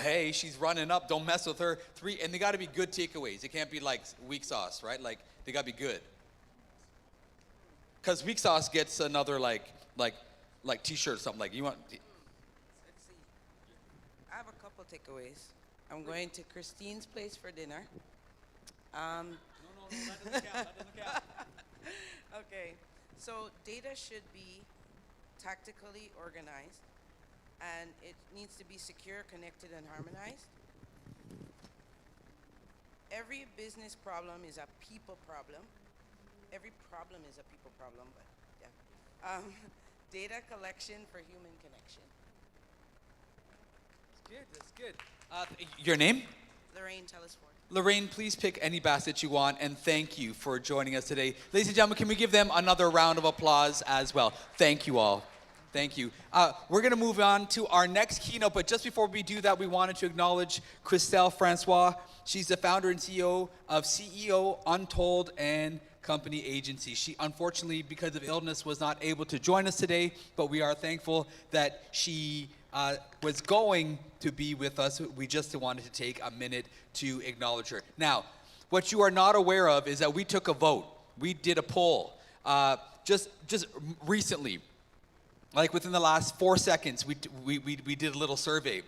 Speaker 10: hey, she's running up, don't mess with her. And they got to be good takeaways. It can't be like weak sauce, right? Like, they got to be good. Because weak sauce gets another, like t-shirt or something. Like, you want...
Speaker 15: Let's see. I have a couple takeaways. I'm going to Christine's place for dinner.
Speaker 10: No, that doesn't count.
Speaker 15: Okay, so data should be tactically organized, and it needs to be secure, connected, and harmonized. Every business problem is a people problem. Every problem is a people problem, but yeah. Data collection for human connection.
Speaker 10: That's good. Your name?
Speaker 15: Lorraine, tell us more.
Speaker 10: Lorraine, please pick any basket you want, and thank you for joining us today. Ladies and gentlemen, can we give them another round of applause as well? Thank you all. Thank you. We're going to move on to our next keynote, but just before we do that, we wanted to acknowledge Christelle Francois. She's the founder and CEO of CEO Untold and Company Agency. She, unfortunately, because of illness, was not able to join us today, but we are thankful that she was going to be with us. We just wanted to take a minute to acknowledge her. Now, what you are not aware of is that we took a vote. We did a poll just recently. Like within the last 4 seconds, we did a little survey.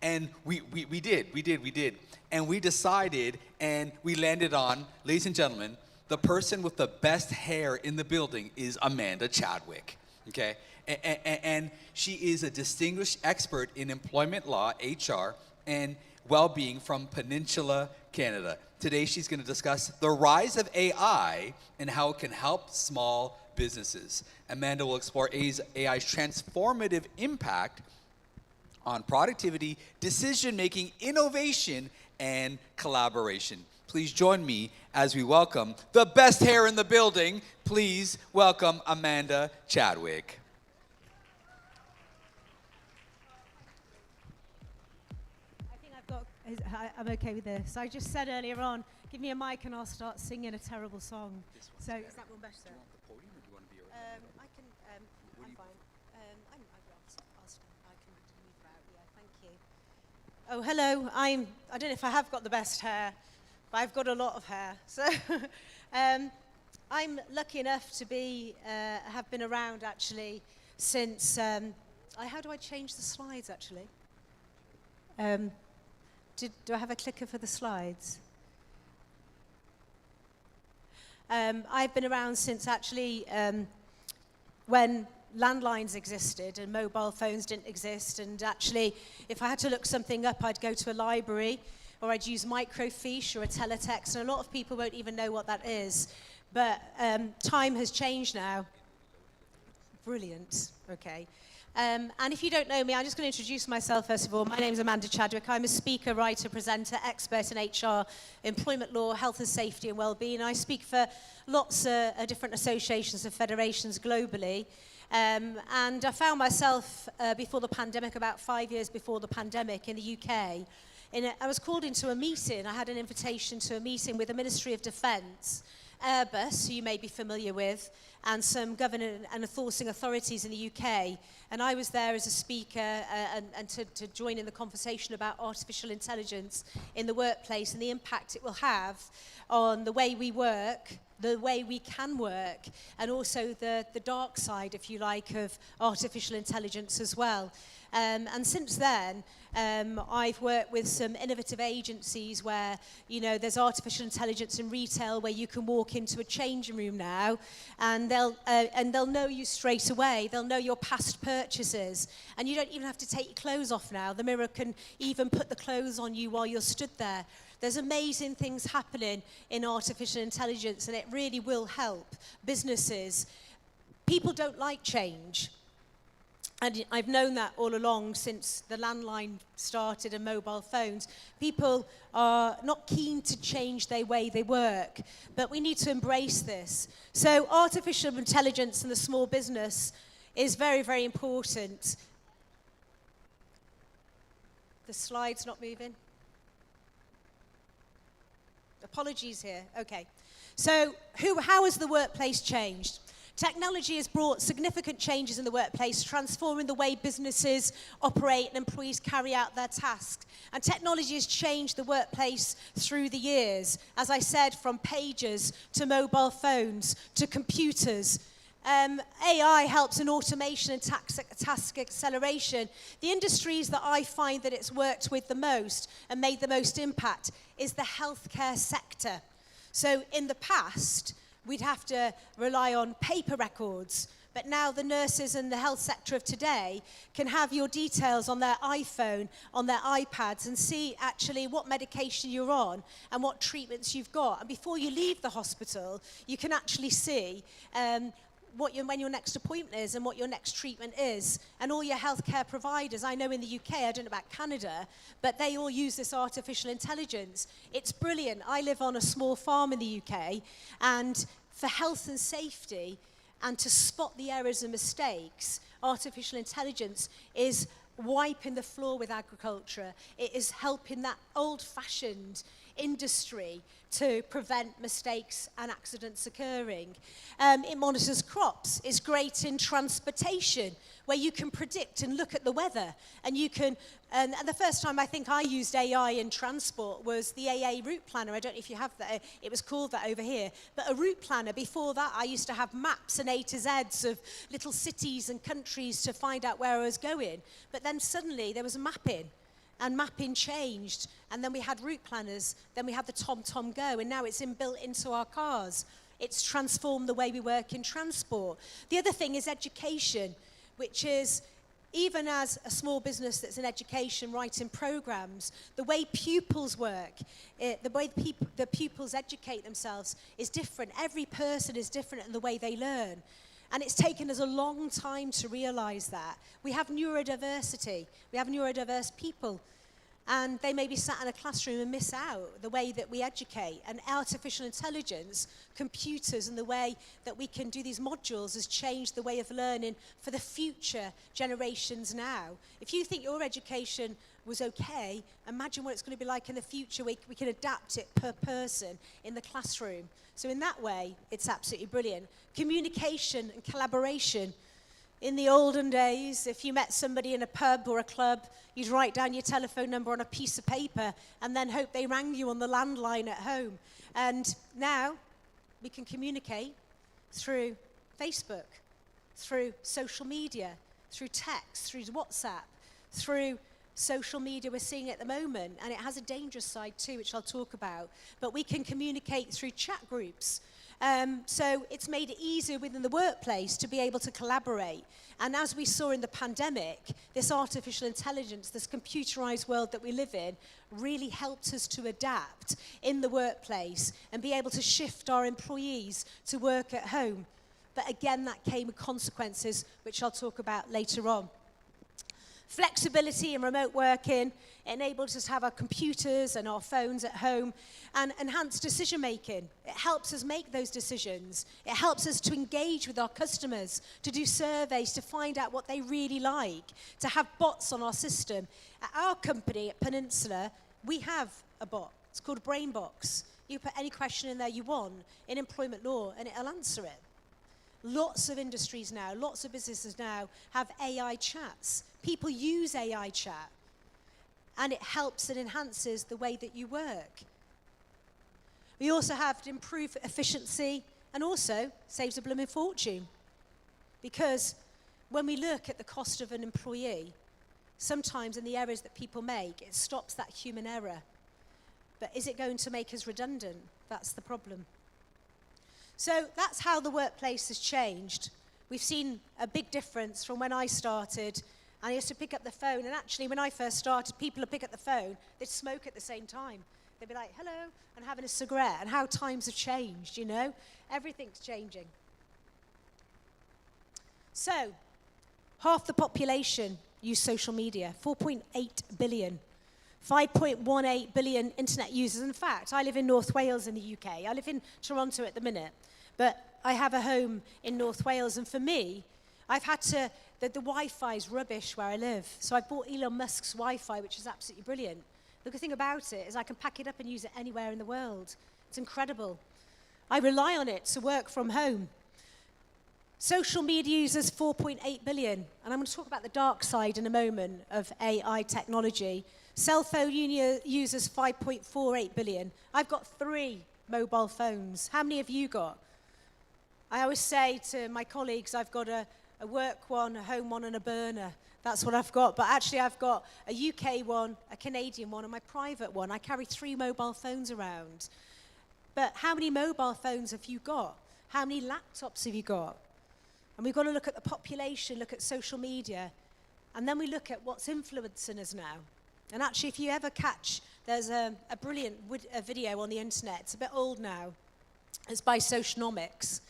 Speaker 10: And we did. And we decided, and we landed on, ladies and gentlemen, the person with the best hair in the building is Amanda Chadwick, okay? And she is a distinguished expert in employment law, HR, and well-being from Peninsula, Canada. Today, she's going to discuss the rise of AI and how it can help small businesses. Amanda will explore AI's transformative impact on productivity, decision-making, innovation, and collaboration. Please join me as we welcome the best hair in the building. Please welcome Amanda Chadwick.
Speaker 16: I'm okay with this. I just said earlier on, give me a mic and I'll start singing a terrible song. So is that one better?
Speaker 10: Do you want the podium or do you want to be
Speaker 16: I can. I'm fine. I'll stand. I can move out. Yeah, thank you. Oh, hello. I don't know if I have got the best hair, but I've got a lot of hair. So I'm lucky enough to be have been around actually since. How do I change the slides actually? Do I have a clicker for the slides? I've been around since actually when landlines existed and mobile phones didn't exist, and actually if I had to look something up, I'd go to a library or I'd use microfiche or a teletext, and a lot of people won't even know what that is. But time has changed now. Brilliant, okay. And if you don't know me, I'm just going to introduce myself first of all. My name is Amanda Chadwick. I'm a speaker, writer, presenter, expert in HR, employment law, health and safety and well-being. I speak for lots of different associations and federations globally. And I found myself before the pandemic, about 5 years before the pandemic in the UK. I was called into a meeting. I had an invitation to a meeting with the Ministry of Defence, Airbus, who you may be familiar with, and some governing and enforcing authorities in the UK. And I was there as a speaker and to join in the conversation about artificial intelligence in the workplace and the impact it will have on the way we work, the way we can work, and also the dark side, if you like, of artificial intelligence as well. And since then, I've worked with some innovative agencies where, you know, there's artificial intelligence in retail where you can walk into a changing room now and they'll know you straight away. They'll know your past purchases. And you don't even have to take your clothes off now. The mirror can even put the clothes on you while you're stood there. There's amazing things happening in artificial intelligence, and it really will help businesses. People don't like change. And I've known that all along since the landline started and mobile phones. People are not keen to change their way they work, but we need to embrace this. So artificial intelligence in the small business is very, very important. The slide's not moving. Apologies here. Okay. So how has the workplace changed? Technology has brought significant changes in the workplace, transforming the way businesses operate and employees carry out their tasks. And technology has changed the workplace through the years. As I said, from pagers to mobile phones to computers. AI helps in automation and task acceleration. The industries that I find that it's worked with the most and made the most impact is the healthcare sector. So in the past, we'd have to rely on paper records, but now the nurses in the health sector of today can have your details on their iPhone, on their iPads, and see actually what medication you're on and what treatments you've got. And before you leave the hospital, you can actually see when your next appointment is and what your next treatment is. And all your healthcare providers, I know in the UK, I don't know about Canada, but they all use this artificial intelligence. It's brilliant. I live on a small farm in the UK, and for health and safety and to spot the errors and mistakes, artificial intelligence is wiping the floor with agriculture. It is helping that old-fashioned industry to prevent mistakes and accidents occurring. It monitors crops. It's great in transportation, where you can predict and look at the weather. And you can, and the first time I think I used AI in transport was the AA route planner. I don't know if you have that. It was called that over here. But a route planner, before that, I used to have maps and A to Zs of little cities and countries to find out where I was going. But then suddenly there was mapping. And mapping changed, and then we had route planners, then we had the TomTom Go, and now it's inbuilt into our cars. It's transformed the way we work in transport. The other thing is education, which is, even as a small business that's in education, writing programs, the way pupils work, the way the pupils educate themselves is different. Every person is different in the way they learn. And it's taken us a long time to realize that. We have neurodiversity. We have neurodiverse people. And they may be sat in a classroom and miss out the way that we educate. And artificial intelligence, computers, and the way that we can do these modules has changed the way of learning for the future generations now. If you think your education was okay, imagine what it's going to be like in the future. We can adapt it per person in the classroom. So in that way, it's absolutely brilliant. Communication and collaboration. In the olden days, if you met somebody in a pub or a club, you'd write down your telephone number on a piece of paper and then hope they rang you on the landline at home. And now we can communicate through Facebook, through social media, through text, through WhatsApp, through social media. We're seeing it at the moment, and it has a dangerous side too, which I'll talk about. But we can communicate through chat groups. So it's made it easier within the workplace to be able to collaborate. And as we saw in the pandemic, this artificial intelligence, this computerized world that we live in, really helped us to adapt in the workplace and be able to shift our employees to work at home. But again, that came with consequences, which I'll talk about later on. Flexibility and remote working enables us to have our computers and our phones at home and enhance decision making. It helps us make those decisions. It helps us to engage with our customers, to do surveys, to find out what they really like, to have bots on our system. At our company, at Peninsula, we have a bot. It's called BrainBox. You put any question in there you want in employment law and it'll answer it. Lots of industries now, lots of businesses now have AI chats. People use AI chat, and it helps and enhances the way that you work. We also have to improve efficiency and also saves a blooming fortune. Because when we look at the cost of an employee, sometimes in the errors that people make, it stops that human error. But is it going to make us redundant? That's the problem. So that's how the workplace has changed. We've seen a big difference from when I started. I used to pick up the phone, and actually when I first started, people would pick up the phone, they'd smoke at the same time. They'd be like, hello, and having a cigarette, and how times have changed, you know? Everything's changing. So, half the population use social media, 4.8 billion. 5.18 billion internet users. In fact, I live in North Wales in the UK. I live in Toronto at the minute, but I have a home in North Wales, and for me, I've had to, the Wi-Fi is rubbish where I live, so I bought Elon Musk's Wi-Fi, which is absolutely brilliant. The good thing about it is I can pack it up and use it anywhere in the world. It's incredible. I rely on it to work from home. Social media users 4.8 billion, and I'm going to talk about the dark side in a moment of AI technology. Cell phone users 5.48 billion. I've got 3 mobile phones. How many have you got? I always say to my colleagues, I've got a work one, a home one, and a burner. That's what I've got. But actually, I've got a UK one, a Canadian one, and my private one. I carry 3 mobile phones around. But how many mobile phones have you got? How many laptops have you got? And we've got to look at the population, look at social media, and then we look at what's influencing us now. And actually, if you ever catch, there's a brilliant video on the internet. It's a bit old now. It's by Socionomics.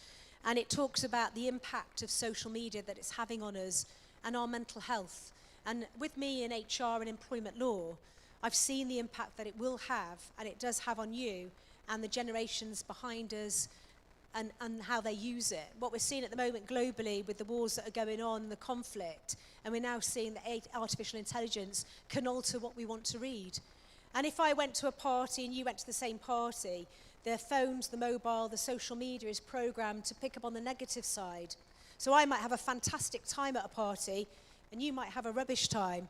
Speaker 16: And it talks about the impact of social media that it's having on us and our mental health. And with me in HR and employment law, I've seen the impact that it will have, and it does have on you and the generations behind us, and how they use it. What we're seeing at the moment globally with the wars that are going on, the conflict, and we're now seeing that artificial intelligence can alter what we want to read. And if I went to a party and you went to the same party, the phones, the mobile, the social media is programmed to pick up on the negative side. So I might have a fantastic time at a party, and you might have a rubbish time.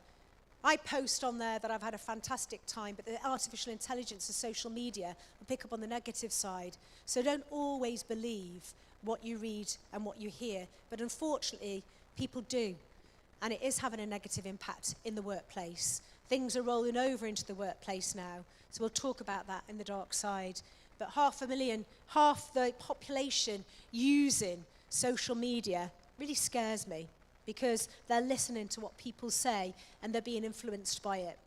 Speaker 16: I post on there that I've had a fantastic time, but the artificial intelligence of social media will pick up on the negative side. So don't always believe what you read and what you hear, but unfortunately, people do. And it is having a negative impact in the workplace. Things are rolling over into the workplace now, so we'll talk about that in the dark side. But half the population using social media really scares me, because they're listening to what people say and they're being influenced by it.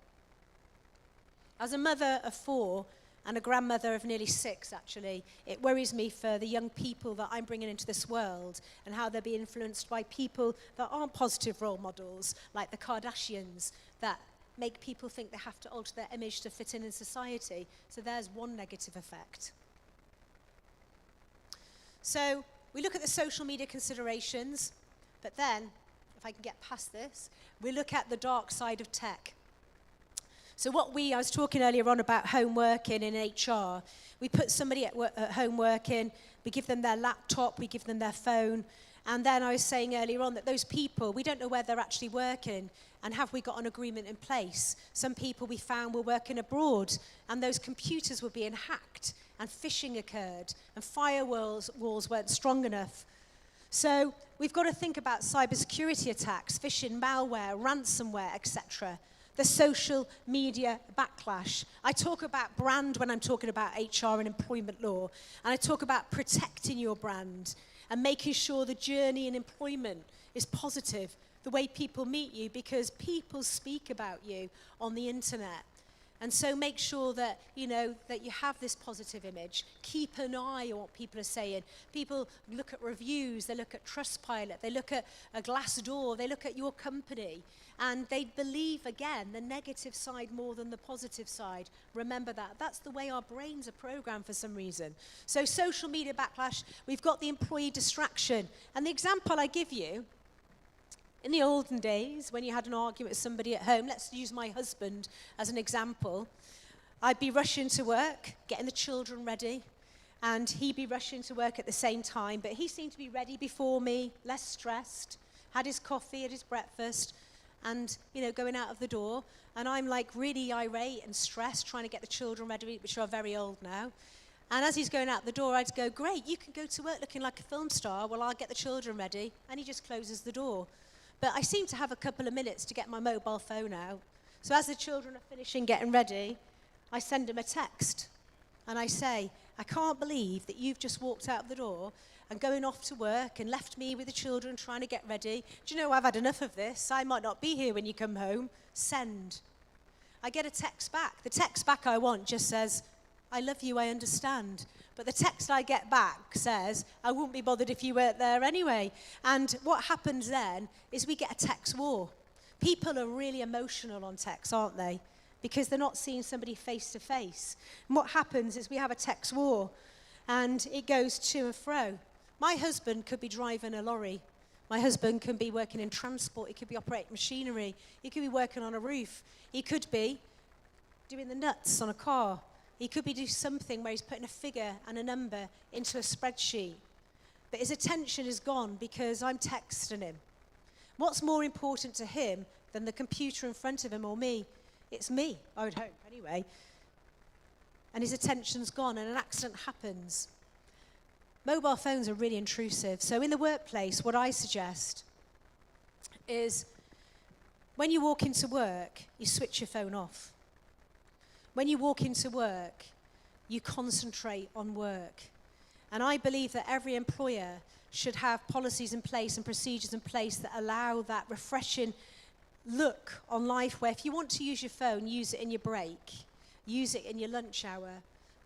Speaker 16: As a mother of 4 and a grandmother of nearly 6, actually, it worries me for the young people that I'm bringing into this world and how they're being influenced by people that aren't positive role models, like the Kardashians, that make people think they have to alter their image to fit in society. So there's one negative effect. So we look at the social media considerations, but then, if I can get past this, we look at the dark side of tech. So I was talking earlier on about home working in HR. We put somebody at home working, we give them their laptop, we give them their phone, and then I was saying earlier on that those people, we don't know where they're actually working, and have we got an agreement in place? Some people we found were working abroad, and those computers were being hacked, and phishing occurred, and firewalls weren't strong enough. So we've got to think about cybersecurity attacks, phishing, malware, ransomware, etc. The social media backlash. I talk about brand when I'm talking about HR and employment law, and I talk about protecting your brand and making sure the journey in employment is positive, the way people meet you, because people speak about you on the internet. And so make sure that, that you have this positive image. Keep an eye on what people are saying. People look at reviews, they look at Trustpilot, they look at a Glassdoor, they look at your company, and they believe, again, the negative side more than the positive side. Remember that. That's the way our brains are programmed for some reason. So social media backlash, we've got the employee distraction. And the example I give you, in the olden days, when you had an argument with somebody at home, let's use my husband as an example, I'd be rushing to work, getting the children ready, and he'd be rushing to work at the same time, but he seemed to be ready before me, less stressed, had his coffee, had his breakfast, and, going out of the door, and I'm like really irate and stressed, trying to get the children ready, which are very old now. And as he's going out the door, I'd go, great, you can go to work looking like a film star while I'll get the children ready, and he just closes the door. But I seem to have a couple of minutes to get my mobile phone out. So as the children are finishing getting ready, I send them a text. And I say, I can't believe that you've just walked out the door and going off to work and left me with the children trying to get ready. Do you know, I've had enough of this. I might not be here when you come home. Send. I get a text back. The text back I want just says, I love you, I understand. But the text I get back says, I wouldn't be bothered if you weren't there anyway. And what happens then is we get a text war. People are really emotional on text, aren't they? Because they're not seeing somebody face to face. And what happens is we have a text war, and it goes to and fro. My husband could be driving a lorry. My husband can be working in transport. He could be operating machinery. He could be working on a roof. He could be doing the nuts on a car. He could be doing something where he's putting a figure and a number into a spreadsheet. but his attention is gone because I'm texting him. What's more important to him than the computer in front of him or me? It's me, I would hope, anyway. And his attention's gone and an accident happens. Mobile phones are really intrusive. So in the workplace, what I suggest is when you walk into work, you switch your phone off. When you walk into work, you concentrate on work. And I believe that every employer should have policies in place and procedures in place that allow that refreshing look on life where if you want to use your phone, use it in your break, use it in your lunch hour,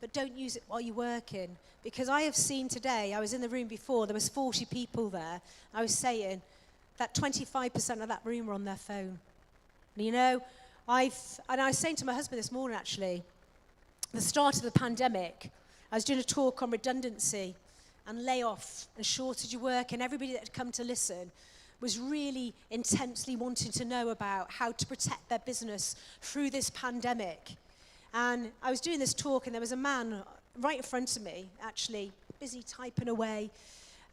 Speaker 16: but don't use it while you're working. Because I have seen today, I was in the room before, there was 40 people there, I was saying that 25% of that room were on their phone. And you know, and I was saying to my husband this morning actually, the start of the pandemic, I was doing a talk on redundancy and layoff and shortage of work, and everybody that had come to listen was really intensely wanting to know about how to protect their business through this pandemic. And I was doing this talk, and there was a man right in front of me, actually, busy typing away.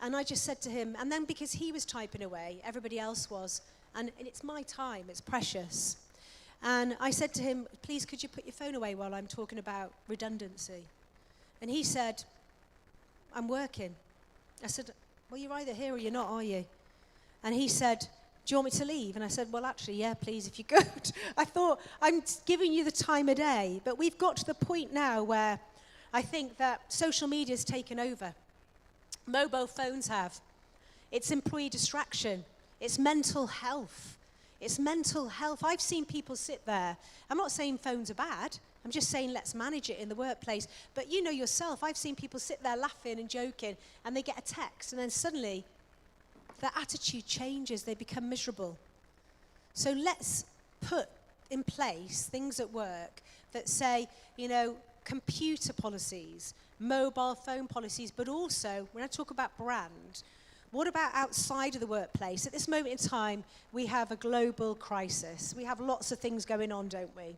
Speaker 16: And I just said to him, and then because he was typing away, everybody else was, and it's my time, it's precious. And I said to him, please could you put your phone away while I'm talking about redundancy? And he said, I'm working. I said, well, you're either here or you're not, are you? And he said, do you want me to leave? And I said, well, actually, yeah, please, if you could. I thought, I'm giving you the time of day. But we've got to the point now where I think that social media's taken over. Mobile phones have. It's employee distraction. It's mental health. It's mental health. I've seen people sit there. I'm not saying phones are bad. I'm just saying let's manage it in the workplace. But you know yourself, I've seen people sit there laughing and joking, and they get a text, and then suddenly their attitude changes. They become miserable. So let's put in place things at work that say, you know, computer policies, mobile phone policies, but also, when I talk about brand, what about outside of the workplace? At this moment in time, we have a global crisis. We have lots of things going on, don't we?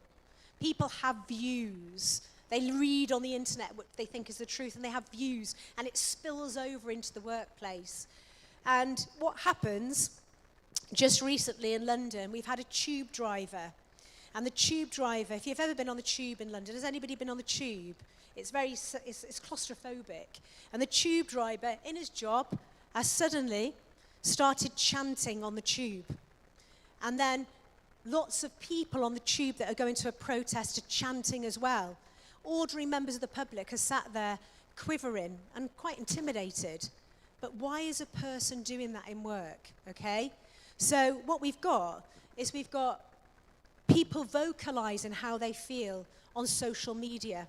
Speaker 16: People have views. They read on the internet what they think is the truth, and they have views, and it spills over into the workplace. And what happens, just recently in London, we've had a tube driver. And the tube driver, if you've ever been on the tube in London, has anybody been on the tube? It's claustrophobic. And the tube driver, in his job, has suddenly started chanting on the tube. And then lots of people on the tube that are going to a protest are chanting as well. Ordinary members of the public are sat there quivering and quite intimidated. But why is a person doing that in work, okay? So what we've got is we've got people vocalizing how they feel on social media.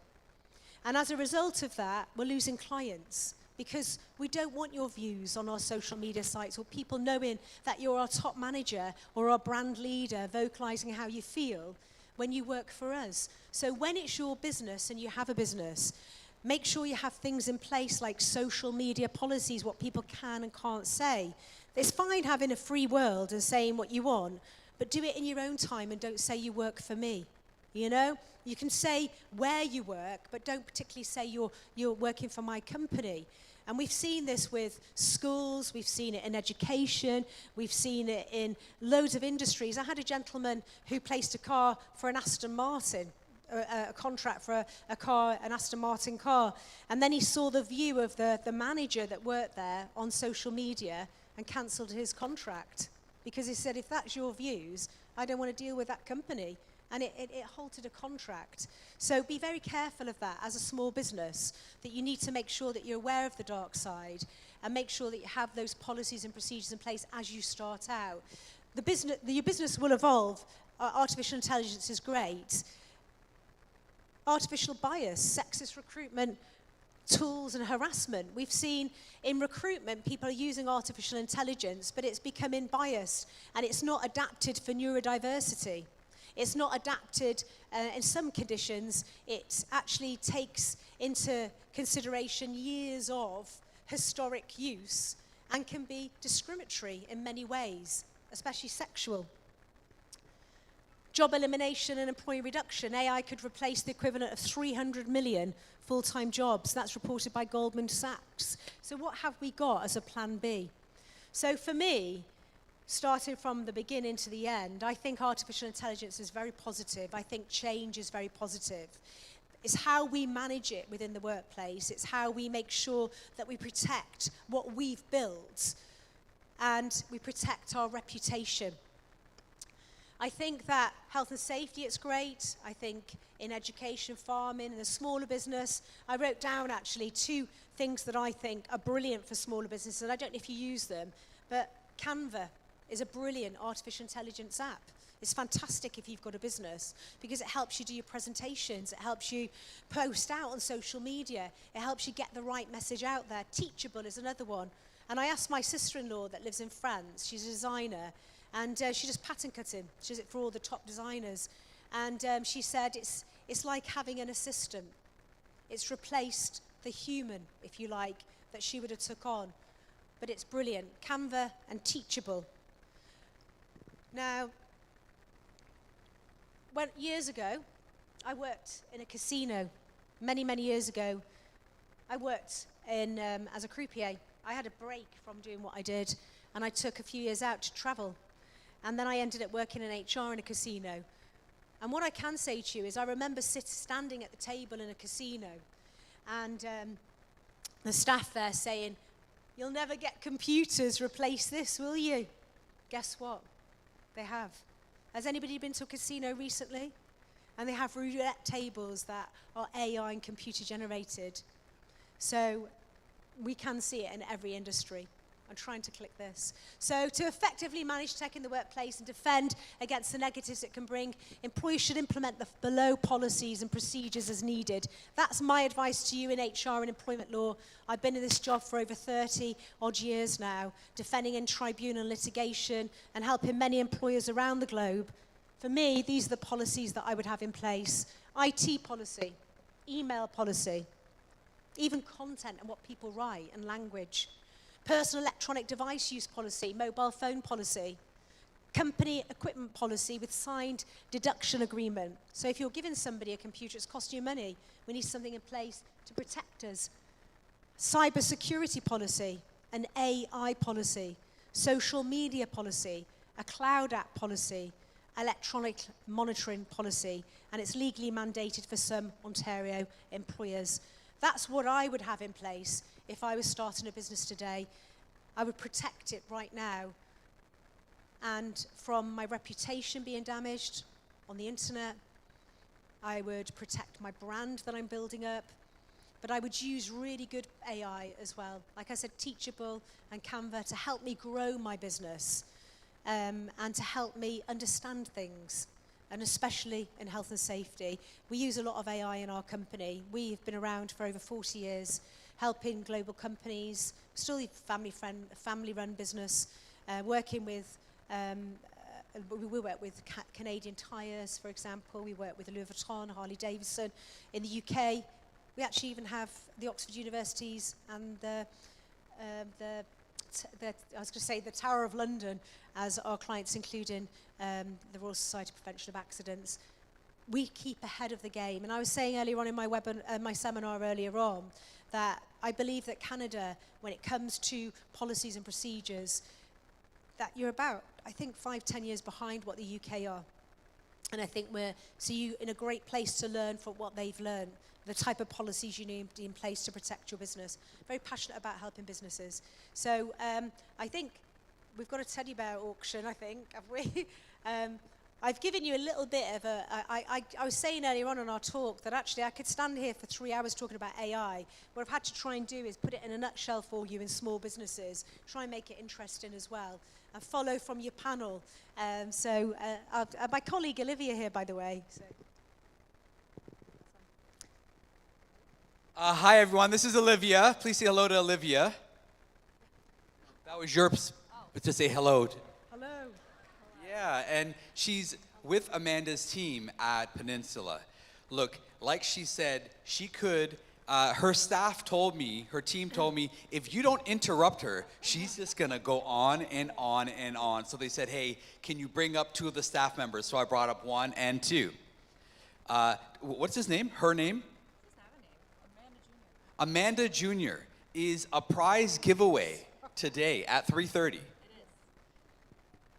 Speaker 16: And as a result of that, we're losing clients because we don't want your views on our social media sites or people knowing that you're our top manager or our brand leader vocalizing how you feel when you work for us. So when it's your business and you have a business, make sure you have things in place like social media policies, what people can and can't say. It's fine having a free world and saying what you want, but do it in your own time and don't say you work for me. You know? You can say where you work, but don't particularly say you're working for my company. And we've seen this with schools, we've seen it in education, we've seen it in loads of industries. I had a gentleman who placed a car for an Aston Martin, a contract for a car, an Aston Martin car. And then he saw the view of the manager that worked there on social media and cancelled his contract. Because he said, if that's your views, I don't want to deal with that company. And it halted a contract. So be very careful of that as a small business, that you need to make sure that you're aware of the dark side and make sure that you have those policies and procedures in place as you start out. Your business will evolve. Artificial intelligence is great. Artificial bias, sexist recruitment, tools and harassment. We've seen in recruitment, people are using artificial intelligence, but it's becoming biased and it's not adapted for neurodiversity. It's not adapted in some conditions. It actually takes into consideration years of historic use and can be discriminatory in many ways, especially sexual. Job elimination and employee reduction. AI could replace the equivalent of 300 million full-time jobs. That's reported by Goldman Sachs. So what have we got as a plan B? So for me, starting from the beginning to the end, I think artificial intelligence is very positive. I think change is very positive. It's how we manage it within the workplace. It's how we make sure that we protect what we've built and we protect our reputation. I think that health and safety, it's great. I think in education, farming, and a smaller business, I wrote down actually 2 things that I think are brilliant for smaller businesses, and I don't know if you use them, but Canva is a brilliant artificial intelligence app. It's fantastic if you've got a business because it helps you do your presentations, it helps you post out on social media, it helps you get the right message out there. Teachable is another one. And I asked my sister-in-law that lives in France, she's a designer, and she does pattern cutting. She does it for all the top designers. And she said it's like having an assistant. It's replaced the human, if you like, that she would have took on. But it's brilliant. Canva and Teachable. Now, years ago, I worked in a casino. Many, many years ago, I worked in, as a croupier. I had a break from doing what I did, and I took a few years out to travel. And then I ended up working in HR in a casino. And what I can say to you is I remember standing at the table in a casino, and the staff there saying, "You'll never get computers replace this, will you?" Guess what? They have. Has anybody been to a casino recently? And they have roulette tables that are AI and computer generated. So we can see it in every industry. I'm trying to click this. So to effectively manage tech in the workplace and defend against the negatives it can bring, employers should implement the below policies and procedures as needed. That's my advice to you in HR and employment law. I've been in this job for over 30 odd years now, defending in tribunal litigation and helping many employers around the globe. For me, these are the policies that I would have in place. IT policy, email policy, even content and what people write and language. Personal electronic device use policy, mobile phone policy, company equipment policy with signed deduction agreement. So if you're giving somebody a computer, it's costing you money. We need something in place to protect us. Cyber security policy, an AI policy, social media policy, a cloud app policy, electronic monitoring policy, and it's legally mandated for some Ontario employers. That's what I would have in place if I was starting a business today. I would protect it right now. And from my reputation being damaged on the internet, I would protect my brand that I'm building up. But I would use really good AI as well. Like I said, Teachable and Canva to help me grow my business and to help me understand things, and especially in health and safety. We use a lot of AI in our company. We've been around for over 40 years, helping global companies, still a family-run business, working with, we work with Canadian Tires, for example. We work with Louis Vuitton, Harley Davidson. In the UK, we actually even have the Oxford Universities and the Tower of London as our clients, including the Royal Society for Prevention of Accidents. We keep ahead of the game. And I was saying earlier on in my seminar earlier on that I believe that Canada, when it comes to policies and procedures, that you're about, I think, 5-10 years behind what the UK are. And I think we're in a great place to learn from what they've learned, the type of policies you need in place to protect your business. Very passionate about helping businesses. So I think we've got a teddy bear auction, I think, have we? I've given you a little bit of I was saying earlier on our talk that actually I could stand here for 3 hours talking about AI. What I've had to try and do is put it in a nutshell for you in small businesses, try and make it interesting as well, and follow from your panel. My colleague Olivia here, by the way. So.
Speaker 10: Hi, everyone. This is Olivia. Please say hello to Olivia. That was Yerp's, but to say hello.
Speaker 16: Hello.
Speaker 10: Yeah, and she's with Amanda's team at Peninsula. Look, like she said, she could Her staff told me, her team told me, if you don't interrupt her, she's just gonna go on and on and on. So they said, hey, can you bring up 2 of the staff members? So I brought up 1 and 2. What's his name? Her name? Amanda Jr. is a prize giveaway today at 3:30.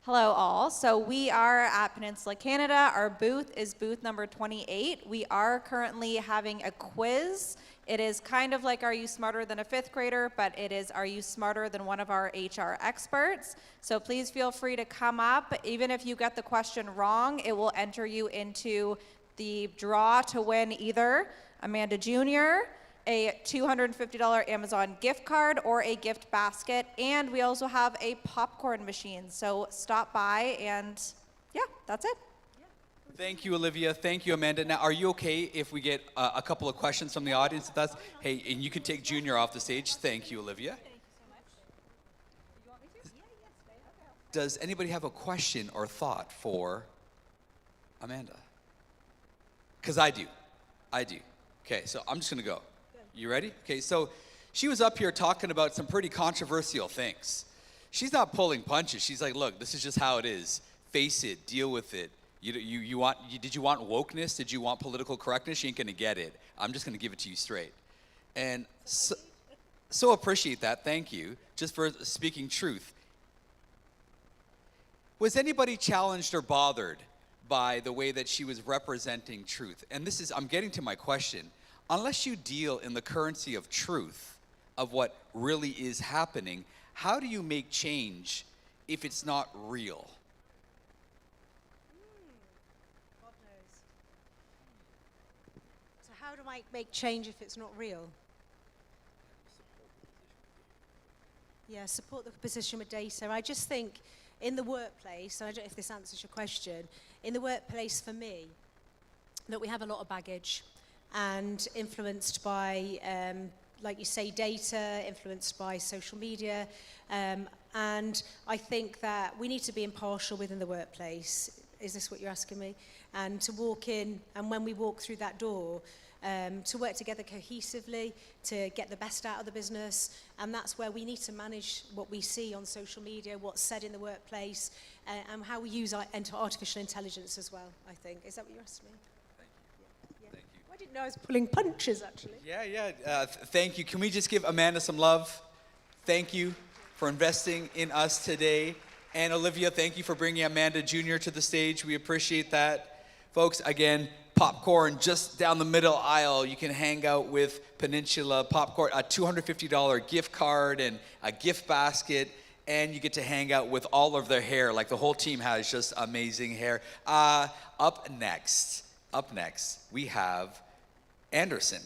Speaker 13: Hello all. So we are at Peninsula Canada. Our booth is booth number 28. We are currently having a quiz. It is kind of like Are You Smarter Than a Fifth Grader, but it is Are You Smarter Than One of Our HR Experts? So please feel free to come up. Even if you get the question wrong, it will enter you into the draw to win either Amanda Jr., a $250 Amazon gift card, or a gift basket. And we also have a popcorn machine. So stop by and yeah, that's it.
Speaker 10: Thank you, Olivia. Thank you, Amanda. Now, are you okay if we get a couple of questions from the audience? If that's, hey, and you can take Junior off the stage. Thank you, Olivia. Does anybody have a question or thought for Amanda? Because I do. Okay, so I'm just going to go. You ready? Okay, so she was up here talking about some pretty controversial things. She's not pulling punches. She's like, look, this is just how it is. Face it. Deal with it. Did you want wokeness? Did you want political correctness? You ain't going to get it. I'm just going to give it to you straight. And so appreciate that. Thank you. Just for speaking truth. Was anybody challenged or bothered by the way that she was representing truth? And this is, I'm getting to my question. Unless you deal in the currency of truth, of what really is happening, how do you make change if it's not real?
Speaker 16: God knows. So how do I make change if it's not real? Yeah, support the position with data. I just think in the workplace, and I don't know if this answers your question, in the workplace for me, that we have a lot of baggage and influenced by, like you say, data, influenced by social media. And I think that we need to be impartial within the workplace. Is this what you're asking me? And to walk in, and when we walk through that door, to work together cohesively, to get the best out of the business. And that's where we need to manage what we see on social media, what's said in the workplace, and how we use artificial intelligence as well, I think. Is that what you're asking me? I didn't know I was pulling punches, actually.
Speaker 10: Yeah. Thank you. Can we just give Amanda some love? Thank you for investing in us today. And Olivia, thank you for bringing Amanda Jr. to the stage. We appreciate that. Folks, again, popcorn just down the middle aisle. You can hang out with Peninsula Popcorn, a $250 gift card and a gift basket. And you get to hang out with all of their hair. Like the whole team has just amazing hair. Up next, we have Anderson.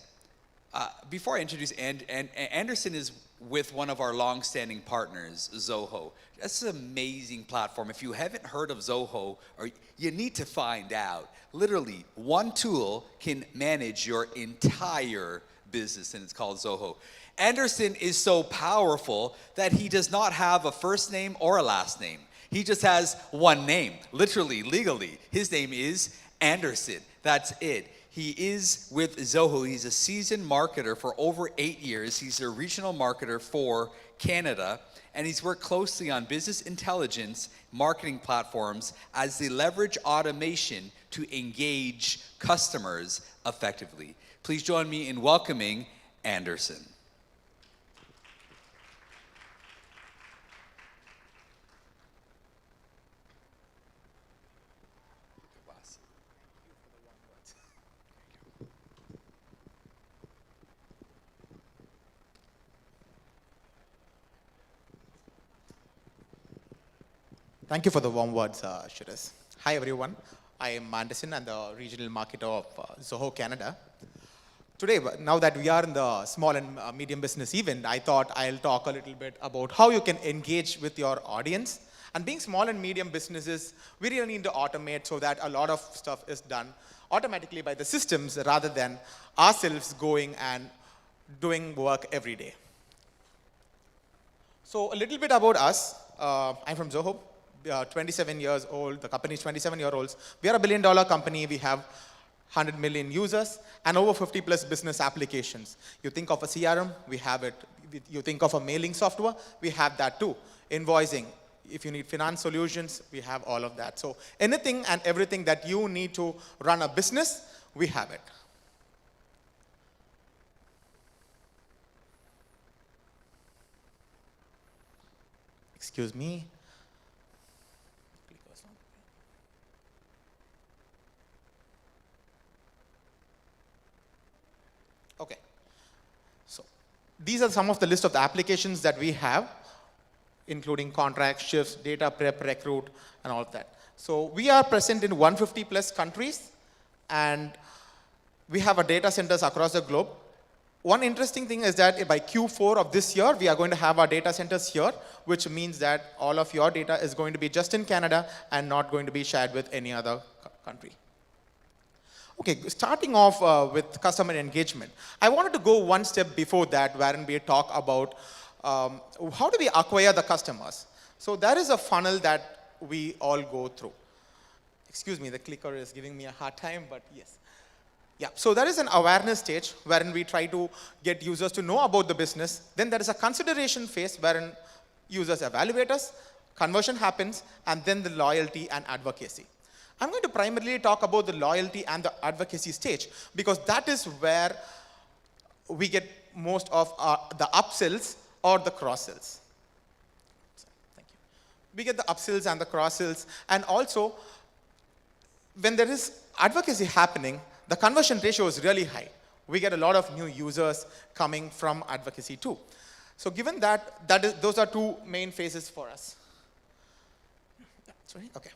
Speaker 10: Before I introduce Anderson is with one of our long-standing partners, Zoho. That's an amazing platform. If you haven't heard of Zoho, or you need to find out. Literally, one tool can manage your entire business, and it's called Zoho. Anderson is so powerful that he does not have a first name or a last name. He just has one name, literally, legally. His name is Anderson. That's it. He is with Zoho. He's a seasoned marketer for over 8 years. He's a regional marketer for Canada, and he's worked closely on business intelligence marketing platforms as they leverage automation to engage customers effectively. Please join me in welcoming Anderson.
Speaker 19: Thank you for the warm words, Shiraz. Hi, everyone. I am Anderson. I'm the regional marketer of Zoho Canada. Today, now that we are in the small and medium business event, I thought I'll talk a little bit about how you can engage with your audience. And being small and medium businesses, we really need to automate so that a lot of stuff is done automatically by the systems rather than ourselves going and doing work every day. So a little bit about us. I'm from Zoho. We are 27 years old. The company is 27 years old. We are a $1 billion company. We have 100 million users, and over 50 plus business applications. You think of a CRM, we have it. You think of a mailing software, we have that too. Invoicing, if you need finance solutions, we have all of that. So anything and everything that you need to run a business, we have it. Excuse me. Okay. So these are some of the list of the applications that we have, including contracts, shifts, data prep, recruit, and all of that. So we are present in 150 plus countries, and we have our data centers across the globe. One interesting thing is that by Q4 of this year, we are going to have our data centers here, which means that all of your data is going to be just in Canada and not going to be shared with any other country. Okay, starting off with customer engagement. I wanted to go one step before that, wherein we talk about how do we acquire the customers. So there is a funnel that we all go through. Excuse me, the clicker is giving me a hard time, but yes. Yeah, so there is an awareness stage wherein we try to get users to know about the business. Then there is a consideration phase wherein users evaluate us, conversion happens, and then the loyalty and advocacy. I'm going to primarily talk about the loyalty and the advocacy stage because that is where we get most of the upsells or the cross-sells. Thank you. We get the upsells and the cross-sells, and also when there is advocacy happening, the conversion ratio is really high. We get a lot of new users coming from advocacy too. So given that, those are two main phases for us. Sorry? Okay.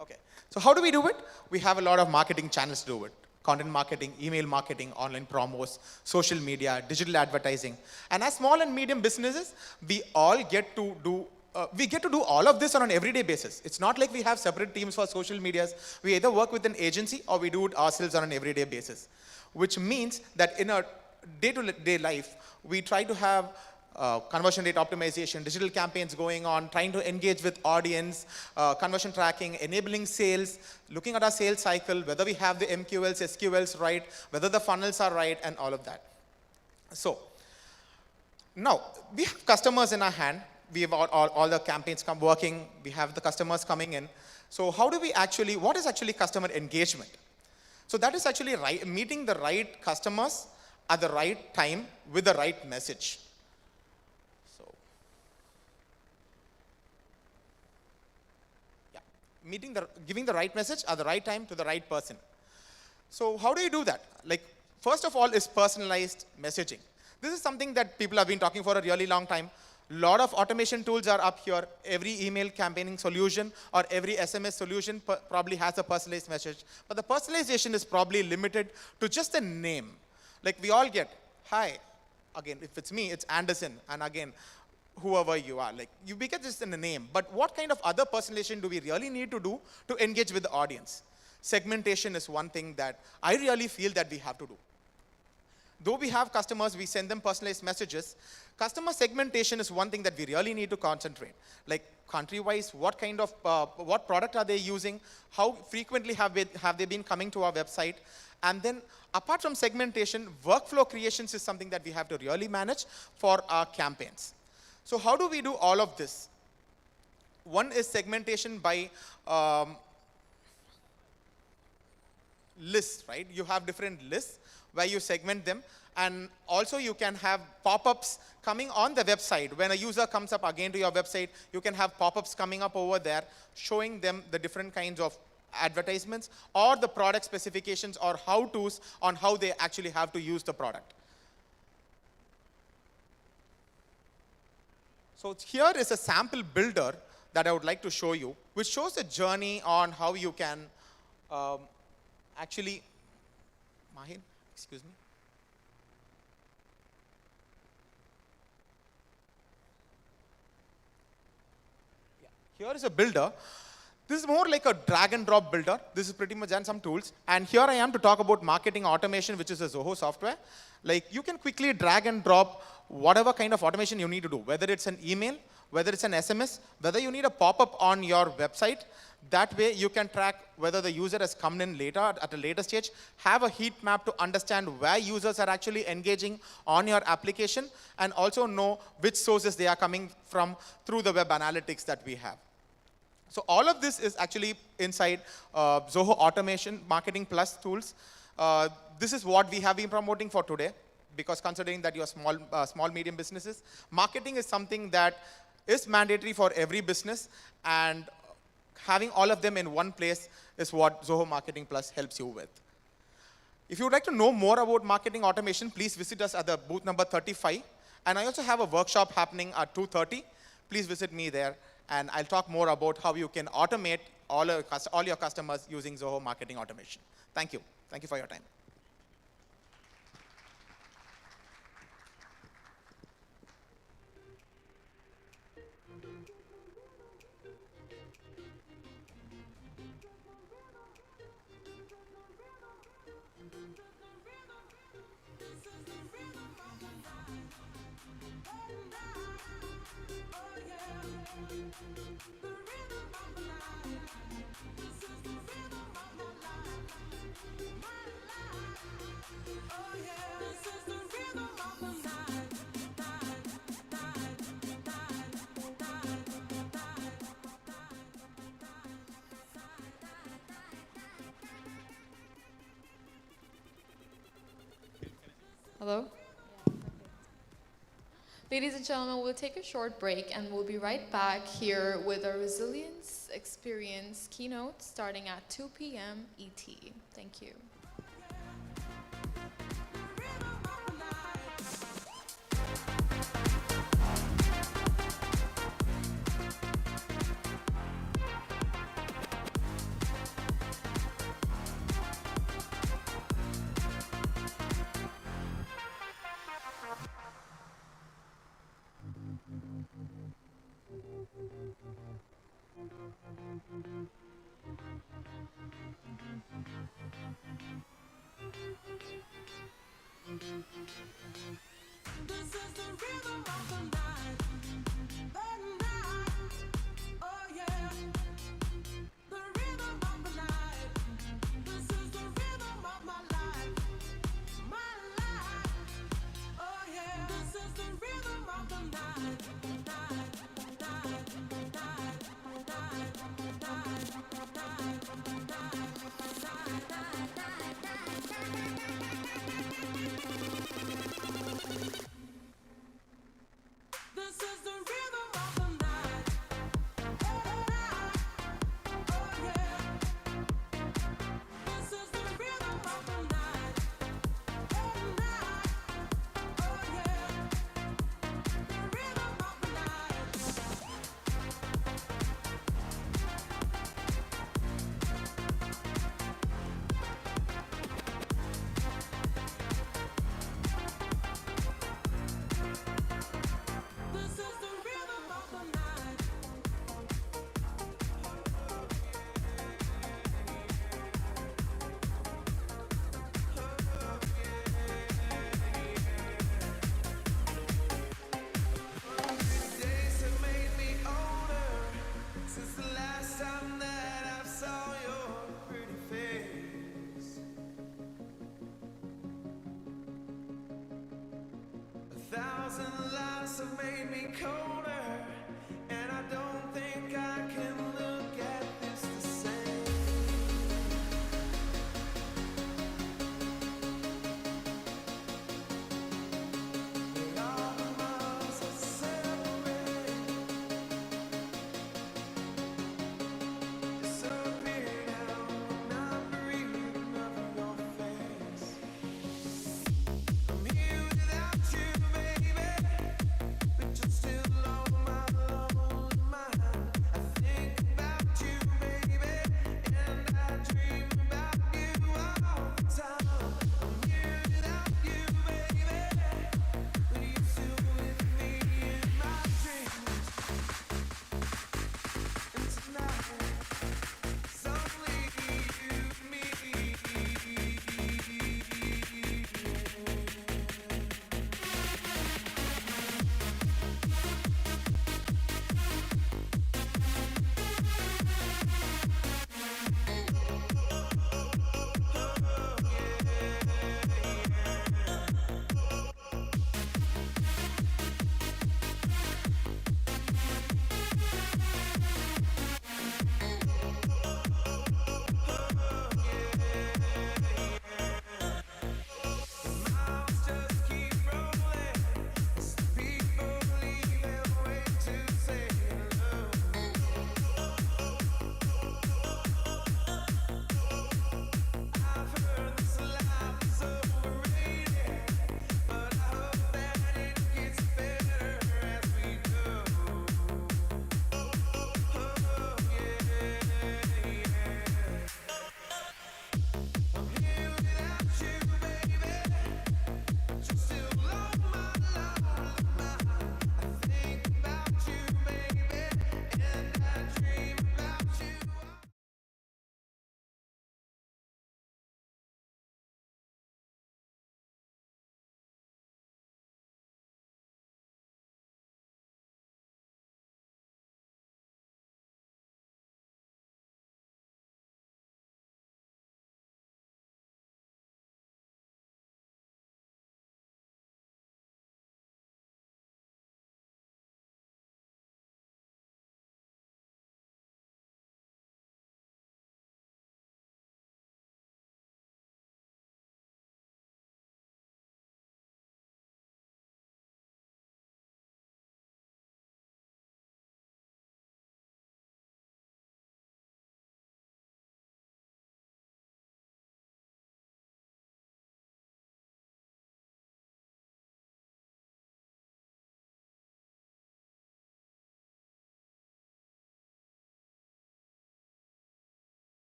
Speaker 19: Okay, so how do we do it? We have a lot of marketing channels to do it. Content marketing, email marketing, online promos, social media, digital advertising. And as small and medium businesses, we all get to do all of this on an everyday basis. It's not like we have separate teams for social medias. We either work with an agency or we do it ourselves on an everyday basis, which means that in our day-to-day life, we try to have conversion rate optimization, digital campaigns going on, trying to engage with audience, conversion tracking, enabling sales, looking at our sales cycle, whether we have the MQLs, SQLs right, whether the funnels are right, and all of that. So now we have customers in our hand. We have all the campaigns working. We have the customers coming in. So how do we actually, what is actually customer engagement? So that is actually meeting the right customers at the right time with the right message. Giving the right message at the right time to the right person. So how do you do that? Like, first of all is personalized messaging. This is something that people have been talking for a really long time. A lot of automation tools are up here. Every email campaigning solution or every SMS solution probably has a personalized message. But the personalization is probably limited to just a name. Like we all get, hi. Again, if it's me, it's Anderson. And again, whoever you are, like you get this in a name, but what kind of other personalization do we really need to do to engage with the audience? Segmentation is one thing that I really feel that we have to do. Though we have customers, we send them personalized messages. Customer segmentation is one thing that we really need to concentrate. Like country-wise, what kind of, what product are they using? How frequently have they been coming to our website? And then apart from segmentation, workflow creations is something that we have to really manage for our campaigns. So how do we do all of this? One is segmentation by lists, right? You have different lists where you segment them, and also you can have pop-ups coming on the website. When a user comes up again to your website, you can have pop-ups coming up over there showing them the different kinds of advertisements or the product specifications or how-tos on how they actually have to use the product. So here is a sample builder that I would like to show you, which shows a journey on how you can actually, Mahin, excuse me. Here is a builder. This is more like a drag and drop builder. This is pretty much and some tools. And here I am to talk about marketing automation, which is a Zoho software. Like you can quickly drag and drop whatever kind of automation you need to do, whether it's an email, whether it's an SMS, whether you need a pop-up on your website. That way you can track whether the user has come in later, at a later stage, have a heat map to understand where users are actually engaging on your application, and also know which sources they are coming from through the web analytics that we have. So all of this is actually inside Zoho Automation Marketing Plus tools. This is what we have been promoting for today, because considering that you're small, medium businesses, marketing is something that is mandatory for every business, and having all of them in one place is what Zoho Marketing Plus helps you with. If you would like to know more about marketing automation, please visit us at the booth number 35. And I also have a workshop happening at 2:30. Please visit me there, and I'll talk more about how you can automate all your customers using Zoho Marketing Automation. Thank you. Thank you for your time.
Speaker 2: Hello? Ladies and gentlemen, we'll take a short break and we'll be right back here with our Resilience Experience keynote starting at 2 p.m. ET. Thank you.
Speaker 3: Have made me colder, and I don't think I can look at this the same. There are the miles that separate, disappear now when I'm breathing of your face. I'm here without you, baby. Still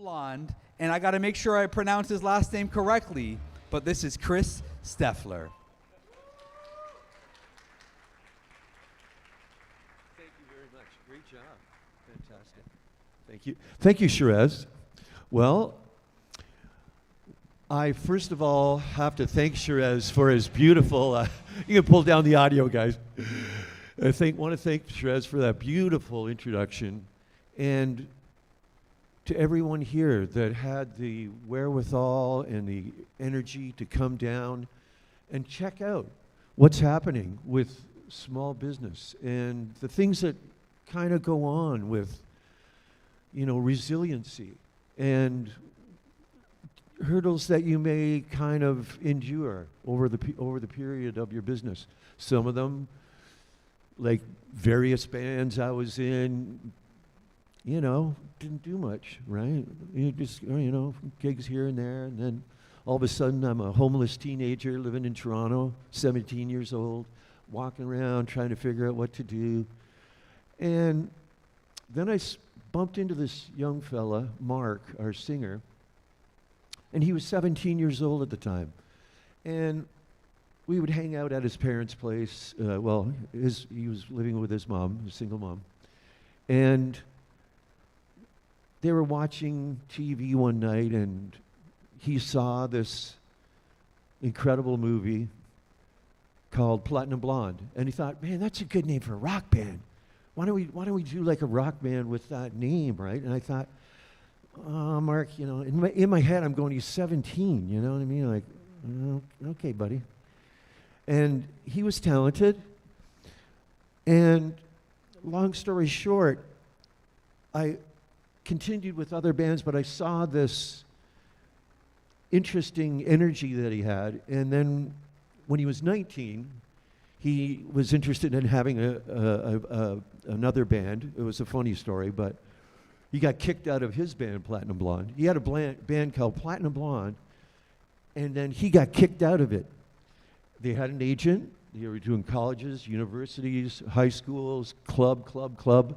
Speaker 6: blonde, and I got to make sure I pronounce his last name correctly, but this is Chris Steffler.
Speaker 18: Thank you very much. Great job. Fantastic. Thank you. Thank you, Shiraz. Well, I first of all have to thank Shiraz for his beautiful, you can pull down the audio, guys. I want to thank Shiraz for that beautiful introduction, and to everyone here that had the wherewithal and the energy to come down and check out what's happening with small business and the things that kind of go on with, resiliency and hurdles that you may kind of endure over the period of your business. Some of them, like various bands I was in, didn't do much, right? You just, gigs here and there, and then all of a sudden I'm a homeless teenager living in Toronto, 17 years old, walking around trying to figure out what to do. And then I bumped into this young fella, Mark, our singer, and he was 17 years old at the time. And we would hang out at his parents' place. He was living with his mom, a single mom. And they were watching TV one night, and he saw this incredible movie called Platinum Blonde. And he thought, man, that's a good name for a rock band. Why don't we do like a rock band with that name, right? And I thought, Mark, in my head I'm going, he's 17, you know what I mean? Like, okay, buddy. And he was talented. And long story short, I continued with other bands, but I saw this interesting energy that he had. And then when he was 19, he was interested in having another band. It was a funny story, but he got kicked out of his band, Platinum Blonde. He had a band called Platinum Blonde, and then he got kicked out of it. They had an agent. They were doing colleges, universities, high schools, club.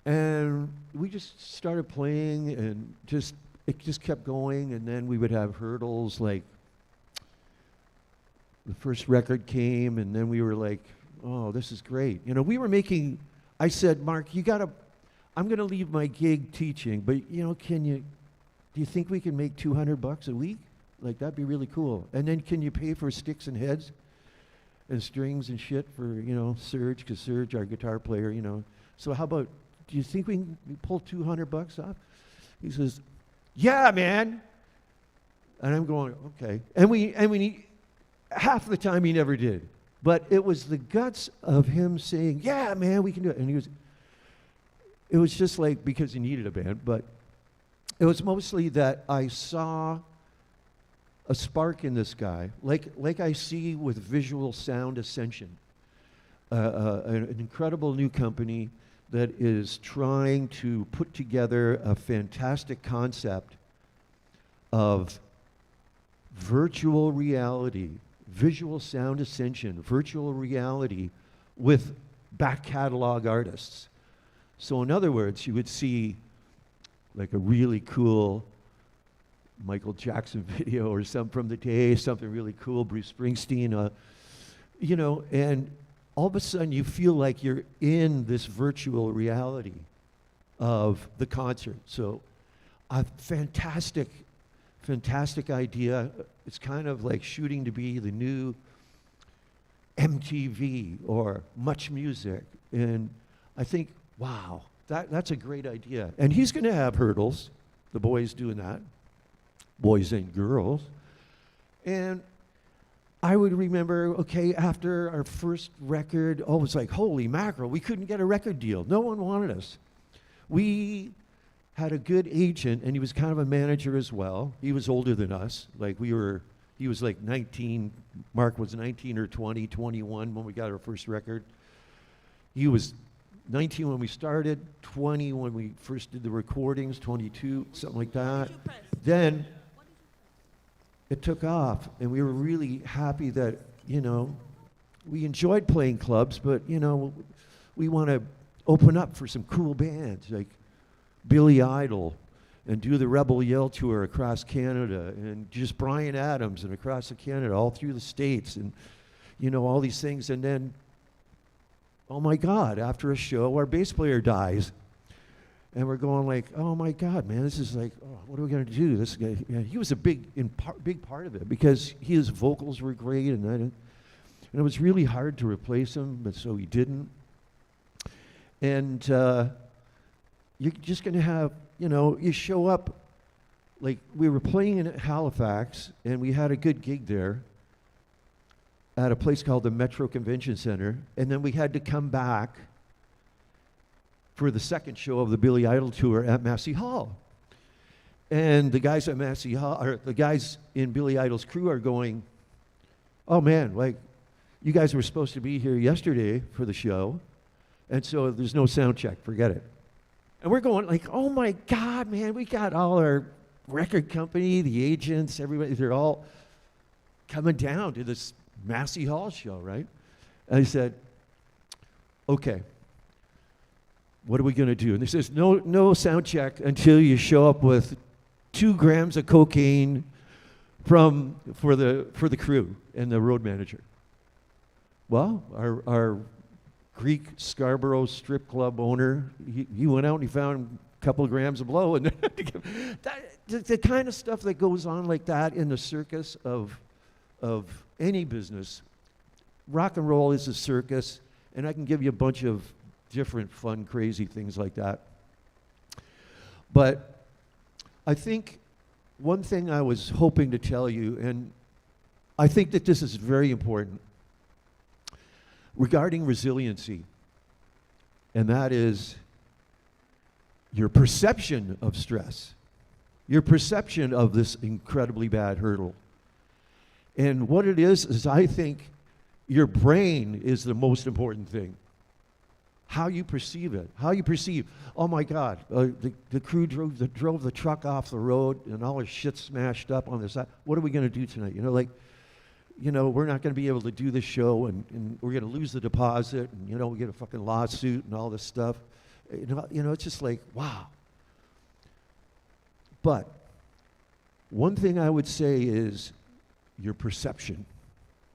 Speaker 18: And we just started playing, and it just kept going, and then we would have hurdles, like the first record came, and then we were like, oh, this is great. I said, Mark, I'm gonna leave my gig teaching, but do you think we can make $200 a week? Like, that'd be really cool. And then can you pay for sticks and heads and strings and shit for, Serge, because Serge, our guitar player, So how about, do you think we can pull $200 off? He says, yeah, man. And I'm going, okay. And half the time he never did. But it was the guts of him saying, yeah, man, we can do it. And it was just like, because he needed a band, but it was mostly that I saw a spark in this guy, like I see with Visual Sound Ascension, an incredible new company that is trying to put together a fantastic concept of virtual reality, Visual Sound Ascension, virtual reality with back catalog artists. So in other words, you would see like a really cool Michael Jackson video or something from the day, something really cool, Bruce Springsteen, and all of a sudden you feel like you're in this virtual reality of the concert. So a fantastic idea. It's kind of like shooting to be the new MTV or Much Music. And I think, wow, that's a great idea. And he's going to have hurdles, the boys doing that, boys and girls. And I would remember, okay, after our first record, it was like, holy mackerel, we couldn't get a record deal. No one wanted us. We had a good agent, and he was kind of a manager as well. He was older than us. He was like 19, Mark was 19 or 20, 21 when we got our first record. He was 19 when we started, 20 when we first did the recordings, 22, something like that. Then it took off, and we were really happy that, we enjoyed playing clubs, but, we want to open up for some cool bands, like Billy Idol and do the Rebel Yell tour across Canada, and just Bryan Adams and across Canada, all through the States, and you know, all these things. And then, oh my God, after a show, our bass player dies. And we're going like, oh my God, man, this is like, oh, what are we gonna do? This guy, yeah, he was a big part of it because his vocals were great, and it was really hard to replace him, but so he didn't. And you're just gonna have, you know, you show up, like we were playing in Halifax, and we had a good gig there at a place called the Metro Convention Center, and then we had to come back for the second show of the Billy Idol tour at Massey Hall. And the guys at Massey Hall, or the guys in Billy Idol's crew are going, oh man, like, you guys were supposed to be here yesterday for the show, and so there's no sound check, forget it. And we're going like, oh my God, man, we got all our record company, the agents, everybody, they're all coming down to this Massey Hall show, right? And I said, okay, what are we gonna do? And they says, no sound check until you show up with 2 grams of cocaine for the crew and the road manager. Well, our Greek Scarborough strip club owner, he went out and he found a couple of grams of blow, and the kind of stuff that goes on like that in the circus of any business. Rock and roll is a circus, and I can give you a bunch of different fun, crazy things like that. But I think one thing I was hoping to tell you, and I think that this is very important, regarding resiliency, and that is your perception of stress, your perception of this incredibly bad hurdle. And what it is I think your brain is the most important thing. How you perceive it, how you perceive, oh my God, the crew drove the truck off the road and all our shit smashed up on the side. What are we gonna do tonight? You know, like, you know, we're not gonna be able to do this show, and we're gonna lose the deposit, and you know, we get a fucking lawsuit and all this stuff. You know, it's just like, wow. But one thing I would say is your perception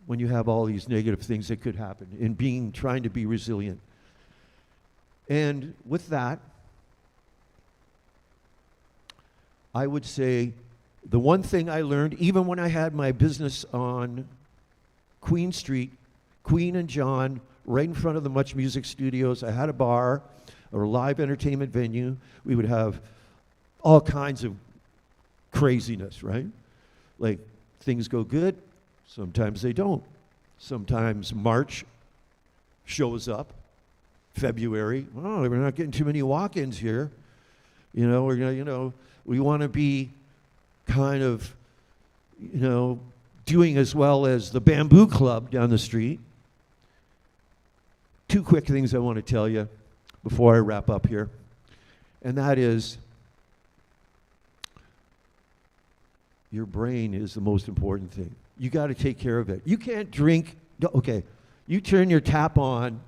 Speaker 18: when you have all these negative things that could happen in trying to be resilient. And with that, I would say the one thing I learned, even when I had my business on Queen Street, Queen and John, right in front of the Much Music Studios, I had a bar or a live entertainment venue. We would have all kinds of craziness, right? Like, things go good, sometimes they don't. Sometimes March shows up, February, oh, we're not getting too many walk-ins here. You know, we're gonna, you know, we want to be kind of, you know, doing as well as the Bamboo Club down the street. 2 quick things I want to tell you before I wrap up here, and that is your brain is the most important thing. You got to take care of it. You can't drink, okay, you turn your tap on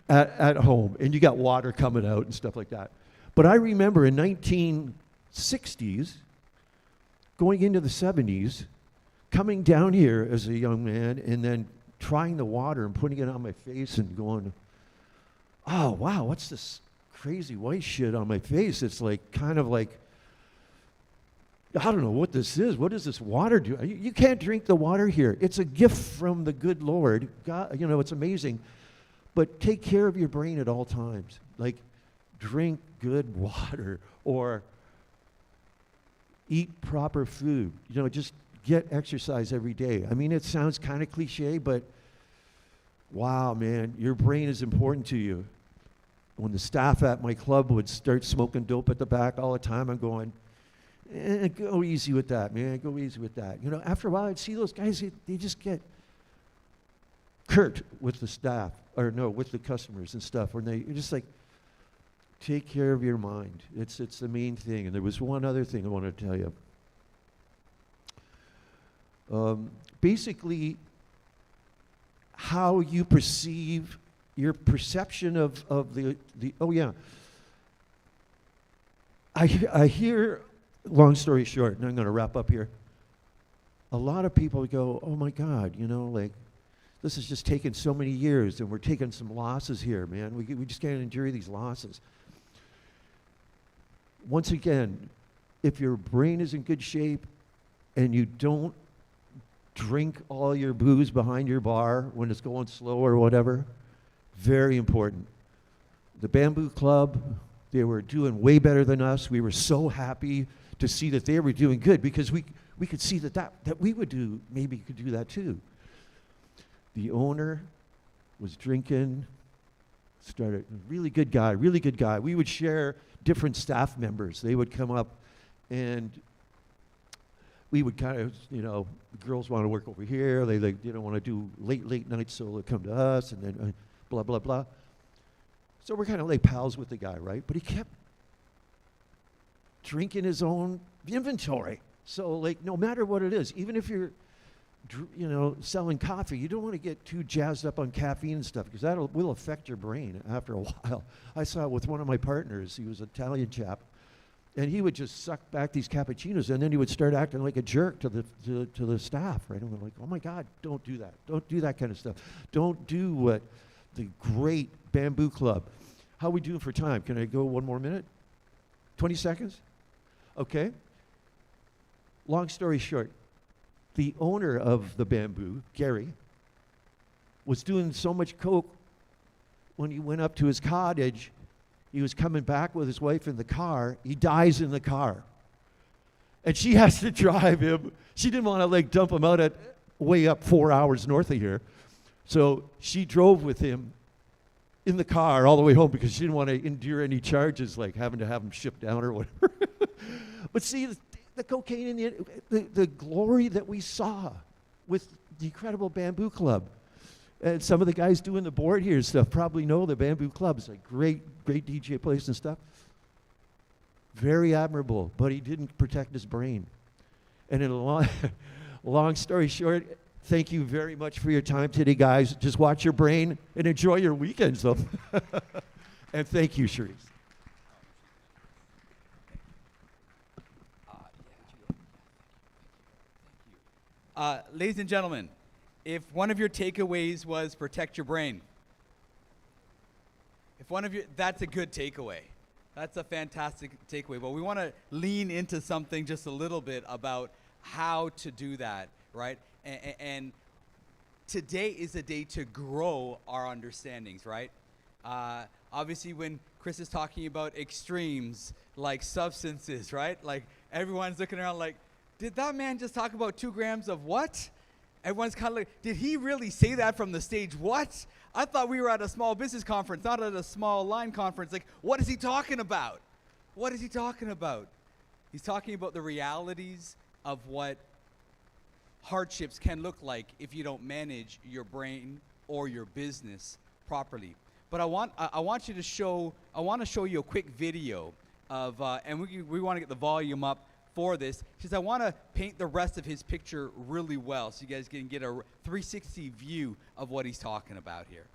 Speaker 18: at home, and you got water coming out and stuff like that. But I remember in 1960s, going into the 70s, coming down here as a young man and then trying the water and putting it on my face and going, oh, wow, what's this crazy white shit on my face? It's like, kind of like, I don't know what this is. What does this water do? You can't drink the water here. It's a gift from the good Lord. God, you know, it's amazing. But take care of your brain at all times. Like, drink good water or eat proper food. You know, just get exercise every day. I mean, it sounds kind of cliche, but wow, man, your brain is important to you. When the staff at my club would start smoking dope at the back all the time, I'm going, go easy with that, man. Go easy with that. You know, after a while, I'd see those guys, they just get curt with the staff, or no, with the customers and stuff, when you're just like, take care of your mind. It's the main thing. And there was one other thing I wanted to tell you. Basically, how you perceive your perception of the oh yeah, I hear, long story short, and I'm going to wrap up here. A lot of people go, oh my God, you know, like, this has just taken so many years and we're taking some losses here, man. We just can't endure these losses. Once again, if your brain is in good shape and you don't drink all your booze behind your bar when it's going slow or whatever, very important. The Bamboo Club, they were doing way better than us. We were so happy to see that they were doing good because we could see that we would do, maybe could do that too. The owner was drinking, started, really good guy. We would share different staff members. They would come up and we would kind of, you know, the girls want to work over here. They don't want to do late nights, so they come to us and then blah, blah, blah. So we're kind of like pals with the guy, right? But he kept drinking his own inventory. So like, no matter what it is, even if you're, you know, selling coffee, you don't want to get too jazzed up on caffeine and stuff because that will affect your brain after a while. I saw it with one of my partners. He was an Italian chap, and he would just suck back these cappuccinos, and then he would start acting like a jerk to the staff, right? And we're like, oh my God, don't do that. Don't do that kind of stuff. Don't do what the great Bamboo Club. How are we doing for time? Can I go one more minute? 20 seconds? Okay. Long story short, the owner of the Bamboo, Gary, was doing so much coke when he went up to his cottage, he was coming back with his wife in the car, he dies in the car. And she has to drive him. She didn't want to like dump him out at way up 4 hours north of here. So she drove with him in the car all the way home because she didn't want to endure any charges like having to have him shipped down or whatever. But see, the cocaine and the glory that we saw with the incredible Bamboo Club. And some of the guys doing the board here stuff probably know the Bamboo Club. It's a great DJ place and stuff. Very admirable, but he didn't protect his brain. And in a long story short, thank you very much for your time today, guys. Just watch your brain and enjoy your weekends, though. And thank you, Cherise.
Speaker 10: Ladies and gentlemen, if one of your takeaways was protect your brain, that's a good takeaway. That's a fantastic takeaway. But we want to lean into something just a little bit about how to do that, right? And today is a day to grow our understandings, right? Obviously, when Chris is talking about extremes like substances, right? Like everyone's looking around like, did that man just talk about 2 grams of what? Everyone's kind of like, did he really say that from the stage? What? I thought we were at a small business conference, not at a small line conference. Like, what is he talking about? What is he talking about? He's talking about the realities of what hardships can look like if you don't manage your brain or your business properly. But I want to show you a quick video of, and we want to get the volume up for this, because I want to paint the rest of his picture really well so you guys can get a 360 view of what he's talking about here.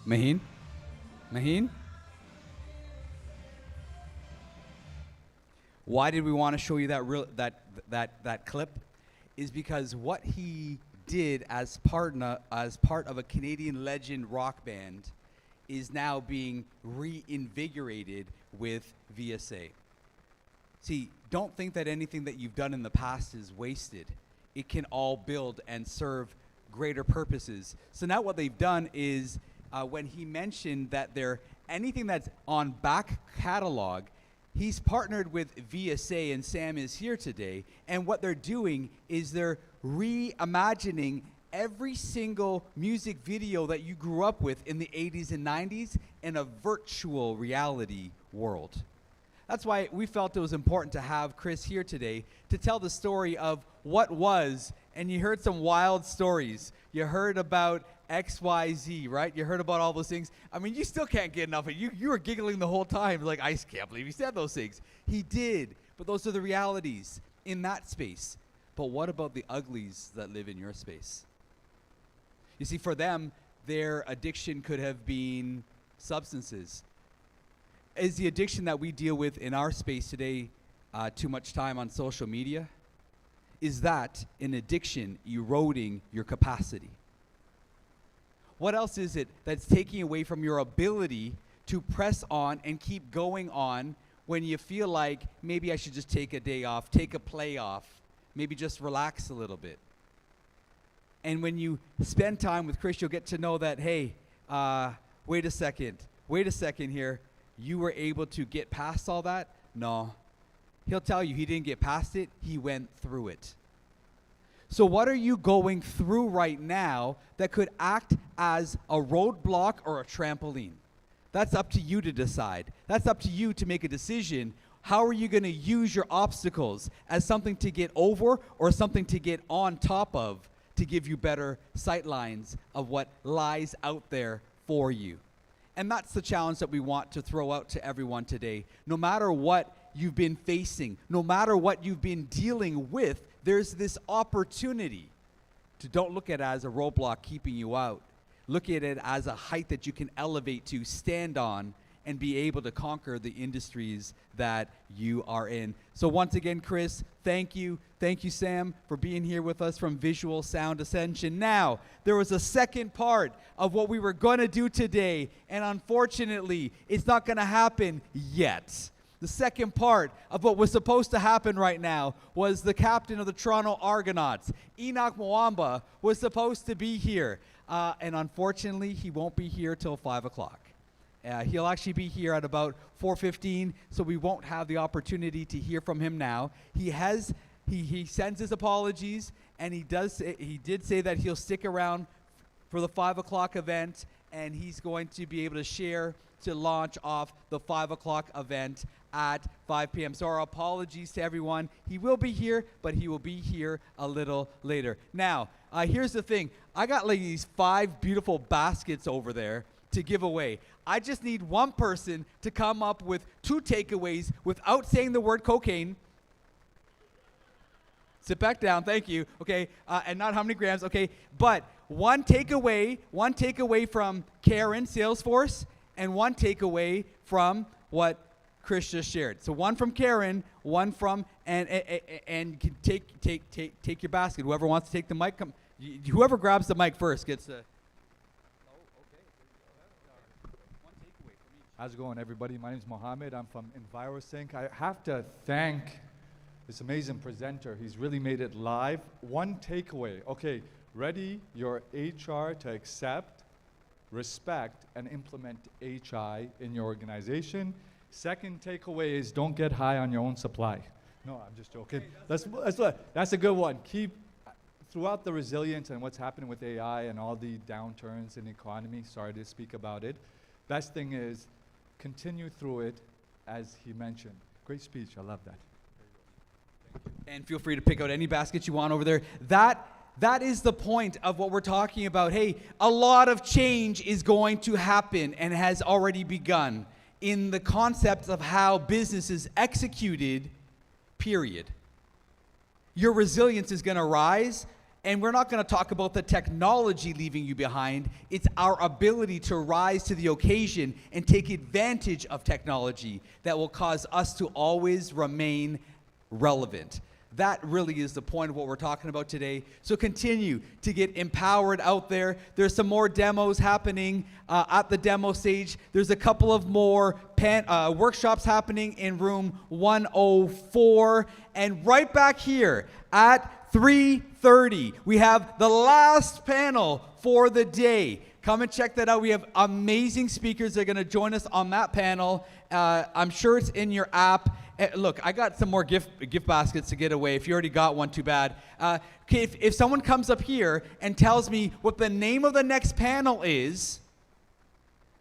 Speaker 10: Maheen? Maheen? Why did we want to show you that clip? Is because what he did as part of a Canadian legend rock band is now being reinvigorated with VSA. See, don't think that anything that you've done in the past is wasted. It can all build and serve greater purposes. So now what they've done is when he mentioned that anything that's on back catalog, he's partnered with VSA, and Sam is here today, and what they're doing is they're reimagining every single music video that you grew up with in the 80s and 90s in a virtual reality world. That's why we felt it was important to have Chris here today to tell the story of what was, and you heard some wild stories. You heard about XYZ, right? You heard about all those things. I mean, you still can't get enough of it. You were giggling the whole time, like, I can't believe he said those things. He did, but those are the realities in that space. But what about the uglies that live in your space? You see, for them, their addiction could have been substances. Is the addiction that we deal with in our space today too much time on social media? Is that an addiction eroding your capacity? What else is it that's taking away from your ability to press on and keep going on when you feel like maybe I should just take a day off, take a play off, maybe just relax a little bit? And when you spend time with Chris, you'll get to know that, hey, wait a second here. You were able to get past all that? No. He'll tell you he didn't get past it. He went through it. So what are you going through right now that could act as a roadblock or a trampoline? That's up to you to decide. That's up to you to make a decision. How are you going to use your obstacles as something to get over or something to get on top of to give you better sight lines of what lies out there for you? And that's the challenge that we want to throw out to everyone today. No matter what you've been facing, no matter what you've been dealing with, there's this opportunity to don't look at it as a roadblock keeping you out. Look at it as a height that you can elevate to, stand on, and be able to conquer the industries that you are in. So once again, Chris, thank you. Thank you, Sam, for being here with us from Visual Sound Ascension. Now, there was a second part of what we were going to do today, and unfortunately, it's not going to happen yet. The second part of what was supposed to happen right now was the captain of the Toronto Argonauts, Enoch Mwamba, was supposed to be here. And unfortunately, he won't be here till 5 o'clock. He'll actually be here at about 4:15, so we won't have the opportunity to hear from him now. He sends his apologies, and he did say that he'll stick around for the 5 o'clock event, and he's going to be able to share to launch off the 5 o'clock event at 5 p.m. So our apologies to everyone. He will be here, but he will be here a little later. Now, here's the thing. I got like these 5 beautiful baskets over there to give away. I just need one person to come up with 2 takeaways without saying the word cocaine. Sit back down, thank you. Okay, and not how many grams, okay. But one takeaway from Karen, Salesforce, and one takeaway from what Chris just shared. So one from Karen, one from, and take your basket. Whoever wants to take the mic, whoever grabs the mic first gets the.
Speaker 7: How's it going, everybody? My name is Mohammed. I'm from EnviroSync. I have to thank this amazing presenter. He's really made it live. One takeaway. Okay, ready your HR to accept, respect, and implement HI in your organization. Second takeaway is don't get high on your own supply. No, I'm just joking. That's a good one. Keep, throughout the resilience and what's happening with AI and all the downturns in the economy, sorry to speak about it, best thing is continue through it, as he mentioned. Great speech, I love that.
Speaker 10: And feel free to pick out any baskets you want over there. That is the point of what we're talking about. Hey, a lot of change is going to happen and has already begun in the concept of how business is executed, period. Your resilience is going to rise,
Speaker 6: And we're not going to talk about the technology leaving you behind. It's our ability to rise to the occasion and take advantage of technology that will cause us to always remain relevant. That really is the point of what we're talking about today. So continue to get empowered out there. There's some more demos happening at the demo stage. There's a couple of more workshops happening in room 104. And right back here at 3:30, we have the last panel for the day. Come and check that out. We have amazing speakers that are going to join us on that panel. I'm sure it's in your app. Look, I got some more gift baskets to get away. If you already got one, too bad. Okay, if someone comes up here and tells me what the name of the next panel is,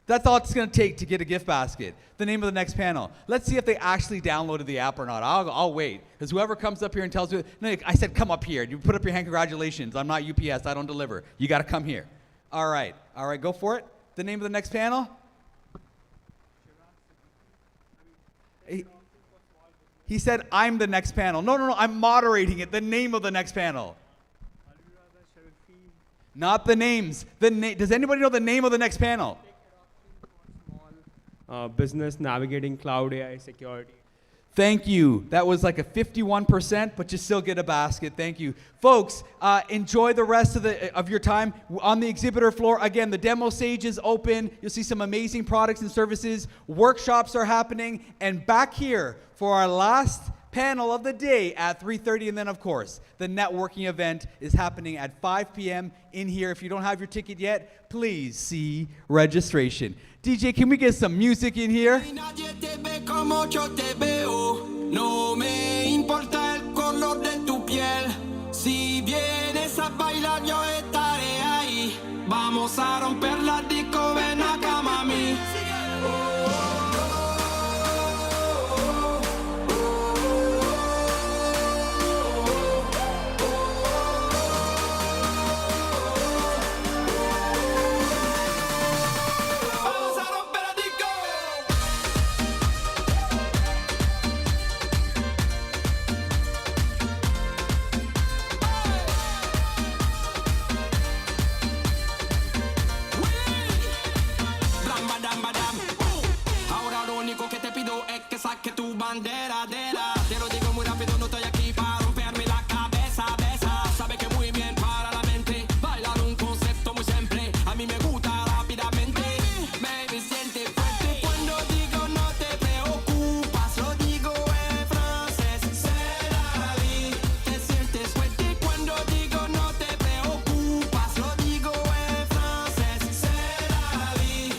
Speaker 6: that's all it's going to take to get a gift basket. The name of the next panel. Let's see if they actually downloaded the app or not. I'll wait. Because whoever comes up here and tells me, no, I said come up here. You put up your hand, congratulations. I'm not UPS. I don't deliver. You got to come here. All right, go for it. The name of the next panel? He said, I'm the next panel. No, I'm moderating it. The name of the next panel. Not the names. Does anybody know the name of the next panel?
Speaker 8: Business navigating cloud AI security.
Speaker 6: Thank you. That was like a 51%, but you still get a basket. Thank you. Folks, enjoy the rest of your time on the exhibitor floor. Again, the demo stage is open. You'll see some amazing products and services. Workshops are happening. And back here for our last panel of the day at 3:30. And then, of course, the networking event is happening at 5 p.m. in here. If you don't have your ticket yet, please see registration. DJ, can we get some music in here?
Speaker 3: Nadie te ve como yo te veo. No me importa el color de tu piel. Si vienes a bailar, yo estaré ahí. Vamos a romper la disco, ven acá, mami. Que tu bandera de la. Te lo digo muy rápido, no estoy aquí para romperme la cabeza, besa. Sabe que muy bien para la mente. Bailar un concepto muy simple. A mí me gusta rápidamente. Baby, siente fuerte cuando digo no te preocupas. Lo digo en francés. C'est la vie. Te sientes fuerte cuando digo no te preocupas. Lo digo en francés. C'est la vie.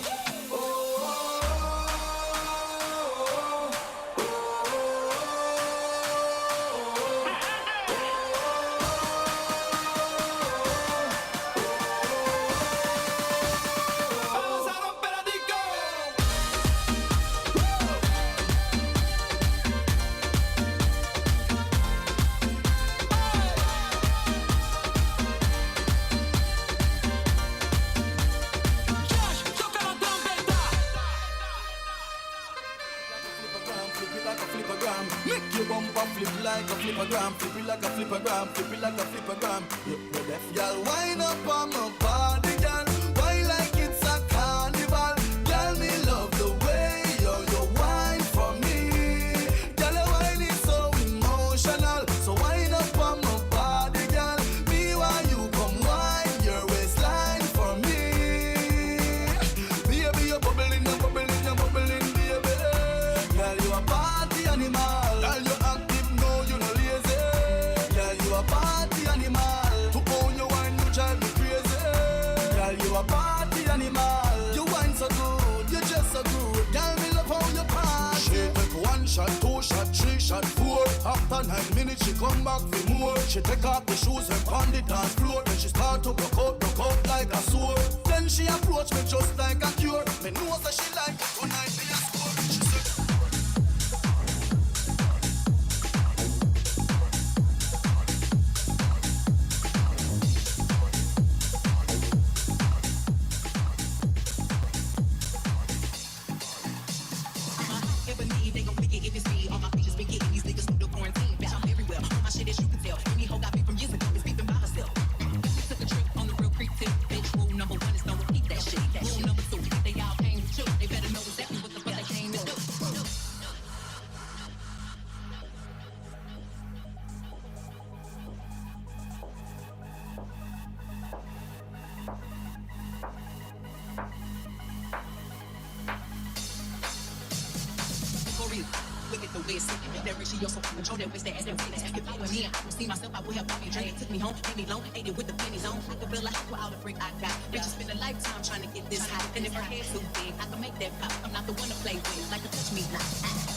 Speaker 3: Make your bumper flip like a flippergram, flip it like a flippergram, flip it like a flippergram. You deaf, y'all wind up on my body, girl. Why like it's a carnival? Girl, me love the way you whine for me. Girl, your whine is so emotional. So wind up on my body, girl. Me while you come whine your waistline for me. Baby, you're bubbling, you're bubbling, you're bubbling, baby. Girl, you a party animal. Girl, you active, no, you no lazy. Girl, you a party animal. To own your wine, you drive me crazy. Girl, you a party animal. You wine so good, you just so good. Girl, me love how you party. She take 1 shot, 2 shot, 3 shot, 4. After 9 minutes, she come back for more. She take off the shoes and pound the dance floor. Then she start to broke out like a sword. Then she approach me just like a cure. Me know that she like it when I be a score. She said, shit as you can tell. Any hoe got me from years ago is beefing by herself.
Speaker 17: way it's sitting. That ratio so control that waste that ass that waste. If I were me, I would see myself, I would have bought me a drink. Took me home, made me loan, ate it with the pennies on. I could build a house without a brick I got. Bitches spend a lifetime trying to get this high. And if her head's too big, I can make that pop. I'm not the one to play with, like a touch me not.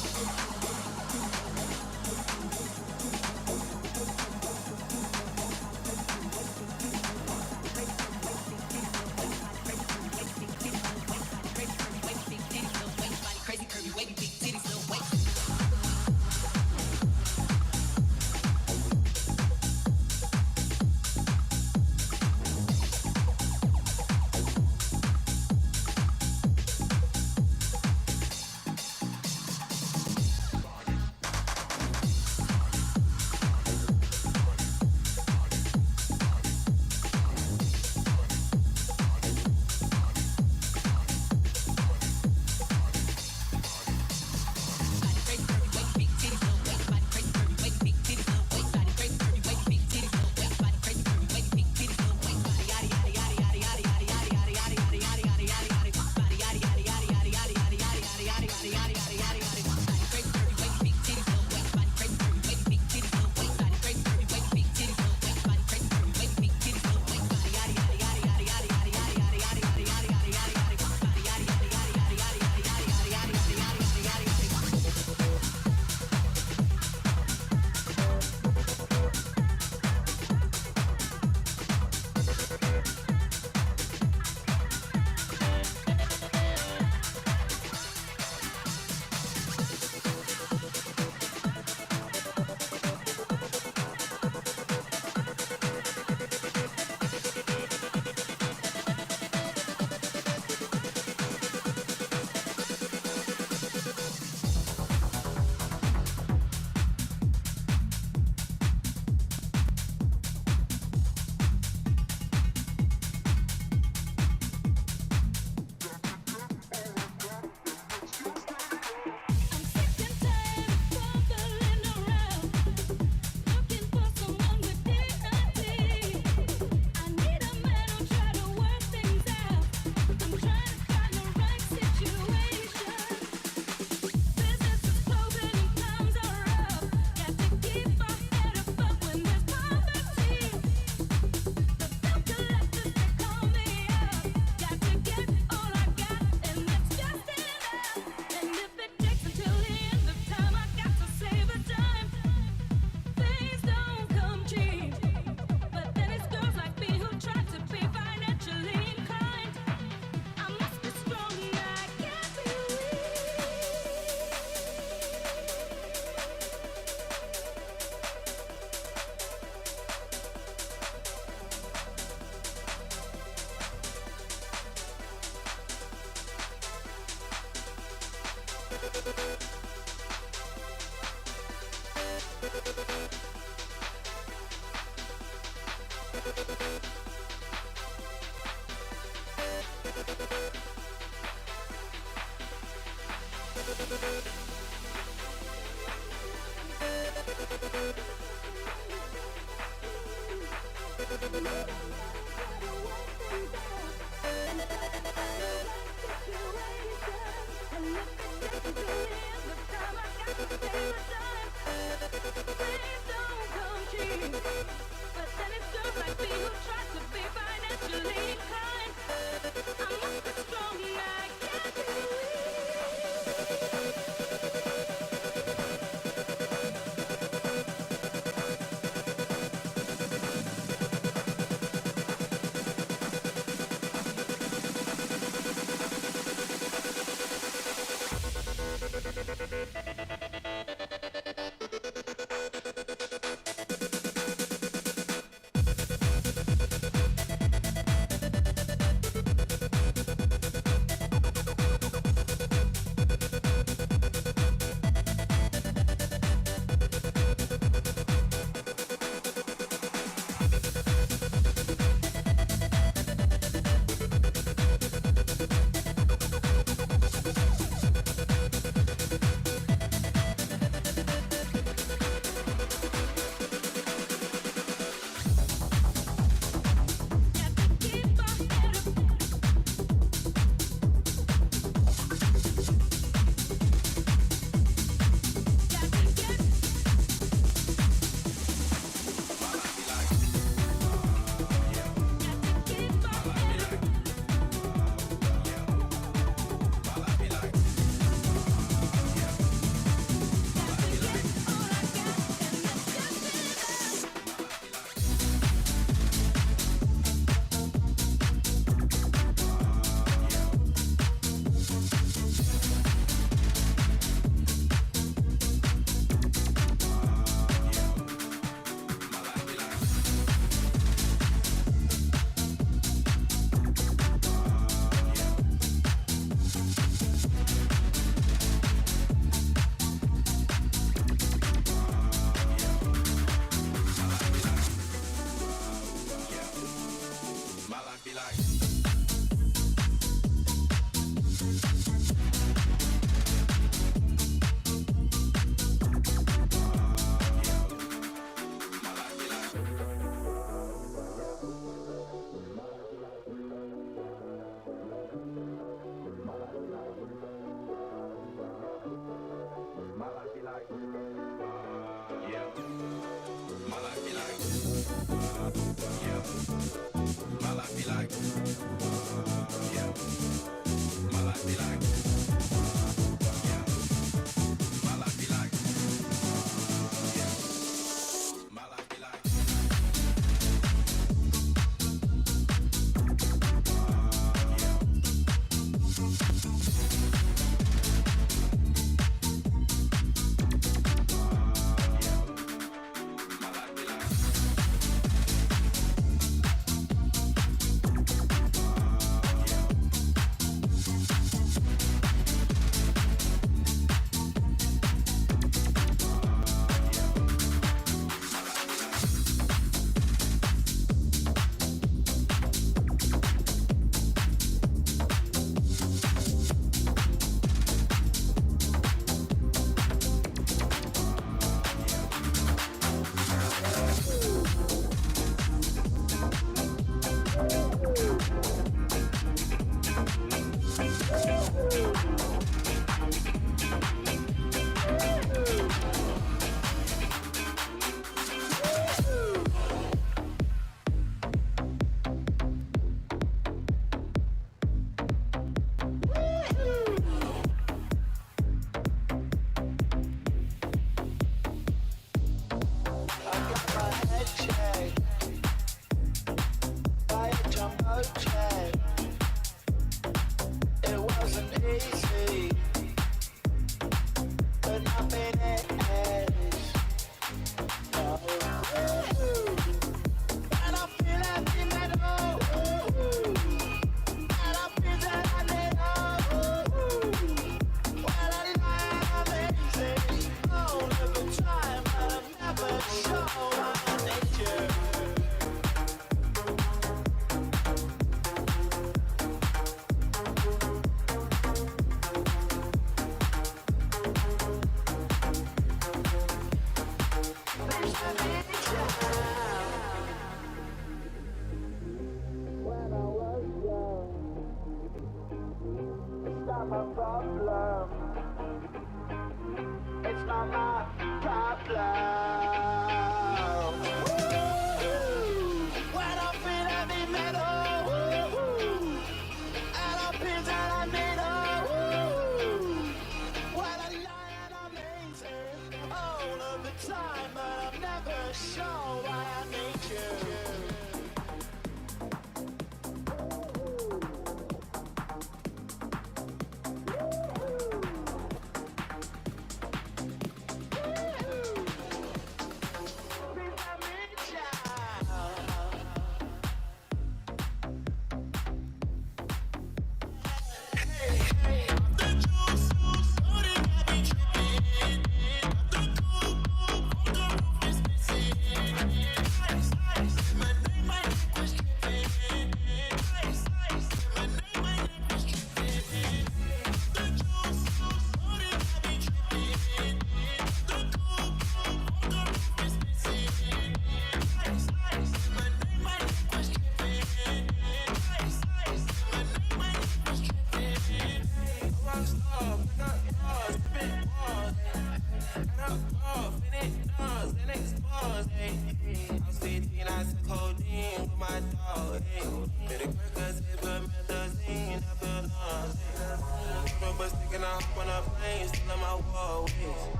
Speaker 3: Waiting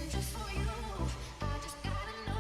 Speaker 3: just for you. I just gotta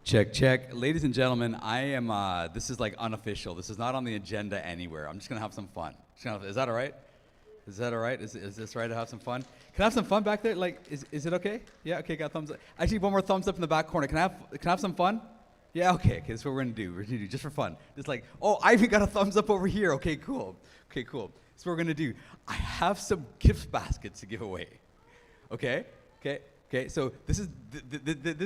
Speaker 10: Check, check. Ladies and gentlemen, I am, this is like unofficial. This is not on the agenda anywhere. I'm just going to have some fun. Is that all right? Is that all right? Is this right to have some fun? Can I have some fun back there? Like, is it okay? Yeah, okay, got thumbs up. Actually, one more thumbs up in the back corner. Can I have some fun? Yeah, okay, that's what we're going to do. We're going to do just for fun. Just like, oh, I even got a thumbs up over here. Okay, cool. Okay, cool. That's what we're going to do. I have some gift baskets to give away. Okay? Okay? Okay, so this is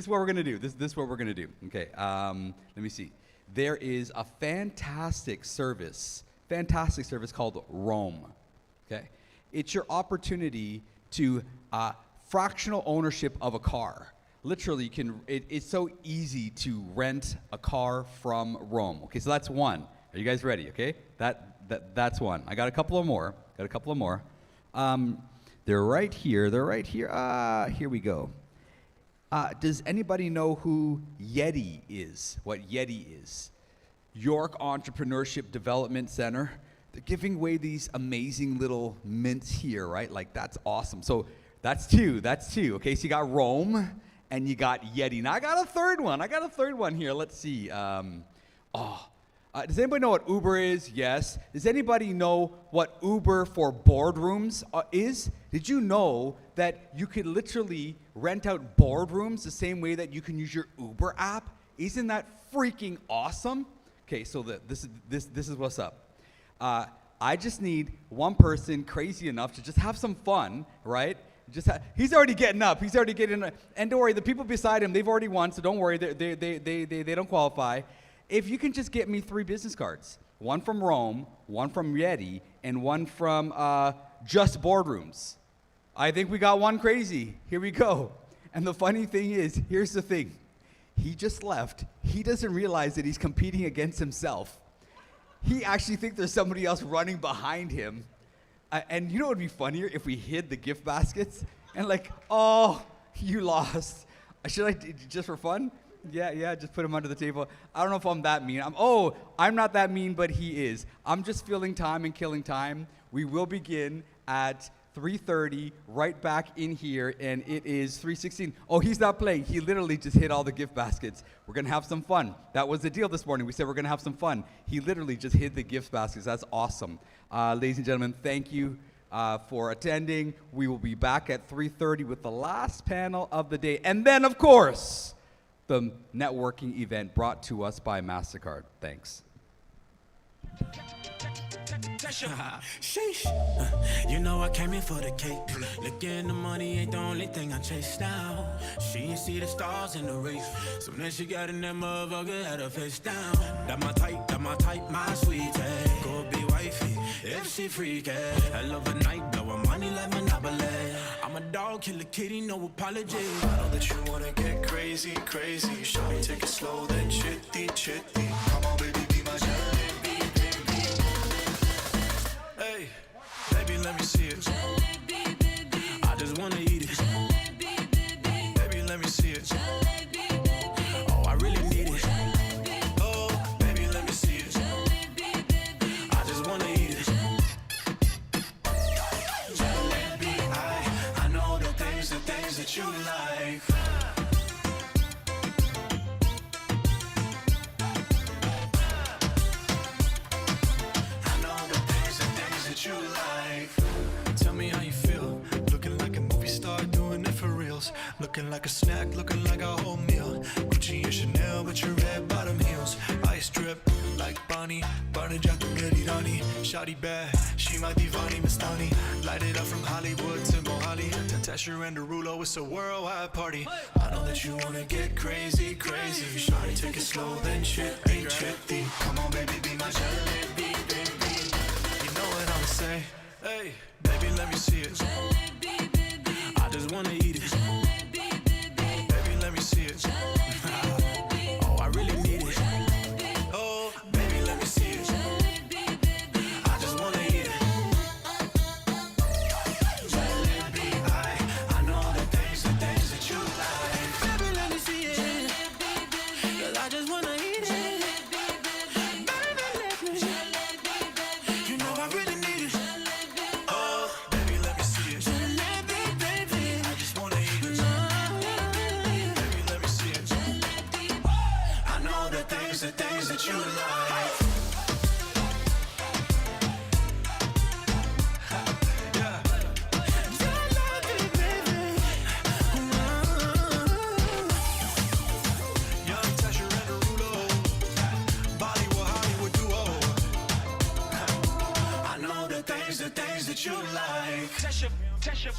Speaker 10: what we're gonna do. This is what we're gonna do. Okay, let me see. There is a fantastic service called Roam. Okay, it's your opportunity to fractional ownership of a car. Literally, you can. It's so easy to rent a car from Roam. Okay, so that's one. Are you guys ready? Okay, that's one. I got a couple of more. They're right here. Here we go. Does anybody know who Yeti is? What Yeti is? York Entrepreneurship Development Center. They're giving away these amazing little mints here, right? Like, that's awesome. So that's two. Okay, so you got Roam and you got Yeti. Now I got a third one here. Let's see. Does anybody know what Uber is? Yes. Does anybody know what Uber for boardrooms is? Did you know that you could literally rent out boardrooms the same way that you can use your Uber app? Isn't that freaking awesome? Okay, so this is what's up. I just need one person crazy enough to just have some fun, right? He's already getting up. He's already getting up. And don't worry, the people beside him, they've already won, so don't worry. They don't qualify. If you can just get me 3 business cards, one from Rome, one from Yeti, and one from Just Boardrooms. I think we got one crazy. Here we go. And the funny thing is, here's the thing. He just left. He doesn't realize that he's competing against himself. He actually thinks there's somebody else running behind him. And you know what would be funnier if we hid the gift baskets and like, oh, you lost. Should I, just for fun? Yeah, just put him under the table. I don't know if I'm that mean. I'm not that mean, but he is. I'm just filling time and killing time. We will begin at 3:30, right back in here, and it is 3:16. Oh, he's not playing. He literally just hit all the gift baskets. We're going to have some fun. That was the deal this morning. We said we're going to have some fun. He literally just hit the gift baskets. That's awesome. Ladies and gentlemen, thank you for attending. We will be back at 3:30 with the last panel of the day. And then, of course, the networking event brought to us by MasterCard. Thanks.
Speaker 3: Sheesh. You know I came in for the cake. Looking the money ain't the only thing I chase down. She ain't see the stars in the race. Soon as she got in that motherfucker, had her face down. That my type, my sweetie. Go be wifey, if she freaky. I love a night, blowin' money like Monopoly. I'm a dog, kill a kitty, no apology.
Speaker 20: I know that you wanna get crazy. Shawty, take it slow, then chitty. Come on, baby, be my jalebi, baby. Hey, baby, let me see it.
Speaker 3: I just wanna eat it.
Speaker 20: Baby, let me see it.
Speaker 3: Oh, I really need it.
Speaker 20: Oh, baby, let me see it.
Speaker 3: I just wanna eat it.
Speaker 20: Jalebi, I know the things that you like. You like. Tell me how you feel. Looking like a movie star, doing it for reals. Looking like a snack, looking like a whole meal. Gucci and Chanel with your red bottom heels. Ice drip like Bonnie, Barney Jack Ready Donnie. Shawty bad, she my divani Mastani. Light it up from Hollywood to Mohali. Tasha and Derulo, it's a worldwide party. I know that you wanna get crazy. Shawty, take it slow, then chitty. Come on, baby, be my jalebi, baby. Say, hey, baby, let me see it.
Speaker 3: I just wanna eat it.
Speaker 20: Baby, let me see it.
Speaker 3: Oh, I really need it.
Speaker 20: Oh, baby, let me see it.
Speaker 3: I just wanna eat it.
Speaker 20: Jalebi, I know the things that you like.
Speaker 3: Baby, let me see it. 'Cause I just wanna eat it. Baby, let me. You know I really need it.
Speaker 20: Oh, baby, let me see it. I just wanna eat it. Baby, let me see it. I know the things that you like. The things that you like.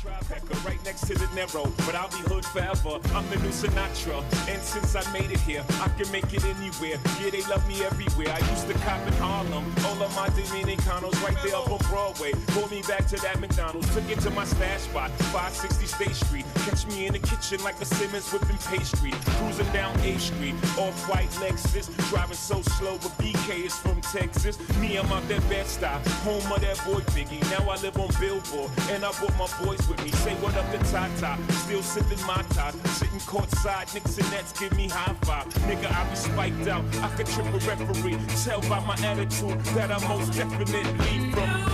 Speaker 21: Tribeca, right next to the narrow, but I'll be hood forever. I'm the new Sinatra, and since I made it here, I can make it anywhere. Yeah, they love me everywhere. I used to cop in Harlem, all of my Dominicanos right there up on Broadway. Pulled me back to that McDonald's, took it to my stash spot, 560 State Street. Catch me in the kitchen like a Simmons whipping pastry. Cruising down A Street, off-white Lexus, driving so slow, but BK is from Texas. Me, I'm out that Bed-Stuy, home of that boy Biggie. Now I live on Billboard, and I brought my boys with me. Say what up to Tata, still sipping my top. Sitting courtside, Knicks and Nets give me high five. Nigga, I be spiked out, I could trip a referee. Tell by my attitude that I most definitely from.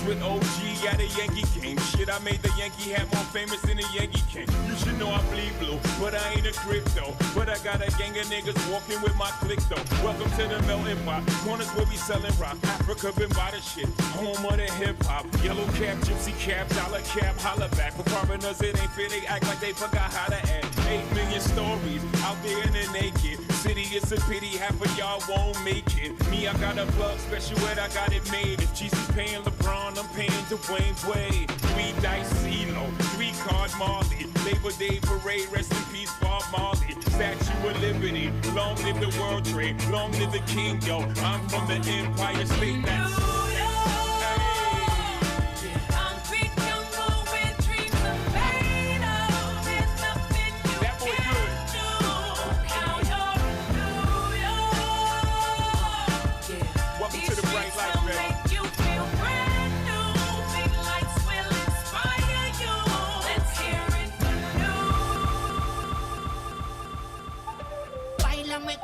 Speaker 21: With OG at a Yankee game. Shit, I made the Yankee hat more famous than the Yankee king. You should know I bleed blue, but I ain't a crypto. But I got a gang of niggas walking with my click though. Welcome to the melting pot. Corners where we selling rock. Africa been by the shit. Home of the hip hop. Yellow cap, gypsy cap, dollar cap, holla back. For foreigners, it ain't fair. They act like they forgot how to act. 8 million stories out there in the naked city. It's a pity half of y'all won't make it. Me, I got a plug special ed, I got it made. If Jesus paying LeBron, I'm paying Dwayne Wade. 3 dice CeeLo, 3 card Marley. Labor Day parade, rest in peace, Bob Marley. Statue of Liberty, long live the World Trade, long live the King, yo. I'm from the Empire State, that's...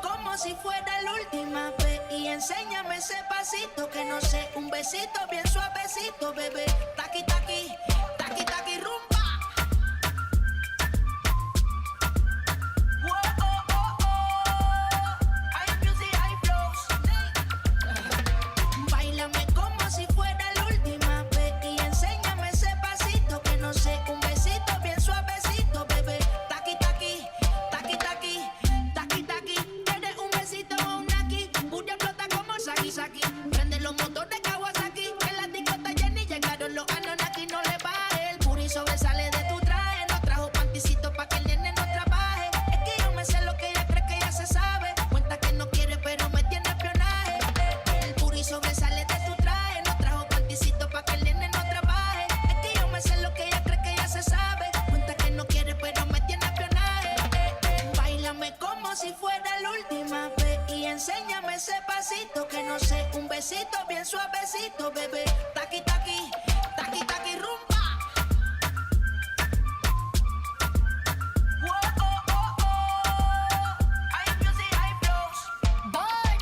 Speaker 1: Como si fuera la última vez y enséñame ese pasito que no sé, un besito bien suavecito, bebé. Taqui taqui, taqui taqui rumba. Whoa, oh, oh, oh. Hay music, hay flows. Báilame como si fuera la última vez y enséñame ese pasito que no sé, un besito bien suavecito, bebé. Taqui taqui, taqui taqui. Saki. Prende los motores Kawasaki. En la discota Jenny llegaron los Anunnaki. No le baje, el puri sobresale de tu traje. No trajo panticito pa' que el nene no trabaje. Es que yo me sé lo que ella cree que ya se sabe. Cuenta que no quiere pero me tiene espionaje. El puri sobresale de tu traje. No trajo panticito pa' que el nene no trabaje. Es que yo me sé lo que ella cree que ya se sabe. Cuenta que no quiere pero me tiene espionaje. Báilame como si fuera la última vez y enséñame ese pasito que no sé, un besito bien suavecito, bebé. Taqui taqui, taqui taqui rumba. Whoa, oh, oh, oh. Hay music, hay flows.
Speaker 4: Boy,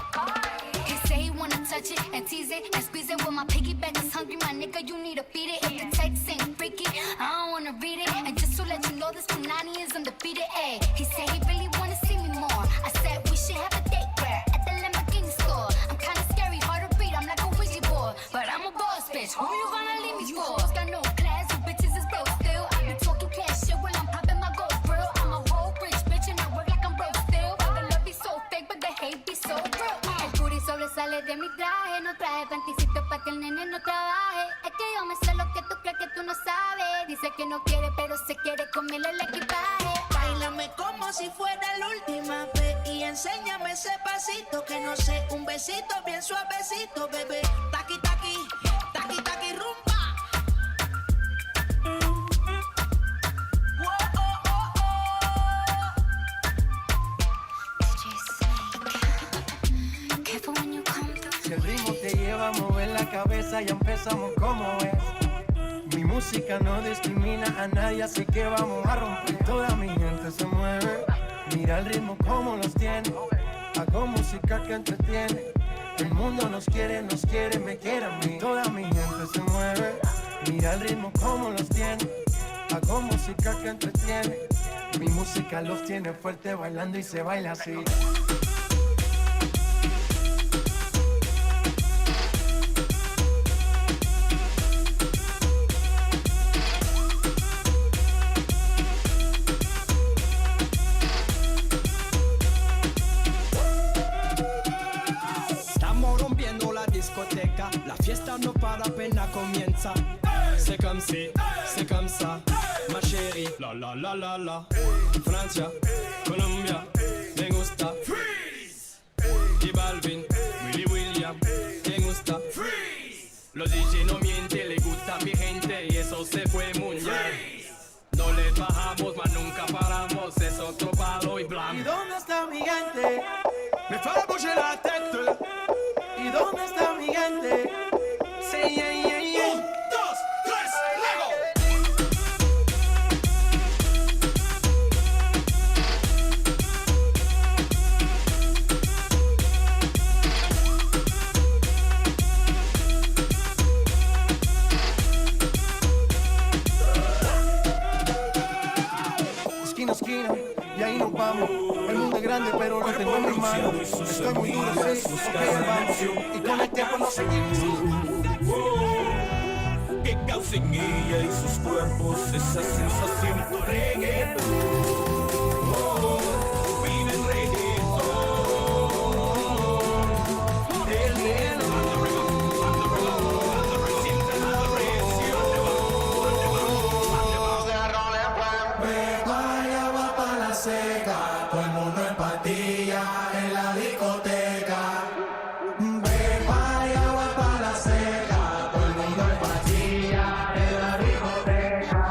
Speaker 4: he say he wanna touch it and tease it and squeeze it. When my piggyback is hungry, my nigga, you need to feed it. If the text ain't freaky, I don't wanna read it. And just to let you know, this Punani is undefeated. Ayy, he said he really wanna see me more. I said we should have a date where at the Lamborghini store. I'm kinda scary, hard to read, I'm like a Ouija board. But I'm a boss bitch, who you gonna leave me for? Got no class, you bitches is broke still. I be talking cash shit while I'm popping my gold grill. I'm a whole rich bitch and I work like I'm broke still. But the love be so fake, but the hate be so real. El booty sobresale de mi traje, no traje panticito pa' que el nene no trabaje. Es que yo me sé lo que tú crees que tú no sabes. Dice que no quiere, pero se quiere comerle el equipaje.
Speaker 1: Báilame como si fuera la última vez y enséñame ese pasito que no sé, un besito bien suavecito, bebé. Taqui taqui, taqui taqui rumba. Whoa, oh, oh, oh.
Speaker 4: Careful when you come through.
Speaker 22: Si el ritmo te lleva a mover la cabeza, ya empezamos como es. Mi música no discrimina a nadie, así que vamos a romper. Toda mi gente se mueve. Mira el ritmo como los tiene. Hago música que entretiene. El mundo nos quiere, me quiere a mí. Toda mi gente se mueve. Mira el ritmo como los tiene. Hago música que entretiene. Mi música los tiene fuerte bailando y se baila así.
Speaker 24: La fiesta no para, apenas comienza. C'est comme si, c'est comme ça, ma chérie. La la la la la. Francia, Colombia, me gusta. Freeze. Y Balvin, Willy William, me gusta. Freeze. Los DJ no mienten, le gusta a mi gente y eso se fue mundial. No les bajamos, mas nunca paramos, es otro palo y blanco.
Speaker 22: ¿Y dónde está mi gente?
Speaker 24: Me fait bouger la tête.
Speaker 22: ¿Y dónde está mi gente?
Speaker 24: Say yeah, yeah, yeah. 1, 2, 3, Lego.
Speaker 22: El mundo es grande, pero lo tengo en mis manos. Estoy muy duro, sí, ok, vamos. Y con el tiempo nos seguimos.
Speaker 21: Que causen ella y sus cuerpos esa sensación de reggaetón. Vive el reggaetón. El
Speaker 3: Agua para la seca, todo el mundo en patilla en la discoteca. Beba y agua para la seca, todo el mundo en patilla en la discoteca.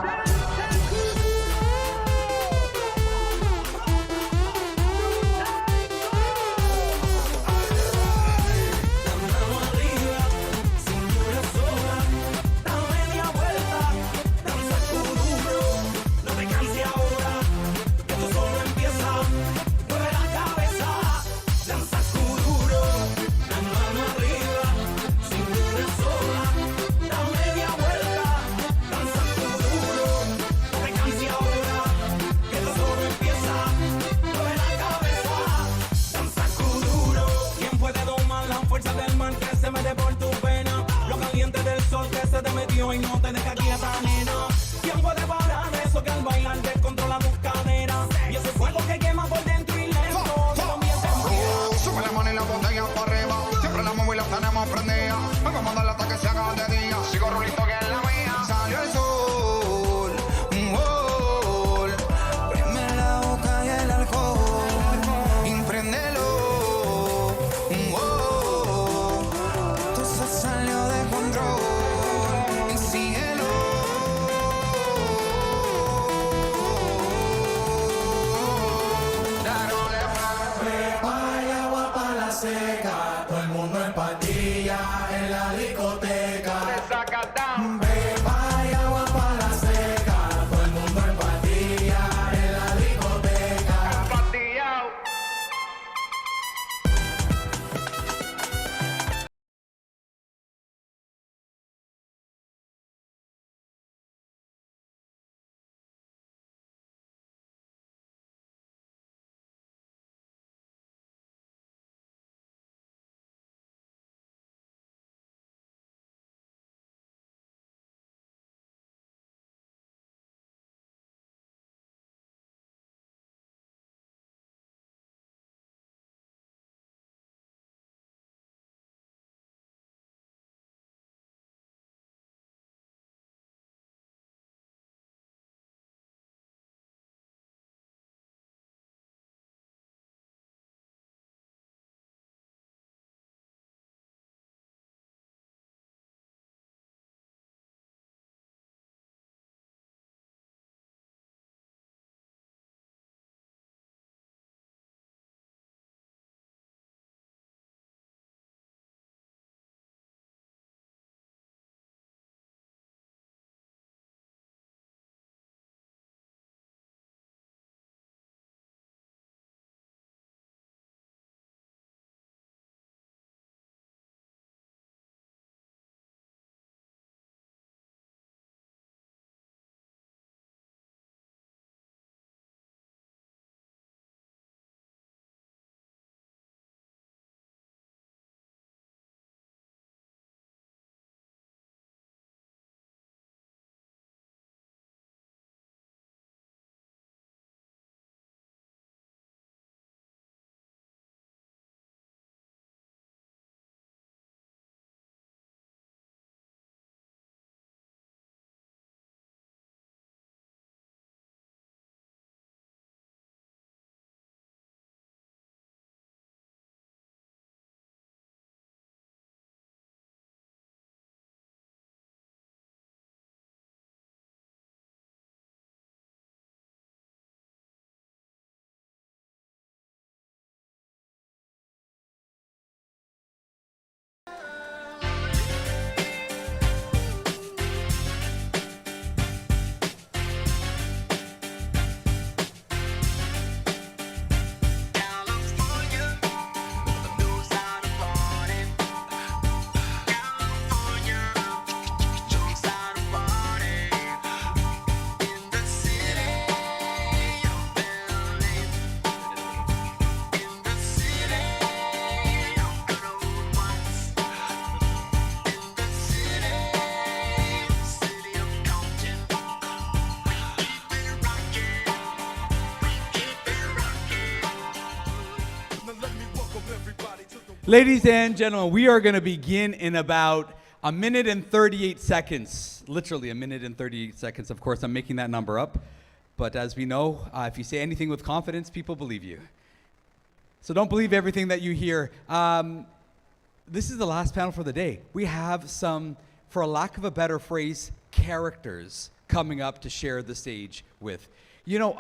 Speaker 6: Ladies and gentlemen, we are going to begin in about a minute and 38 seconds. Literally a minute and 38 seconds. Of course, I'm making that number up. But as we know, if you say anything with confidence, people believe you. So don't believe everything that you hear. This is the last panel for the day. We have some, for a lack of a better phrase, characters coming up to share the stage with. You know,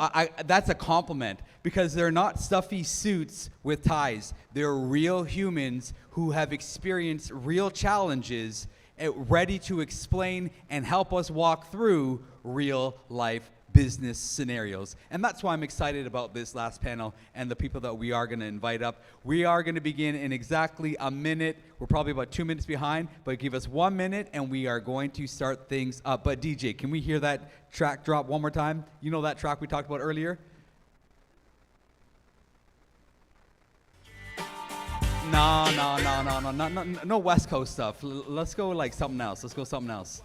Speaker 6: that's a compliment because they're not stuffy suits with ties. They're real humans who have experienced real challenges, ready to explain and help us walk through real life business scenarios. And that's why I'm excited about this last panel and the people that we are going to invite up. We are going to begin in exactly a minute. We're probably about 2 minutes behind, but give us 1 minute and we are going to start things up. But DJ, can we hear that track drop one more time? You know that track we talked about earlier? No West Coast stuff. Let's go like something else. Let's go something else.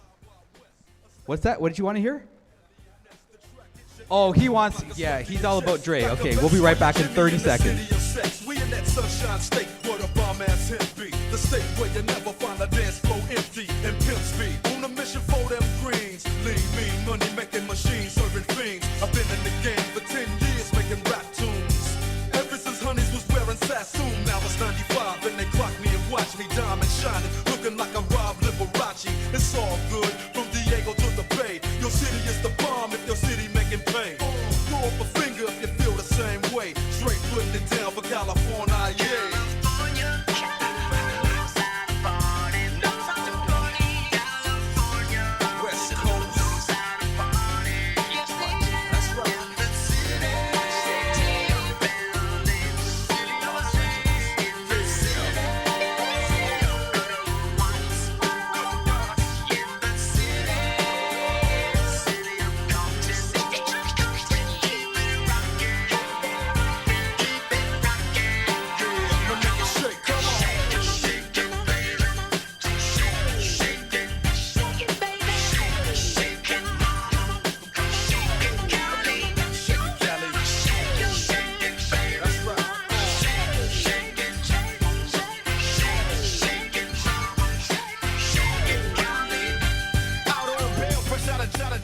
Speaker 6: What's that? What did you want to hear? Oh, he wants, yeah, he's all about Dre. Okay, we'll be right back in 30 seconds.
Speaker 3: We in that sunshine state where the bomb ass hip be. The state where you never find a dance floor empty and pimp speed. On a mission for them greens. Lean, mean, money making machines, serving fiends. I've been in the game for 10 years making rap tunes. Ever since Honeys was wearing Sassoon, now it's 95 and they clock me and watch me diamond shining, looking like a Rob Liberace. It's all good from Diego to the Bay. Your city is the bomb if your city making pain. Throw up a finger if you feel the same way. Straight putting it down for California, yeah.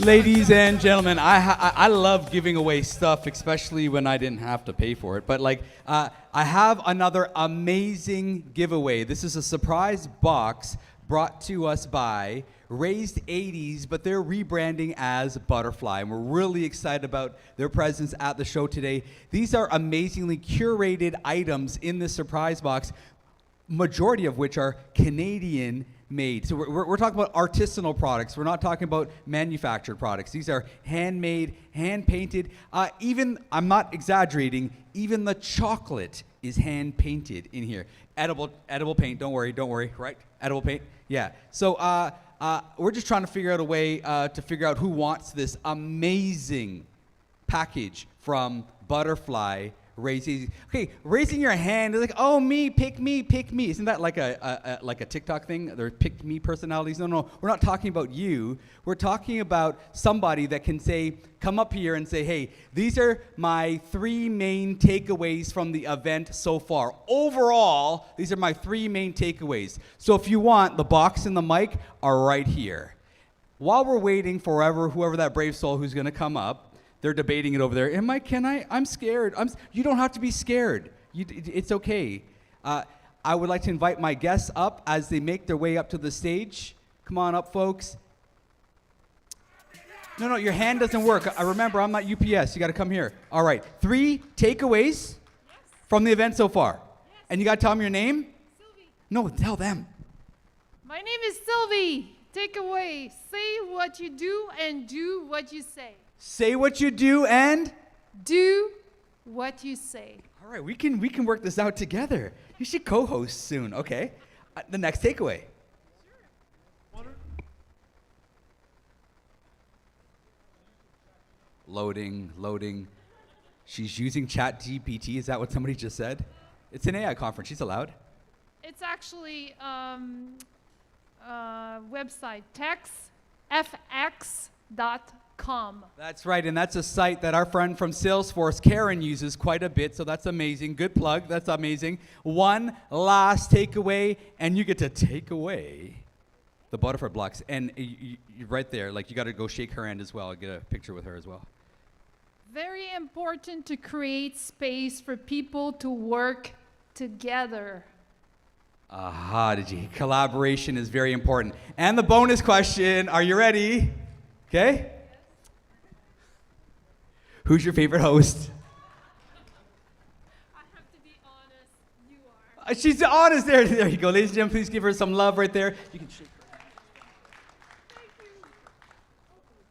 Speaker 6: Ladies and gentlemen, I love giving away stuff, especially when I didn't have to pay for it. But I have another amazing giveaway. This is a surprise box brought to us by Raised 80s, but they're rebranding as Butterfly. And we're really excited about their presence at the show today. These are amazingly curated items in this surprise box, majority of which are Canadian made. So we're talking about artisanal products. We're not talking about manufactured products. These are handmade, hand-painted. Even, I'm not exaggerating, even the chocolate is hand-painted in here. Edible paint, don't worry, right? Edible paint, yeah. So we're just trying to figure out a way to figure out who wants this amazing package from Butterfly. Okay, raising your hand, like, oh, me, pick me. Isn't that like a TikTok thing? They're pick me personalities. No, we're not talking about you. We're talking about somebody that can say, come up here and say, hey, these are my 3 main takeaways from the event so far. Overall, these are my 3 main takeaways. So if you want, the box and the mic are right here. While we're waiting for whoever that brave soul who's going to come up, they're debating it over there. I'm scared. You don't have to be scared. It's okay. I would like to invite my guests up as they make their way up to the stage. Come on up, folks. No, your hand doesn't work. Remember, I'm not UPS. You got to come here. All right. 3 takeaways from the event so far. And you got to tell them your name?
Speaker 5: Sylvie.
Speaker 6: No, tell them.
Speaker 5: My name is Sylvie. Takeaway: say what you do and do what you say.
Speaker 6: Say what you do and
Speaker 5: do what you say.
Speaker 6: All right, we can work this out together. You should co-host soon. Okay. The next takeaway. Sure. Loading. She's using ChatGPT. Is that what somebody just said? It's an AI conference. She's allowed.
Speaker 5: It's actually website textfx.com. com.
Speaker 6: That's right, and that's a site that our friend from Salesforce, Karen, uses quite a bit, so that's amazing. Good plug, that's amazing. One last takeaway, and you get to take away the butterfly blocks. And you're right there, like you got to go shake her hand as well, get a picture with her as well.
Speaker 5: Very important to create space for people to work together.
Speaker 6: Aha, did you? Collaboration is very important. And the bonus question, are you ready? Okay? Who's your favorite host?
Speaker 5: I have to be honest, you are.
Speaker 6: She's honest. There you go. Ladies and gentlemen, please give her some love right there. You can shake her hand.
Speaker 5: Thank you.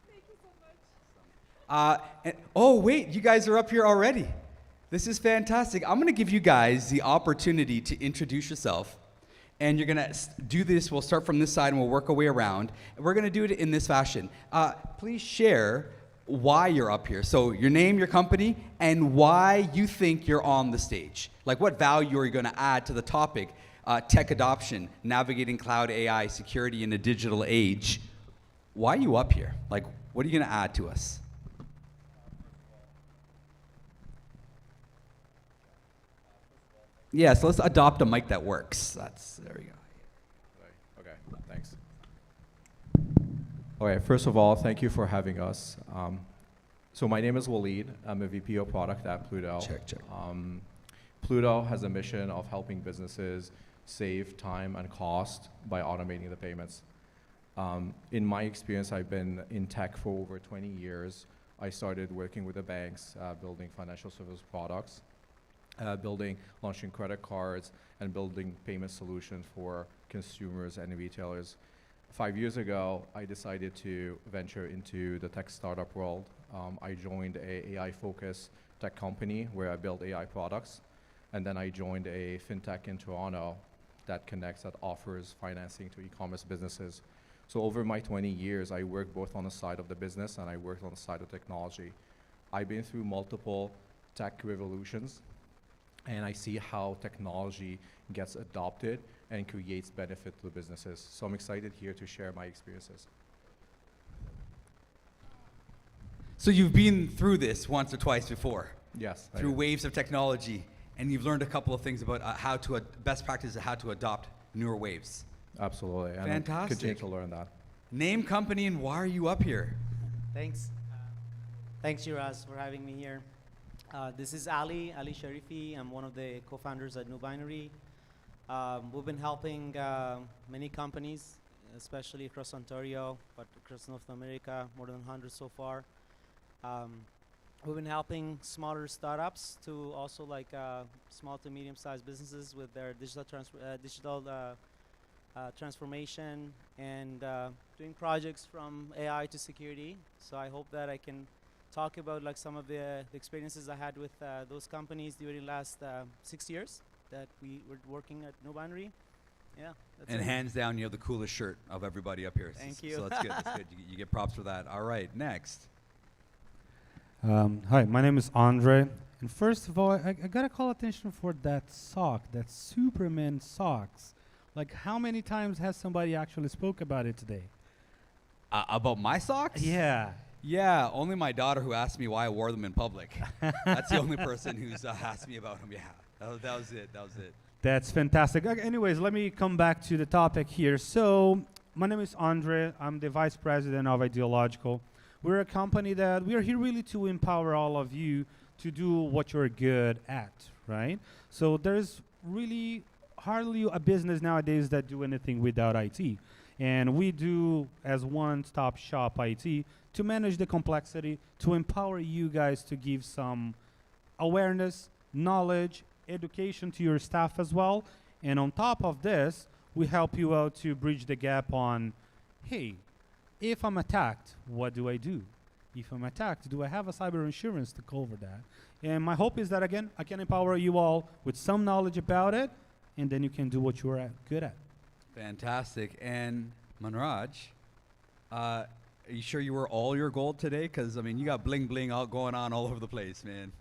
Speaker 5: Thank you so much.
Speaker 6: Oh, wait, you guys are up here already. This is fantastic. I'm going to give you guys the opportunity to introduce yourself. And you're going to do this. We'll start from this side and we'll work our way around. And we're going to do it in this fashion. Please share why you're up here. So your name, your company, and why you think you're on the stage. Like what value are you going to add to the topic, tech adoption, navigating cloud AI, security in a digital age. Why are you up here? Like, what are you going to add to us? Yeah, so let's adopt a mic that works. There we go.
Speaker 9: Okay, thanks. Okay, first of all, thank you for having us. So my name is Waleed. I'm a VP of product at Pluto.
Speaker 6: Check.
Speaker 9: Pluto has a mission of helping businesses save time and cost by automating the payments. In my experience, I've been in tech for over 20 years. I started working with the banks, building financial service products. Launching credit cards, and building payment solutions for consumers and retailers. 5 years ago, I decided to venture into the tech startup world. I joined a AI-focused tech company where I built AI products, and then I joined a fintech in Toronto that offers financing to e-commerce businesses. So over my 20 years, I worked both on the side of the business and I worked on the side of technology. I've been through multiple tech revolutions, and I see how technology gets adopted and creates benefit to the businesses. So I'm excited here to share my experiences.
Speaker 6: So you've been through this once or twice before?
Speaker 9: Yes.
Speaker 6: Through waves of technology, and you've learned a couple of things about best practices of how to adopt newer waves.
Speaker 9: Absolutely. And
Speaker 6: Fantastic.
Speaker 9: I continue to learn that.
Speaker 6: Name, company, and why are you up here?
Speaker 12: Thanks. Thanks, Shiraz, for having me here. This is Ali Sharifi. I'm one of the co-founders at New Binary. We've been helping many companies, especially across Ontario, but across North America, more than 100 so far. We've been helping smaller startups to also small to medium-sized businesses with their digital transformation and doing projects from AI to security. So I hope that I can talk about some of the experiences I had with those companies during the last 6 years that we were working at No Binary. Yeah.
Speaker 6: And hands down, you have the coolest shirt of everybody up here.
Speaker 12: Thank you.
Speaker 6: So that's good. That's good. You get props for that. All right, next.
Speaker 14: Hi, my name is Andre. And first of all, I gotta call attention for that sock, that Superman socks. Like, how many times has somebody actually spoke about it today?
Speaker 6: About my socks?
Speaker 14: Yeah.
Speaker 6: Yeah, only my daughter who asked me why I wore them in public. That's the only person who's asked me about them. Yeah, that was it.
Speaker 14: That's fantastic. Okay, anyways, let me come back to the topic here. So, my name is Andre. I'm the vice president of Ideological. We're a company that we are here really to empower all of you to do what you're good at, right? So there's really hardly a business nowadays that do anything without IT. And we do, as one-stop shop IT, to manage the complexity, to empower you guys to give some awareness, knowledge, education to your staff as well. And on top of this, we help you out to bridge the gap on, hey, if I'm attacked, what do I do? If I'm attacked, do I have a cyber insurance to cover that? And my hope is that, again, I can empower you all with some knowledge about it, and then you can do what you're good at.
Speaker 6: Fantastic. And Manraj, are you sure you wore all your gold today? Because, I mean, you got bling bling out going on all over the place, man.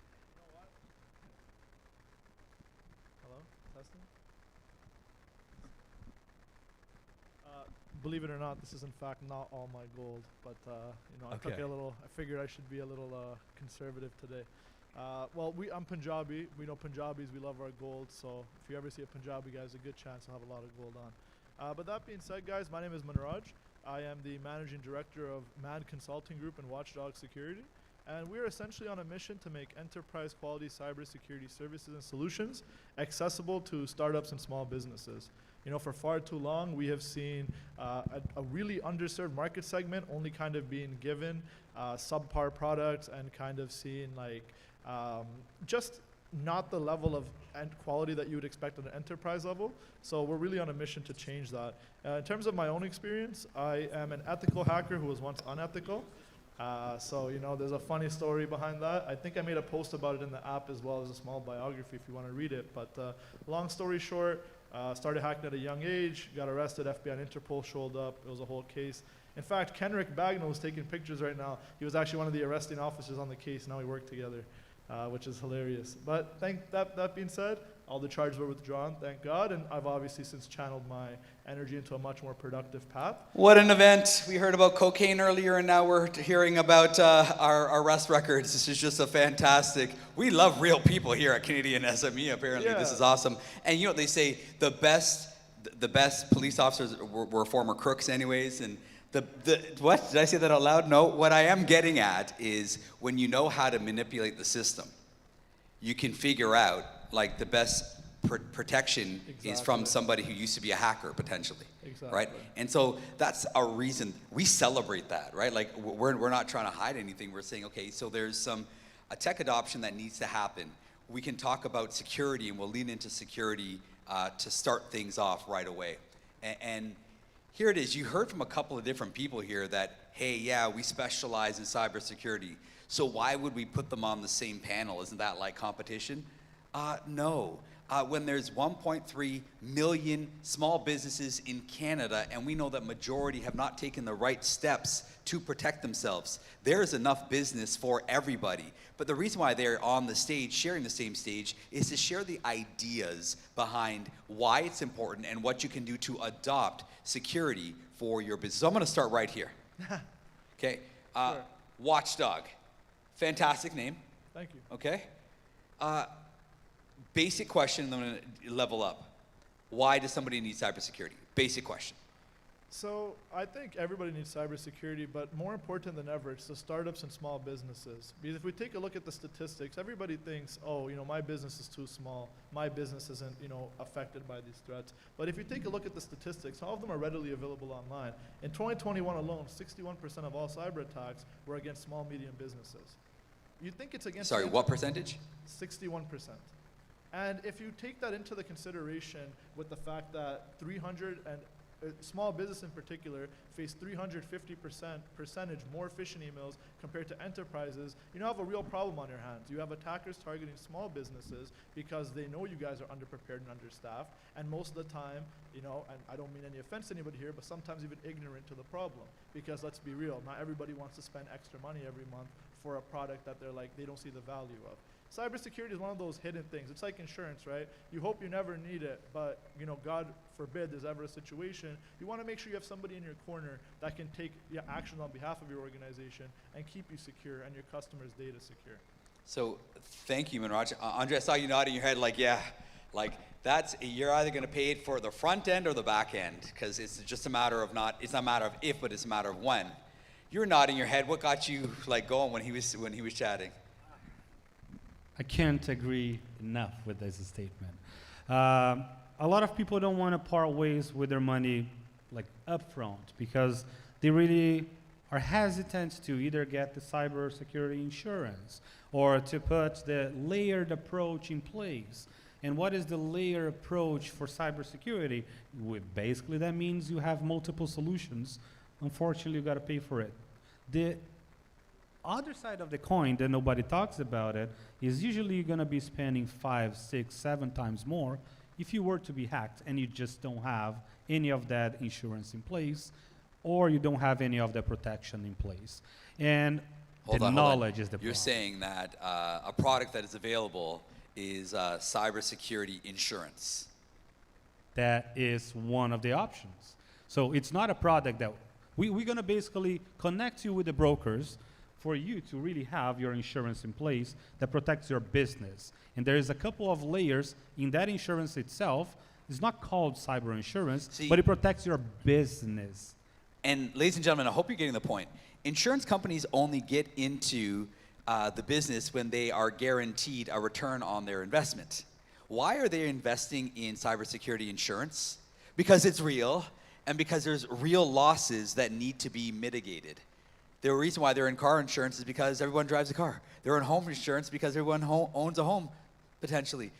Speaker 11: believe it or not, this is in fact not all my gold, but I took
Speaker 6: Okay.
Speaker 11: it a little. I figured I should be a little conservative today. Well, I'm Punjabi. We know Punjabis. We love our gold. So if you ever see a Punjabi guy, there's a good chance I'll have a lot of gold on. But that being said, guys, my name is Manraj. I am the managing director of MAD Consulting Group and Watchdog Security. And we're essentially on a mission to make enterprise quality cybersecurity services and solutions accessible to startups and small businesses. For far too long, we have seen a really underserved market segment only kind of being given subpar products and kind of seeing just not the level of quality that you would expect at an enterprise level. So we're really on a mission to change that. In terms of my own experience, I am an ethical hacker who was once unethical. So there's a funny story behind that. I think I made a post about it in the app as well as a small biography if you want to read it. But long story short, started hacking at a young age, got arrested, FBI and Interpol showed up. It was a whole case. In fact, Kenrick Bagnall is taking pictures right now. He was actually one of the arresting officers on the case. Now we work together, which is hilarious. But that being said, all the charges were withdrawn, thank God, and I've obviously since channeled my energy into a much more productive path.
Speaker 10: What an event. We heard about cocaine earlier, and now we're hearing about our arrest records. This is just a fantastic, we love real people here at Canadian SME, apparently. This is awesome. And they say the best police officers were former crooks anyways, and what? Did I say that out loud? No, what I am getting at is when you know how to manipulate the system, you can figure out the best protection is from somebody who used to be a hacker potentially, right? And so that's our reason we celebrate that, right? We're not trying to hide anything. We're saying, okay, so there's a tech adoption that needs to happen. We can talk about security, and we'll lean into security to start things off right away. And here it is. You heard from a couple of different people here that, hey, yeah, we specialize in cybersecurity. So why would we put them on the same panel? Isn't that like competition? No. When there's 1.3 million small businesses in Canada, and we know that majority have not taken the right steps to protect themselves, there is enough business for everybody. But the reason why they're on the stage, sharing the same stage, is to share the ideas behind why it's important and what you can do to adopt security for your business. So I'm going to start right here. Okay.
Speaker 11: Sure.
Speaker 10: Watchdog. Fantastic name.
Speaker 11: Thank you.
Speaker 10: Okay. Basic question, then I'm going to level up. Why does somebody need cybersecurity? Basic question.
Speaker 11: So I think everybody needs cybersecurity, but more important than ever, it's the startups and small businesses. Because if we take a look at the statistics, everybody thinks, oh, my business is too small. My business isn't, affected by these threats. But if you take a look at the statistics, all of them are readily available online. In 2021 alone, 61% of all cyber attacks were against small, medium businesses. You think it's against...
Speaker 10: Sorry, what percentage?
Speaker 11: 61%. And if you take that into the consideration with the fact that small business in particular face 350% more phishing emails compared to enterprises, you have a real problem on your hands. You have attackers targeting small businesses because they know you guys are underprepared and understaffed, and most of the time, and I don't mean any offense to anybody here, but sometimes even ignorant to the problem. Because let's be real, not everybody wants to spend extra money every month for a product that they don't see the value of. Cybersecurity is one of those hidden things. It's like insurance, right? You hope you never need it, but God forbid there's ever a situation. You want to make sure you have somebody in your corner that can take action on behalf of your organization and keep you secure and your customers' data secure.
Speaker 10: So thank you, Manraj. Andre, I saw you nodding your head that's, you're either going to pay it for the front end or the back end, because it's just a matter of it's not a matter of if, but it's a matter of when. You're nodding your head. What got you going when he was chatting?
Speaker 14: I can't agree enough with this statement. A lot of people don't want to part ways with their money upfront because they really are hesitant to either get the cybersecurity insurance or to put the layered approach in place. And what is the layered approach for cybersecurity? Basically, that means you have multiple solutions. Unfortunately, you got to pay for it. The other side of the coin that nobody talks about it is usually you're going to be spending 5, 6, 7 times more if you were to be hacked and you just don't have any of that insurance in place or you don't have any of the protection in place. And knowledge is the problem.
Speaker 10: You're saying that a product that is available is cybersecurity insurance.
Speaker 14: That is one of the options. So it's not a product that we're going to basically connect you with the brokers for you to really have your insurance in place that protects your business. And there is a couple of layers in that insurance itself. It's not called cyber insurance, but it protects your business.
Speaker 13: And ladies and gentlemen, I hope you're getting the point. Insurance companies only get into the business when they are guaranteed a return on their investment. Why are they investing in cybersecurity insurance? Because it's real, and because there's real losses that need to be mitigated. The reason why they're in car insurance is because everyone drives a car. They're in home insurance because everyone owns a home, potentially.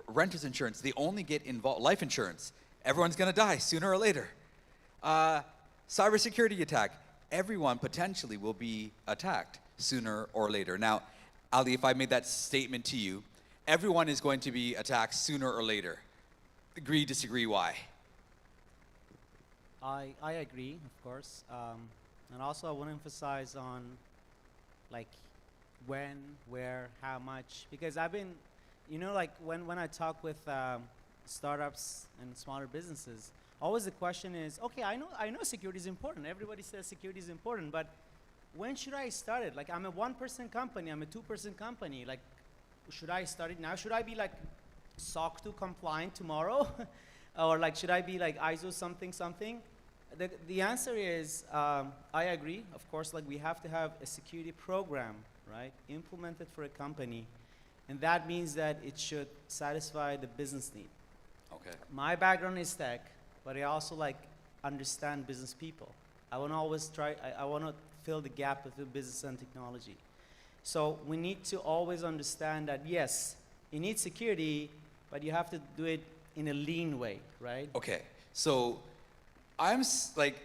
Speaker 13: Renter's insurance, they only get involved. Life insurance, everyone's gonna die sooner or later. Cybersecurity attack, everyone potentially will be attacked sooner or later. Now, Ali, if I made that statement to you, everyone is going to be attacked sooner or later. Agree, disagree, why?
Speaker 12: I agree, of course. And also I want to emphasize on like when, where, how much, because I've been, you know, like when I talk with startups and smaller businesses, always the question is, okay, I know security is important. Everybody says security is important, but when should I start it? Like, I'm a one-person company, I'm a two-person company. Like, should I start it now? Should I be like SOC 2 compliant tomorrow? Or like, should I be like ISO something? The answer is, I agree. Of course, like we have to have a security program, right, implemented for a company. And that means that it should satisfy the business need.
Speaker 13: Okay.
Speaker 12: My background is tech, but I also like understand business people. I want to always I want to fill the gap between business and technology. So we need to always understand that, yes, you need security, but you have to do it in a lean way, right?
Speaker 13: Okay, so I'm like,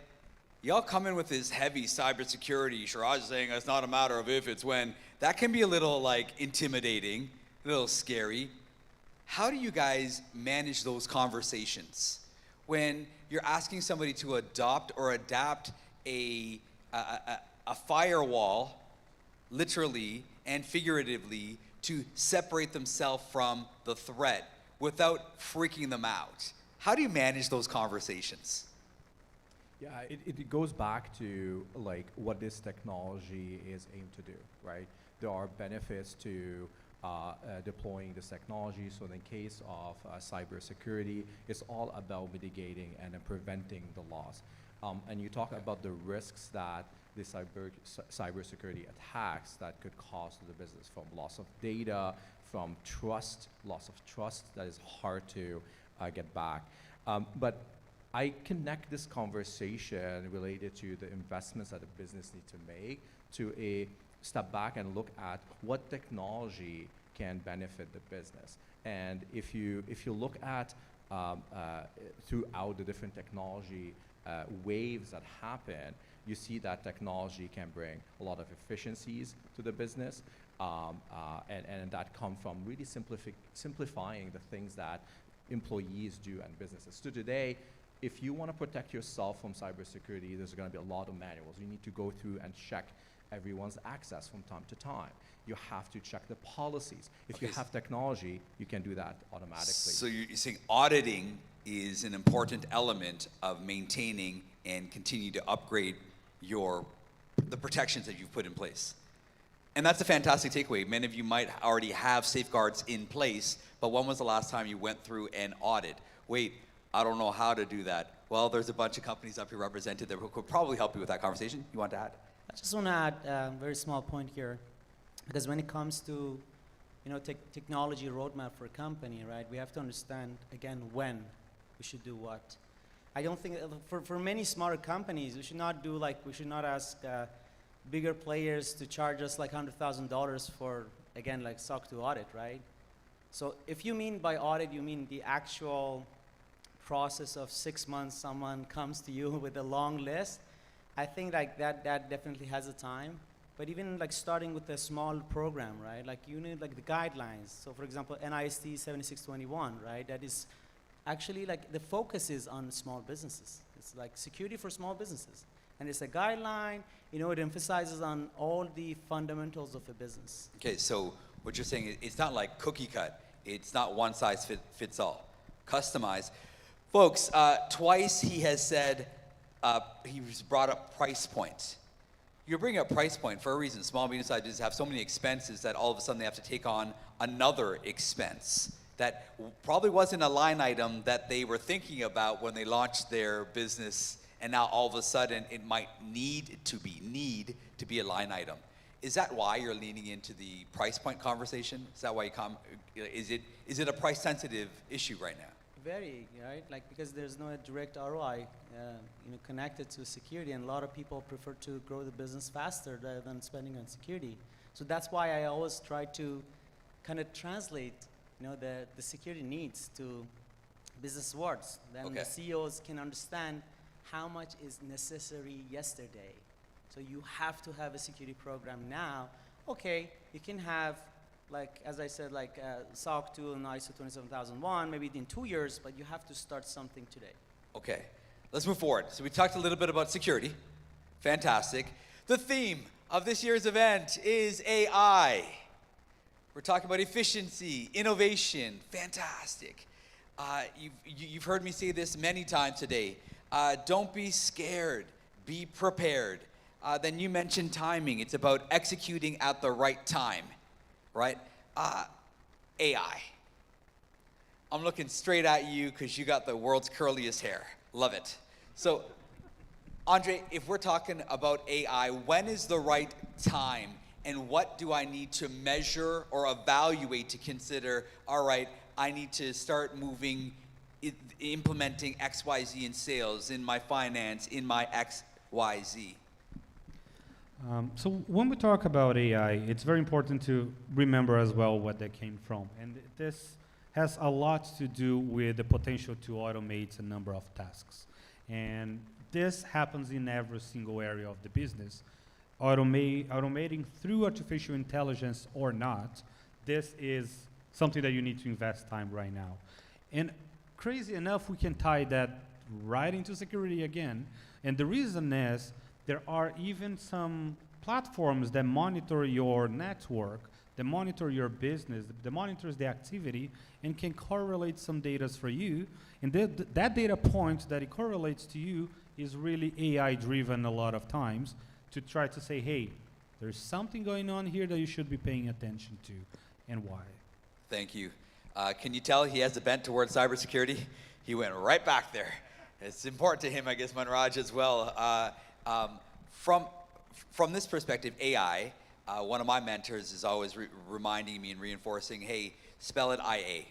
Speaker 13: y'all come in with this heavy cybersecurity. Shiraj is saying it's not a matter of if, it's when. That can be a little like intimidating, a little scary. How do you guys manage those conversations when you're asking somebody to adopt or adapt a firewall, literally and figuratively, to separate themselves from the threat without freaking them out? How do you manage those conversations?
Speaker 9: Yeah, it goes back to like what this technology is aimed to do, right? There are benefits to deploying this technology. So in the case of cybersecurity, it's all about mitigating and preventing the loss. And you talk about the risks that the cybersecurity attacks that could cause to the business, from loss of data, from loss of trust that is hard to get back. But I connect this conversation related to the investments that a business needs to make to a step back and look at what technology can benefit the business. And if you look at throughout the different technology waves that happen, you see that technology can bring a lot of efficiencies to the business, and that come from really simplifying the things that employees do and businesses. So today, if you want to protect yourself from cybersecurity, there's going to be a lot of manuals. You need to go through and check everyone's access from time to time. You have to check the policies. If you have technology, you can do that automatically.
Speaker 13: So you're saying auditing is an important element of maintaining and continue to upgrade the protections that you've put in place. And that's a fantastic takeaway. Many of you might already have safeguards in place, but when was the last time you went through an audit? Wait, I don't know how to do that. Well, there's a bunch of companies up here represented that could probably help you with that conversation. You want to add?
Speaker 12: I just want to add a very small point here, because when it comes to, technology roadmap for a company, right? We have to understand again when we should do what. I don't think for many smaller companies, we should not ask bigger players to charge us like $100,000 for, again, like SOC 2 audit, right? So if you mean by audit, you mean the actual process of 6 months, someone comes to you with a long list, I think like that definitely has a time. But even like starting with a small program, right? Like you need like the guidelines. So for example, NIST 7621, right? That is actually like the focus is on small businesses. It's like security for small businesses. And it's a guideline, it emphasizes on all the fundamentals of a business.
Speaker 13: Okay, so what you're saying is it's not like cookie cut. It's not one size fits all. Customized. Folks, twice he has said, he's brought up price point. You're bringing up price point for a reason. Small and medium-sized businesses have so many expenses that all of a sudden they have to take on another expense that probably wasn't a line item that they were thinking about when they launched their business, and now all of a sudden it might need to be a line item. Is that why you're leaning into the price point conversation? Is that why you is it a price sensitive issue right now?
Speaker 12: Very, right? Like, because there's no direct ROI, connected to security, and a lot of people prefer to grow the business faster rather than spending on security. So that's why I always try to kind of translate, the security needs to business words. Then the CEOs can understand how much is necessary yesterday. So you have to have a security program now. Okay, you can have, like, as I said, like SOC 2 and ISO 27001, maybe in 2 years, but you have to start something today.
Speaker 13: Okay, let's move forward. So we talked a little bit about security. Fantastic. The theme of this year's event is AI. We're talking about efficiency, innovation. Fantastic. You've heard me say this many times today. Don't be scared. Be prepared. Then you mentioned timing. It's about executing at the right time, right? AI. I'm looking straight at you because you got the world's curliest hair. Love it. So, Andre, if we're talking about AI, when is the right time? And what do I need to measure or evaluate to consider, all right, I need to start moving, implementing XYZ in sales, in my finance, in my XYZ?
Speaker 14: So when we talk about AI, it's very important to remember as well what that came from. And this has a lot to do with the potential to automate a number of tasks. And this happens in every single area of the business. Automating through artificial intelligence or not, this is something that you need to invest time right now. And crazy enough, we can tie that right into security again. And the reason is, there are even some platforms that monitor your network, that monitor your business, that monitors the activity, and can correlate some data for you. And that data point that it correlates to you is really AI driven a lot of times to try to say, hey, there's something going on here that you should be paying attention to, and why. Thank you.
Speaker 13: Can you tell he has a bent towards cybersecurity? He went right back there. It's important to him, I guess, Manraj, as well. From this perspective, AI, one of my mentors is always reminding me and reinforcing, hey, spell it IA,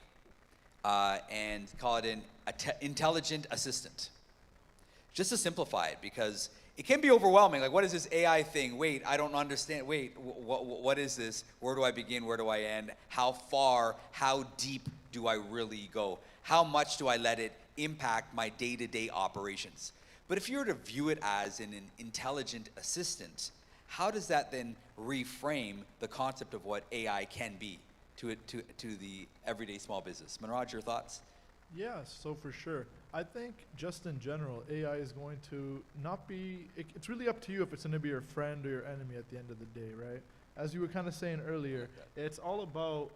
Speaker 13: and call it an intelligent assistant. Just to simplify it, because it can be overwhelming. Like, what is this AI thing? Wait, I don't understand. Wait, what is this? Where do I begin? Where do I end? How far, how deep do I really go? How much do I let it impact my day-to-day operations? But if you were to view it as an intelligent assistant, how does that then reframe the concept of what AI can be to the everyday small business? Manraj, your thoughts?
Speaker 11: Yeah, so for sure. I think just in general, AI is going to not be, it's really up to you if it's going to be your friend or your enemy at the end of the day, right? As you were kind of saying earlier, it's all about,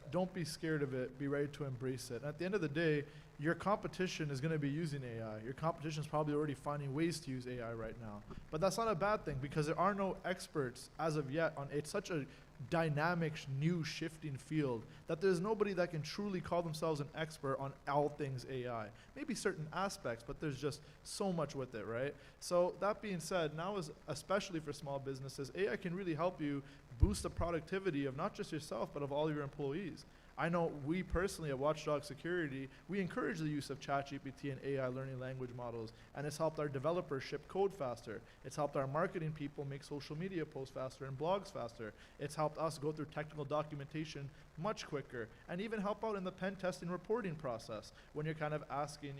Speaker 11: don't be scared of it, be ready to embrace it. And at the end of the day, your competition is going to be using AI. Your competition is probably already finding ways to use AI right now. But that's not a bad thing, because there are no experts as of yet on it's such a dynamic, new, shifting field that there's nobody that can truly call themselves an expert on all things AI. Maybe certain aspects, but there's just so much with it, right? So that being said, now is especially for small businesses, AI can really help you boost the productivity of not just yourself, but of all your employees. I know we personally at Watchdog Security, we encourage the use of ChatGPT and AI learning language models, and it's helped our developers ship code faster. It's helped our marketing people make social media posts faster and blogs faster. It's helped us go through technical documentation much quicker, and even help out in the pen testing reporting process when you're kind of asking,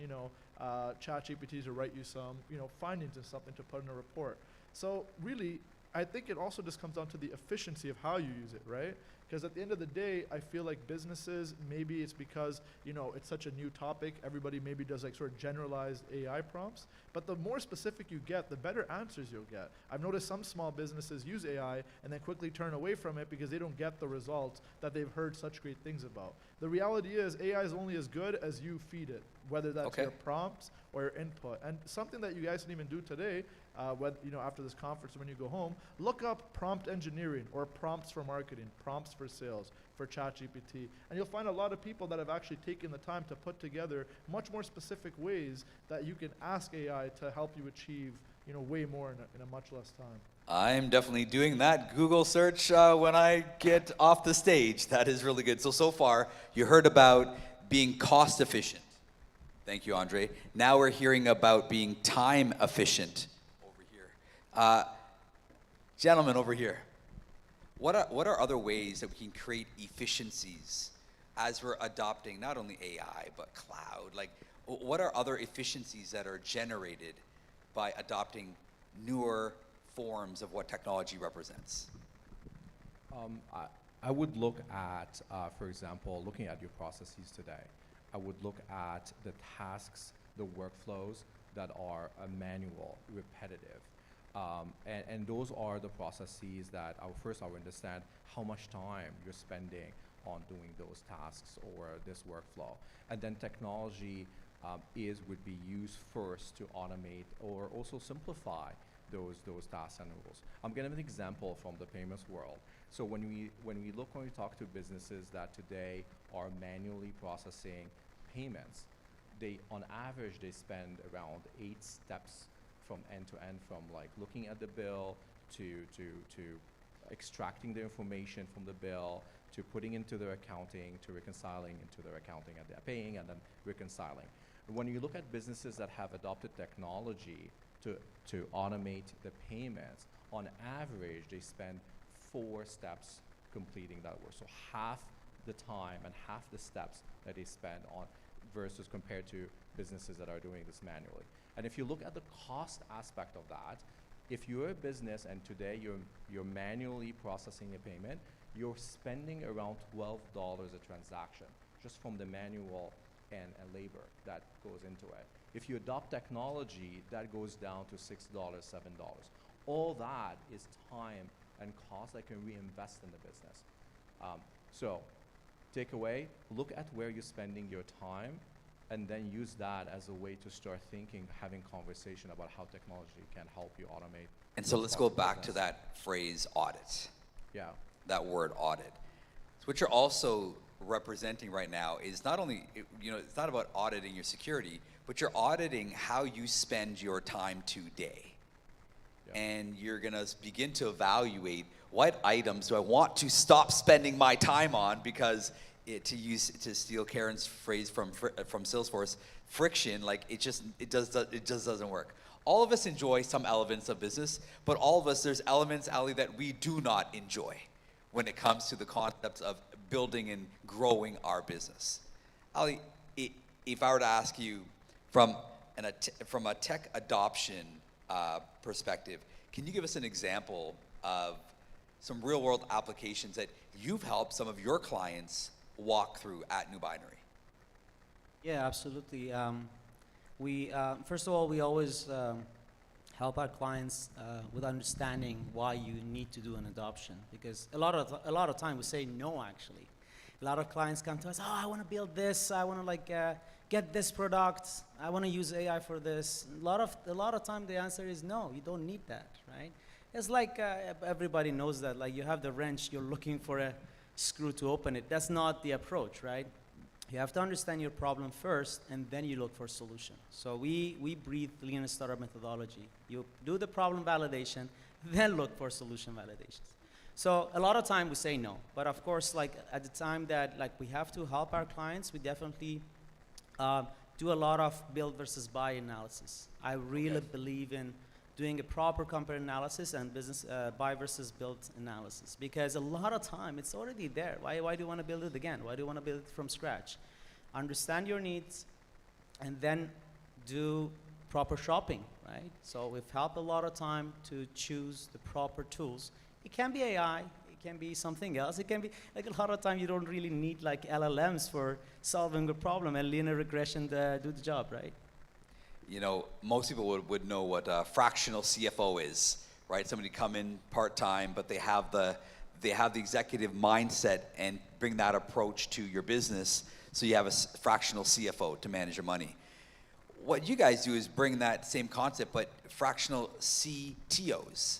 Speaker 11: ChatGPT to write you some, findings and something to put in a report. So really, I think it also just comes down to the efficiency of how you use it, right? Because at the end of the day, I feel like businesses, maybe it's because, you know, it's such a new topic, everybody maybe does like sort of generalized AI prompts, but the more specific you get, the better answers you'll get. I've noticed some small businesses use AI and then quickly turn away from it because they don't get the results that they've heard such great things about. The reality is AI is only as good as you feed it, whether that's your prompts or your input. And something that you guys can even do today, you know, after this conference when you go home, look up prompt engineering or prompts for marketing, prompts for sales, for ChatGPT. And you'll find a lot of people that have actually taken the time to put together much more specific ways that you can ask AI to help you achieve, you know, way more in a much less time.
Speaker 13: I'm definitely doing that Google search when I get off the stage. That is really good. So far, you heard about being cost efficient. Thank you, Andre. Now we're hearing about being time efficient over here. Gentlemen over here, what are other ways that we can create efficiencies as we're adopting not only AI, but cloud? Like, what are other efficiencies that are generated by adopting newer forms of what technology represents?
Speaker 9: I would look at, for example, looking at your processes today. I would look at the tasks, the workflows that are manual, repetitive. And those are the processes that first I would understand how much time you're spending on doing those tasks or this workflow. And then technology would be used first to automate or also simplify those tasks and rules. I'm going to give an example from the payments world. So when we talk to businesses that today are manually processing payments, on average they spend around 8 steps from end to end, from like looking at the bill to extracting the information from the bill, to putting into their accounting, to reconciling into their accounting, and they're paying and then reconciling. When you look at businesses that have adopted technology to automate the payments, on average they spend 4 steps completing that work. So half the time and half the steps that they spend on versus compared to businesses that are doing this manually. And if you look at the cost aspect of that, if you're a business and today you're manually processing a payment, you're spending around $12 a transaction just from the manual and labor that goes into it. If you adopt technology, that goes down to $6, $7. All that is time and cost that can reinvest in the business. So takeaway, look at where you're spending your time and then use that as a way to start thinking, having conversation about how technology can help you automate.
Speaker 13: And so let's go back to that phrase, audit.
Speaker 9: Yeah.
Speaker 13: That word, audit. So what you're also representing right now is not only, you know, it's not about auditing your security, but you're auditing how you spend your time today. Yeah. And you're gonna begin to evaluate what items do I want to stop spending my time on, because to steal Karen's phrase from Salesforce, friction, like it just doesn't work. All of us enjoy some elements of business, but all of us, there's elements, Ali, that we do not enjoy when it comes to the concepts of building and growing our business. Ali, if I were to ask you from a tech adoption perspective, can you give us an example of some real world applications that you've helped some of your clients walk through at New Binary?
Speaker 12: Yeah, absolutely. First of all, we always help our clients with understanding why you need to do an adoption, because a lot of time we say no. Actually, a lot of clients come to us, oh, I want to build this, I want to get this product, I want to use AI for this. A lot of time the answer is no, you don't need that, right? It's like everybody knows that, like you have the wrench, you're looking for a screw to open it. That's not the approach, right? You have to understand your problem first, and then you look for a solution. So we breathe lean startup methodology. You do the problem validation, then look for solution validations. So a lot of time we say no, but of course, like at the time that like we have to help our clients, we definitely do a lot of build versus buy analysis. I really believe in doing a proper comparative analysis and business buy versus build analysis, because a lot of time it's already there. Why do you want to build it again? Why do you want to build it from scratch? Understand your needs and then do proper shopping, right? So we've helped a lot of time to choose the proper tools. It can be AI, it can be something else. It can be like a lot of time you don't really need like LLMs for solving a problem, and linear regression do the job, right?
Speaker 13: You know, most people would know what a fractional CFO is, right? Somebody come in part-time, but they have the executive mindset and bring that approach to your business. So you have a fractional CFO to manage your money. What you guys do is bring that same concept, but fractional CTOs,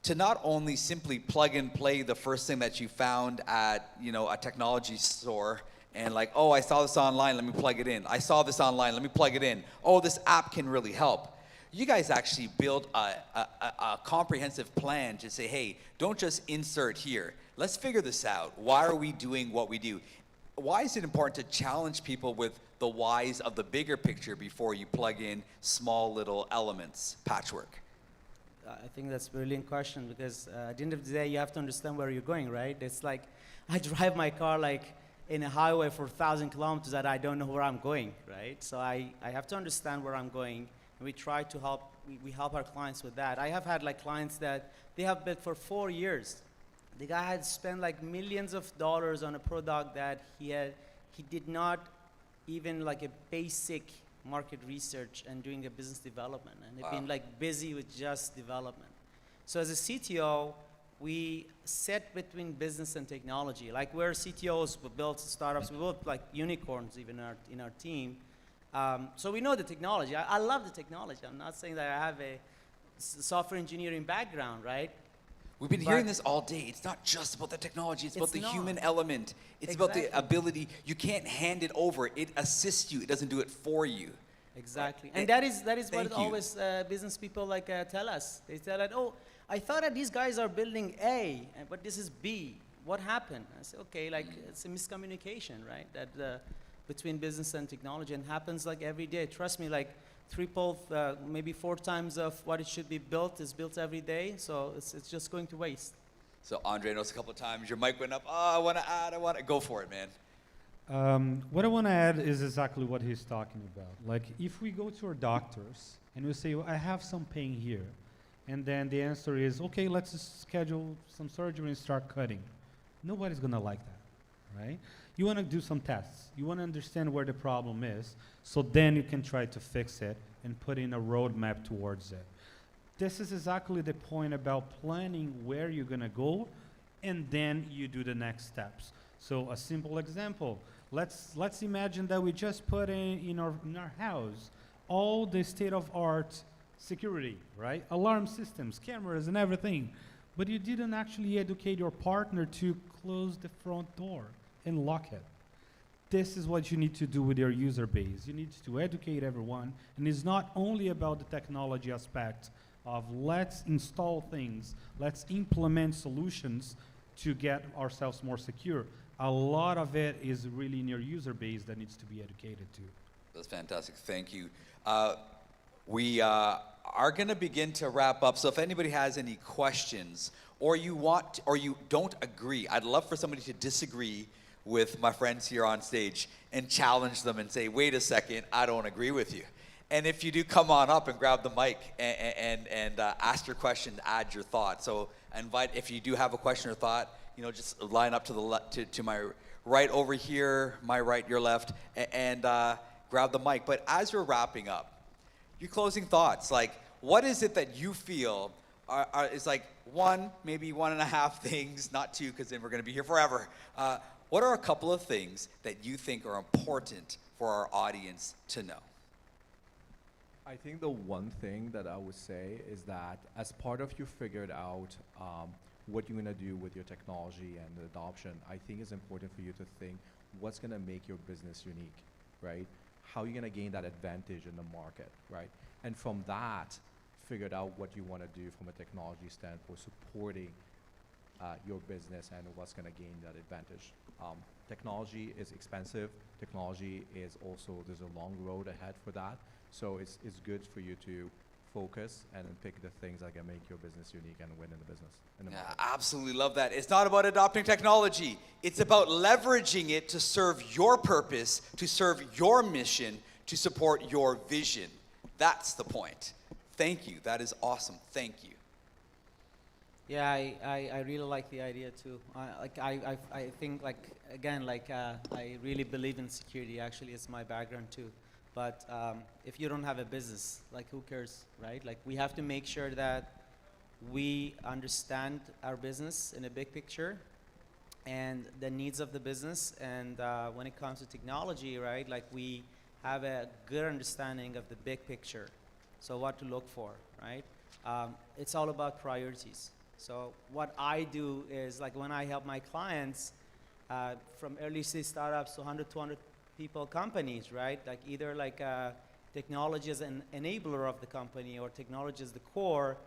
Speaker 13: to not only simply plug and play the first thing that you found at, you know, a technology store, and like, oh, I saw this online, let me plug it in. I saw this online, let me plug it in. Oh, this app can really help. You guys actually build a comprehensive plan to say, hey, don't just insert here. Let's figure this out. Why are we doing what we do? Why is it important to challenge people with the whys of the bigger picture before you plug in small little elements, patchwork?
Speaker 12: I think that's a brilliant question, because at the end of the day, you have to understand where you're going, right? It's like I drive my car like in a highway for 1,000 kilometers that I don't know where I'm going, right? So I have to understand where I'm going, and we try to help, we help our clients with that. I have had like clients that they have built for 4 years. The guy had spent like millions of dollars on a product that he did not even like a basic market research and doing a business development, and they've been like busy with just development. So as a CTO, we sit between business and technology. Like we're CTOs, we build startups, we build like unicorns even in our team. So we know the technology. I love the technology. I'm not saying that I have a software engineering background, right?
Speaker 13: We've been hearing this all day. It's not just about the technology, it's about the human element. It's about the ability. You can't hand it over. It assists you. It doesn't do it for you.
Speaker 12: Exactly. And that is what always business people like tell us. They tell us, oh, I thought that these guys are building A, but this is B. What happened? I say, okay, like it's a miscommunication, right? That between business and technology, and happens like every day. Trust me, like maybe 4 times of what it should be built is built every day, so it's just going to waste.
Speaker 13: So Andre, I know it's a couple of times your mic went up. Oh, I want to add, go for it, man.
Speaker 14: What I want to add is exactly what he's talking about. Like if we go to our doctors and we say, well, I have some pain here, and then the answer is, okay, let's just schedule some surgery and start cutting. Nobody's going to like that, right? You want to do some tests. You want to understand where the problem is, so then you can try to fix it and put in a roadmap towards it. This is exactly the point about planning where you're going to go, and then you do the next steps. So a simple example, let's imagine that we just put in our house all the state-of-art security, right? Alarm systems, cameras, and everything. But you didn't actually educate your partner to close the front door and lock it. This is what you need to do with your user base. You need to educate everyone, and it's not only about the technology aspect of let's install things, let's implement solutions to get ourselves more secure. A lot of it is really in your user base that needs to be educated to.
Speaker 13: That's fantastic. Thank you. We are going to begin to wrap up. So if anybody has any questions, or you don't agree, I'd love for somebody to disagree with my friends here on stage and challenge them and say, wait a second, I don't agree with you. And if you do, come on up and grab the mic and ask your question, add your thought. So if you do have a question or thought, just line up to the to my right over here, my right, your left, and grab the mic. But as we're wrapping up, your closing thoughts, like what is it that you feel is like maybe 1.5 things, not 2, because then we're going to be here forever. What are a couple of things that you think are important for our audience to know?
Speaker 9: I think the one thing that I would say is that as part of you figured out what you're going to do with your technology and the adoption, I think it's important for you to think what's going to make your business unique, right? How are you going to gain that advantage in the market, right? And from that, figured out what you want to do from a technology standpoint, supporting your business and what's going to gain that advantage. Technology is expensive. Technology is also, there's a long road ahead for that. So it's good for you to focus and pick the things that can make your business unique and win in the business.
Speaker 13: Yeah, absolutely love that. It's not about adopting technology. It's about leveraging it to serve your purpose, to serve your mission, to support your vision. That's the point. Thank you. That is awesome. Thank you.
Speaker 12: Yeah, I really like the idea too. I think like again like I really believe in security. Actually, it's my background too. But if you don't have a business, like who cares, right? Like we have to make sure that we understand our business in a big picture and the needs of the business. And when it comes to technology, right? Like we have a good understanding of the big picture. So what to look for, right? It's all about priorities. So what I do is like when I help my clients from early stage startups to 100, 200 people companies, right? Like either like technology is an enabler of the company or technology is the core.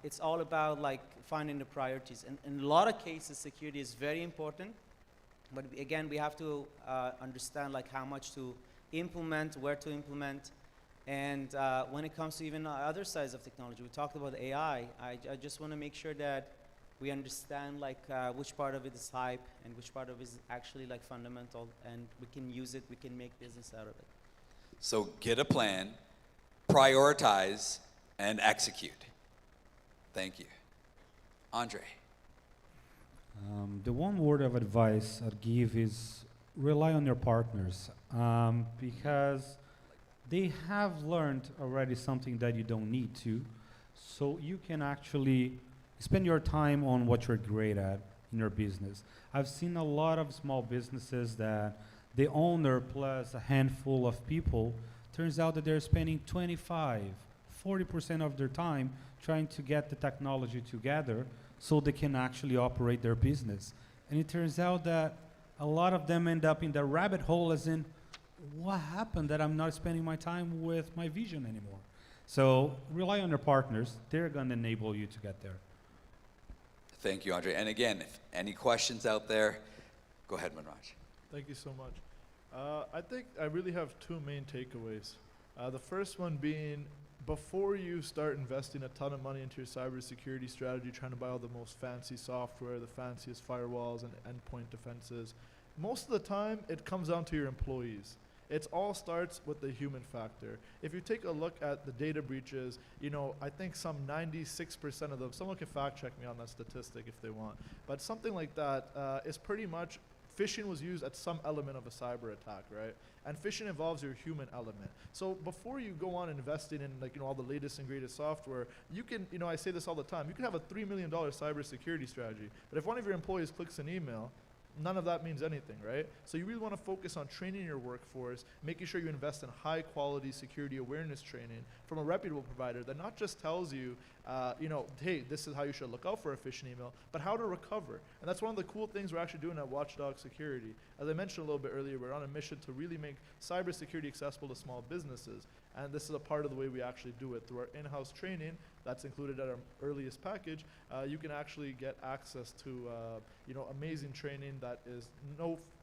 Speaker 12: It's all about like finding the priorities. And in a lot of cases, security is very important. But again, we have to understand like how much to implement, where to implement. And when it comes to even other sides of technology, we talked about AI. I just want to make sure that we understand like which part of it is hype and which part of it is actually like fundamental, and we can use it, we can make business out of it.
Speaker 13: So get a plan, prioritize, and execute. Thank you. Andre.
Speaker 14: The one word of advice I'd give is rely on your partners, because they have learned already something that you don't need to, so you can actually spend your time on what you're great at in your business. I've seen a lot of small businesses that the owner plus a handful of people, turns out that they're spending 25, 40% of their time trying to get the technology together so they can actually operate their business. And it turns out that a lot of them end up in the rabbit hole, as in, what happened that I'm not spending my time with my vision anymore? So rely on your partners. They're going to enable you to get there.
Speaker 13: Thank you, Andre. And again, if any questions out there, go ahead, Manraj.
Speaker 11: Thank you so much. I think I really have two main takeaways. The first one being, before you start investing a ton of money into your cybersecurity strategy, trying to buy all the most fancy software, the fanciest firewalls and endpoint defenses, most of the time it comes down to your employees. It all starts with the human factor. If you take a look at the data breaches, you know, I think some 96% of them, someone can fact check me on that statistic if they want, but something like that is pretty much phishing was used at some element of a cyber attack, right? And phishing involves your human element. So before you go on investing in like, you know, all the latest and greatest software, you can, you know, I say this all the time, you can have a $3 million cybersecurity strategy, but if one of your employees clicks an email, none of that means anything, right? So you really want to focus on training your workforce, making sure you invest in high quality security awareness training from a reputable provider that not just tells you, you know, hey, this is how you should look out for a phishing email, but how to recover. And that's one of the cool things we're actually doing at Watchdog Security. As I mentioned a little bit earlier, we're on a mission to really make cybersecurity accessible to small businesses. And this is a part of the way we actually do it. Through our in-house training, that's included at our earliest package, you can actually get access to you know, amazing training that is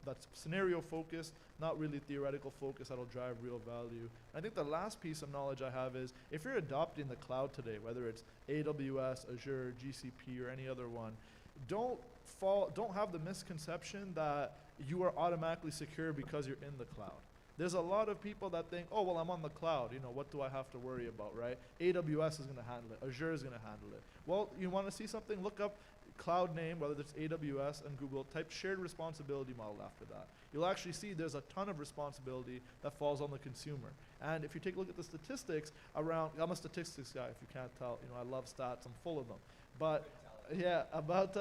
Speaker 11: that's scenario focused, not really theoretical focus, that'll drive real value. I think the last piece of knowledge I have is, if you're adopting the cloud today, whether it's AWS, Azure, GCP, or any other one, don't have the misconception that you are automatically secure because you're in the cloud. There's a lot of people that think, oh, well, I'm on the cloud, you know, what do I have to worry about, right? AWS is going to handle it, Azure is going to handle it. Well, you want to see something, look up cloud name, whether it's AWS and Google, type shared responsibility model after that. You'll actually see there's a ton of responsibility that falls on the consumer. And if you take a look at the statistics around, I'm a statistics guy, if you can't tell, you know, I love stats, I'm full of them. But yeah, about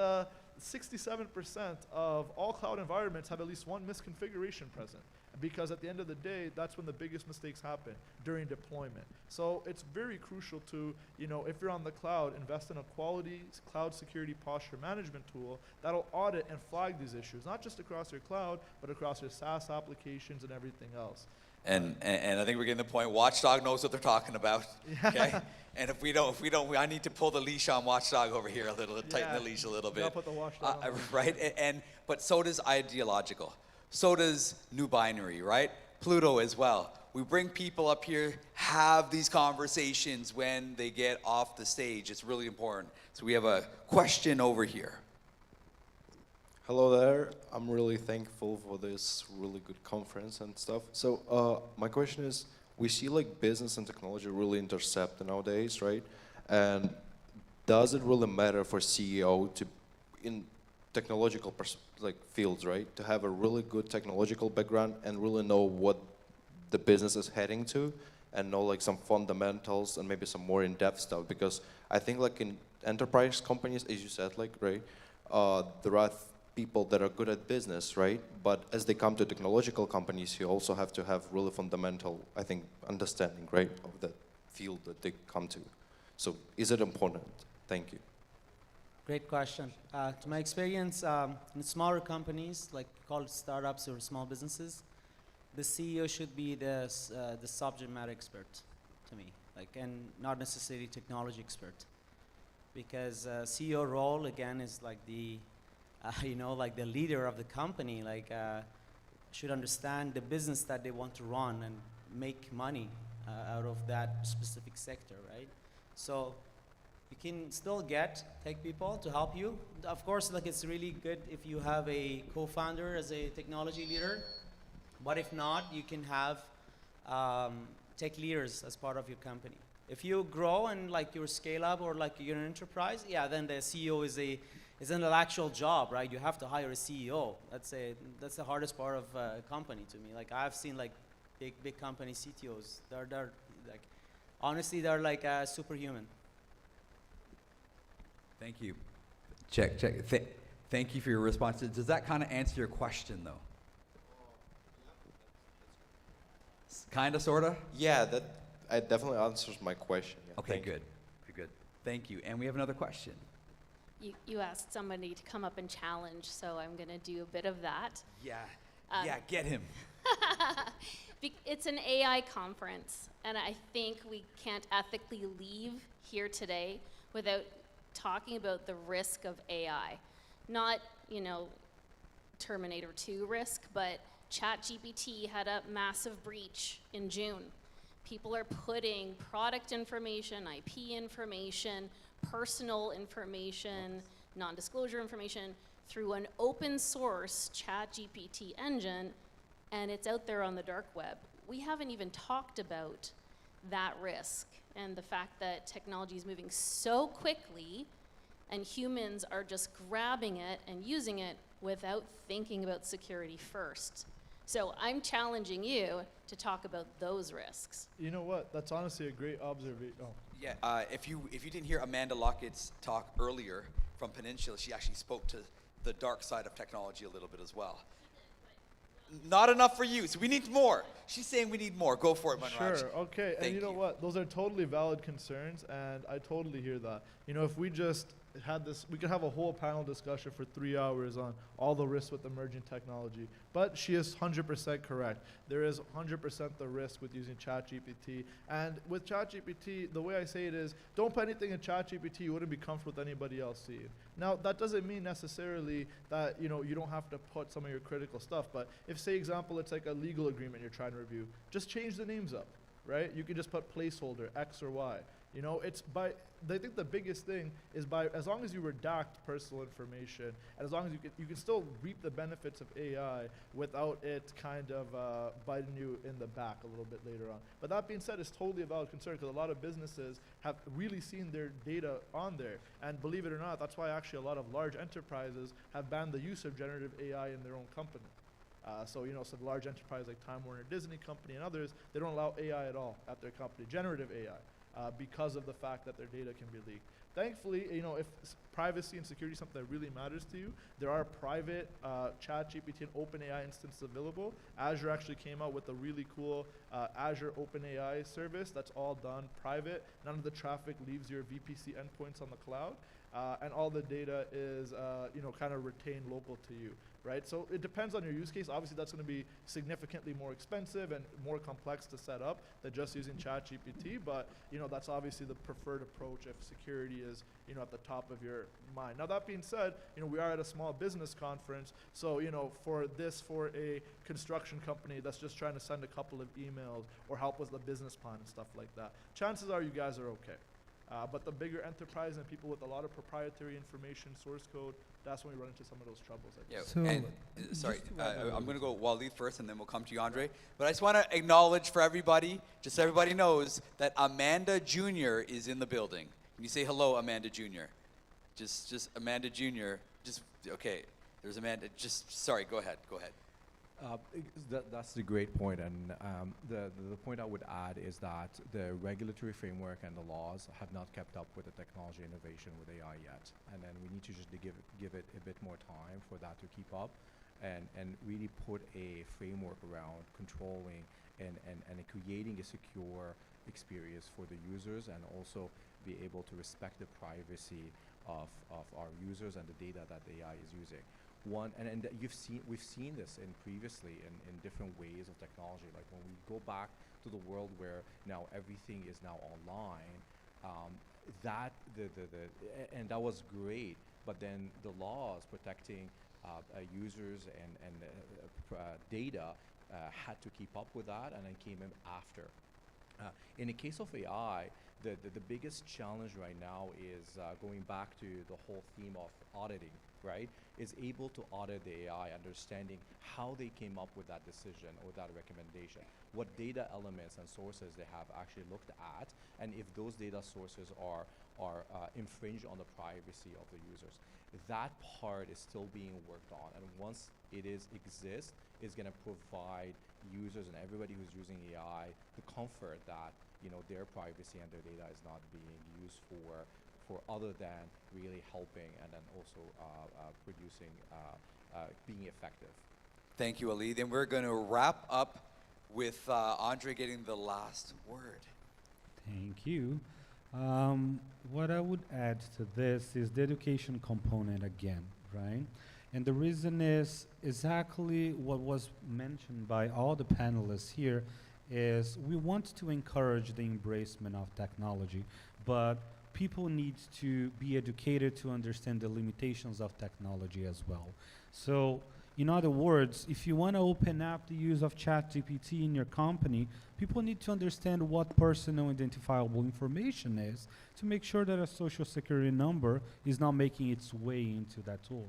Speaker 11: 67% of all cloud environments have at least one misconfiguration present. Because at the end of the day, that's when the biggest mistakes happen, during deployment. So it's very crucial to, you know, if you're on the cloud, invest in a quality cloud security posture management tool that'll audit and flag these issues, not just across your cloud, but across your SaaS applications and everything else.
Speaker 13: And I think we're getting to the point, Watchdog knows what they're talking about, okay? And if we don't, I need to pull the leash on Watchdog over here a little, tighten the leash a little bit.
Speaker 11: I'll put the Watchdog on.
Speaker 13: Right, but so does Ideological. So does New Binary, right? Pluto as well. We bring people up here, have these conversations when they get off the stage. It's really important. So we have a question over here.
Speaker 15: Hello there. I'm really thankful for this really good conference and stuff. So my question is, we see like business and technology really intercept nowadays, right? And does it really matter for CEO to, in technological fields, right, to have a really good technological background and really know what the business is heading to, and know like some fundamentals and maybe some more in-depth stuff? Because I think like in enterprise companies, as you said, like, right, there are people that are good at business, right? But as they come to technological companies, you also have to have really fundamental, I think, understanding, right, of the field that they come to. So is it important? Thank you.
Speaker 12: Great question. To my experience, in smaller companies, like called startups or small businesses, the CEO should be the subject matter expert to me, like, and not necessarily technology expert. Because CEO role, again, is like the, you know, like the leader of the company, like should understand the business that they want to run and make money out of that specific sector, right? So you can still take people to help you. Of course, like it's really good if you have a co-founder as a technology leader, but if not, you can have tech leaders as part of your company. If you grow and like you're scale up or like you're an enterprise, yeah, then the CEO is an actual job, right? You have to hire a CEO. That's the hardest part of a company to me. Like I've seen like big company CTOs. They're like, honestly, they're like superhuman.
Speaker 10: Thank you. Check. Thank you for your response. Does that kind of answer your question, though? Kind of, sort of?
Speaker 15: Yeah, that definitely answers my question. Yeah,
Speaker 10: okay, good. Thank you. And we have another question.
Speaker 2: You asked somebody to come up and challenge, so I'm going to do a bit of that.
Speaker 10: Yeah, get him.
Speaker 2: It's an AI conference, and I think we can't ethically leave here today without talking about the risk of AI. Not, Terminator 2 risk, but ChatGPT had a massive breach in June. People are putting product information, IP information, personal information, non-disclosure information through an open source ChatGPT engine, and it's out there on the dark web. We haven't even talked about that risk and the fact that technology is moving so quickly and humans are just grabbing it and using it without thinking about security first. So I'm challenging you to talk about those risks.
Speaker 11: You know what? That's honestly a great observation. Oh.
Speaker 13: Yeah, if you didn't hear Amanda Lockett's talk earlier from Peninsula, she actually spoke to the dark side of technology a little bit as well. Not enough for you, so we need more. She's saying we need more. Go for it, Manraj.
Speaker 11: Sure, okay. And you know what? Those are totally valid concerns, and I totally hear that. If we just had this, we could have a whole panel discussion for 3 hours on all the risks with emerging technology. But she is 100% correct. There is 100% the risk with using ChatGPT. And with ChatGPT, the way I say it is, don't put anything in ChatGPT you wouldn't be comfortable with anybody else seeing. Now, that doesn't mean necessarily that you don't have to put some of your critical stuff. But if, say, example, it's like a legal agreement you're trying to review, just change the names up, right? You can just put placeholder X or Y. I think the biggest thing is as long as you redact personal information, and as long as you can still reap the benefits of AI without it kind of biting you in the back a little bit later on. But that being said, it's totally a valid concern because a lot of businesses have really seen their data on there. And believe it or not, that's why actually a lot of large enterprises have banned the use of generative AI in their own company. So some large enterprises like Time Warner, Disney Company, and others, they don't allow AI at all at their company, generative AI. Because of the fact that their data can be leaked. Thankfully, if privacy and security is something that really matters to you, there are private ChatGPT and OpenAI instances available. Azure actually came out with a really cool Azure OpenAI service that's all done private. None of the traffic leaves your VPC endpoints on the cloud. And all the data is kind of retained local to you, right? So it depends on your use case. Obviously, that's going to be significantly more expensive and more complex to set up than just using ChatGPT. But that's obviously the preferred approach if security is at the top of your mind. Now that being said, we are at a small business conference, so for a construction company that's just trying to send a couple of emails or help with the business plan and stuff like that, chances are you guys are okay. But the bigger enterprise and people with a lot of proprietary information, source code, that's when we run into some of those troubles.
Speaker 13: Sorry, I'm going to go Waleed first, and then we'll come to you, Andre. But I just want to acknowledge for everybody, just so everybody knows, that Amanda Jr. is in the building. When you say hello, Amanda Jr., just Amanda Jr., just, okay, there's Amanda, just, sorry, go ahead.
Speaker 9: That's the great point, and the point I would add is that the regulatory framework and the laws have not kept up with the technology innovation with AI yet, and then we need to just give it a bit more time for that to keep up, and really put a framework around controlling and creating a secure experience for the users, and also be able to respect the privacy of our users and the data that the AI is using. We've seen this previously in different ways of technology. Like when we go back to the world where now everything is now online, that was great. But then the laws protecting users and data had to keep up with that, and then came in after. In the case of AI, the biggest challenge right now is going back to the whole theme of auditing, right? Is able to audit the AI, understanding how they came up with that decision or that recommendation, what data elements and sources they have actually looked at, and if those data sources are infringe on the privacy of the users. That part is still being worked on, and once it exists, it's going to provide users and everybody who's using AI the comfort that their privacy and their data is not being used for other than really helping and then also producing, being effective.
Speaker 13: Thank you, Ali. Then we're going to wrap up with Andre getting the last word.
Speaker 14: Thank you. What I would add to this is the education component again, right? And the reason is exactly what was mentioned by all the panelists here, is we want to encourage the embracement of technology, but people need to be educated to understand the limitations of technology as well. So, in other words, if you want to open up the use of ChatGPT in your company, people need to understand what personal identifiable information is to make sure that a social security number is not making its way into that tool.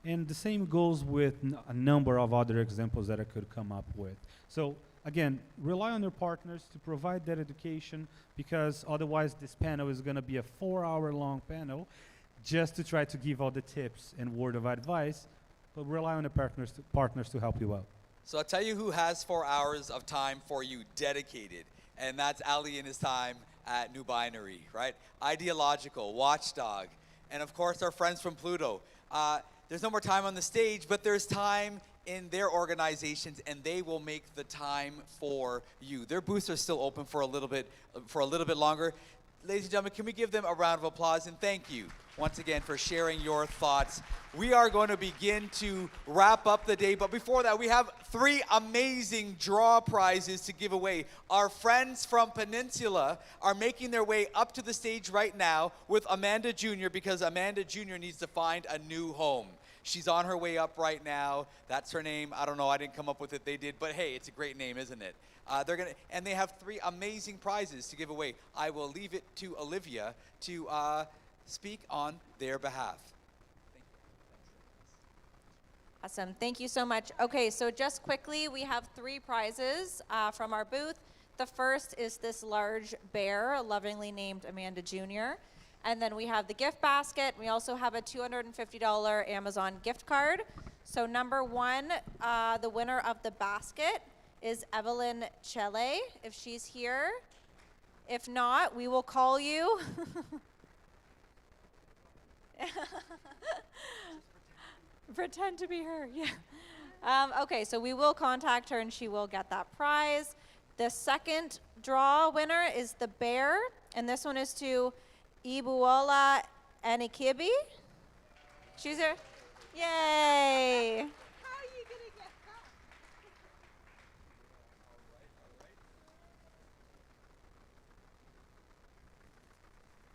Speaker 14: And the same goes with a number of other examples that I could come up with. So again, rely on your partners to provide that education, because otherwise this panel is going to be a 4-hour-long panel just to try to give all the tips and word of advice, but rely on the partners to help you out.
Speaker 13: So I'll tell you who has 4 hours of time for you dedicated, and that's Ali in his time at New Binary, right? Ideological, Watchdog, and of course our friends from Pluto. There's no more time on the stage, but there's time in their organizations, and they will make the time for you. Their booths are still open for a little bit longer. Ladies and gentlemen, can we give them a round of applause, and thank you once again for sharing your thoughts. We are going to begin to wrap up the day, but before that, we have 3 amazing draw prizes to give away. Our friends from Peninsula are making their way up to the stage right now with Amanda Jr., because Amanda Jr. needs to find a new home. She's on her way up right now. That's her name. I don't know. I didn't come up with it. They did. But hey, it's a great name, isn't it? And they have 3 amazing prizes to give away. I will leave it to Olivia to speak on their behalf.
Speaker 16: Awesome. Thank you so much. Okay, so just quickly, we have 3 prizes from our booth. The first is this large bear, lovingly named Amanda Jr. And then we have the gift basket. We also have a $250 Amazon gift card. So number 1, the winner of the basket is Evelyn Chele, if she's here. If not, we will call you. Pretend to be her, yeah. Okay, so we will contact her and she will get that prize. The second draw winner is the bear, and this one is to Ibuola Anikibi. She's here. Yay! How are you gonna get that?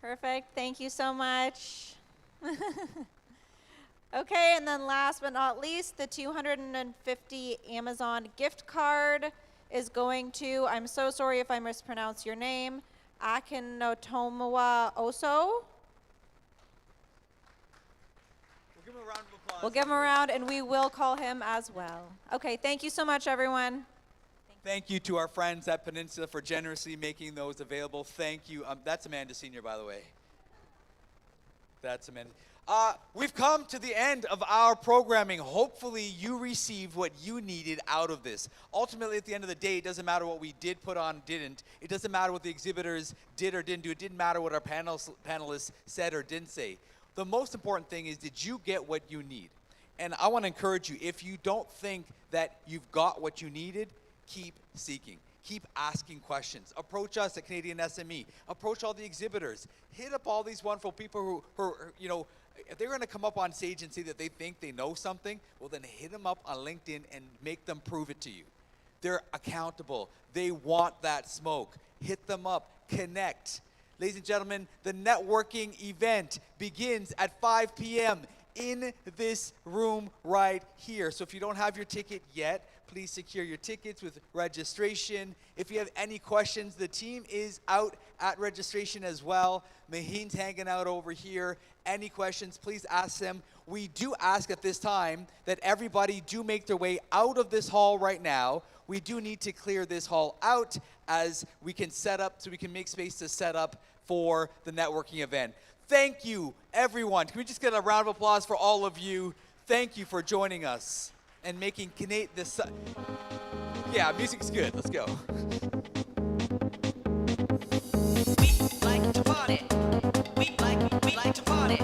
Speaker 16: Perfect. Thank you so much. Okay, and then last but not least, the $250 Amazon gift card is going to, I'm so sorry if I mispronounce your name, Akinotomawa Oso.
Speaker 13: We'll give him a round of applause.
Speaker 16: We'll give him a round, and we will call him as well. Okay, thank you so much, everyone.
Speaker 13: Thank you to our friends at Peninsula for generously making those available. Thank you. That's Amanda Sr., by the way. That's amazing. We've come to the end of our programming. Hopefully you received what you needed out of this. Ultimately, at the end of the day, it doesn't matter what we did put on, didn't. It doesn't matter what the exhibitors did or didn't do. It didn't matter what our panelists said or didn't say. The most important thing is, did you get what you need? And I want to encourage you, if you don't think that you've got what you needed, keep seeking. Keep asking questions. Approach us at Canadian SME. Approach all the exhibitors. Hit up all these wonderful people who you know, if they're going to come up on stage and say that they think they know something, well then hit them up on LinkedIn and make them prove it to you. They're accountable. They want that smoke. Hit them up. Connect. Ladies and gentlemen, the networking event begins at 5 p.m. in this room right here. So if you don't have your ticket yet, please secure your tickets with registration. If you have any questions, the team is out at registration as well. Maheen's hanging out over here. Any questions, please ask them. We do ask at this time that everybody do make their way out of this hall right now. We do need to clear this hall out as we can set up, so we can make space to set up for the networking event. Thank you, everyone. Can we just get a round of applause for all of you? Thank you for joining us and making this. Yeah, music's good. Let's go.
Speaker 3: We like to party. We like to party.